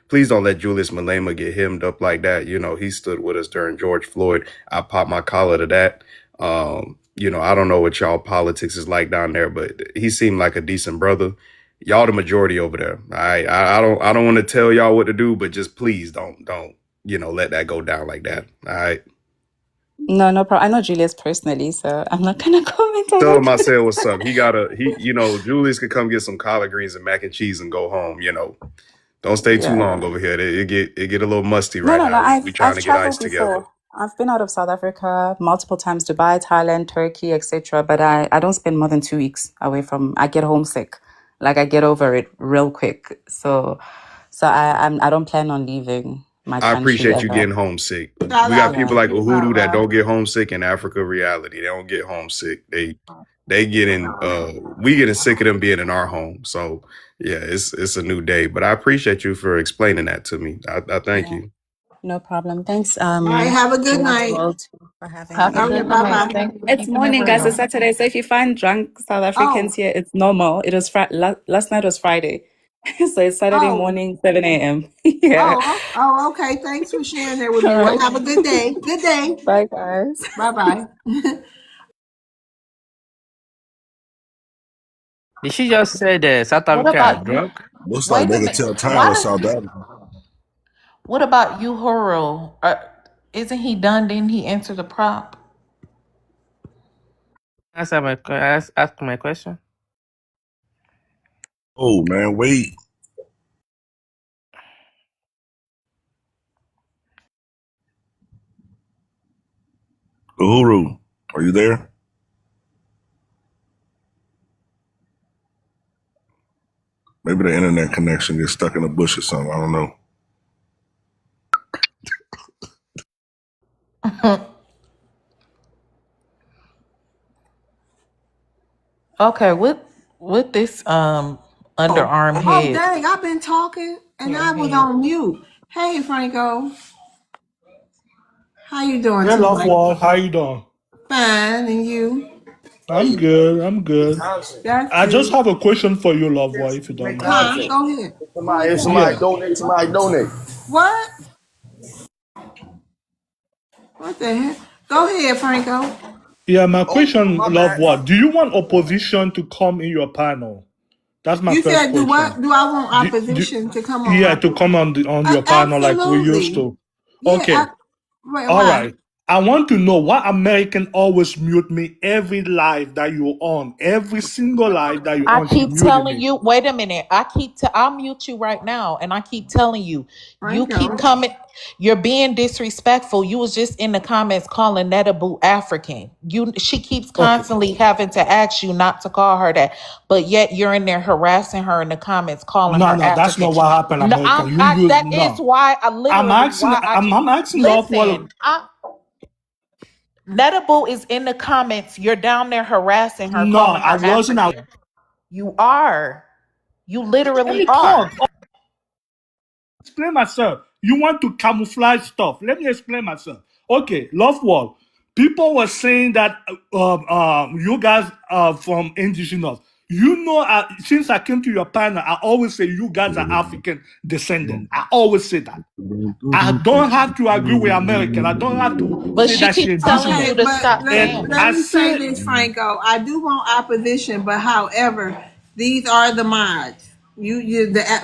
[SPEAKER 3] Please don't let Julius Malema get hemmed up like that. You know, he stood with us during George Floyd. I popped my collar to that. You know, I don't know what y'all politics is like down there, but he seemed like a decent brother. Y'all the majority over there. I don't want to tell y'all what to do, but just please don't let that go down like that. All right.
[SPEAKER 19] no problem. I know Julius personally, so I'm not gonna comment on
[SPEAKER 3] Tell him I
[SPEAKER 19] it.
[SPEAKER 3] said what's up. Julius could come get some collard greens and mac and cheese and go home. You know, don't stay too
[SPEAKER 19] Yeah.
[SPEAKER 3] long over here. It get a little musty
[SPEAKER 19] No,
[SPEAKER 3] right
[SPEAKER 19] no, no.
[SPEAKER 3] now. We trying
[SPEAKER 19] I've
[SPEAKER 3] to get ice
[SPEAKER 19] traveled
[SPEAKER 3] together.
[SPEAKER 19] before. I've been out of South Africa multiple times, Dubai, Thailand, Turkey, etc. But I don't spend more than 2 weeks away from. I get homesick, like I get over it real quick. So I don't plan on leaving my
[SPEAKER 3] I
[SPEAKER 19] country
[SPEAKER 3] appreciate you
[SPEAKER 19] ever.
[SPEAKER 3] getting homesick.
[SPEAKER 1] Shout
[SPEAKER 3] We got
[SPEAKER 1] out to
[SPEAKER 3] people
[SPEAKER 19] Yeah.
[SPEAKER 3] like
[SPEAKER 1] you,
[SPEAKER 3] Uhudu that
[SPEAKER 1] Rara.
[SPEAKER 3] don't get homesick in Africa reality. They don't get homesick. They getting we getting sick of them being in our home. So yeah, it's a new day. But I appreciate you for explaining that to me. I thank
[SPEAKER 19] Yeah.
[SPEAKER 3] you.
[SPEAKER 19] No problem. Thanks,
[SPEAKER 1] All right, have a good
[SPEAKER 19] George
[SPEAKER 1] night.
[SPEAKER 19] World for having
[SPEAKER 2] Have a
[SPEAKER 19] me.
[SPEAKER 1] All right,
[SPEAKER 2] good
[SPEAKER 1] bye
[SPEAKER 2] night.
[SPEAKER 1] bye.
[SPEAKER 2] Thank you for
[SPEAKER 19] It's
[SPEAKER 2] keeping it
[SPEAKER 19] morning, guys. It's
[SPEAKER 2] real.
[SPEAKER 19] Saturday. So if you find drunk South Africans
[SPEAKER 1] Oh,
[SPEAKER 19] here, it's normal. It was last night was Friday. So it's Saturday
[SPEAKER 1] oh,
[SPEAKER 19] morning, 7 a.m. Yeah.
[SPEAKER 1] okay. Thanks for sharing that with me.
[SPEAKER 19] All
[SPEAKER 1] Well,
[SPEAKER 19] right.
[SPEAKER 1] have a good day. Good day.
[SPEAKER 19] Bye, guys.
[SPEAKER 1] Bye bye.
[SPEAKER 5] Did she just say the South
[SPEAKER 2] What
[SPEAKER 5] Africa are
[SPEAKER 2] about you?
[SPEAKER 5] drunk?
[SPEAKER 20] Looks like
[SPEAKER 2] Wait a
[SPEAKER 20] they could
[SPEAKER 2] minute.
[SPEAKER 20] tell time
[SPEAKER 2] Why
[SPEAKER 20] with
[SPEAKER 2] does
[SPEAKER 20] South
[SPEAKER 2] you?
[SPEAKER 20] Africa.
[SPEAKER 2] What about Uhuru? Isn't he done? Didn't he answer the prop?
[SPEAKER 5] Ask my question.
[SPEAKER 20] Oh man, wait. Uhuru, are you there? Maybe the internet connection gets stuck in a bush or something. I don't know.
[SPEAKER 2] Okay, with this underarm
[SPEAKER 1] Oh,
[SPEAKER 2] head.
[SPEAKER 1] dang. I've been talking and
[SPEAKER 2] Yeah,
[SPEAKER 1] I was
[SPEAKER 2] head.
[SPEAKER 1] on mute. Hey, Franco. How you doing
[SPEAKER 12] Hey, Love
[SPEAKER 1] tonight?
[SPEAKER 12] Wall, how you doing?
[SPEAKER 1] Fine. And you?
[SPEAKER 12] I'm good. I'm good.
[SPEAKER 1] That's
[SPEAKER 12] I just
[SPEAKER 1] good.
[SPEAKER 12] have a question for you, Love Wall, if you don't
[SPEAKER 16] Make
[SPEAKER 12] mind.
[SPEAKER 1] Huh?
[SPEAKER 16] content.
[SPEAKER 1] Go ahead. Who is
[SPEAKER 16] If
[SPEAKER 1] that?
[SPEAKER 16] somebody
[SPEAKER 12] Yeah.
[SPEAKER 16] donate, somebody donate.
[SPEAKER 1] What? What the heck? Go ahead, Franco.
[SPEAKER 12] Yeah, my
[SPEAKER 16] Oh,
[SPEAKER 12] question,
[SPEAKER 16] my
[SPEAKER 12] Love
[SPEAKER 16] bad.
[SPEAKER 12] Wall, do you want opposition to come in your panel? That's my
[SPEAKER 1] You
[SPEAKER 12] first
[SPEAKER 1] said, do
[SPEAKER 12] question.
[SPEAKER 1] what? Do I want
[SPEAKER 12] Do,
[SPEAKER 1] opposition to come on
[SPEAKER 12] yeah,
[SPEAKER 1] my
[SPEAKER 12] to come on your panel like we used
[SPEAKER 1] Absolutely.
[SPEAKER 12] to.
[SPEAKER 1] Yeah.
[SPEAKER 12] Okay. All
[SPEAKER 1] Why?
[SPEAKER 12] right. I want to know why American always mute me every live that you're on. Every single live that you're
[SPEAKER 2] I
[SPEAKER 12] on, she
[SPEAKER 2] keep
[SPEAKER 12] muted
[SPEAKER 2] telling
[SPEAKER 12] me.
[SPEAKER 2] you, wait a minute. I'll mute you right now. And I keep telling you, you keep
[SPEAKER 1] Franco.
[SPEAKER 2] coming. You're being disrespectful. You was just in the comments calling Netabu African. She keeps
[SPEAKER 12] Okay.
[SPEAKER 2] constantly having to ask you not to call her that. But yet you're in there harassing her in the comments, calling
[SPEAKER 12] No,
[SPEAKER 2] her
[SPEAKER 12] no, that's
[SPEAKER 2] African.
[SPEAKER 12] not what happened,
[SPEAKER 2] No,
[SPEAKER 12] American. You use
[SPEAKER 2] that is
[SPEAKER 12] no.
[SPEAKER 2] why I
[SPEAKER 12] I'm
[SPEAKER 2] literally
[SPEAKER 12] asking
[SPEAKER 2] why I keep
[SPEAKER 12] I'm asking Love Wall.
[SPEAKER 2] listen. Netabu is in the comments. You're down there harassing her,
[SPEAKER 12] No,
[SPEAKER 2] calling
[SPEAKER 12] I
[SPEAKER 2] her
[SPEAKER 12] wasn't.
[SPEAKER 2] African. You are. You
[SPEAKER 12] Let
[SPEAKER 2] literally
[SPEAKER 12] me
[SPEAKER 2] are.
[SPEAKER 12] talk. Explain myself. You want to camouflage stuff. Let me explain myself. Okay, Love Wall. People were saying that you guys are from indigenous. You know, since I came to your panel, I always say you guys are African descendant. I always say that. I don't have to agree with American. I don't have to
[SPEAKER 2] But
[SPEAKER 12] say
[SPEAKER 2] she
[SPEAKER 12] that she
[SPEAKER 2] keeps telling
[SPEAKER 12] indigenous.
[SPEAKER 1] Okay,
[SPEAKER 2] you to
[SPEAKER 1] but
[SPEAKER 2] stop saying
[SPEAKER 12] And
[SPEAKER 2] that.
[SPEAKER 1] let
[SPEAKER 12] I
[SPEAKER 1] me say
[SPEAKER 12] said,
[SPEAKER 1] this, Franco. I do want opposition, but however, these are the mods.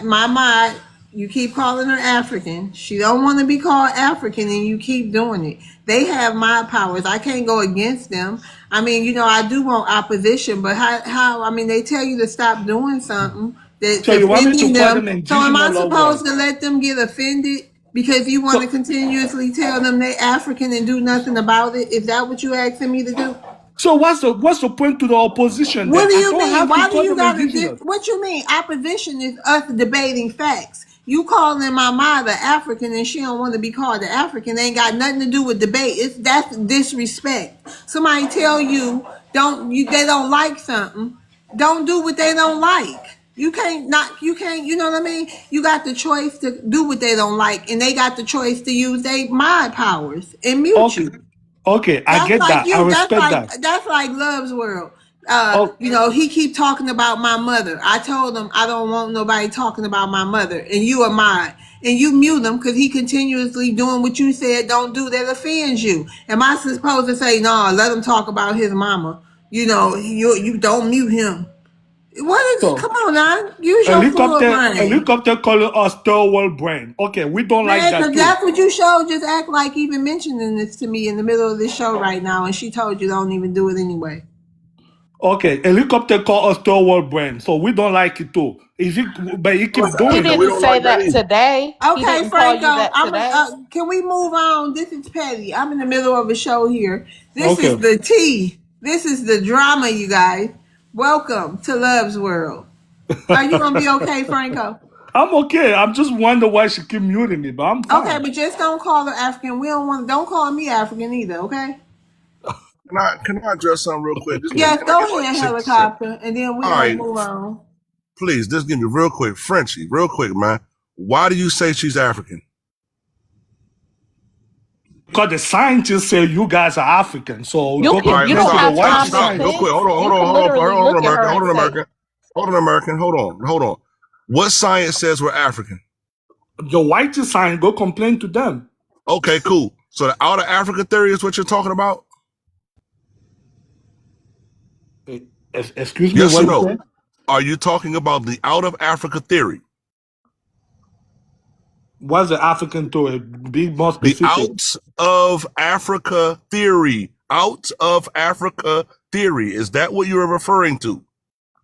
[SPEAKER 1] My mod. You keep calling her African. She don't want to be called African, and you keep doing it. They have mod powers. I can't go against them. I mean, I do want opposition, but how? I mean, they tell you to stop doing something that's
[SPEAKER 12] so you want me
[SPEAKER 1] offending
[SPEAKER 12] to call them
[SPEAKER 1] them. So am
[SPEAKER 12] indigenous
[SPEAKER 1] I
[SPEAKER 12] Love Wall?
[SPEAKER 1] supposed to let them get offended? Because you want to
[SPEAKER 12] So
[SPEAKER 1] continuously tell them they African and do nothing about it? Is that what you asking me to do?
[SPEAKER 12] so what's the point to the opposition
[SPEAKER 1] What
[SPEAKER 12] then?
[SPEAKER 1] do
[SPEAKER 12] I
[SPEAKER 1] you
[SPEAKER 12] don't
[SPEAKER 1] mean?
[SPEAKER 12] have to
[SPEAKER 1] Why do
[SPEAKER 12] call
[SPEAKER 1] you
[SPEAKER 12] them
[SPEAKER 1] got to
[SPEAKER 12] indigenous.
[SPEAKER 1] what you mean? Opposition is us debating facts. You calling my mother African and she don't want to be called the African. Ain't got nothing to do with debate. That's disrespect. Somebody tell you they don't like something. Don't do what they don't like. You can't, you know what I mean? You got the choice to do what they don't like, and they got the choice to use their mind powers and mute
[SPEAKER 12] Okay,
[SPEAKER 1] you.
[SPEAKER 12] okay, I
[SPEAKER 1] That's
[SPEAKER 12] get
[SPEAKER 1] like
[SPEAKER 12] that. I
[SPEAKER 1] you.
[SPEAKER 12] respect that.
[SPEAKER 1] That's like Love's World.
[SPEAKER 12] Oh,
[SPEAKER 1] You know, he keep talking about my mother. I told him I don't want nobody talking about my mother, and you are mine. And you mute him because he continuously doing what you said don't do that offends you. Am I supposed to say no? Let him talk about his mama. You know, you don't mute him. What is?
[SPEAKER 12] so
[SPEAKER 1] Come on now, use your full brain,
[SPEAKER 12] helicopter calling us third world brain. Okay, we don't like
[SPEAKER 1] man.
[SPEAKER 12] that
[SPEAKER 1] Because
[SPEAKER 12] too.
[SPEAKER 1] that's what you showed. Just act like even mentioning this to me in the middle of this show right now, and she told you don't even do it anyway.
[SPEAKER 12] Okay, helicopter call us third world brain, so we don't like it too. But he keep
[SPEAKER 2] He
[SPEAKER 12] doing it.
[SPEAKER 2] didn't say that today. He
[SPEAKER 1] Okay,
[SPEAKER 2] didn't call you
[SPEAKER 1] Franco,
[SPEAKER 2] that today.
[SPEAKER 1] can we move on? This is petty. I'm in the middle of a show here. This is
[SPEAKER 12] Okay.
[SPEAKER 1] the tea. This is the drama, you guys. Welcome to Love's World. Are you gonna be okay, Franco?
[SPEAKER 12] I'm okay. I'm just wondering why she keep muting me, but I'm
[SPEAKER 1] Okay,
[SPEAKER 12] fine.
[SPEAKER 1] but just don't call her African. We don't call me African either, okay?
[SPEAKER 20] Can I address something real quick? Just
[SPEAKER 1] Yes,
[SPEAKER 20] can I
[SPEAKER 1] go
[SPEAKER 20] get like
[SPEAKER 1] ahead,
[SPEAKER 20] 60 seconds?
[SPEAKER 1] helicopter, and then we're
[SPEAKER 20] All
[SPEAKER 1] gonna
[SPEAKER 20] right,
[SPEAKER 1] move on.
[SPEAKER 20] please, just give me real quick, Frenchie, real quick, man. Why do you say she's African?
[SPEAKER 12] Because the scientists say you guys are African, so
[SPEAKER 2] You
[SPEAKER 12] go
[SPEAKER 2] can.
[SPEAKER 20] All
[SPEAKER 2] You
[SPEAKER 20] right,
[SPEAKER 12] complain
[SPEAKER 2] don't
[SPEAKER 12] to the
[SPEAKER 2] have
[SPEAKER 12] white
[SPEAKER 2] time to
[SPEAKER 20] stop, real
[SPEAKER 12] scientists.
[SPEAKER 20] quick.
[SPEAKER 2] think.
[SPEAKER 20] Hold on,
[SPEAKER 2] You
[SPEAKER 20] hold on,
[SPEAKER 2] can
[SPEAKER 20] hold on,
[SPEAKER 2] literally
[SPEAKER 20] hold on,
[SPEAKER 2] look at her
[SPEAKER 20] American, hold
[SPEAKER 2] and
[SPEAKER 20] on,
[SPEAKER 2] say,
[SPEAKER 20] American, hold on, American, hold on. What science says we're African?
[SPEAKER 12] The white science, go complain to them.
[SPEAKER 20] Okay, cool. So the outer Africa theory is what you're talking about?
[SPEAKER 12] Excuse me,
[SPEAKER 20] Yes or
[SPEAKER 12] what you
[SPEAKER 20] no?
[SPEAKER 12] say?
[SPEAKER 20] Are you talking about the out of Africa theory?
[SPEAKER 12] What's the African to it? Be more
[SPEAKER 20] The
[SPEAKER 12] specific.
[SPEAKER 20] out of Africa theory. Out of Africa theory. Is that what you're referring to?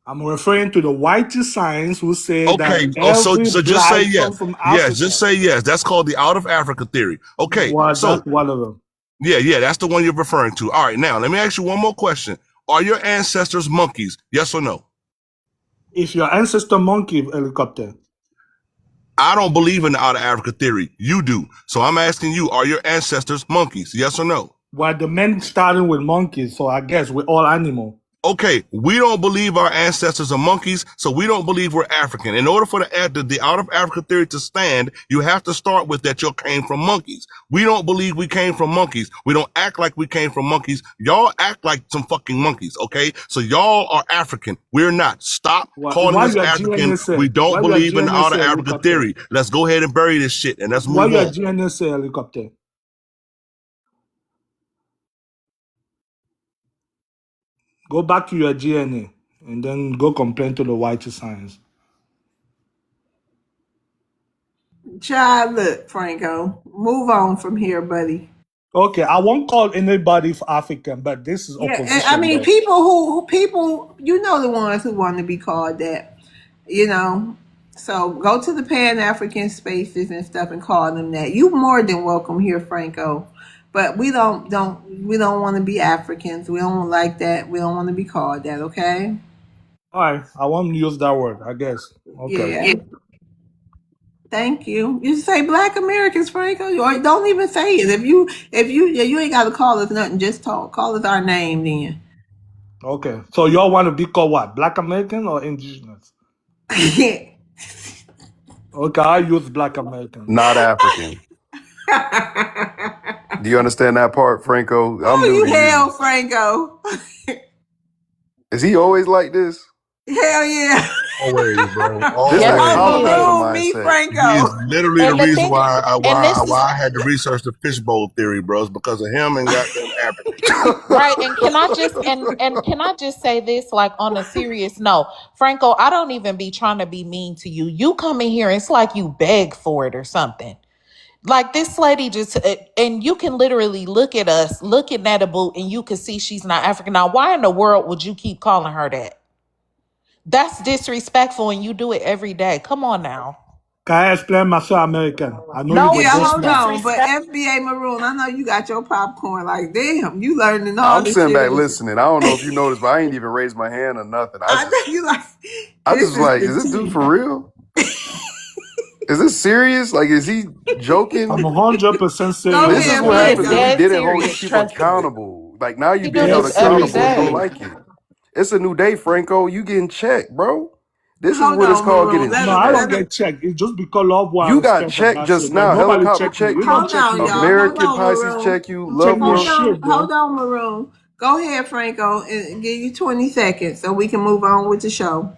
[SPEAKER 12] I'm referring to the white science who say that
[SPEAKER 20] Okay. Oh, so
[SPEAKER 12] every
[SPEAKER 20] just say
[SPEAKER 12] black
[SPEAKER 20] yes.
[SPEAKER 12] comes from
[SPEAKER 20] Yes, just
[SPEAKER 12] Africa.
[SPEAKER 20] say yes. That's called the out of Africa theory. Okay.
[SPEAKER 12] Well,
[SPEAKER 20] So
[SPEAKER 12] that's one of them.
[SPEAKER 20] yeah, that's the one you're referring to. All right, now let me ask you one more question. Are your ancestors monkeys? Yes or no?
[SPEAKER 12] If your ancestor monkey helicopter,
[SPEAKER 20] I don't believe in the out of Africa theory. You do. So I'm asking you, are your ancestors monkeys? Yes or no?
[SPEAKER 12] well, the men starting with monkeys, so I guess we're all animal.
[SPEAKER 20] Okay, we don't believe our ancestors are monkeys, so we don't believe we're African. In order for the out of Africa theory to stand, you have to start with that you came from monkeys. We don't believe we came from monkeys. We don't act like we came from monkeys. Y'all act like some fucking monkeys, okay? So y'all are African. We're not. Stop calling
[SPEAKER 12] What
[SPEAKER 20] us
[SPEAKER 12] your
[SPEAKER 20] African.
[SPEAKER 12] GNA say?
[SPEAKER 20] We don't
[SPEAKER 12] What your
[SPEAKER 20] believe in the
[SPEAKER 12] GNA
[SPEAKER 20] out of
[SPEAKER 12] say
[SPEAKER 20] Africa
[SPEAKER 12] helicopter?
[SPEAKER 20] theory. Let's go ahead and bury this shit and let's
[SPEAKER 12] What
[SPEAKER 20] move
[SPEAKER 12] your
[SPEAKER 20] on.
[SPEAKER 12] GNA say helicopter? Go back to your GNA and then go complain to the white science.
[SPEAKER 1] Child, look, Franco, move on from here, buddy.
[SPEAKER 12] Okay, I won't call anybody African, but this is
[SPEAKER 1] Yeah, I
[SPEAKER 12] opposition.
[SPEAKER 1] mean,
[SPEAKER 12] Though.
[SPEAKER 1] people, you know, the ones who want to be called that, you know. So go to the Pan African spaces and stuff and call them that. You more than welcome here, Franco. But we don't want to be Africans. We don't like that. We don't want to be called that. Okay?
[SPEAKER 12] All right, I won't use that word, I guess. Okay.
[SPEAKER 1] Yeah. Thank you. You say Black Americans, Franco, or don't even say it. If you ain't got to call us nothing. Just talk. Call us our name then.
[SPEAKER 12] Okay. So y'all want to be called what? Black American or indigenous? Okay, I use Black American.
[SPEAKER 3] Not African. Do you understand that part, Franco? I'm
[SPEAKER 1] Oh,
[SPEAKER 3] new
[SPEAKER 1] you
[SPEAKER 3] to
[SPEAKER 1] hell,
[SPEAKER 3] you.
[SPEAKER 1] Franco.
[SPEAKER 3] Is he always like this?
[SPEAKER 1] Hell yeah.
[SPEAKER 20] Always, bro.
[SPEAKER 3] This
[SPEAKER 20] Always.
[SPEAKER 3] is a
[SPEAKER 2] Yes, he
[SPEAKER 3] colonizer
[SPEAKER 1] Overrule me,
[SPEAKER 3] mindset.
[SPEAKER 20] He
[SPEAKER 1] Franco.
[SPEAKER 20] is literally the
[SPEAKER 2] And the
[SPEAKER 20] reason
[SPEAKER 2] thing,
[SPEAKER 20] why
[SPEAKER 2] and this
[SPEAKER 20] I
[SPEAKER 2] is
[SPEAKER 20] had to research the fishbowl theory, bro. It's because of him and goddamn Africa.
[SPEAKER 2] right. And can I just and can I just say this, like on a serious note, Franco? I don't even be trying to be mean to you. You come in here, it's like you beg for it or something. Like this lady just, and you can literally look at us, look at Natabu, and you can see she's not African. Now, why in the world would you keep calling her that? That's disrespectful, and you do it every day. Come on now.
[SPEAKER 12] Can I explain myself American? I know
[SPEAKER 2] No,
[SPEAKER 12] you
[SPEAKER 1] Yeah,
[SPEAKER 2] it's
[SPEAKER 12] can
[SPEAKER 2] just
[SPEAKER 1] hold
[SPEAKER 12] both now.
[SPEAKER 1] on. But
[SPEAKER 2] disrespect.
[SPEAKER 1] FBA Maroon, I know you got your popcorn. Like, damn, you learning all
[SPEAKER 3] I'm
[SPEAKER 1] this
[SPEAKER 3] sitting
[SPEAKER 1] shit.
[SPEAKER 3] back listening. I don't know if you noticed, but I ain't even raised my hand or nothing.
[SPEAKER 1] I know you like,
[SPEAKER 3] I
[SPEAKER 1] this
[SPEAKER 3] just
[SPEAKER 1] is
[SPEAKER 3] like,
[SPEAKER 1] the
[SPEAKER 3] is this dude
[SPEAKER 1] tea.
[SPEAKER 3] for real? Is this serious? Like, is he joking?
[SPEAKER 12] I'm 100%
[SPEAKER 1] Go
[SPEAKER 3] This
[SPEAKER 12] serious.
[SPEAKER 3] is
[SPEAKER 1] ahead,
[SPEAKER 3] what
[SPEAKER 2] He is
[SPEAKER 3] happens when we
[SPEAKER 1] Franco.
[SPEAKER 2] dead
[SPEAKER 3] didn't hold
[SPEAKER 2] serious.
[SPEAKER 3] people
[SPEAKER 2] Trust me.
[SPEAKER 3] accountable. Like, now you
[SPEAKER 2] He do
[SPEAKER 3] being held
[SPEAKER 2] this
[SPEAKER 12] Dead
[SPEAKER 2] every
[SPEAKER 3] accountable. You
[SPEAKER 12] serious.
[SPEAKER 3] don't
[SPEAKER 2] day.
[SPEAKER 3] like it. It's a new day, Franco. You getting checked, bro. This is
[SPEAKER 1] Hold
[SPEAKER 3] what it's
[SPEAKER 1] on,
[SPEAKER 3] called
[SPEAKER 1] Maroon.
[SPEAKER 3] getting
[SPEAKER 12] No, I don't
[SPEAKER 1] Let
[SPEAKER 3] checked.
[SPEAKER 1] him.
[SPEAKER 12] get checked. It's just because love one I
[SPEAKER 3] You got
[SPEAKER 12] respect and
[SPEAKER 3] checked
[SPEAKER 12] that's it.
[SPEAKER 3] just
[SPEAKER 12] But
[SPEAKER 3] now.
[SPEAKER 12] nobody
[SPEAKER 3] Helicopter
[SPEAKER 12] check me.
[SPEAKER 3] check
[SPEAKER 12] You don't
[SPEAKER 3] you.
[SPEAKER 1] Hold
[SPEAKER 12] check
[SPEAKER 1] on,
[SPEAKER 12] me,
[SPEAKER 1] y'all.
[SPEAKER 12] bro.
[SPEAKER 1] Hold
[SPEAKER 3] American
[SPEAKER 1] on,
[SPEAKER 3] Pisces
[SPEAKER 1] Maroon.
[SPEAKER 3] check you.
[SPEAKER 12] You check
[SPEAKER 3] Love
[SPEAKER 12] me
[SPEAKER 1] Hold
[SPEAKER 3] one.
[SPEAKER 1] on,
[SPEAKER 12] shit, bro.
[SPEAKER 1] hold on, Maroon. Go ahead, Franco, and give you 20 seconds so we can move on with the show.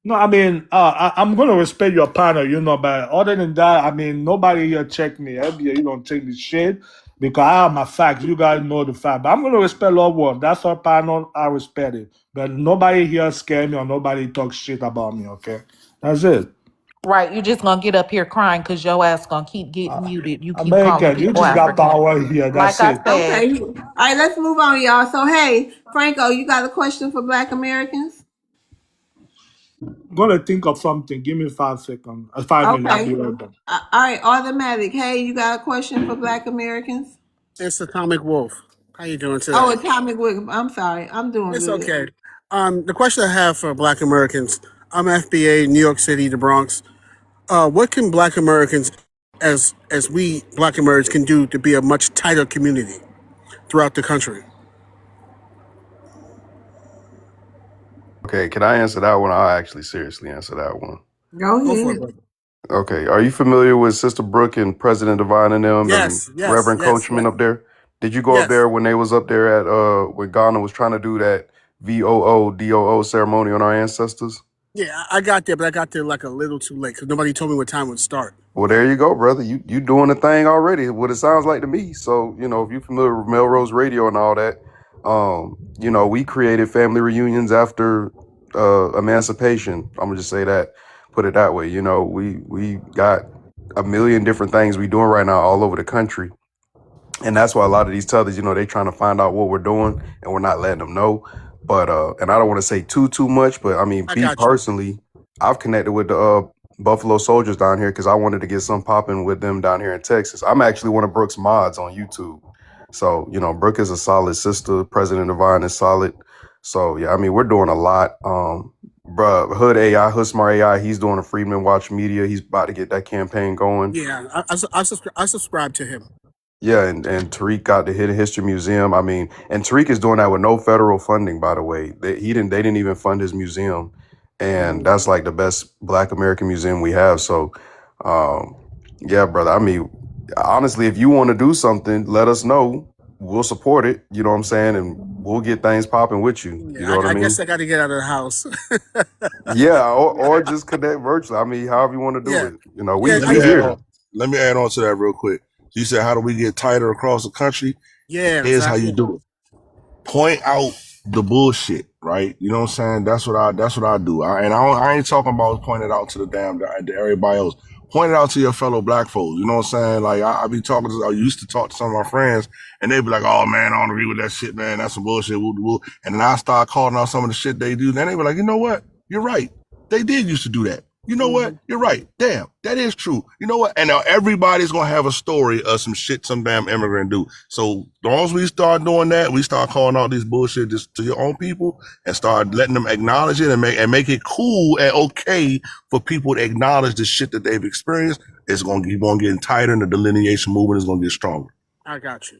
[SPEAKER 12] No, I mean, I'm gonna respect your panel, but other than that, I mean, nobody here check me. FBA, you don't take the shit because I have my facts. You guys know the fact. But I'm gonna respect Love World. That's our panel. I respect it. But nobody here scare me or nobody talk shit about me. Okay, that's it.
[SPEAKER 2] Right, you just gonna get up here crying because your ass gonna keep getting muted. You keep calling
[SPEAKER 12] American, you
[SPEAKER 2] people
[SPEAKER 12] just got
[SPEAKER 2] African.
[SPEAKER 12] power here.
[SPEAKER 2] Like
[SPEAKER 12] That's
[SPEAKER 2] I
[SPEAKER 12] it.
[SPEAKER 2] said,
[SPEAKER 1] Okay. All right, let's move on, y'all. So, hey, Franco, you got a question for Black Americans?
[SPEAKER 12] I'm gonna think of something. Give me 5 seconds. 5 minutes. I'll
[SPEAKER 1] Okay.
[SPEAKER 12] be right back.
[SPEAKER 1] All right, Automatic. Hey, you got a question for Black Americans?
[SPEAKER 10] It's Atomic Wolf. How you doing
[SPEAKER 1] Oh,
[SPEAKER 10] today?
[SPEAKER 1] Atomic Wig. I'm sorry. I'm doing
[SPEAKER 10] It's
[SPEAKER 1] good.
[SPEAKER 10] okay. The question I have for Black Americans, I'm FBA, New York City, the Bronx. What can Black Americans, as we Black Americans, can do to be a much tighter community throughout the country?
[SPEAKER 3] Okay, can I answer that one? I'll actually seriously answer that one.
[SPEAKER 1] Go
[SPEAKER 10] Go for it,
[SPEAKER 1] ahead.
[SPEAKER 10] brother.
[SPEAKER 3] Okay, are you familiar with Sister Brooke and President Divine and them and
[SPEAKER 10] Yes, yes,
[SPEAKER 3] Reverend
[SPEAKER 10] yes,
[SPEAKER 3] Coachman
[SPEAKER 10] yes,
[SPEAKER 3] up there? Did you go up
[SPEAKER 10] yes.
[SPEAKER 3] there when they was up there at when Ghana was trying to do that VOO ceremony on our ancestors?
[SPEAKER 10] Yeah, I got there, but I got there like a little too late because nobody told me what time it would start.
[SPEAKER 3] Well, there you go, brother. You doing the thing already. What it sounds like to me. So, if you're familiar with Melrose Radio and all that, we created family reunions after emancipation. I'm gonna just say that, put it that way. We got a million different things we doing right now all over the country. And that's why a lot of these tethers, they trying to find out what we're doing and we're not letting them know. But and I don't want to say too much, but I mean,
[SPEAKER 10] I
[SPEAKER 3] me
[SPEAKER 10] got you.
[SPEAKER 3] personally, I've connected with the Buffalo Soldiers down here because I wanted to get some popping with them down here in Texas. I'm actually one of Brooke's mods on YouTube. So, Brooke is a solid sister. President Divine is solid. So yeah, I mean, we're doing a lot. Hood AI, Hood Smart AI, he's doing a Freedman Watch Media. He's about to get that campaign going.
[SPEAKER 10] Yeah, I subscribe to him.
[SPEAKER 3] Yeah, and Tariq got the Hidden History Museum. I mean, and Tariq is doing that with no federal funding, by the way. They didn't even fund his museum. And that's like the best Black American museum we have. So yeah, brother. I mean, honestly, if you want to do something, let us know. We'll support it. You know what I'm saying? And we'll get things popping with you. You
[SPEAKER 10] Yeah,
[SPEAKER 3] know what I
[SPEAKER 10] I
[SPEAKER 3] mean?
[SPEAKER 10] guess I got to get out of the house.
[SPEAKER 3] Yeah, or just connect virtually. I mean, however you want to do
[SPEAKER 10] Yeah,
[SPEAKER 3] it.
[SPEAKER 10] yeah.
[SPEAKER 20] Let
[SPEAKER 3] We
[SPEAKER 20] me add
[SPEAKER 3] here.
[SPEAKER 20] on. Let me add on to that real quick. You said, how do we get tighter across the country?
[SPEAKER 10] Yeah,
[SPEAKER 20] Here's how you
[SPEAKER 10] exactly.
[SPEAKER 20] do it. Point out the bullshit, right? You know what I'm saying? That's what I do. I ain't talking about pointing it out to to everybody else. Point it out to your fellow Black folks. You know what I'm saying? Like I used to talk to some of my friends, and they'd be like, "Oh man, I don't agree with that shit, man. That's some bullshit." And then I start calling out some of the shit they do. Then they be like, "You know what? You're right. They did used to do that. You know what? You're right. Damn, that is true. You know what?" And now everybody's gonna have a story of some shit some damn immigrant do. So as long as we start doing that, we start calling out these bullshit just to your own people and start letting them acknowledge it and make it cool and okay for people to acknowledge the shit that they've experienced. It's gonna keep on getting tighter, and the delineation movement is gonna get stronger.
[SPEAKER 10] I got you.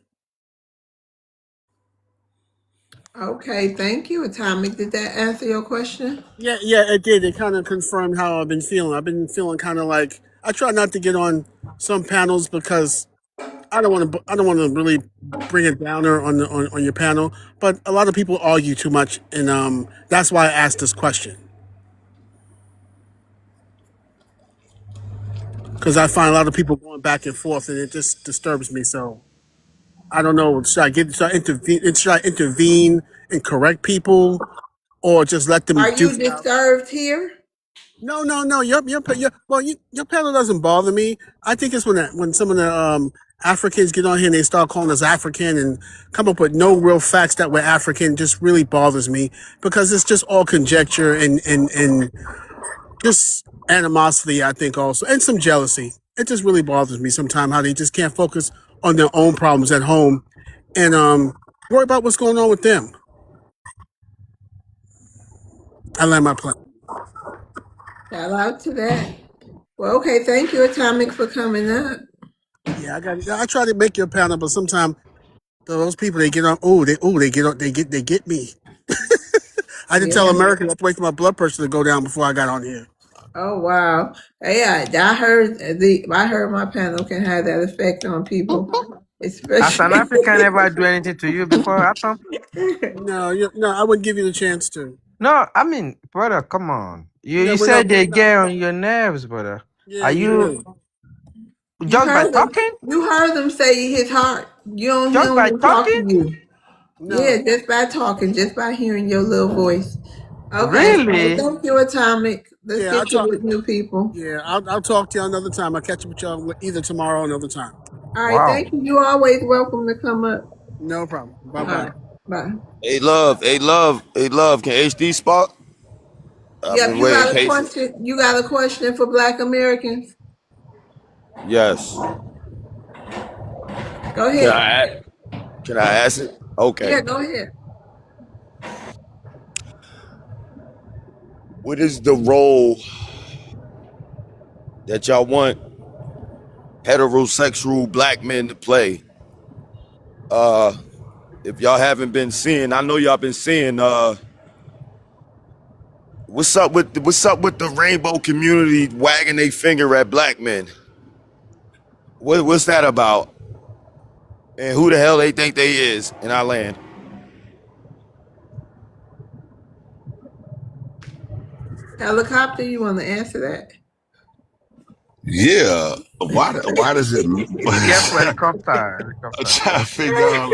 [SPEAKER 1] Okay, thank you, Atomic. Did that answer your question?
[SPEAKER 10] Yeah, it did. It kind of confirmed how I've been feeling. I've been feeling kind of like I try not to get on some panels because I don't want to really bring a downer on your panel. But a lot of people argue too much, and that's why I asked this question because I find a lot of people going back and forth, and it just disturbs me. So I don't know. Should I intervene and correct people, or just let them
[SPEAKER 1] Are
[SPEAKER 10] do?
[SPEAKER 1] you disturbed here?
[SPEAKER 10] No. Your panel doesn't bother me. I think it's when some of the Africans get on here and they start calling us African and come up with no real facts that we're African just really bothers me because it's just all conjecture and just animosity. I think also and some jealousy. It just really bothers me sometimes how they just can't focus on their own problems at home and worry about what's going on with them. I land my plane.
[SPEAKER 1] Shout out to that. Well, okay. Thank you, Atomic, for coming up.
[SPEAKER 10] Yeah, I try to make you a panel, but sometimes those people they get on. They get me. I had to tell
[SPEAKER 1] Yeah.
[SPEAKER 10] Americans I have to wait for my blood pressure to go down before I got on here.
[SPEAKER 1] Oh wow. Yeah, I heard my panel can have that effect on people,
[SPEAKER 5] As an
[SPEAKER 1] especially.
[SPEAKER 5] African, ever do anything to you before, Atom?
[SPEAKER 10] No, I wouldn't give you the chance to.
[SPEAKER 5] No, I mean, brother, come on. You
[SPEAKER 10] No,
[SPEAKER 5] you
[SPEAKER 10] we're not.
[SPEAKER 5] said they get on your nerves, brother.
[SPEAKER 10] Yeah,
[SPEAKER 5] Are
[SPEAKER 10] you
[SPEAKER 5] you
[SPEAKER 10] do.
[SPEAKER 5] just by talking?
[SPEAKER 1] You heard them say his heart. You don't hear
[SPEAKER 5] Just by
[SPEAKER 1] him talk to
[SPEAKER 5] talking?
[SPEAKER 1] you.
[SPEAKER 10] No.
[SPEAKER 1] Yeah, just by talking, just by hearing your little voice. Okay.
[SPEAKER 5] Really?
[SPEAKER 1] Well, thank you, Atomic. Let's
[SPEAKER 10] Yeah, I'll
[SPEAKER 1] get you
[SPEAKER 10] talk.
[SPEAKER 1] with new people.
[SPEAKER 10] Yeah, I'll talk to you another time. I'll catch up with y'all either tomorrow or another time.
[SPEAKER 1] All right. Thank you. You're always welcome to come up.
[SPEAKER 10] No problem. Bye
[SPEAKER 1] All
[SPEAKER 10] bye.
[SPEAKER 1] right. Bye.
[SPEAKER 16] Hey, love. Hey, love. Hey, love. Can HD spot? I've
[SPEAKER 1] Yep.
[SPEAKER 16] been
[SPEAKER 1] You
[SPEAKER 16] waiting
[SPEAKER 1] got a
[SPEAKER 16] patiently.
[SPEAKER 1] question? You got a question for Black Americans?
[SPEAKER 16] Yes.
[SPEAKER 1] Go ahead.
[SPEAKER 16] Can I ask it? Okay.
[SPEAKER 1] Yeah. Go ahead.
[SPEAKER 16] What is the role that y'all want heterosexual black men to play? If y'all haven't been seeing, I know y'all been seeing. What's up with the rainbow community wagging their finger at black men? What's that about? And who the hell they think they is in our land?
[SPEAKER 1] Helicopter. You want to answer that?
[SPEAKER 20] Yeah. Why does it?
[SPEAKER 5] Careful, helicopter.
[SPEAKER 20] I'm trying to figure out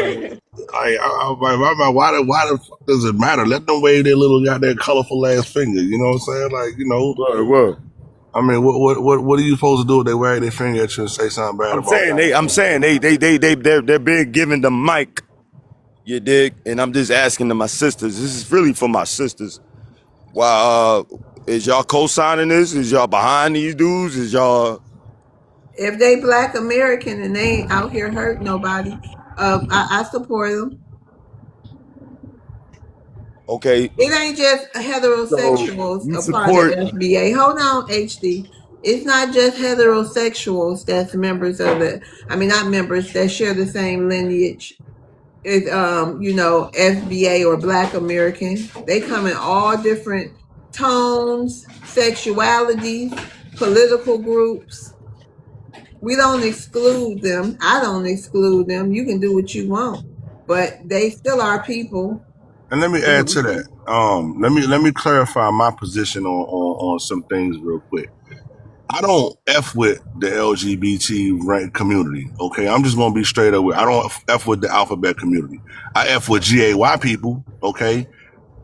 [SPEAKER 20] why the fuck does it matter? Let them wave their little goddamn colorful ass finger. You know what I'm saying? Like, you know.
[SPEAKER 16] What?
[SPEAKER 20] I mean, what are you supposed to do if they wag their finger at you and say something bad about it?
[SPEAKER 16] I'm saying they're being given the mic. You dig? And I'm just asking to my sisters. This is really for my sisters. Why is y'all co-signing this? Is y'all behind these dudes? Is y'all?
[SPEAKER 1] If they Black American and they ain't out here hurt nobody, I support them.
[SPEAKER 16] Okay.
[SPEAKER 1] It ain't just heterosexuals
[SPEAKER 16] So you
[SPEAKER 1] a part of
[SPEAKER 16] support-
[SPEAKER 1] FBA. Hold on, HD. It's not just heterosexuals that's members of it. I mean, not members that share the same lineage. It's FBA or Black American. They come in all different tones, sexualities, political groups. We don't exclude them. I don't exclude them. You can do what you want, but they still are people.
[SPEAKER 20] And let me add to that. Let me clarify my position on some things real quick. I don't F with the LGBT community. Okay, I'm just gonna be straight up with. I don't F with the alphabet community. I F with GAY people. Okay,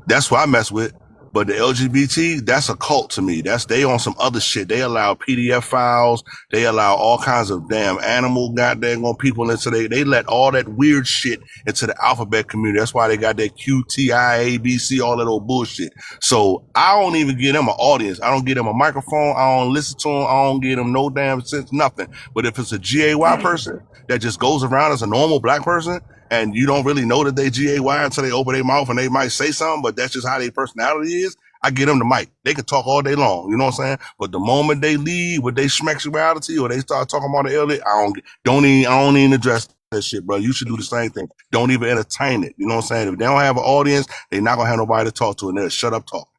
[SPEAKER 20] that's what I mess with. But the LGBT, that's a cult to me. They on some other shit. They allow PDF files. They allow all kinds of damn animal goddamn people into they let all that weird shit into the alphabet community. That's why they got that QTIABC, all that old bullshit. So I don't even give them an audience. I don't give them a microphone. I don't listen to them. I don't give them no damn sense, nothing. But if it's a GAY person that just goes around as a normal black person, and you don't really know that they GAY until they open their mouth and they might say something, but that's just how their personality is. I get them the mic. They can talk all day long, you know what I'm saying? But the moment they leave with their sexuality or they start talking about the elder, I don't even address that shit, bro. You should do the same thing. Don't even entertain it. You know what I'm saying? If they don't have an audience, they're not gonna have nobody to talk to, and they'll shut up talk.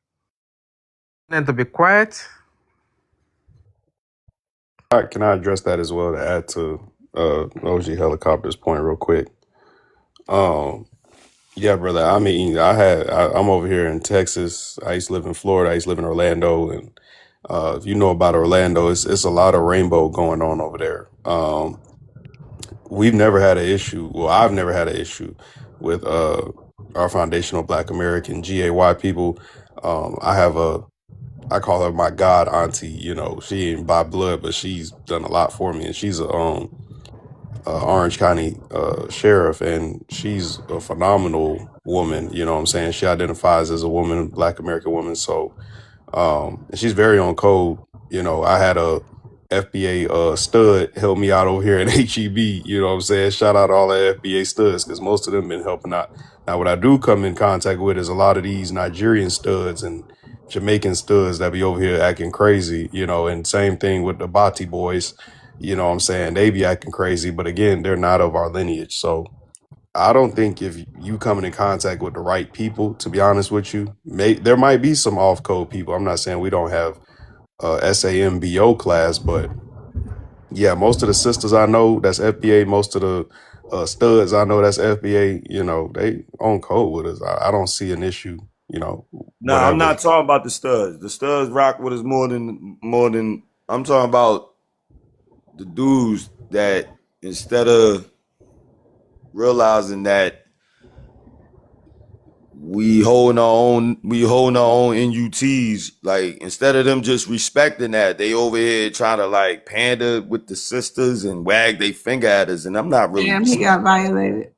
[SPEAKER 5] And to be quiet.
[SPEAKER 3] Can I address that as well to add to OG Helicopter's point real quick? Yeah, brother. I mean, I'm over here in Texas. I used to live in Florida. I used to live in Orlando, and if you know about Orlando, it's a lot of rainbow going on over there. We've never had an issue. Well, I've never had an issue with our foundational Black American GAY people. I call her my god auntie. You know, she ain't by blood, but she's done a lot for me, and she's a Orange County sheriff, and she's a phenomenal woman. You know what I'm saying? She identifies as a woman, Black American woman. So and she's very on code. You know, I had a FBA stud help me out over here at HEB. You know what I'm saying? Shout out to all the FBA studs, because most of them been helping out. Now, what I do come in contact with is a lot of these Nigerian studs and Jamaican studs that be over here acting crazy, you know, and same thing with the Bati boys, you know what I'm saying? They be acting crazy, but again, they're not of our lineage. So I don't think if you coming in contact with the right people, to be honest with you, there might be some off code people. I'm not saying we don't have SAMBO class, but yeah, most of the sisters I know that's FBA, most of the studs I know that's FBA, you know, they on code with us. I don't see an issue, you know,
[SPEAKER 16] Nah, I'm
[SPEAKER 3] whatever.
[SPEAKER 16] not talking about the studs. The studs rock with us more than I'm talking about the dudes that instead of realizing that we holding our own NUTs, like instead of them just respecting that, they over here trying to like pander with the sisters and wag their finger at us, and I'm not really
[SPEAKER 1] Damn, he got violated.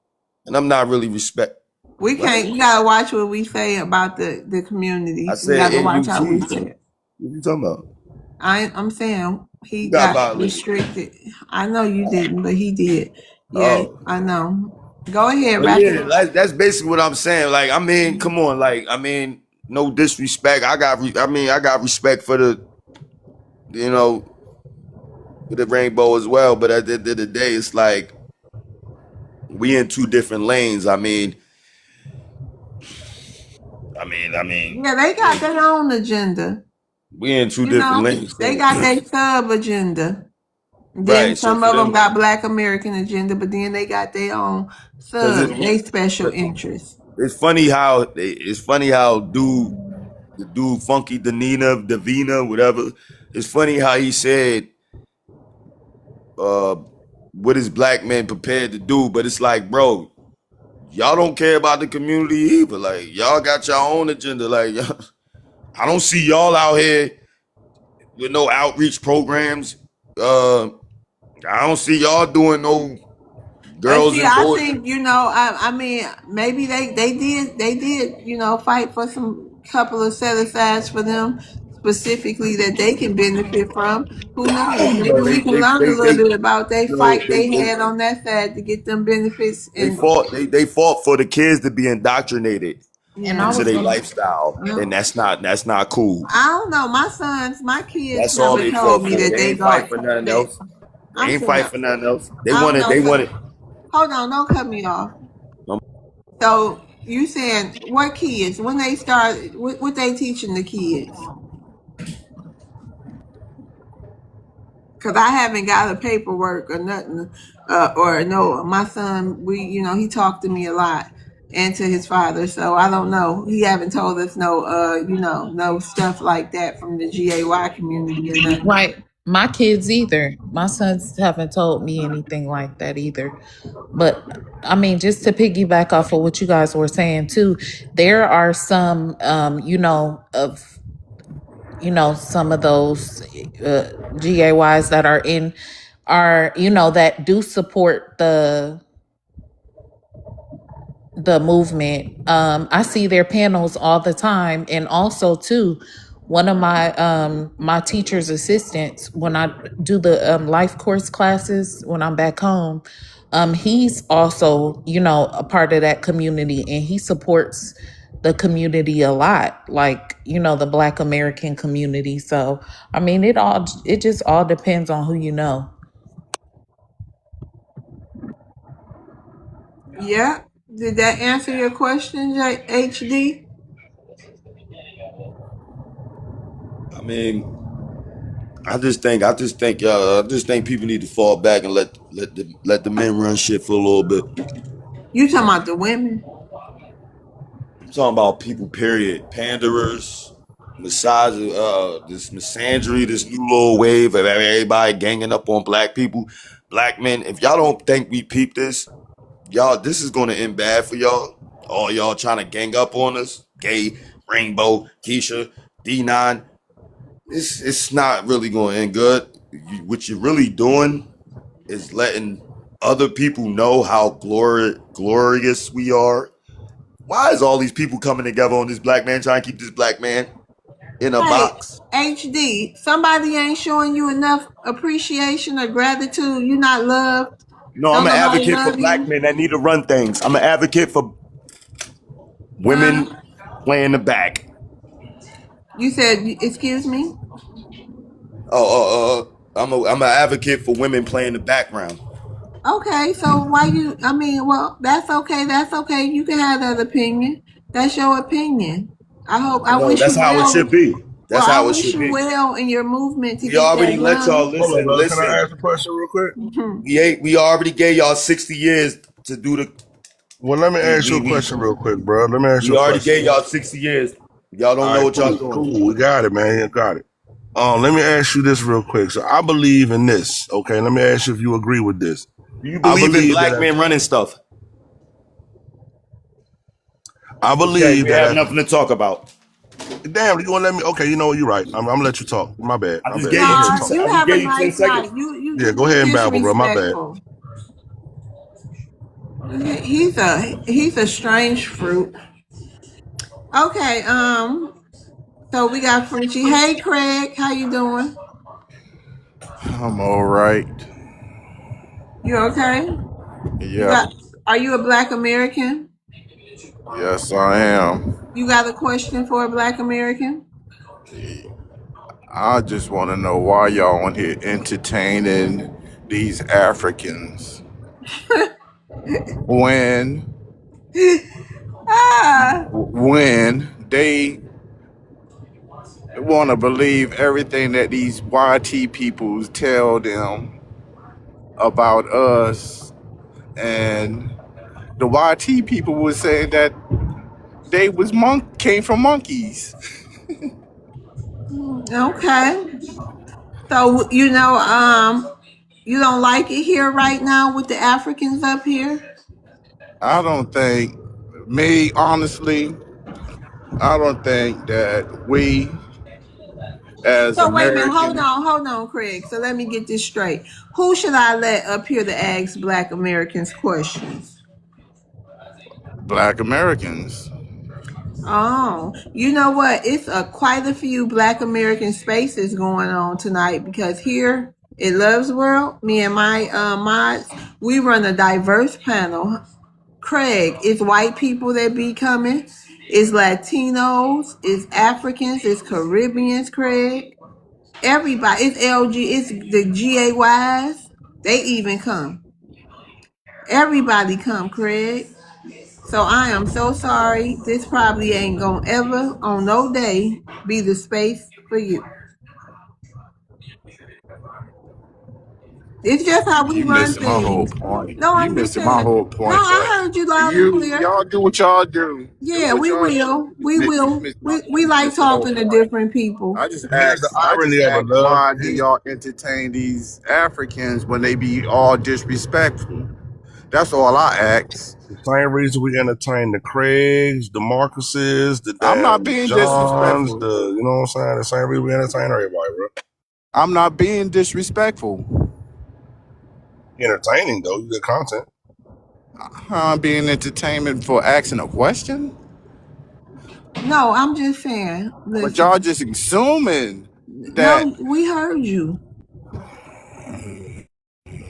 [SPEAKER 16] and I'm not really respect.
[SPEAKER 1] We can't. We gotta watch what we say about the community.
[SPEAKER 16] I
[SPEAKER 1] We
[SPEAKER 16] said
[SPEAKER 1] gotta watch how we
[SPEAKER 16] NUTs.
[SPEAKER 1] say it.
[SPEAKER 16] What you talking about?
[SPEAKER 1] I'm saying he
[SPEAKER 16] You got
[SPEAKER 1] got
[SPEAKER 16] violated.
[SPEAKER 1] restricted. I know you didn't, but he did. Yeah,
[SPEAKER 16] Oh.
[SPEAKER 1] I know. Go ahead,
[SPEAKER 16] But
[SPEAKER 1] wrap
[SPEAKER 16] yeah,
[SPEAKER 1] it up.
[SPEAKER 16] that's basically what I'm saying. Like, I mean, come on, like, I mean, no disrespect. I got respect for the, you know, for the rainbow as well. But at the end of the day, it's like we in two different lanes. I mean,
[SPEAKER 1] Yeah, they got their own agenda.
[SPEAKER 16] we in two
[SPEAKER 1] You
[SPEAKER 16] different
[SPEAKER 1] know,
[SPEAKER 16] lanes.
[SPEAKER 1] they got their sub agenda. Then
[SPEAKER 16] Right. So
[SPEAKER 1] some
[SPEAKER 16] for
[SPEAKER 1] of them
[SPEAKER 16] them,
[SPEAKER 1] got Black American agenda, but then they got their own
[SPEAKER 16] because
[SPEAKER 1] sub, they special interests.
[SPEAKER 16] it's funny how the dude Funky Davina, whatever. It's funny how he said, what is black men prepared to do? But it's like, bro, y'all don't care about the community either. Like, y'all got your own agenda. Like, I don't see y'all out here with no outreach programs. I don't see y'all doing no girls
[SPEAKER 1] See,
[SPEAKER 16] and
[SPEAKER 1] I
[SPEAKER 16] boys.
[SPEAKER 1] think, you know, I mean, maybe they did, you know, fight for some couple of set asides for them specifically that they can benefit from. Who knows? Maybe
[SPEAKER 16] No,
[SPEAKER 1] we can learn a little bit about they fight they had on that side to get them benefits.
[SPEAKER 16] They
[SPEAKER 1] And
[SPEAKER 16] fought for the kids to be indoctrinated
[SPEAKER 1] And I
[SPEAKER 16] into
[SPEAKER 1] was
[SPEAKER 16] their
[SPEAKER 1] gonna-
[SPEAKER 16] lifestyle,
[SPEAKER 1] Yeah.
[SPEAKER 16] and that's not cool.
[SPEAKER 1] I don't know. My kids
[SPEAKER 16] That's all
[SPEAKER 1] never
[SPEAKER 16] they
[SPEAKER 1] told
[SPEAKER 16] fought
[SPEAKER 1] me
[SPEAKER 16] for.
[SPEAKER 1] that
[SPEAKER 16] They
[SPEAKER 1] they
[SPEAKER 16] ain't fight
[SPEAKER 1] got
[SPEAKER 16] for nothing
[SPEAKER 1] that.
[SPEAKER 16] else. They
[SPEAKER 1] I'm
[SPEAKER 16] ain't
[SPEAKER 1] saying,
[SPEAKER 16] fight for nothing else. They
[SPEAKER 1] I don't
[SPEAKER 16] wanted.
[SPEAKER 1] know.
[SPEAKER 16] They wanted.
[SPEAKER 1] Hold on, don't cut me off. So you saying what kids when they start? What they teaching the kids? Because I haven't got a paperwork or nothing, or no. My son, he talked to me a lot and to his father, so I don't know. He haven't told us no stuff like that from the GAY community or nothing.
[SPEAKER 2] Right. My kids either. My sons haven't told me anything like that either. But I mean, just to piggyback off of what you guys were saying too, there are some, some of those GAYs that that do support the movement. I see their panels all the time, and also too, one of my teacher's assistants, when I do the life course classes when I'm back home, he's also a part of that community, and he supports the community a lot, like the Black American community. So I mean, it just all depends on who you know.
[SPEAKER 1] Yeah. Did that answer your question, HD?
[SPEAKER 16] I mean, I just think people need to fall back and let the men run shit for a little bit.
[SPEAKER 1] You talking about the women?
[SPEAKER 16] I'm talking about people, period. Panderers, this misandry, this new little wave of everybody ganging up on black people, black men. If y'all don't think we peep this, this is gonna end bad for y'all. All y'all trying to gang up on us, Gay, Rainbow, Keisha, D9. It's not really gonna end good. What you're really doing is letting other people know how glorious we are. Why is all these people coming together on this black man, trying to keep this black man in a box?
[SPEAKER 1] HD, somebody ain't showing you enough appreciation or gratitude. You not loved.
[SPEAKER 16] No, I'm an advocate for black men that need to run things. I'm an advocate for women playing the back.
[SPEAKER 1] You said, excuse me?
[SPEAKER 3] I'm an advocate for women playing the background.
[SPEAKER 1] Okay, so why you, I mean, well, that's okay. That's okay. You can have that opinion. That's your opinion. I
[SPEAKER 3] No,
[SPEAKER 1] wish you
[SPEAKER 3] that's how it
[SPEAKER 1] well.
[SPEAKER 3] should be.
[SPEAKER 1] Well,
[SPEAKER 3] That's
[SPEAKER 1] I
[SPEAKER 3] how it
[SPEAKER 1] wish
[SPEAKER 3] should
[SPEAKER 1] you
[SPEAKER 3] be.
[SPEAKER 1] well in your movement to
[SPEAKER 3] We
[SPEAKER 1] get that
[SPEAKER 3] already let y'all
[SPEAKER 1] done.
[SPEAKER 20] Hold on, bro. Can I
[SPEAKER 3] listen.
[SPEAKER 20] ask a question real quick?
[SPEAKER 3] We already gave y'all 60 years to do the.
[SPEAKER 20] Well, let me ask you a question real quick, bro. Let me ask you
[SPEAKER 3] We
[SPEAKER 20] a
[SPEAKER 3] already
[SPEAKER 20] question.
[SPEAKER 3] gave y'all 60 years. Y'all don't
[SPEAKER 20] All
[SPEAKER 3] know
[SPEAKER 20] right,
[SPEAKER 3] what y'all
[SPEAKER 20] cool,
[SPEAKER 3] doing.
[SPEAKER 20] cool. We got it, man. You got it. Let me ask you this real quick. So I believe in this. Okay, let me ask you if you agree with this.
[SPEAKER 3] Do you
[SPEAKER 20] I
[SPEAKER 3] believe in
[SPEAKER 20] believe
[SPEAKER 3] black
[SPEAKER 20] that.
[SPEAKER 3] men running stuff?
[SPEAKER 20] I
[SPEAKER 3] Okay,
[SPEAKER 20] believe
[SPEAKER 3] we
[SPEAKER 20] that.
[SPEAKER 3] have nothing to talk about.
[SPEAKER 20] Damn, you gonna let me? Okay, you know what? You're right. I'm gonna let you talk. My bad.
[SPEAKER 3] I
[SPEAKER 20] My
[SPEAKER 3] just
[SPEAKER 20] bad.
[SPEAKER 3] gave
[SPEAKER 20] Go
[SPEAKER 3] you
[SPEAKER 20] ahead,
[SPEAKER 1] No,
[SPEAKER 20] talk.
[SPEAKER 1] you
[SPEAKER 3] I just
[SPEAKER 1] have a
[SPEAKER 3] gave you 10
[SPEAKER 1] nice
[SPEAKER 3] seconds.
[SPEAKER 1] night. You
[SPEAKER 20] Yeah, go ahead and babble, bro. My bad.
[SPEAKER 1] disrespectful. He's a strange fruit. Okay, so we got Frenchie. Hey Craig, how you doing?
[SPEAKER 13] I'm all right.
[SPEAKER 1] You okay? You
[SPEAKER 13] Yep.
[SPEAKER 1] got, are you a black American?
[SPEAKER 13] Yes, I am.
[SPEAKER 1] You got a question for a black American?
[SPEAKER 13] I just want to know why y'all on here entertaining these Africans when
[SPEAKER 1] Ah,
[SPEAKER 13] they want to believe everything that these YT people tell them about us, and the YT people were saying that they came from monkeys.
[SPEAKER 1] okay. So you don't like it here right now with the Africans up here?
[SPEAKER 13] I don't think, honestly, I don't think that we as
[SPEAKER 1] So wait a minute,
[SPEAKER 13] Americans,
[SPEAKER 1] hold on, Craig. So let me get this straight. Who should I let up here to ask black Americans questions?
[SPEAKER 13] black Americans,
[SPEAKER 1] Oh, you know what? It's quite a few black American spaces going on tonight because here at Love's World, me and my mods, we run a diverse panel. Craig, it's white people that be coming, it's Latinos, it's Africans, it's Caribbeans, Craig. Everybody, it's LG, it's the GAYs. They even come. Everybody come, Craig. So I am so sorry. This probably ain't gonna ever, on no day, be the space for you. It's just how we
[SPEAKER 13] you
[SPEAKER 1] run
[SPEAKER 13] missing my whole
[SPEAKER 1] things.
[SPEAKER 13] point.
[SPEAKER 1] No,
[SPEAKER 13] You
[SPEAKER 1] I'm just
[SPEAKER 13] missing my
[SPEAKER 1] saying.
[SPEAKER 13] whole
[SPEAKER 1] No,
[SPEAKER 13] point.
[SPEAKER 1] I
[SPEAKER 13] But
[SPEAKER 1] heard you loud and clear.
[SPEAKER 13] y'all do what y'all do. Do
[SPEAKER 1] Yeah,
[SPEAKER 13] what
[SPEAKER 1] we
[SPEAKER 13] y'all
[SPEAKER 1] will.
[SPEAKER 13] do.
[SPEAKER 1] We
[SPEAKER 13] You
[SPEAKER 1] will.
[SPEAKER 13] missed my
[SPEAKER 1] We
[SPEAKER 13] point. You
[SPEAKER 1] like
[SPEAKER 13] missed the whole
[SPEAKER 1] talking to
[SPEAKER 13] point.
[SPEAKER 1] different people.
[SPEAKER 20] Here's the
[SPEAKER 13] I just
[SPEAKER 20] irony of it,
[SPEAKER 13] asked
[SPEAKER 20] love.
[SPEAKER 13] why do y'all entertain these Africans when they be all disrespectful? That's all I ask.
[SPEAKER 20] The same reason we entertain the Craigs, the Marcuses, the
[SPEAKER 13] I'm not
[SPEAKER 20] damn
[SPEAKER 13] being
[SPEAKER 20] Johns,
[SPEAKER 13] disrespectful.
[SPEAKER 20] you know what I'm saying? The same reason we entertain everybody, bro.
[SPEAKER 13] I'm not being disrespectful.
[SPEAKER 20] Entertaining though, you get content.
[SPEAKER 13] I'm being entertainment for asking a question.
[SPEAKER 1] No, I'm just saying.
[SPEAKER 13] But y'all
[SPEAKER 1] Listen.
[SPEAKER 13] just assuming that
[SPEAKER 1] No, we heard you.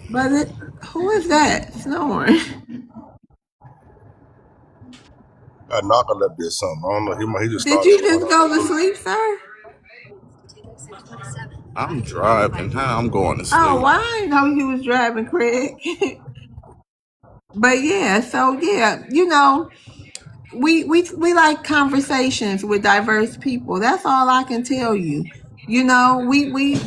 [SPEAKER 1] But who is that snoring?
[SPEAKER 20] I knock a left there something. I don't know. He just
[SPEAKER 1] Did
[SPEAKER 20] started
[SPEAKER 1] you
[SPEAKER 20] doing
[SPEAKER 1] just go to sleep, sir?
[SPEAKER 13] I'm driving. How I'm going to
[SPEAKER 1] Oh,
[SPEAKER 13] sleep?
[SPEAKER 1] well, I didn't know you was driving, Craig. But yeah, so yeah, we like conversations with diverse people. That's all I can tell you.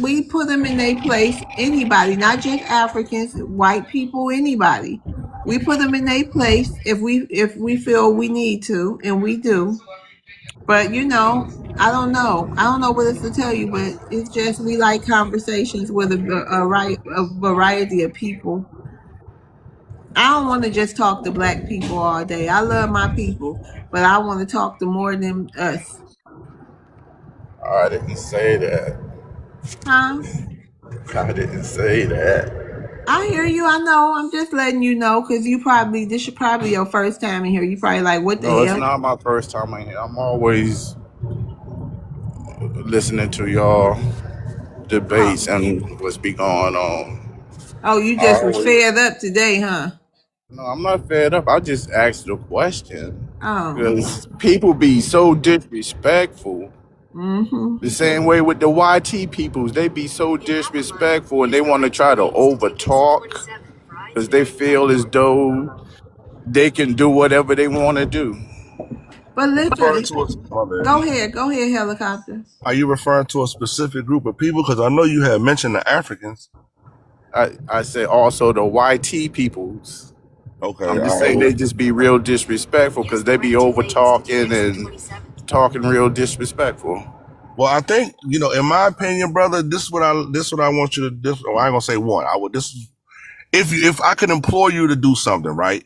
[SPEAKER 1] We put them in their place. Anybody, not just Africans, white people, anybody. We put them in their place if we feel we need to, and we do. But I don't know. I don't know what else to tell you, but it's just we like conversations with a variety of people. I don't want to just talk to black people all day. I love my people, but I want to talk to more than us.
[SPEAKER 13] I didn't say that.
[SPEAKER 1] Huh?
[SPEAKER 13] I didn't say that.
[SPEAKER 1] I hear you. I know. I'm just letting you know because this should probably your first time in here. You probably like, what the
[SPEAKER 13] No, it's
[SPEAKER 1] hell?
[SPEAKER 13] not my first time in here. I'm always listening to y'all debates and what's be going on.
[SPEAKER 1] Oh, you just was
[SPEAKER 13] Always.
[SPEAKER 1] fed up today, huh?
[SPEAKER 13] No, I'm not fed up. I just asked the question
[SPEAKER 1] Oh.
[SPEAKER 13] because people be so disrespectful
[SPEAKER 1] Mm-hmm.
[SPEAKER 13] The same way with the YT peoples, they be so disrespectful and they want to try to over talk because they feel as though they can do whatever they want to do.
[SPEAKER 1] But
[SPEAKER 20] Referring
[SPEAKER 1] listen,
[SPEAKER 20] to my bad.
[SPEAKER 1] go ahead, helicopter.
[SPEAKER 20] Are you referring to a specific group of people? Because I know you had mentioned the Africans.
[SPEAKER 13] I say also the YT peoples.
[SPEAKER 20] Okay,
[SPEAKER 13] I'm
[SPEAKER 20] all
[SPEAKER 13] just
[SPEAKER 20] right.
[SPEAKER 13] saying they just be real disrespectful because they be over talking and talking real disrespectful.
[SPEAKER 20] Well, I think, in my opinion, brother, this is what I want you to do. I ain't gonna say one. If I could implore you to do something, right?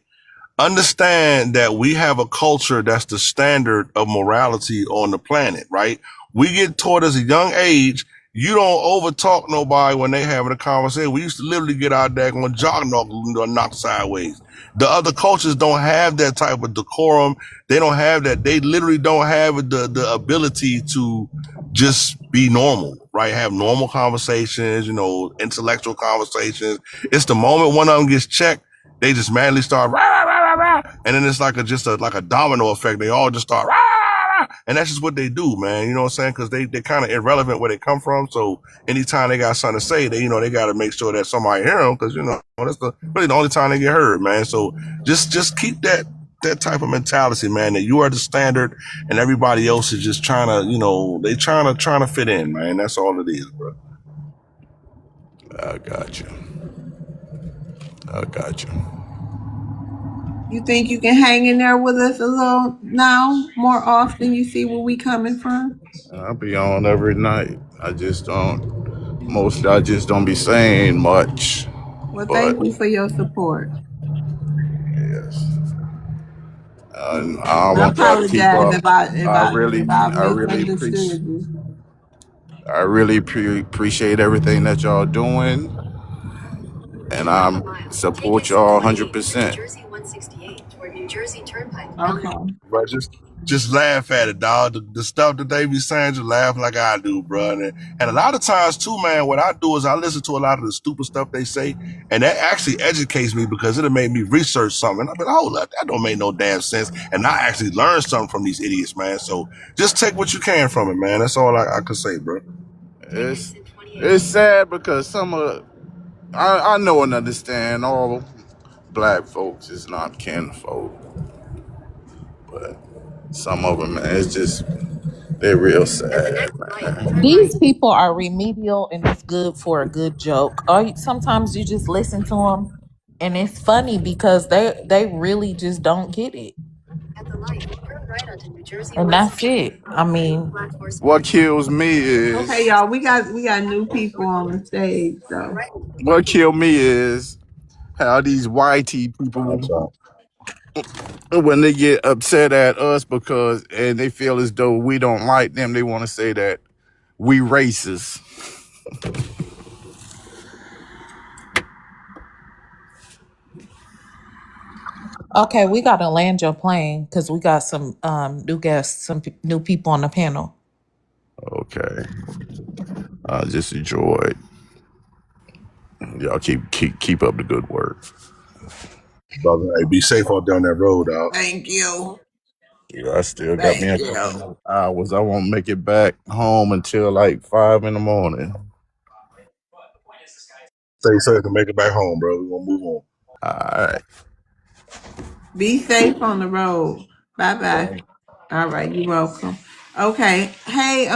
[SPEAKER 20] Understand that we have a culture that's the standard of morality on the planet, right? We get taught as a young age, you don't overtalk nobody when they having a conversation. We used to literally get out there and jaw knocked sideways. The other cultures don't have that type of decorum. They don't have that. They literally don't have the ability to just be normal, right? Have normal conversations, intellectual conversations. It's the moment one of them gets checked, they just madly start rah, rah, rah, rah, and then it's like a domino effect. They all just start rah, rah, rah, and that's just what they do, man. You know what I'm saying? Because they're kind of irrelevant where they come from. So anytime they got something to say, they got to make sure that somebody hear them because that's really the only time they get heard, man. So just keep that type of mentality, man. That you are the standard, and everybody else is just trying to, they trying to fit in, man. That's all it is, bro.
[SPEAKER 13] I got you.
[SPEAKER 1] You think you can hang in there with us a little now, more often? You see where we coming from?
[SPEAKER 13] I'll be on every night. I just don't be saying much.
[SPEAKER 1] Well,
[SPEAKER 13] But
[SPEAKER 1] thank you for your support.
[SPEAKER 13] yes. I don't
[SPEAKER 1] I
[SPEAKER 13] want y'all to keep
[SPEAKER 1] apologize
[SPEAKER 13] up.
[SPEAKER 1] if I misunderstood you.
[SPEAKER 13] I really appreciate everything that y'all doing, and I support y'all 100%.
[SPEAKER 1] Okay.
[SPEAKER 20] But just laugh at it, dog. The stuff that they be saying, just laugh like I do, bro. And a lot of times too, man, what I do is I listen to a lot of the stupid stuff they say, and that actually educates me because it'll make me research something. I'm like, hold up, that don't make no damn sense. And I actually learn something from these idiots, man. So just take what you can from it, man. That's all I can say, bro.
[SPEAKER 13] It's sad because I know and understand all black folks is not kinfolk, but some of them, man, it's just they're real sad, man.
[SPEAKER 2] These people are remedial and it's good for a good joke. Or sometimes you just listen to them and it's funny because they really just don't get it. And that's it. I mean,
[SPEAKER 13] What kills me is
[SPEAKER 1] Okay, y'all. We got new people on the stage, so
[SPEAKER 13] what killed me is how these YT people, when they get upset at us and they feel as though we don't like them, they want to say that we racist.
[SPEAKER 2] okay, we gotta land your plane because we got some new guests, new people on the panel.
[SPEAKER 13] Okay, I just enjoyed. Y'all keep up the good work.
[SPEAKER 20] Brother, hey, be safe out down that road, dog.
[SPEAKER 1] thank you.
[SPEAKER 13] Yeah, I still got me a couple more hours. I won't make it back home until like 5 in the morning.
[SPEAKER 20] Stay safe and make it back home, bro. We're gonna move on.
[SPEAKER 13] All right.
[SPEAKER 1] Be safe on the road. Bye. All right, you're welcome. Okay. Hey,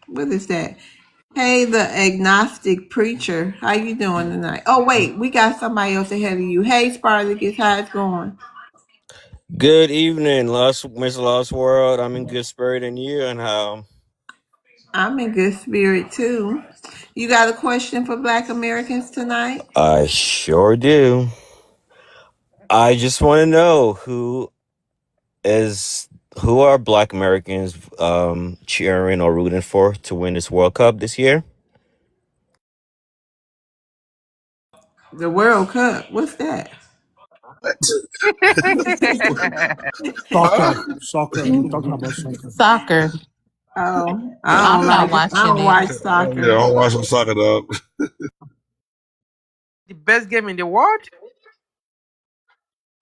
[SPEAKER 1] what is that? Hey, the agnostic preacher. How you doing tonight? Oh, wait, we got somebody else ahead of you. Hey, Spartacus, how's it going?
[SPEAKER 6] Good evening, Miss Lost World. I'm in good spirit, and you, and how?
[SPEAKER 1] I'm in good spirit too. You got a question for Black Americans tonight?
[SPEAKER 6] I sure do. I just want to know who are Black Americans cheering or rooting for to win this World Cup this year?
[SPEAKER 1] The World Cup. What's that?
[SPEAKER 12] Soccer. We're talking about soccer.
[SPEAKER 2] Soccer.
[SPEAKER 1] Oh,
[SPEAKER 2] I'm not
[SPEAKER 1] I
[SPEAKER 2] watching
[SPEAKER 1] don't
[SPEAKER 2] it.
[SPEAKER 1] watch soccer.
[SPEAKER 20] Yeah, I don't watch some soccer, dog.
[SPEAKER 5] The best game in the world?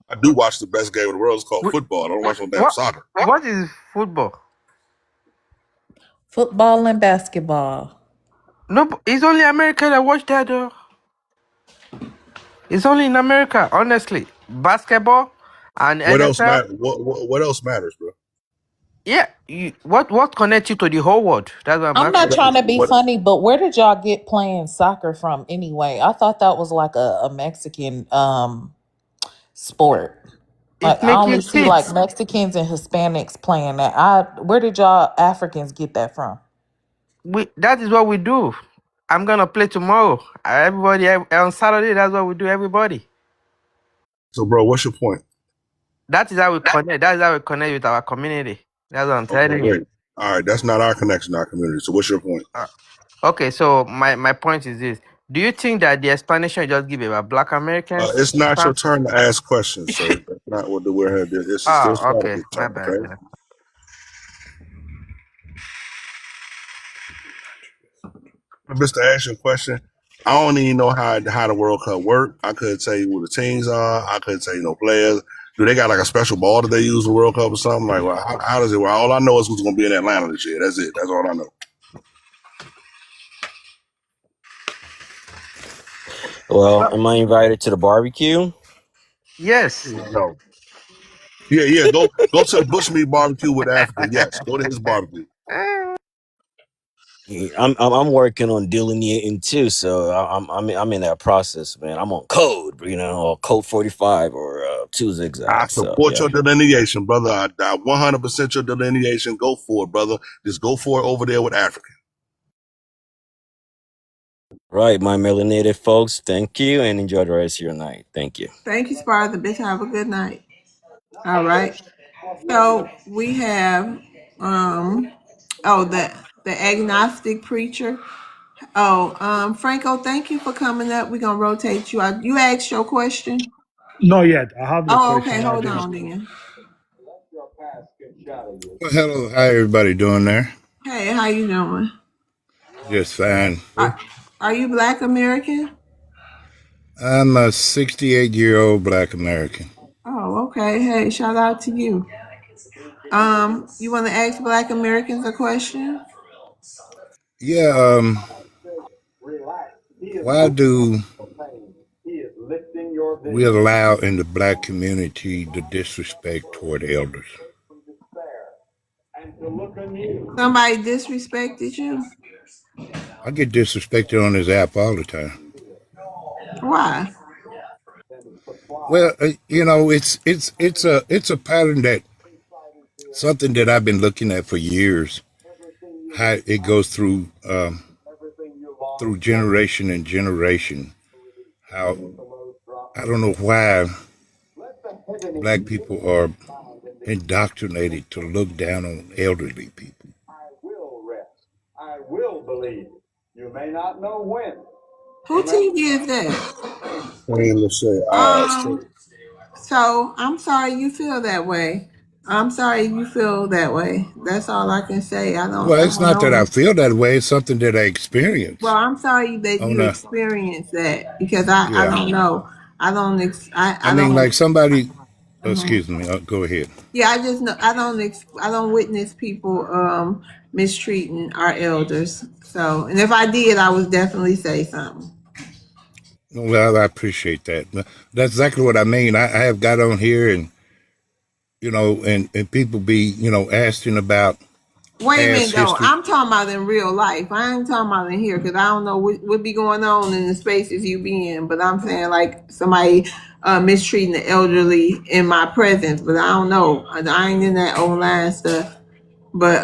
[SPEAKER 20] I do watch the best game in the world. It's called football. I don't watch no damn soccer.
[SPEAKER 5] What is football?
[SPEAKER 2] Football and basketball.
[SPEAKER 5] No, it's only America that watch that though. It's only in America, honestly. Basketball and
[SPEAKER 20] What else
[SPEAKER 5] NFL.
[SPEAKER 20] matter? What else matters, bro?
[SPEAKER 5] Yeah, what connects you to the whole world? That's what I'm
[SPEAKER 2] I'm not
[SPEAKER 5] asking.
[SPEAKER 2] trying to be
[SPEAKER 20] What?
[SPEAKER 2] funny, but where did y'all get playing soccer from anyway? I thought that was like a Mexican sport. Like
[SPEAKER 5] It
[SPEAKER 2] I
[SPEAKER 5] make you
[SPEAKER 2] only see like
[SPEAKER 5] fit.
[SPEAKER 2] Mexicans and Hispanics playing that. Where did y'all Africans get that from?
[SPEAKER 5] That is what we do. I'm gonna play tomorrow. Everybody on Saturday. That's what we do. Everybody.
[SPEAKER 20] So, bro, what's your point?
[SPEAKER 5] That is how we connect. That is how we connect with our community. That's what I'm
[SPEAKER 20] Okay,
[SPEAKER 5] telling you.
[SPEAKER 20] wait. All right, that's not our connection, our community. So, what's your point?
[SPEAKER 5] Okay, so my point is this: do you think that the explanation you just give about Black Americans?
[SPEAKER 20] It's not your turn to ask questions, sir. That's not what we're here. This is still
[SPEAKER 5] Okay,
[SPEAKER 20] Spartacus
[SPEAKER 5] my
[SPEAKER 20] time,
[SPEAKER 5] bad.
[SPEAKER 20] okay? Mr. Ask you a question. I don't even know how the World Cup work. I could tell you who the teams are. I could tell you no players. Do they got like a special ball that they use for World Cup or something? Like, well, how does it work? All I know is who's going to be in Atlanta this year. That's it. That's all I know.
[SPEAKER 6] Well, am I invited to the barbecue?
[SPEAKER 5] Yes.
[SPEAKER 20] No. Yeah. Go to the Bushmeat barbecue with Africa. Yes, go to his barbecue.
[SPEAKER 6] I'm working on delineating too, so I'm in that process, man. I'm on code, or code 45 or 2
[SPEAKER 20] I
[SPEAKER 6] zigzags. So
[SPEAKER 20] support
[SPEAKER 6] yeah.
[SPEAKER 20] your delineation, brother. I 100% your delineation. Go for it, brother. Just go for it over there with Africa.
[SPEAKER 6] Right, my melanated folks. Thank you, and enjoy the rest of your night. Thank you.
[SPEAKER 1] Thank you, Sparta. Bitch, have a good night. All right. So we have the agnostic preacher. Franco, thank you for coming up. We're gonna rotate you out. You asked your question.
[SPEAKER 12] Not yet. I have the
[SPEAKER 1] Oh, okay.
[SPEAKER 12] question. I
[SPEAKER 1] Hold
[SPEAKER 12] didn't.
[SPEAKER 1] on then.
[SPEAKER 8] Well, hello, how everybody doing there?
[SPEAKER 1] Hey, how you doing?
[SPEAKER 8] Just fine.
[SPEAKER 1] Are you Black American?
[SPEAKER 8] I'm a 68-year-old Black American.
[SPEAKER 1] Oh, okay. Hey, shout out to you. You want to ask Black Americans a question?
[SPEAKER 8] Yeah, why do we allow in the Black community the disrespect toward elders?
[SPEAKER 1] Somebody disrespected you?
[SPEAKER 8] I get disrespected on this app all the time.
[SPEAKER 1] Why?
[SPEAKER 8] Well, it's a pattern that something that I've been looking at for years. How it goes through generation and generation. How I don't know why Black people are indoctrinated to look down on elderly people.
[SPEAKER 21] I will believe. You may not know when.
[SPEAKER 1] Who TV is that? So I'm sorry you feel that way. I'm sorry you feel that way. That's all I can say.
[SPEAKER 8] Well, it's not that I feel that way. It's something that I experience.
[SPEAKER 1] Well, I'm sorry that you experienced that because I don't know. I mean,
[SPEAKER 8] like somebody. Excuse me. Go ahead.
[SPEAKER 1] Yeah, I just know I don't witness people mistreating our elders. So, and if I did, I would definitely say something.
[SPEAKER 8] Well, I appreciate that. That's exactly what I mean. I have got on here and people be asking about.
[SPEAKER 1] Wait a minute, though. I'm talking about in real life. I ain't talking about in here because I don't know what be going on in the spaces you be in. But I'm saying like somebody mistreating the elderly in my presence. But I don't know. I ain't in that online stuff. But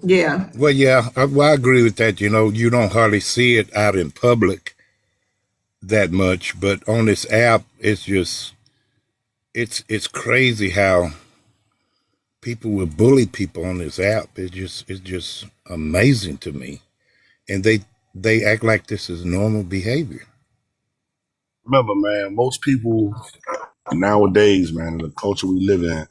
[SPEAKER 1] yeah.
[SPEAKER 8] Well, yeah, I agree with that. You don't hardly see it out in public that much. But on this app, it's just it's crazy how people will bully people on this app. It's just amazing to me, and they act like this is normal behavior.
[SPEAKER 20] Remember, man, most people nowadays, man, in the culture we live in,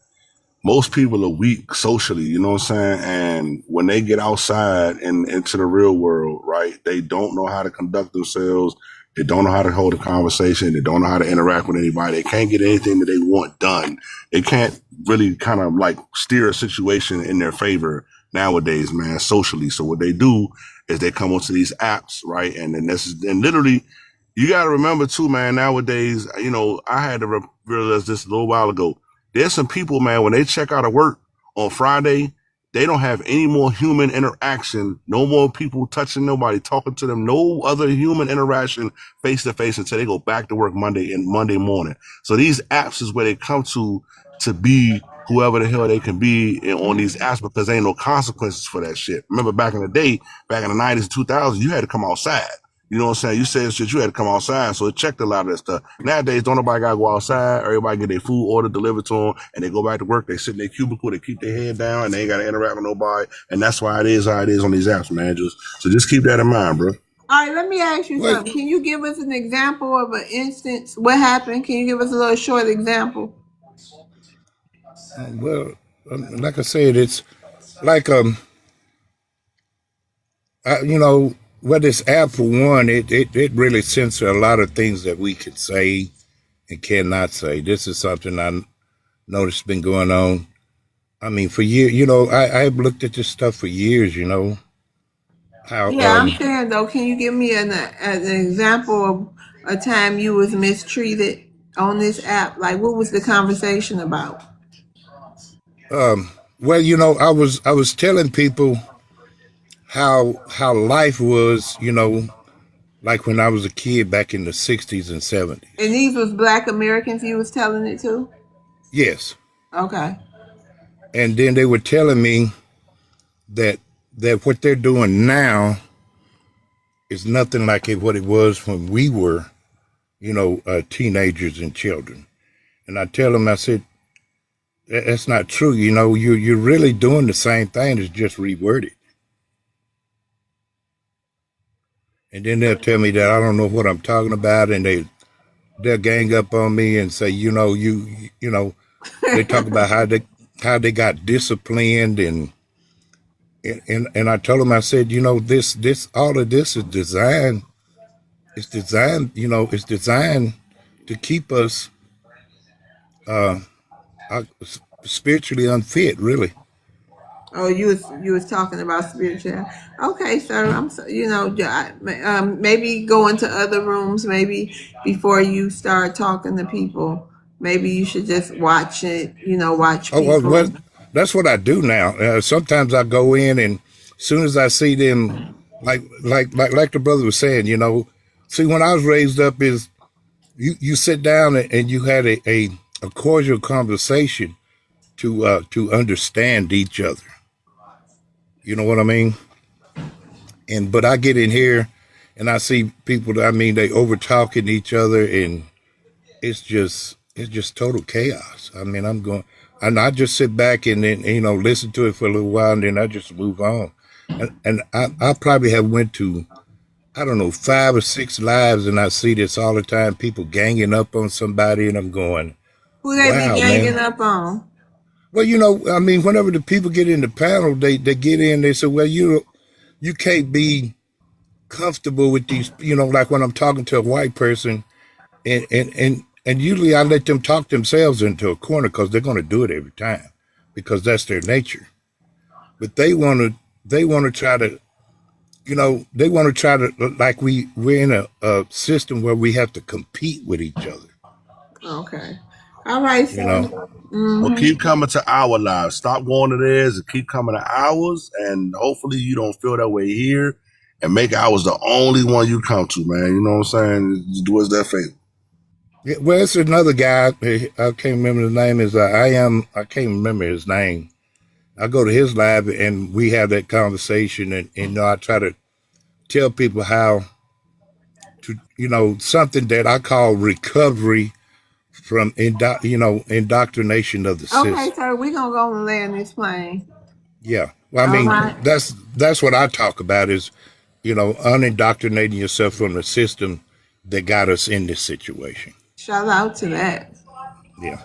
[SPEAKER 20] most people are weak socially, you know what I'm saying? And when they get outside and into the real world, right, they don't know how to conduct themselves. They don't know how to hold a conversation. They don't know how to interact with anybody. They can't get anything that they want done. They can't really kind of like steer a situation in their favor nowadays, man, socially. So what they do is they come onto these apps, right? And then and literally, you got to remember too, man, nowadays, you know, I had to realize this a little while ago. There's some people, man, when they check out of work on Friday, they don't have any more human interaction, no more people touching nobody, talking to them, no other human interaction face to face until they go back to work Monday morning. So these apps is where they come to be whoever the hell they can be on these apps because there ain't no consequences for that shit. Remember back in the day, back in the 90s and 2000s, you had to come outside. You know what I'm saying? You said shit, you had to come outside. So it checked a lot of that stuff. Nowadays, don't nobody got to go outside. Everybody get their food order delivered to them and they go back to work. They sit in their cubicle. They keep their head down and they ain't got to interact with nobody. And that's why it is how it is on these apps, man. So just keep that in mind, bro.
[SPEAKER 1] All right, let me ask you something. Can you give us an example of an instance? What happened? Can you give us a little short example?
[SPEAKER 8] Well, like I said, it's like you know, what this app for one, it really censors a lot of things that we could say and cannot say. This is something I noticed been going on. I mean, for years, you know, I've looked at this stuff for years. You know, how
[SPEAKER 1] Yeah, I'm saying though, can you give me an example of a time you was mistreated on this app? Like, what was the conversation about?
[SPEAKER 8] well, you know, I was telling people how life was, you know, like when I was a kid back in the 60s and 70s.
[SPEAKER 1] And these was Black Americans you was telling it to?
[SPEAKER 8] Yes.
[SPEAKER 1] Okay.
[SPEAKER 8] And then they were telling me that what they're doing now is nothing like what it was when we were, you know, teenagers and children. And I tell them, I said, that's not true. You know, you're really doing the same thing, it's just reworded. And then they'll tell me that I don't know what I'm talking about, and they'll gang up on me and say, you know, you know, they talk about how they got disciplined and I told them, I said, you know, this all of this is designed. It's designed, you know, it's designed to keep us spiritually unfit, really.
[SPEAKER 1] Oh, you was talking about spiritual. Okay, sir. I'm so, you know, maybe go into other rooms. Maybe before you start talking to people, maybe you should just watch it. You know, watch people.
[SPEAKER 8] Oh, well, that's what I do now. Sometimes I go in, and as soon as I see them, like the brother was saying, you know, see, when I was raised up, is you sit down and you had a cordial conversation to understand each other. You know what I mean? But I get in here and I see people that, I mean, they over talking each other, and it's just total chaos. I mean, I just sit back and then, you know, listen to it for a little while, and then I just move on. And I probably have went to, I don't know, 5 or 6 lives, and I see this all the time, people ganging up on somebody, and I'm going,
[SPEAKER 1] who they
[SPEAKER 8] wow,
[SPEAKER 1] be ganging
[SPEAKER 8] man.
[SPEAKER 1] up on?
[SPEAKER 8] Well, you know, I mean, whenever the people get in the panel, they get in, they say, well, you can't be comfortable with these, you know, like when I'm talking to a white person, and usually I let them talk themselves into a corner because they're going to do it every time because that's their nature. But they want to try to, you know, they want to try to, like we're in a system where we have to compete with each other.
[SPEAKER 1] Okay. All right,
[SPEAKER 8] you know.
[SPEAKER 20] Well, keep coming to our lives. Stop going to theirs and keep coming to ours. And hopefully you don't feel that way here. And make ours the only one you come to, man. You know what I'm saying? Just do us that favor.
[SPEAKER 8] Yeah, well, it's another guy. I can't remember his name. I can't remember his name. I go to his lab and we have that conversation, and you know, I try to tell people how to, you know, something that I call recovery from indoctrination of the system.
[SPEAKER 1] Okay, sir, we're gonna go and land this plane.
[SPEAKER 8] Yeah. Well, I mean, that's what I talk about is, you know, unindoctrinating yourself from the system that got us in this situation.
[SPEAKER 1] Shout out to that.
[SPEAKER 8] Yeah.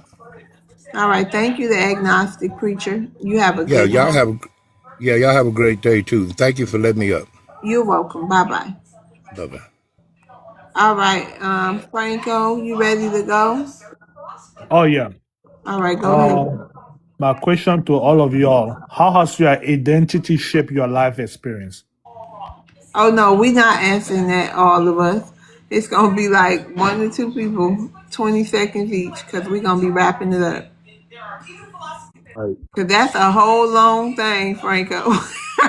[SPEAKER 1] All right. Thank you, the agnostic preacher. You have a good
[SPEAKER 8] y'all have a great day too. Thank you for letting me up.
[SPEAKER 1] You're welcome. Bye-bye.
[SPEAKER 8] Bye-bye.
[SPEAKER 1] All right. Franco, you ready to go?
[SPEAKER 12] Oh yeah.
[SPEAKER 1] All right, go ahead.
[SPEAKER 12] My question to all of y'all: how has your identity shaped your life experience?
[SPEAKER 1] Oh no, we not answering that, all of us. It's gonna be like 1 to 2 people, 20 seconds each, because we're gonna be wrapping it up.
[SPEAKER 4] Like,
[SPEAKER 1] Cause that's a whole long thing, Franco.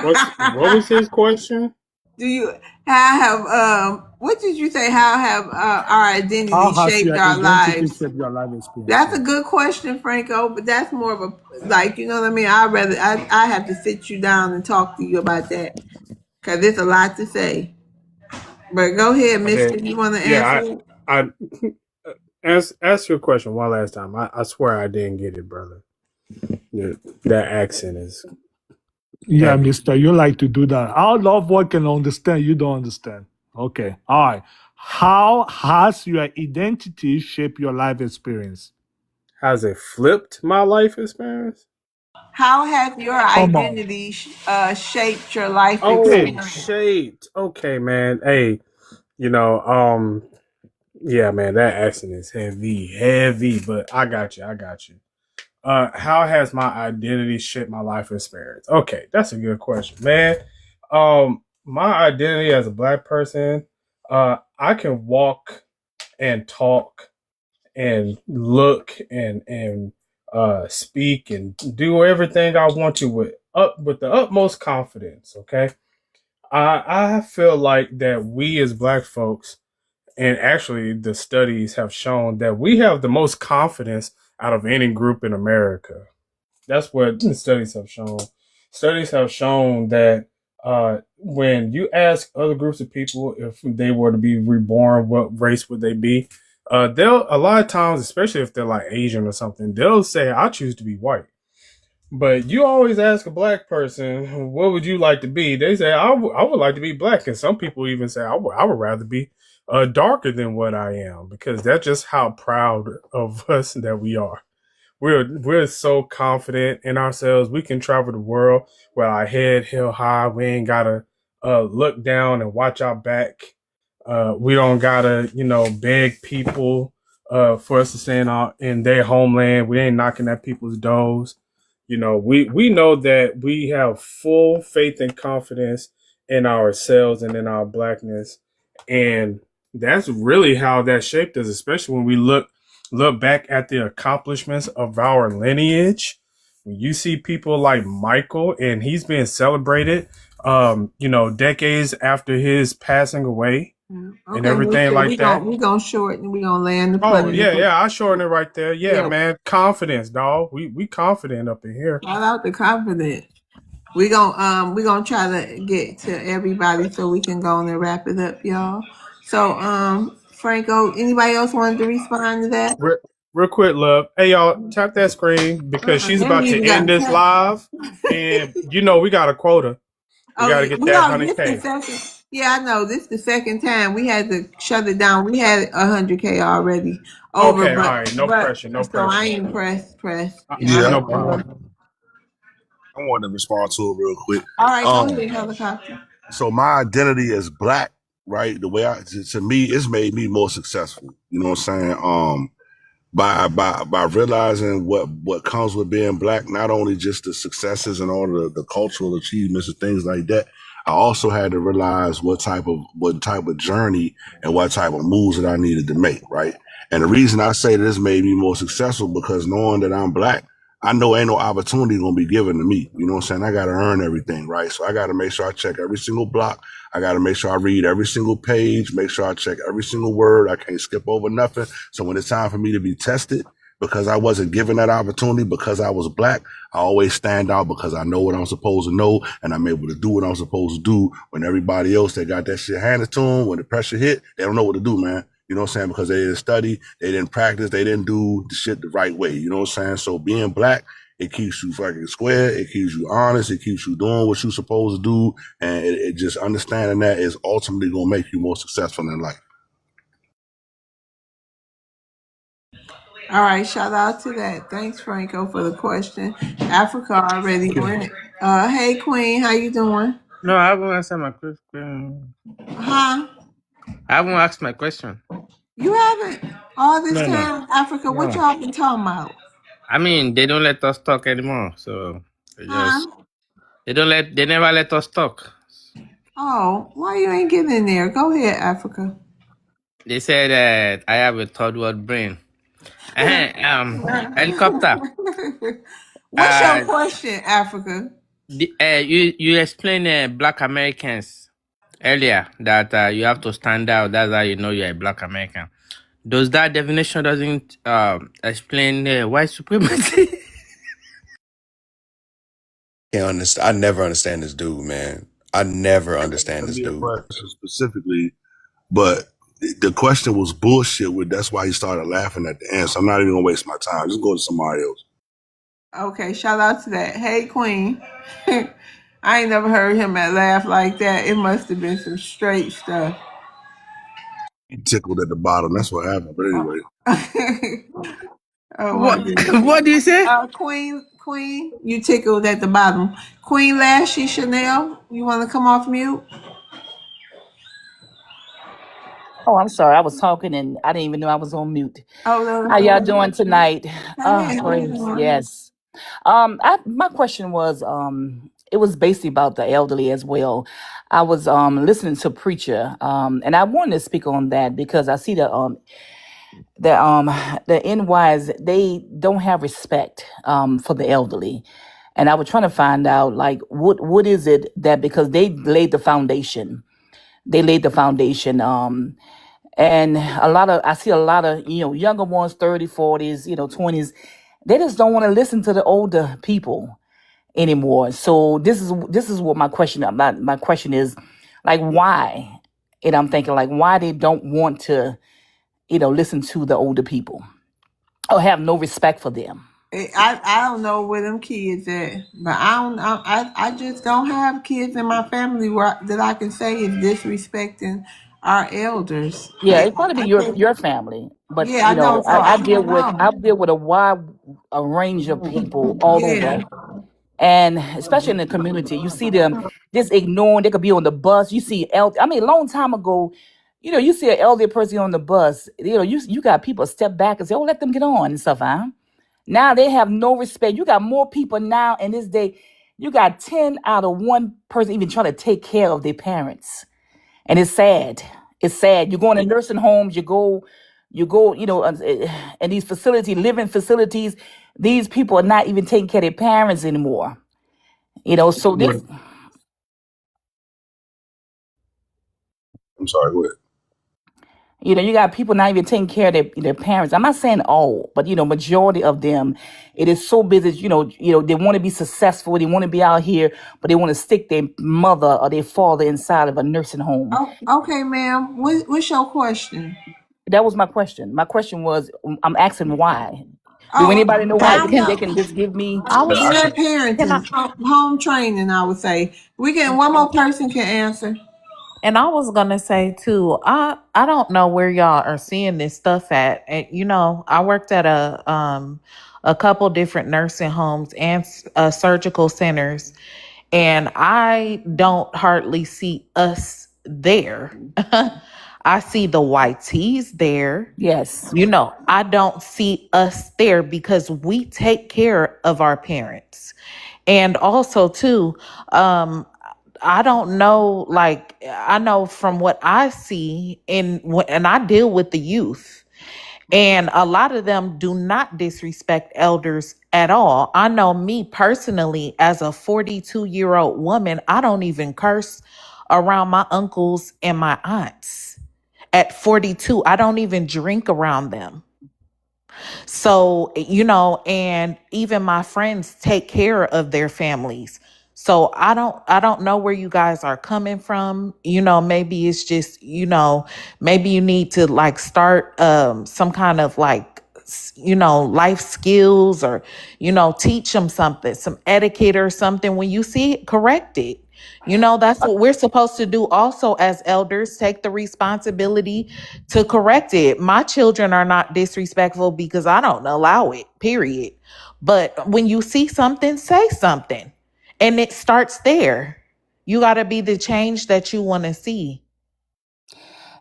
[SPEAKER 4] what was his question?
[SPEAKER 1] Do you how have what did you say? How have our identity
[SPEAKER 12] How has
[SPEAKER 1] shaped
[SPEAKER 12] your
[SPEAKER 1] our
[SPEAKER 12] identity
[SPEAKER 1] lives?
[SPEAKER 12] shaped your life experience?
[SPEAKER 1] That's a good question, Franco, but that's more of a, like, you know what I mean? I have to sit you down and talk to you about that. Cause there's a lot to say. But go ahead,
[SPEAKER 4] Okay.
[SPEAKER 1] Mister. You wanna
[SPEAKER 4] Yeah,
[SPEAKER 1] answer?
[SPEAKER 4] I ask your question one last time. I swear I didn't get it, brother. That accent is
[SPEAKER 12] Yeah,
[SPEAKER 4] heavy.
[SPEAKER 12] Mister, you like to do that. Our loved one can understand. You don't understand. Okay. All right. How has your identity shaped your life experience?
[SPEAKER 4] Has it flipped my life experience?
[SPEAKER 1] How has your
[SPEAKER 12] Come on.
[SPEAKER 1] identity shaped your life
[SPEAKER 4] Oh,
[SPEAKER 1] experience?
[SPEAKER 4] shaped. Okay, man. Hey, yeah, man, that accent is heavy, but I got you. How has my identity shaped my life experience? Okay, that's a good question, man. My identity as a black person, I can walk and talk and look and speak and do everything I want to with the utmost confidence. Okay, I feel like that we as black folks, and actually the studies have shown that we have the most confidence out of any group in America. That's what the studies have shown. Studies have shown that when you ask other groups of people if they were to be reborn, what race would they be? They'll a lot of times, especially if they're like Asian or something, they'll say, "I choose to be white." But you always ask a black person, "What would you like to be?" They say, "I would like to be black," and some people even say, "I would rather be darker than what I am," because that's just how proud of us that we are. We're so confident in ourselves. We can travel the world with our head held high. We ain't gotta look down and watch our back. We don't gotta, beg people for us to stay in their homeland. We ain't knocking at people's doors. We know that we have full faith and confidence in ourselves and in our blackness, and that's really how that shaped us. Especially when we look back at the accomplishments of our lineage. When you see people like Michael, and he's being celebrated, decades after his passing away, and
[SPEAKER 1] Okay,
[SPEAKER 4] everything
[SPEAKER 1] Mister,
[SPEAKER 4] like that.
[SPEAKER 1] we gonna shorten. We gonna land the
[SPEAKER 4] Oh
[SPEAKER 1] plane.
[SPEAKER 4] yeah, I shorten it right there. Yeah,
[SPEAKER 1] Yeah.
[SPEAKER 4] man, confidence, dog. We confident up in here.
[SPEAKER 1] Shout out the confident. We gonna try to get to everybody so we can go on and wrap it up, y'all. So Franco, anybody else wanted to respond to that?
[SPEAKER 4] Real quick, love. Hey, y'all, tap that screen because she's
[SPEAKER 1] Then
[SPEAKER 4] about
[SPEAKER 1] we
[SPEAKER 4] to
[SPEAKER 1] even
[SPEAKER 4] end
[SPEAKER 1] got
[SPEAKER 4] this live, and we got a quota. We got to get that
[SPEAKER 1] this the
[SPEAKER 4] 100K.
[SPEAKER 1] second. Yeah, I know. This is the second time we had to shut it down. We had 100K already over,
[SPEAKER 4] Okay,
[SPEAKER 1] but
[SPEAKER 4] all right, no pressure, no
[SPEAKER 1] so I
[SPEAKER 4] pressure.
[SPEAKER 1] ain't pressed.
[SPEAKER 20] Yeah,
[SPEAKER 4] No problem.
[SPEAKER 20] I wanted to respond to it real quick.
[SPEAKER 1] All right, go ahead, helicopter.
[SPEAKER 20] So my identity as black, right? The way to me, it's made me more successful. You know what I'm saying? By realizing what comes with being black, not only just the successes and all the cultural achievements and things like that. I also had to realize what type of journey and what type of moves that I needed to make, right? And the reason I say this made me more successful because knowing that I'm black, I know ain't no opportunity gonna be given to me. You know what I'm saying? I gotta earn everything, right? So I gotta make sure I check every single block. I gotta make sure I read every single page, make sure I check every single word. I can't skip over nothing. So when it's time for me to be tested, because I wasn't given that opportunity, because I was black, I always stand out because I know what I'm supposed to know and I'm able to do what I'm supposed to do when everybody else that got that shit handed to them, when the pressure hit, they don't know what to do, man. You know what I'm saying? Because they didn't study, they didn't practice, they didn't do the shit the right way. You know what I'm saying? So being black, it keeps you fucking square, it keeps you honest, it keeps you doing what you're supposed to do, and it just understanding that is ultimately gonna make you more successful in life.
[SPEAKER 1] All right, shout out to that. Thanks, Franco, for the question. Africa already went. Hey, Queen, how you doing?
[SPEAKER 5] No, I haven't answered my question.
[SPEAKER 1] Huh?
[SPEAKER 5] I haven't asked my question.
[SPEAKER 1] You haven't all this
[SPEAKER 5] No.
[SPEAKER 1] time, Africa. What
[SPEAKER 5] No.
[SPEAKER 1] y'all been talking about?
[SPEAKER 5] I mean, they don't let us talk anymore. So
[SPEAKER 1] Huh?
[SPEAKER 5] they never let us talk.
[SPEAKER 1] Oh, why you ain't getting in there? Go ahead, Africa.
[SPEAKER 5] They said that I have a third world brain. Helicopter.
[SPEAKER 1] What's your question, Africa?
[SPEAKER 5] You explained Black Americans earlier that you have to stand out. That's how you know you're a Black American. Does that definition doesn't explain white supremacy?
[SPEAKER 3] Can't understand. I never understand this dude, man. I never understand this
[SPEAKER 20] Me a
[SPEAKER 3] dude.
[SPEAKER 20] question specifically, but the question was bullshit. That's why he started laughing at the answer. I'm not even gonna waste my time. Just go to somebody else.
[SPEAKER 1] Okay, shout out to that. Hey, Queen. I ain't never heard him laugh like that. It must have been some straight stuff.
[SPEAKER 20] He tickled at the bottom. That's what happened. But anyway,
[SPEAKER 1] Oh my goodness.
[SPEAKER 5] What do you say?
[SPEAKER 1] Queen, you tickled at the bottom. Queen Lashy Chanel, you want to come off mute?
[SPEAKER 9] Oh, I'm sorry. I was talking and I didn't even know I was on mute.
[SPEAKER 1] Oh, no.
[SPEAKER 9] How y'all doing tonight?
[SPEAKER 1] Hey, how you doing?
[SPEAKER 9] Yes. My question was, it was basically about the elderly as well. I was listening to Preacher, and I wanted to speak on that because I see the NYs, they don't have respect for the elderly. And I was trying to find out like what is it that, because they laid the foundation. They laid the foundation. And I see a lot of, younger ones, 30, 40s, 20s, they just don't want to listen to the older people anymore. So this is what my question is, like, why? And I'm thinking like why they don't want to, listen to the older people or have no respect for them.
[SPEAKER 1] I don't know where them kids at, but I just don't have kids in my family that I can say is disrespecting our elders.
[SPEAKER 9] Yeah, it's going to be your family, but
[SPEAKER 1] Yeah, I know. So I
[SPEAKER 9] deal with a wide range of people all over, and especially in the community, you see them just ignoring. They could be on the bus. You see, a long time ago, you see an elderly person on the bus. You got people step back and say, "Oh, let them get on" and stuff. Huh? Now they have no respect. You got more people now in this day. You got 10 out of 1 person even trying to take care of their parents. And it's sad. It's sad. You go in nursing homes, you go, in these living facilities, these people are not even taking care of their parents anymore. So this,
[SPEAKER 20] I'm sorry. Go ahead.
[SPEAKER 9] you got people not even taking care of their parents. I'm not saying all, but majority of them, it is so busy. They want to be successful. They want to be out here, but they want to stick their mother or their father inside of a nursing home.
[SPEAKER 1] Oh, okay, ma'am. What's your question?
[SPEAKER 9] That was my question. My question was, I'm asking why. Do anybody know why? They can just give me.
[SPEAKER 1] Good parenting, home training, I would say. One more person can answer.
[SPEAKER 2] And I was gonna say too, I don't know where y'all are seeing this stuff at. And, I worked at a couple different nursing homes and surgical centers, and I don't hardly see us there. I see the YTs there.
[SPEAKER 9] Yes.
[SPEAKER 2] I don't see us there because we take care of our parents. And also too, I don't know, like, I know from what I see and I deal with the youth, and a lot of them do not disrespect elders at all. I know me personally, as a 42-year-old woman, I don't even curse around my uncles and my aunts. At 42, I don't even drink around them. So, and even my friends take care of their families. So I don't know where you guys are coming from. Maybe it's just, maybe you need to like start some kind of like, life skills, or, teach them something, some etiquette or something. When you see it, correct it. That's what we're supposed to do also as elders, take the responsibility to correct it. My children are not disrespectful because I don't allow it, period. But when you see something, say something. And it starts there. You got to be the change that you want to see.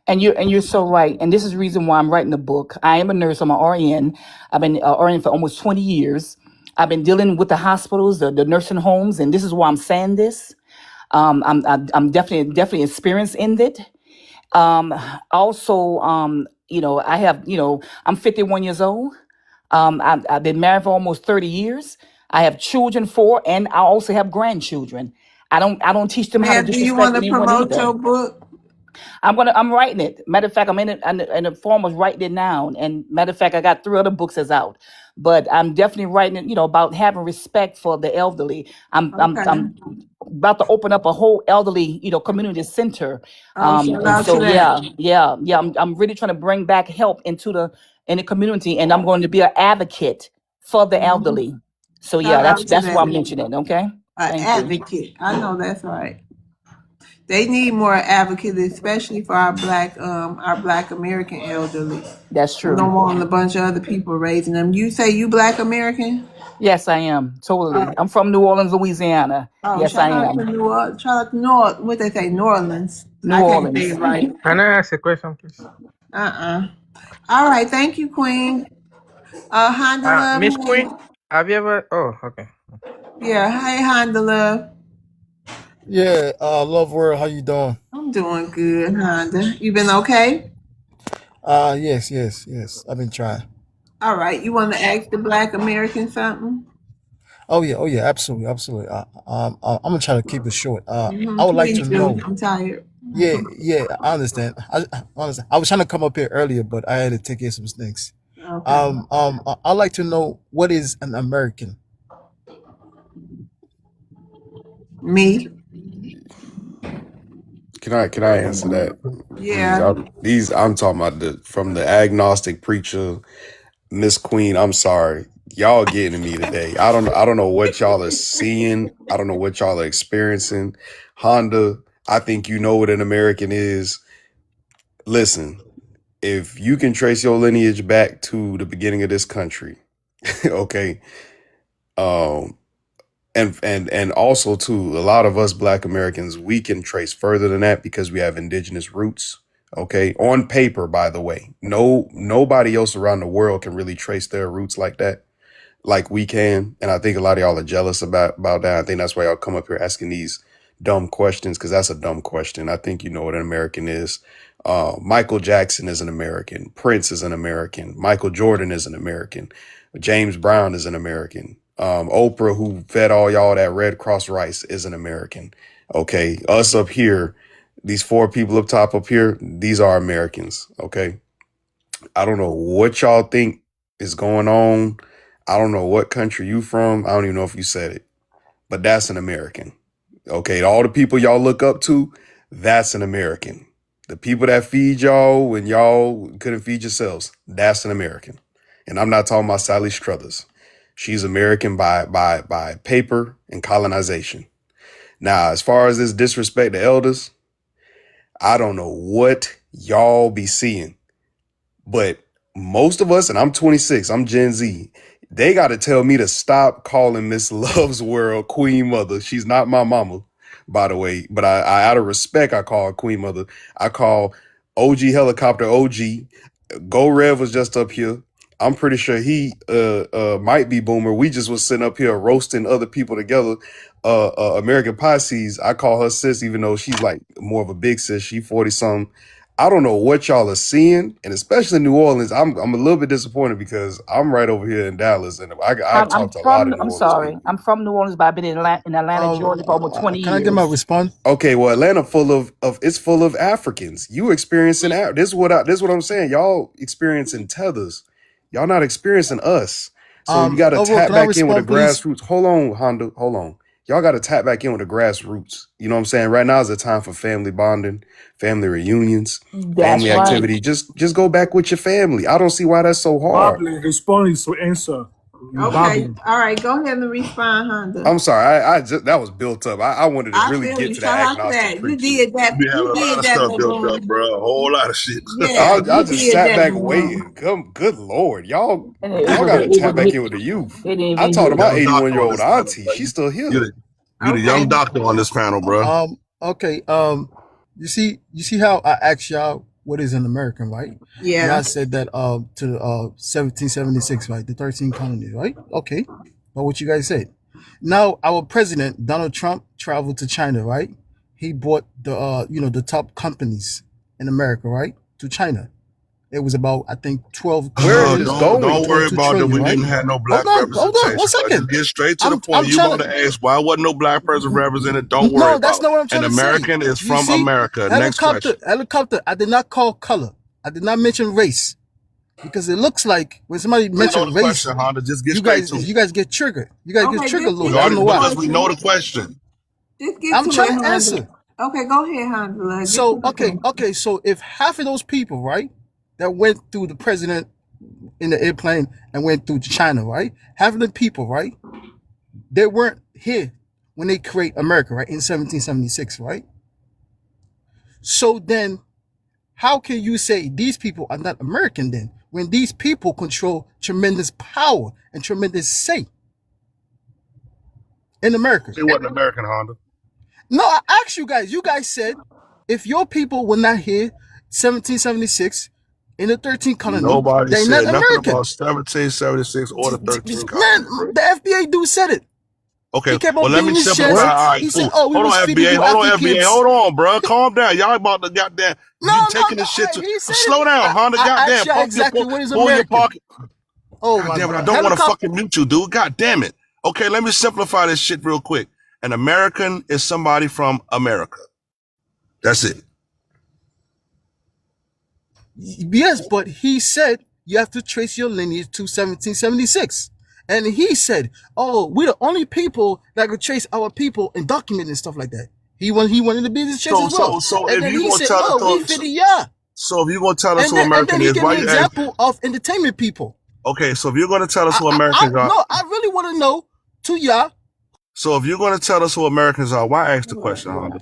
[SPEAKER 9] And you're so right. And this is the reason why I'm writing the book. I am a nurse. I'm an RN. I've been RN for almost 20 years. I've been dealing with the hospitals, the nursing homes, and this is why I'm saying this. I'm definitely experienced in it. Also, I have, I'm 51 years old. I've been married for almost 30 years. I have children and I also have grandchildren. I don't teach them how to
[SPEAKER 1] Ma'am, do you want
[SPEAKER 9] disrespect
[SPEAKER 1] to
[SPEAKER 9] anyone
[SPEAKER 1] promote
[SPEAKER 9] either.
[SPEAKER 1] your book?
[SPEAKER 9] I'm writing it. Matter of fact, I'm in the form of writing it now. And matter of fact, I got 3 other books that's out. But I'm definitely writing it, about having respect for the elderly. I'm
[SPEAKER 1] Okay.
[SPEAKER 9] about to open up a whole elderly, community center.
[SPEAKER 1] Oh, shout
[SPEAKER 9] And
[SPEAKER 1] out
[SPEAKER 9] so
[SPEAKER 1] to that.
[SPEAKER 9] yeah. I'm really trying to bring back help in the community, and I'm going to be an advocate for the
[SPEAKER 1] Mhm.
[SPEAKER 9] elderly. So
[SPEAKER 1] Shout
[SPEAKER 9] yeah,
[SPEAKER 1] out to
[SPEAKER 9] that's why I'm
[SPEAKER 1] that.
[SPEAKER 9] mentioning it. Okay,
[SPEAKER 1] An
[SPEAKER 9] thank you.
[SPEAKER 1] advocate. I know that's right. They need more advocates, especially for our black American elderly.
[SPEAKER 9] That's
[SPEAKER 1] We don't
[SPEAKER 9] true.
[SPEAKER 1] want a bunch of other people raising them. You say you Black American?
[SPEAKER 9] Yes, I am totally. I'm from New Orleans, Louisiana.
[SPEAKER 1] Oh,
[SPEAKER 9] Yes, I
[SPEAKER 1] shout out
[SPEAKER 9] am.
[SPEAKER 1] to New Orleans. Shout out to What they say, New Orleans.
[SPEAKER 9] New
[SPEAKER 1] I can't say
[SPEAKER 9] Orleans.
[SPEAKER 1] it right.
[SPEAKER 5] Can I ask a question, please?
[SPEAKER 1] All right, thank you, Queen. Honda Love.
[SPEAKER 5] Miss
[SPEAKER 1] Hey.
[SPEAKER 5] Queen, have you ever? Oh, okay.
[SPEAKER 1] Yeah, hey Honda Love.
[SPEAKER 11] Yeah, Love World, how you doing?
[SPEAKER 1] I'm doing good, Honda. You been okay?
[SPEAKER 11] Yes. I've been trying.
[SPEAKER 1] All right, you want to ask the Black American something?
[SPEAKER 11] Oh yeah, absolutely. I'm gonna try to keep it short. I would like to
[SPEAKER 1] Please do.
[SPEAKER 11] know.
[SPEAKER 1] I'm tired.
[SPEAKER 11] Yeah, I understand. I understand. I was trying to come up here earlier, but I had to take care of some things.
[SPEAKER 1] Okay.
[SPEAKER 11] I'd like to know what is an American.
[SPEAKER 1] Me?
[SPEAKER 3] Can I answer that?
[SPEAKER 1] Yeah.
[SPEAKER 3] I'm talking about from the agnostic preacher, Miss Queen. I'm sorry, y'all getting to me today. I don't know what y'all are seeing. I don't know what y'all are experiencing. Honda, I think you know what an American is. Listen, if you can trace your lineage back to the beginning of this country, okay, and also too, a lot of us Black Americans, we can trace further than that because we have indigenous roots. Okay, on paper, by the way, nobody else around the world can really trace their roots like that, like we can. And I think a lot of y'all are jealous about that. I think that's why y'all come up here asking these dumb questions, because that's a dumb question. I think you know what an American is. Michael Jackson is an American. Prince is an American. Michael Jordan is an American. James Brown is an American. Oprah, who fed all y'all that Red Cross rice, is an American. Okay, us up here, these 4 people up top up here, these are Americans. Okay, I don't know what y'all think is going on. I don't know what country you from. I don't even know if you said it, but that's an American. Okay, all the people y'all look up to, that's an American. The people that feed y'all when y'all couldn't feed yourselves, that's an American. And I'm not talking about Sally Struthers. She's American by paper and colonization. Now, as far as this disrespect to elders, I don't know what y'all be seeing, but most of us, and I'm 26, I'm Gen Z, they got to tell me to stop calling Miss Love's World Queen Mother. She's not my mama, by the way, but I out of respect, I call her Queen Mother. I call OG Helicopter OG. Go Rev was just up here. I'm pretty sure he might be Boomer. We just was sitting up here roasting other people together. American Pisces, I call her sis, even though she's like more of a big sis. She 40 something. I don't know what y'all are seeing, and especially New Orleans. I'm a little bit disappointed because I'm right over here in Dallas, and I talked to a lot of New Orleans people.
[SPEAKER 9] I'm from New Orleans, but I've been in Atlanta, Georgia for over 20
[SPEAKER 11] Can I
[SPEAKER 9] years.
[SPEAKER 11] get my response?
[SPEAKER 3] Okay, well, Atlanta full of it's full of Africans. You experiencing this is what I'm saying. Y'all experiencing tethers. Y'all not experiencing us. So you got to
[SPEAKER 11] Love World,
[SPEAKER 3] tap
[SPEAKER 11] can I
[SPEAKER 3] back in with the
[SPEAKER 11] respond, please?
[SPEAKER 3] grassroots. Hold on, Honda. Hold on. Y'all got to tap back in with the grassroots. You know what I'm saying? Right now is the time for family bonding, family reunions,
[SPEAKER 9] That's
[SPEAKER 3] family
[SPEAKER 9] right.
[SPEAKER 3] activity. Just go back with your family. I don't see why that's so hard.
[SPEAKER 12] Bobby, respond is to answer.
[SPEAKER 1] Okay.
[SPEAKER 12] Bobby.
[SPEAKER 1] All right. Go ahead and respond, Honda.
[SPEAKER 3] I'm sorry. I just that was built up. I wanted to
[SPEAKER 1] I
[SPEAKER 3] really
[SPEAKER 1] feel
[SPEAKER 3] get
[SPEAKER 1] you.
[SPEAKER 3] to
[SPEAKER 1] Shout
[SPEAKER 3] that
[SPEAKER 1] out to
[SPEAKER 3] agnostic
[SPEAKER 1] that. You
[SPEAKER 3] preacher.
[SPEAKER 1] did that.
[SPEAKER 20] Be having
[SPEAKER 1] You
[SPEAKER 20] a lot
[SPEAKER 1] did
[SPEAKER 20] of
[SPEAKER 1] that,
[SPEAKER 20] stuff built up,
[SPEAKER 1] Maroon.
[SPEAKER 20] bro. A whole lot of shit.
[SPEAKER 1] Yeah,
[SPEAKER 3] I
[SPEAKER 1] you
[SPEAKER 3] just
[SPEAKER 1] did
[SPEAKER 3] sat
[SPEAKER 1] that,
[SPEAKER 3] back
[SPEAKER 1] Maroon.
[SPEAKER 3] waiting. Good Lord, y'all
[SPEAKER 9] And it
[SPEAKER 3] got
[SPEAKER 9] was
[SPEAKER 3] to
[SPEAKER 9] it
[SPEAKER 3] tap
[SPEAKER 9] was
[SPEAKER 3] back
[SPEAKER 9] hit.
[SPEAKER 3] in with the youth.
[SPEAKER 9] It didn't
[SPEAKER 3] I
[SPEAKER 9] even
[SPEAKER 3] talked to
[SPEAKER 9] hit.
[SPEAKER 3] my
[SPEAKER 20] Young doctor on
[SPEAKER 3] 81-year-old
[SPEAKER 20] this panel,
[SPEAKER 3] auntie.
[SPEAKER 20] bro.
[SPEAKER 3] She's still here.
[SPEAKER 20] You the
[SPEAKER 1] Okay.
[SPEAKER 20] young doctor on this panel, bro.
[SPEAKER 11] Okay. You see how I asked y'all what is an American, right?
[SPEAKER 1] Yeah.
[SPEAKER 11] Y'all said that to 1776, right? The 13 colonies, right? Okay. But what you guys said. Now our president, Donald Trump, traveled to China, right? He bought the the top companies in America, right? To China. It was about, I think, 12.
[SPEAKER 3] Where is this going?
[SPEAKER 20] Don't worry
[SPEAKER 11] 22
[SPEAKER 20] about that.
[SPEAKER 11] trillion,
[SPEAKER 20] We
[SPEAKER 11] right?
[SPEAKER 20] didn't have no black
[SPEAKER 11] Hold on,
[SPEAKER 20] representation.
[SPEAKER 11] one second.
[SPEAKER 20] Just get straight to the
[SPEAKER 11] I'm
[SPEAKER 20] point. You
[SPEAKER 11] trying
[SPEAKER 20] want
[SPEAKER 11] to.
[SPEAKER 20] to ask why wasn't no black person represented? Don't worry
[SPEAKER 11] No,
[SPEAKER 20] about
[SPEAKER 11] that's
[SPEAKER 20] it.
[SPEAKER 11] not what I'm trying
[SPEAKER 20] An
[SPEAKER 11] to say.
[SPEAKER 20] American is
[SPEAKER 11] You
[SPEAKER 20] from
[SPEAKER 11] see,
[SPEAKER 20] America. Next question.
[SPEAKER 11] helicopter. I did not call color. I did not mention race because it looks like when somebody
[SPEAKER 20] We know
[SPEAKER 11] mentions
[SPEAKER 20] the
[SPEAKER 11] race,
[SPEAKER 20] question, Honda. Just get straight to it.
[SPEAKER 11] you guys get triggered. You guys get
[SPEAKER 1] Okay,
[SPEAKER 11] triggered a
[SPEAKER 1] just
[SPEAKER 11] little
[SPEAKER 1] get
[SPEAKER 11] bit. I don't
[SPEAKER 1] to
[SPEAKER 11] know
[SPEAKER 1] the
[SPEAKER 11] why.
[SPEAKER 20] Because we know
[SPEAKER 1] question.
[SPEAKER 20] the question.
[SPEAKER 1] Just get
[SPEAKER 11] I'm
[SPEAKER 1] to it,
[SPEAKER 11] trying to
[SPEAKER 1] Honda.
[SPEAKER 11] answer.
[SPEAKER 1] Okay, go ahead, Honda. Get
[SPEAKER 11] So
[SPEAKER 1] to the point.
[SPEAKER 11] okay. So if half of those people, right, that went through the president in the airplane and went through China, right, half of the people, right, they weren't here when they create America, right, in 1776, right. So then, how can you say these people are not American then, when these people control tremendous power and tremendous say in America?
[SPEAKER 20] It wasn't American, Honda.
[SPEAKER 11] No, I asked you guys. You guys said if your people were not here 1776 in the 13th colony,
[SPEAKER 20] Nobody
[SPEAKER 11] they're
[SPEAKER 20] said
[SPEAKER 11] not
[SPEAKER 20] nothing
[SPEAKER 11] American.
[SPEAKER 20] about 1776 or the 13
[SPEAKER 11] Man,
[SPEAKER 20] colonies.
[SPEAKER 11] the FBA dude said it.
[SPEAKER 20] Okay,
[SPEAKER 11] He kept
[SPEAKER 20] well,
[SPEAKER 11] on
[SPEAKER 20] let me
[SPEAKER 11] beating his
[SPEAKER 20] simplify.
[SPEAKER 11] chest.
[SPEAKER 20] All right,
[SPEAKER 11] He said,
[SPEAKER 20] cool.
[SPEAKER 11] "Oh, we
[SPEAKER 20] Hold
[SPEAKER 11] was
[SPEAKER 20] on,
[SPEAKER 11] feeding
[SPEAKER 20] FBA.
[SPEAKER 11] you
[SPEAKER 20] Hold on, FBA.
[SPEAKER 11] Africans."
[SPEAKER 20] Hold on, bro. Calm down. Y'all about to goddamn.
[SPEAKER 11] No,
[SPEAKER 20] You
[SPEAKER 11] no,
[SPEAKER 20] taking
[SPEAKER 11] no.
[SPEAKER 20] this shit to.
[SPEAKER 11] He said
[SPEAKER 20] Slow
[SPEAKER 11] it.
[SPEAKER 20] down, Honda.
[SPEAKER 11] I
[SPEAKER 20] Goddamn.
[SPEAKER 11] asked you
[SPEAKER 20] Pull
[SPEAKER 11] exactly what is
[SPEAKER 20] your
[SPEAKER 11] American.
[SPEAKER 20] pocket.
[SPEAKER 11] Oh
[SPEAKER 20] God
[SPEAKER 11] my
[SPEAKER 20] damn it. I
[SPEAKER 11] God.
[SPEAKER 20] don't want to
[SPEAKER 11] Helicopter.
[SPEAKER 20] fucking mute you, dude. God damn it. Okay, let me simplify this shit real quick. An American is somebody from America. That's it.
[SPEAKER 11] Yes, but he said you have to trace your lineage to 1776. And he said, "Oh, we're the only people that could trace our people and document and stuff like that." He wanted to be this chase as well.
[SPEAKER 20] So
[SPEAKER 11] And
[SPEAKER 20] if
[SPEAKER 11] then
[SPEAKER 20] you
[SPEAKER 11] he
[SPEAKER 20] gonna
[SPEAKER 11] said,
[SPEAKER 20] tell us,
[SPEAKER 11] "Oh, we 50 yeah."
[SPEAKER 20] so if you're gonna tell us who
[SPEAKER 11] And
[SPEAKER 20] American
[SPEAKER 11] then he
[SPEAKER 20] is,
[SPEAKER 11] gave
[SPEAKER 20] why
[SPEAKER 11] me an
[SPEAKER 20] you ask?
[SPEAKER 11] example of entertainment people.
[SPEAKER 20] Okay, so if you're gonna tell us who
[SPEAKER 11] I
[SPEAKER 20] Americans are,
[SPEAKER 11] no, I really want to know to y'all.
[SPEAKER 20] so if you're gonna tell us who Americans are, why ask the question, Honda?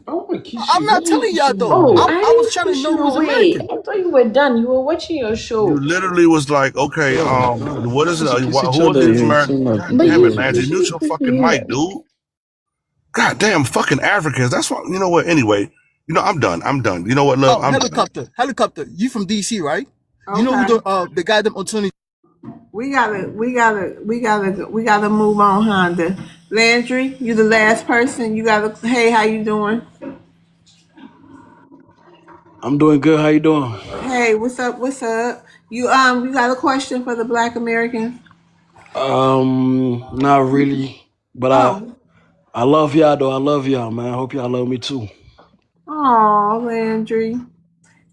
[SPEAKER 11] I'm not telling y'all though.
[SPEAKER 14] Oh,
[SPEAKER 11] I
[SPEAKER 14] I
[SPEAKER 11] was
[SPEAKER 14] didn't
[SPEAKER 11] trying to
[SPEAKER 14] push
[SPEAKER 11] know
[SPEAKER 14] you
[SPEAKER 11] who's
[SPEAKER 14] away.
[SPEAKER 11] American.
[SPEAKER 14] I thought you were done. You were watching your
[SPEAKER 20] You
[SPEAKER 14] show.
[SPEAKER 20] literally was like, okay, what is it?
[SPEAKER 18] Kiss each
[SPEAKER 20] Who are
[SPEAKER 18] other
[SPEAKER 20] these
[SPEAKER 18] here.
[SPEAKER 20] Americans?
[SPEAKER 18] So
[SPEAKER 20] God
[SPEAKER 14] But
[SPEAKER 20] damn
[SPEAKER 14] you
[SPEAKER 20] it, man! Just mute your fucking
[SPEAKER 14] yeah.
[SPEAKER 20] mic, dude. God damn, fucking Africans. That's what. You know what? Anyway, I'm done. You know what? Look,
[SPEAKER 11] Oh,
[SPEAKER 20] I'm done.
[SPEAKER 11] helicopter. You from DC, right? You know who
[SPEAKER 1] Okay.
[SPEAKER 11] the guy them Antonio.
[SPEAKER 1] We gotta move on, Honda. Landry, you the last person. You gotta. Hey, how you doing?
[SPEAKER 18] I'm doing good. How you doing?
[SPEAKER 1] Hey, what's up? What's up? You got a question for the Black Americans?
[SPEAKER 18] Not really, but
[SPEAKER 1] Oh,
[SPEAKER 18] I love y'all though. I love y'all, man. I hope y'all love me too.
[SPEAKER 1] oh, Landry,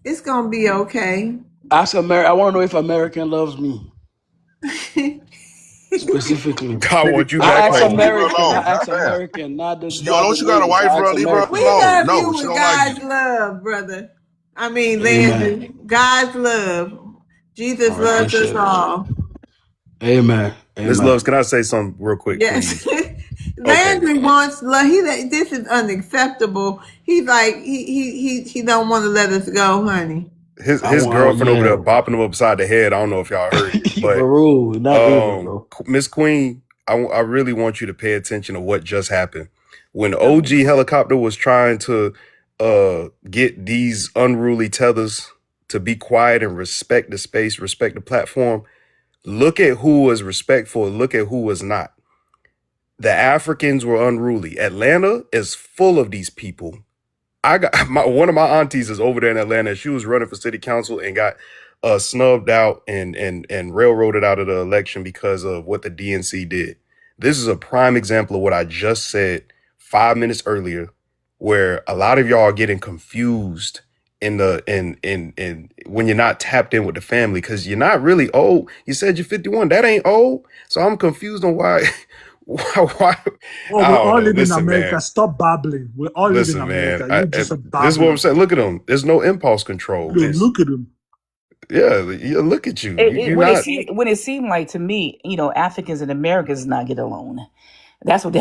[SPEAKER 1] it's gonna be okay.
[SPEAKER 18] I want to know if American loves me specifically.
[SPEAKER 3] God want you
[SPEAKER 20] Nigga,
[SPEAKER 3] back
[SPEAKER 18] I ask
[SPEAKER 20] wife,
[SPEAKER 3] home.
[SPEAKER 20] leave her
[SPEAKER 18] American. I
[SPEAKER 20] alone.
[SPEAKER 18] ask
[SPEAKER 20] Goddamn.
[SPEAKER 18] American, not the
[SPEAKER 20] Yo, don't you got a
[SPEAKER 18] ladies.
[SPEAKER 20] wife,
[SPEAKER 18] I
[SPEAKER 20] bro?
[SPEAKER 18] ask
[SPEAKER 20] Leave her
[SPEAKER 18] American.
[SPEAKER 1] We
[SPEAKER 20] alone.
[SPEAKER 1] love
[SPEAKER 20] No,
[SPEAKER 1] you
[SPEAKER 20] she
[SPEAKER 1] with
[SPEAKER 20] don't like
[SPEAKER 1] God's
[SPEAKER 20] you.
[SPEAKER 1] love, brother. I mean,
[SPEAKER 18] Amen.
[SPEAKER 1] Landry, God's love. Jesus
[SPEAKER 18] I
[SPEAKER 1] loves us
[SPEAKER 18] appreciate it.
[SPEAKER 1] all.
[SPEAKER 18] Amen.
[SPEAKER 3] Miss
[SPEAKER 18] Amen.
[SPEAKER 3] Loves, can I say something real quick,
[SPEAKER 1] Yes.
[SPEAKER 3] please? Okay.
[SPEAKER 1] Landry wants love. This is unacceptable. He's like he don't want to let us go, honey.
[SPEAKER 3] His girlfriend over there bopping him upside the head. I don't know if y'all heard it, but
[SPEAKER 18] Bro, not even, bro.
[SPEAKER 3] Miss Queen, I really want you to pay attention to what just happened. When OG Helicopter was trying to get these unruly tethers to be quiet and respect the space, respect the platform, look at who was respectful, look at who was not. The Africans were unruly. Atlanta is full of these people. I got one of my aunties is over there in Atlanta. She was running for city council and got snubbed out and railroaded out of the election because of what the DNC did. This is a prime example of what I just said 5 minutes earlier, where a lot of y'all are getting confused in when you're not tapped in with the family because you're not really old. You said you're 51. That ain't old. So I'm confused on why. Why?
[SPEAKER 12] Oh, we all live in America.
[SPEAKER 3] Man.
[SPEAKER 12] Stop babbling. We all live in America. You just
[SPEAKER 3] this is what I'm saying. Look at them. There's no impulse control.
[SPEAKER 12] Look at them.
[SPEAKER 3] Yeah, look at you.
[SPEAKER 9] When it seemed like to me, Africans and Americans not get along. That's what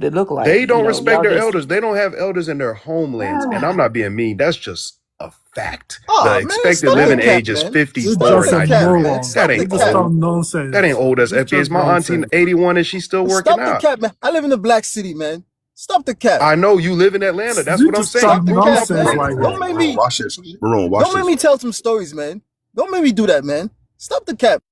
[SPEAKER 9] it looked like.
[SPEAKER 3] They don't respect their elders. They don't have elders in their homelands. And I'm not being mean. That's just a fact. The expected living age is 54 in Nigeria. That ain't old.
[SPEAKER 12] Nonsense.
[SPEAKER 3] That ain't old as FBA. My auntie 81 and she's still working
[SPEAKER 11] Stop
[SPEAKER 3] out.
[SPEAKER 11] the cap, man. I live in a black city, man. Stop the cap.
[SPEAKER 3] I know you live in Atlanta. That's
[SPEAKER 12] You
[SPEAKER 3] what I'm
[SPEAKER 12] just
[SPEAKER 3] saying.
[SPEAKER 12] talk
[SPEAKER 3] You
[SPEAKER 11] Stop the
[SPEAKER 3] grew
[SPEAKER 11] cap,
[SPEAKER 3] up in
[SPEAKER 12] nonsense
[SPEAKER 11] man.
[SPEAKER 12] right
[SPEAKER 3] Atlanta.
[SPEAKER 12] here.
[SPEAKER 11] Don't make
[SPEAKER 20] Maroon,
[SPEAKER 11] me
[SPEAKER 20] watch this. Maroon, watch
[SPEAKER 11] don't make
[SPEAKER 20] this.
[SPEAKER 11] me tell some stories, man. Don't make me do that, man. Stop the cap.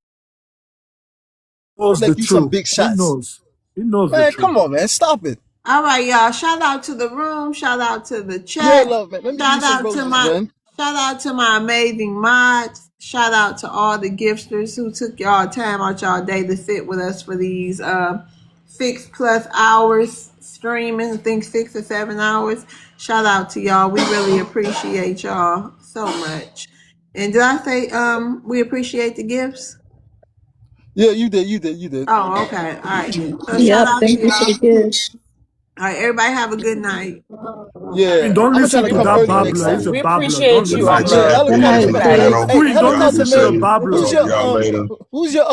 [SPEAKER 12] Knows the
[SPEAKER 11] Like you some
[SPEAKER 12] truth.
[SPEAKER 11] big
[SPEAKER 12] He
[SPEAKER 11] shots.
[SPEAKER 12] knows. He knows the
[SPEAKER 11] Man,
[SPEAKER 12] truth.
[SPEAKER 11] come on, man. Stop it.
[SPEAKER 1] All right, y'all. Shout out to the room. Shout out to the
[SPEAKER 11] Yeah,
[SPEAKER 1] chat.
[SPEAKER 11] love, man. Let me give
[SPEAKER 1] Shout
[SPEAKER 11] you some
[SPEAKER 1] out to
[SPEAKER 11] roses,
[SPEAKER 1] my
[SPEAKER 11] man.
[SPEAKER 1] shout out to my amazing mods. Shout out to all the gifters who took y'all time out y'all day to sit with us for these 6+ hours streaming. I think 6 or 7 hours. Shout out to y'all. We really appreciate y'all so much. And did I say we appreciate the gifts?
[SPEAKER 11] Yeah, you did.
[SPEAKER 1] Oh, okay. All right. So shout
[SPEAKER 2] Yep,
[SPEAKER 1] out to
[SPEAKER 2] thank you for the
[SPEAKER 1] y'all.
[SPEAKER 2] gift.
[SPEAKER 1] All right, everybody have a good night.
[SPEAKER 11] Yeah,
[SPEAKER 12] Don't
[SPEAKER 11] I'm gonna try
[SPEAKER 12] listen
[SPEAKER 11] to
[SPEAKER 12] to
[SPEAKER 11] come
[SPEAKER 12] that
[SPEAKER 11] early next
[SPEAKER 12] babbler.
[SPEAKER 11] time.
[SPEAKER 12] He's a
[SPEAKER 14] We
[SPEAKER 12] babbler. Don't
[SPEAKER 14] appreciate
[SPEAKER 20] Good
[SPEAKER 14] you,
[SPEAKER 12] listen
[SPEAKER 20] night,
[SPEAKER 12] to
[SPEAKER 11] Yeah,
[SPEAKER 12] him.
[SPEAKER 20] chat.
[SPEAKER 11] hello,
[SPEAKER 2] Good
[SPEAKER 20] Good night,
[SPEAKER 2] night,
[SPEAKER 11] hey,
[SPEAKER 20] everybody. I
[SPEAKER 11] hey,
[SPEAKER 2] Chris.
[SPEAKER 20] don't.
[SPEAKER 11] hey,
[SPEAKER 12] Queen,
[SPEAKER 11] hello,
[SPEAKER 12] don't
[SPEAKER 20] Y'all be
[SPEAKER 12] listen to the
[SPEAKER 20] safe.
[SPEAKER 11] Casamigos.
[SPEAKER 12] babbler.
[SPEAKER 11] Who's your
[SPEAKER 20] Talk to y'all later.
[SPEAKER 11] who's your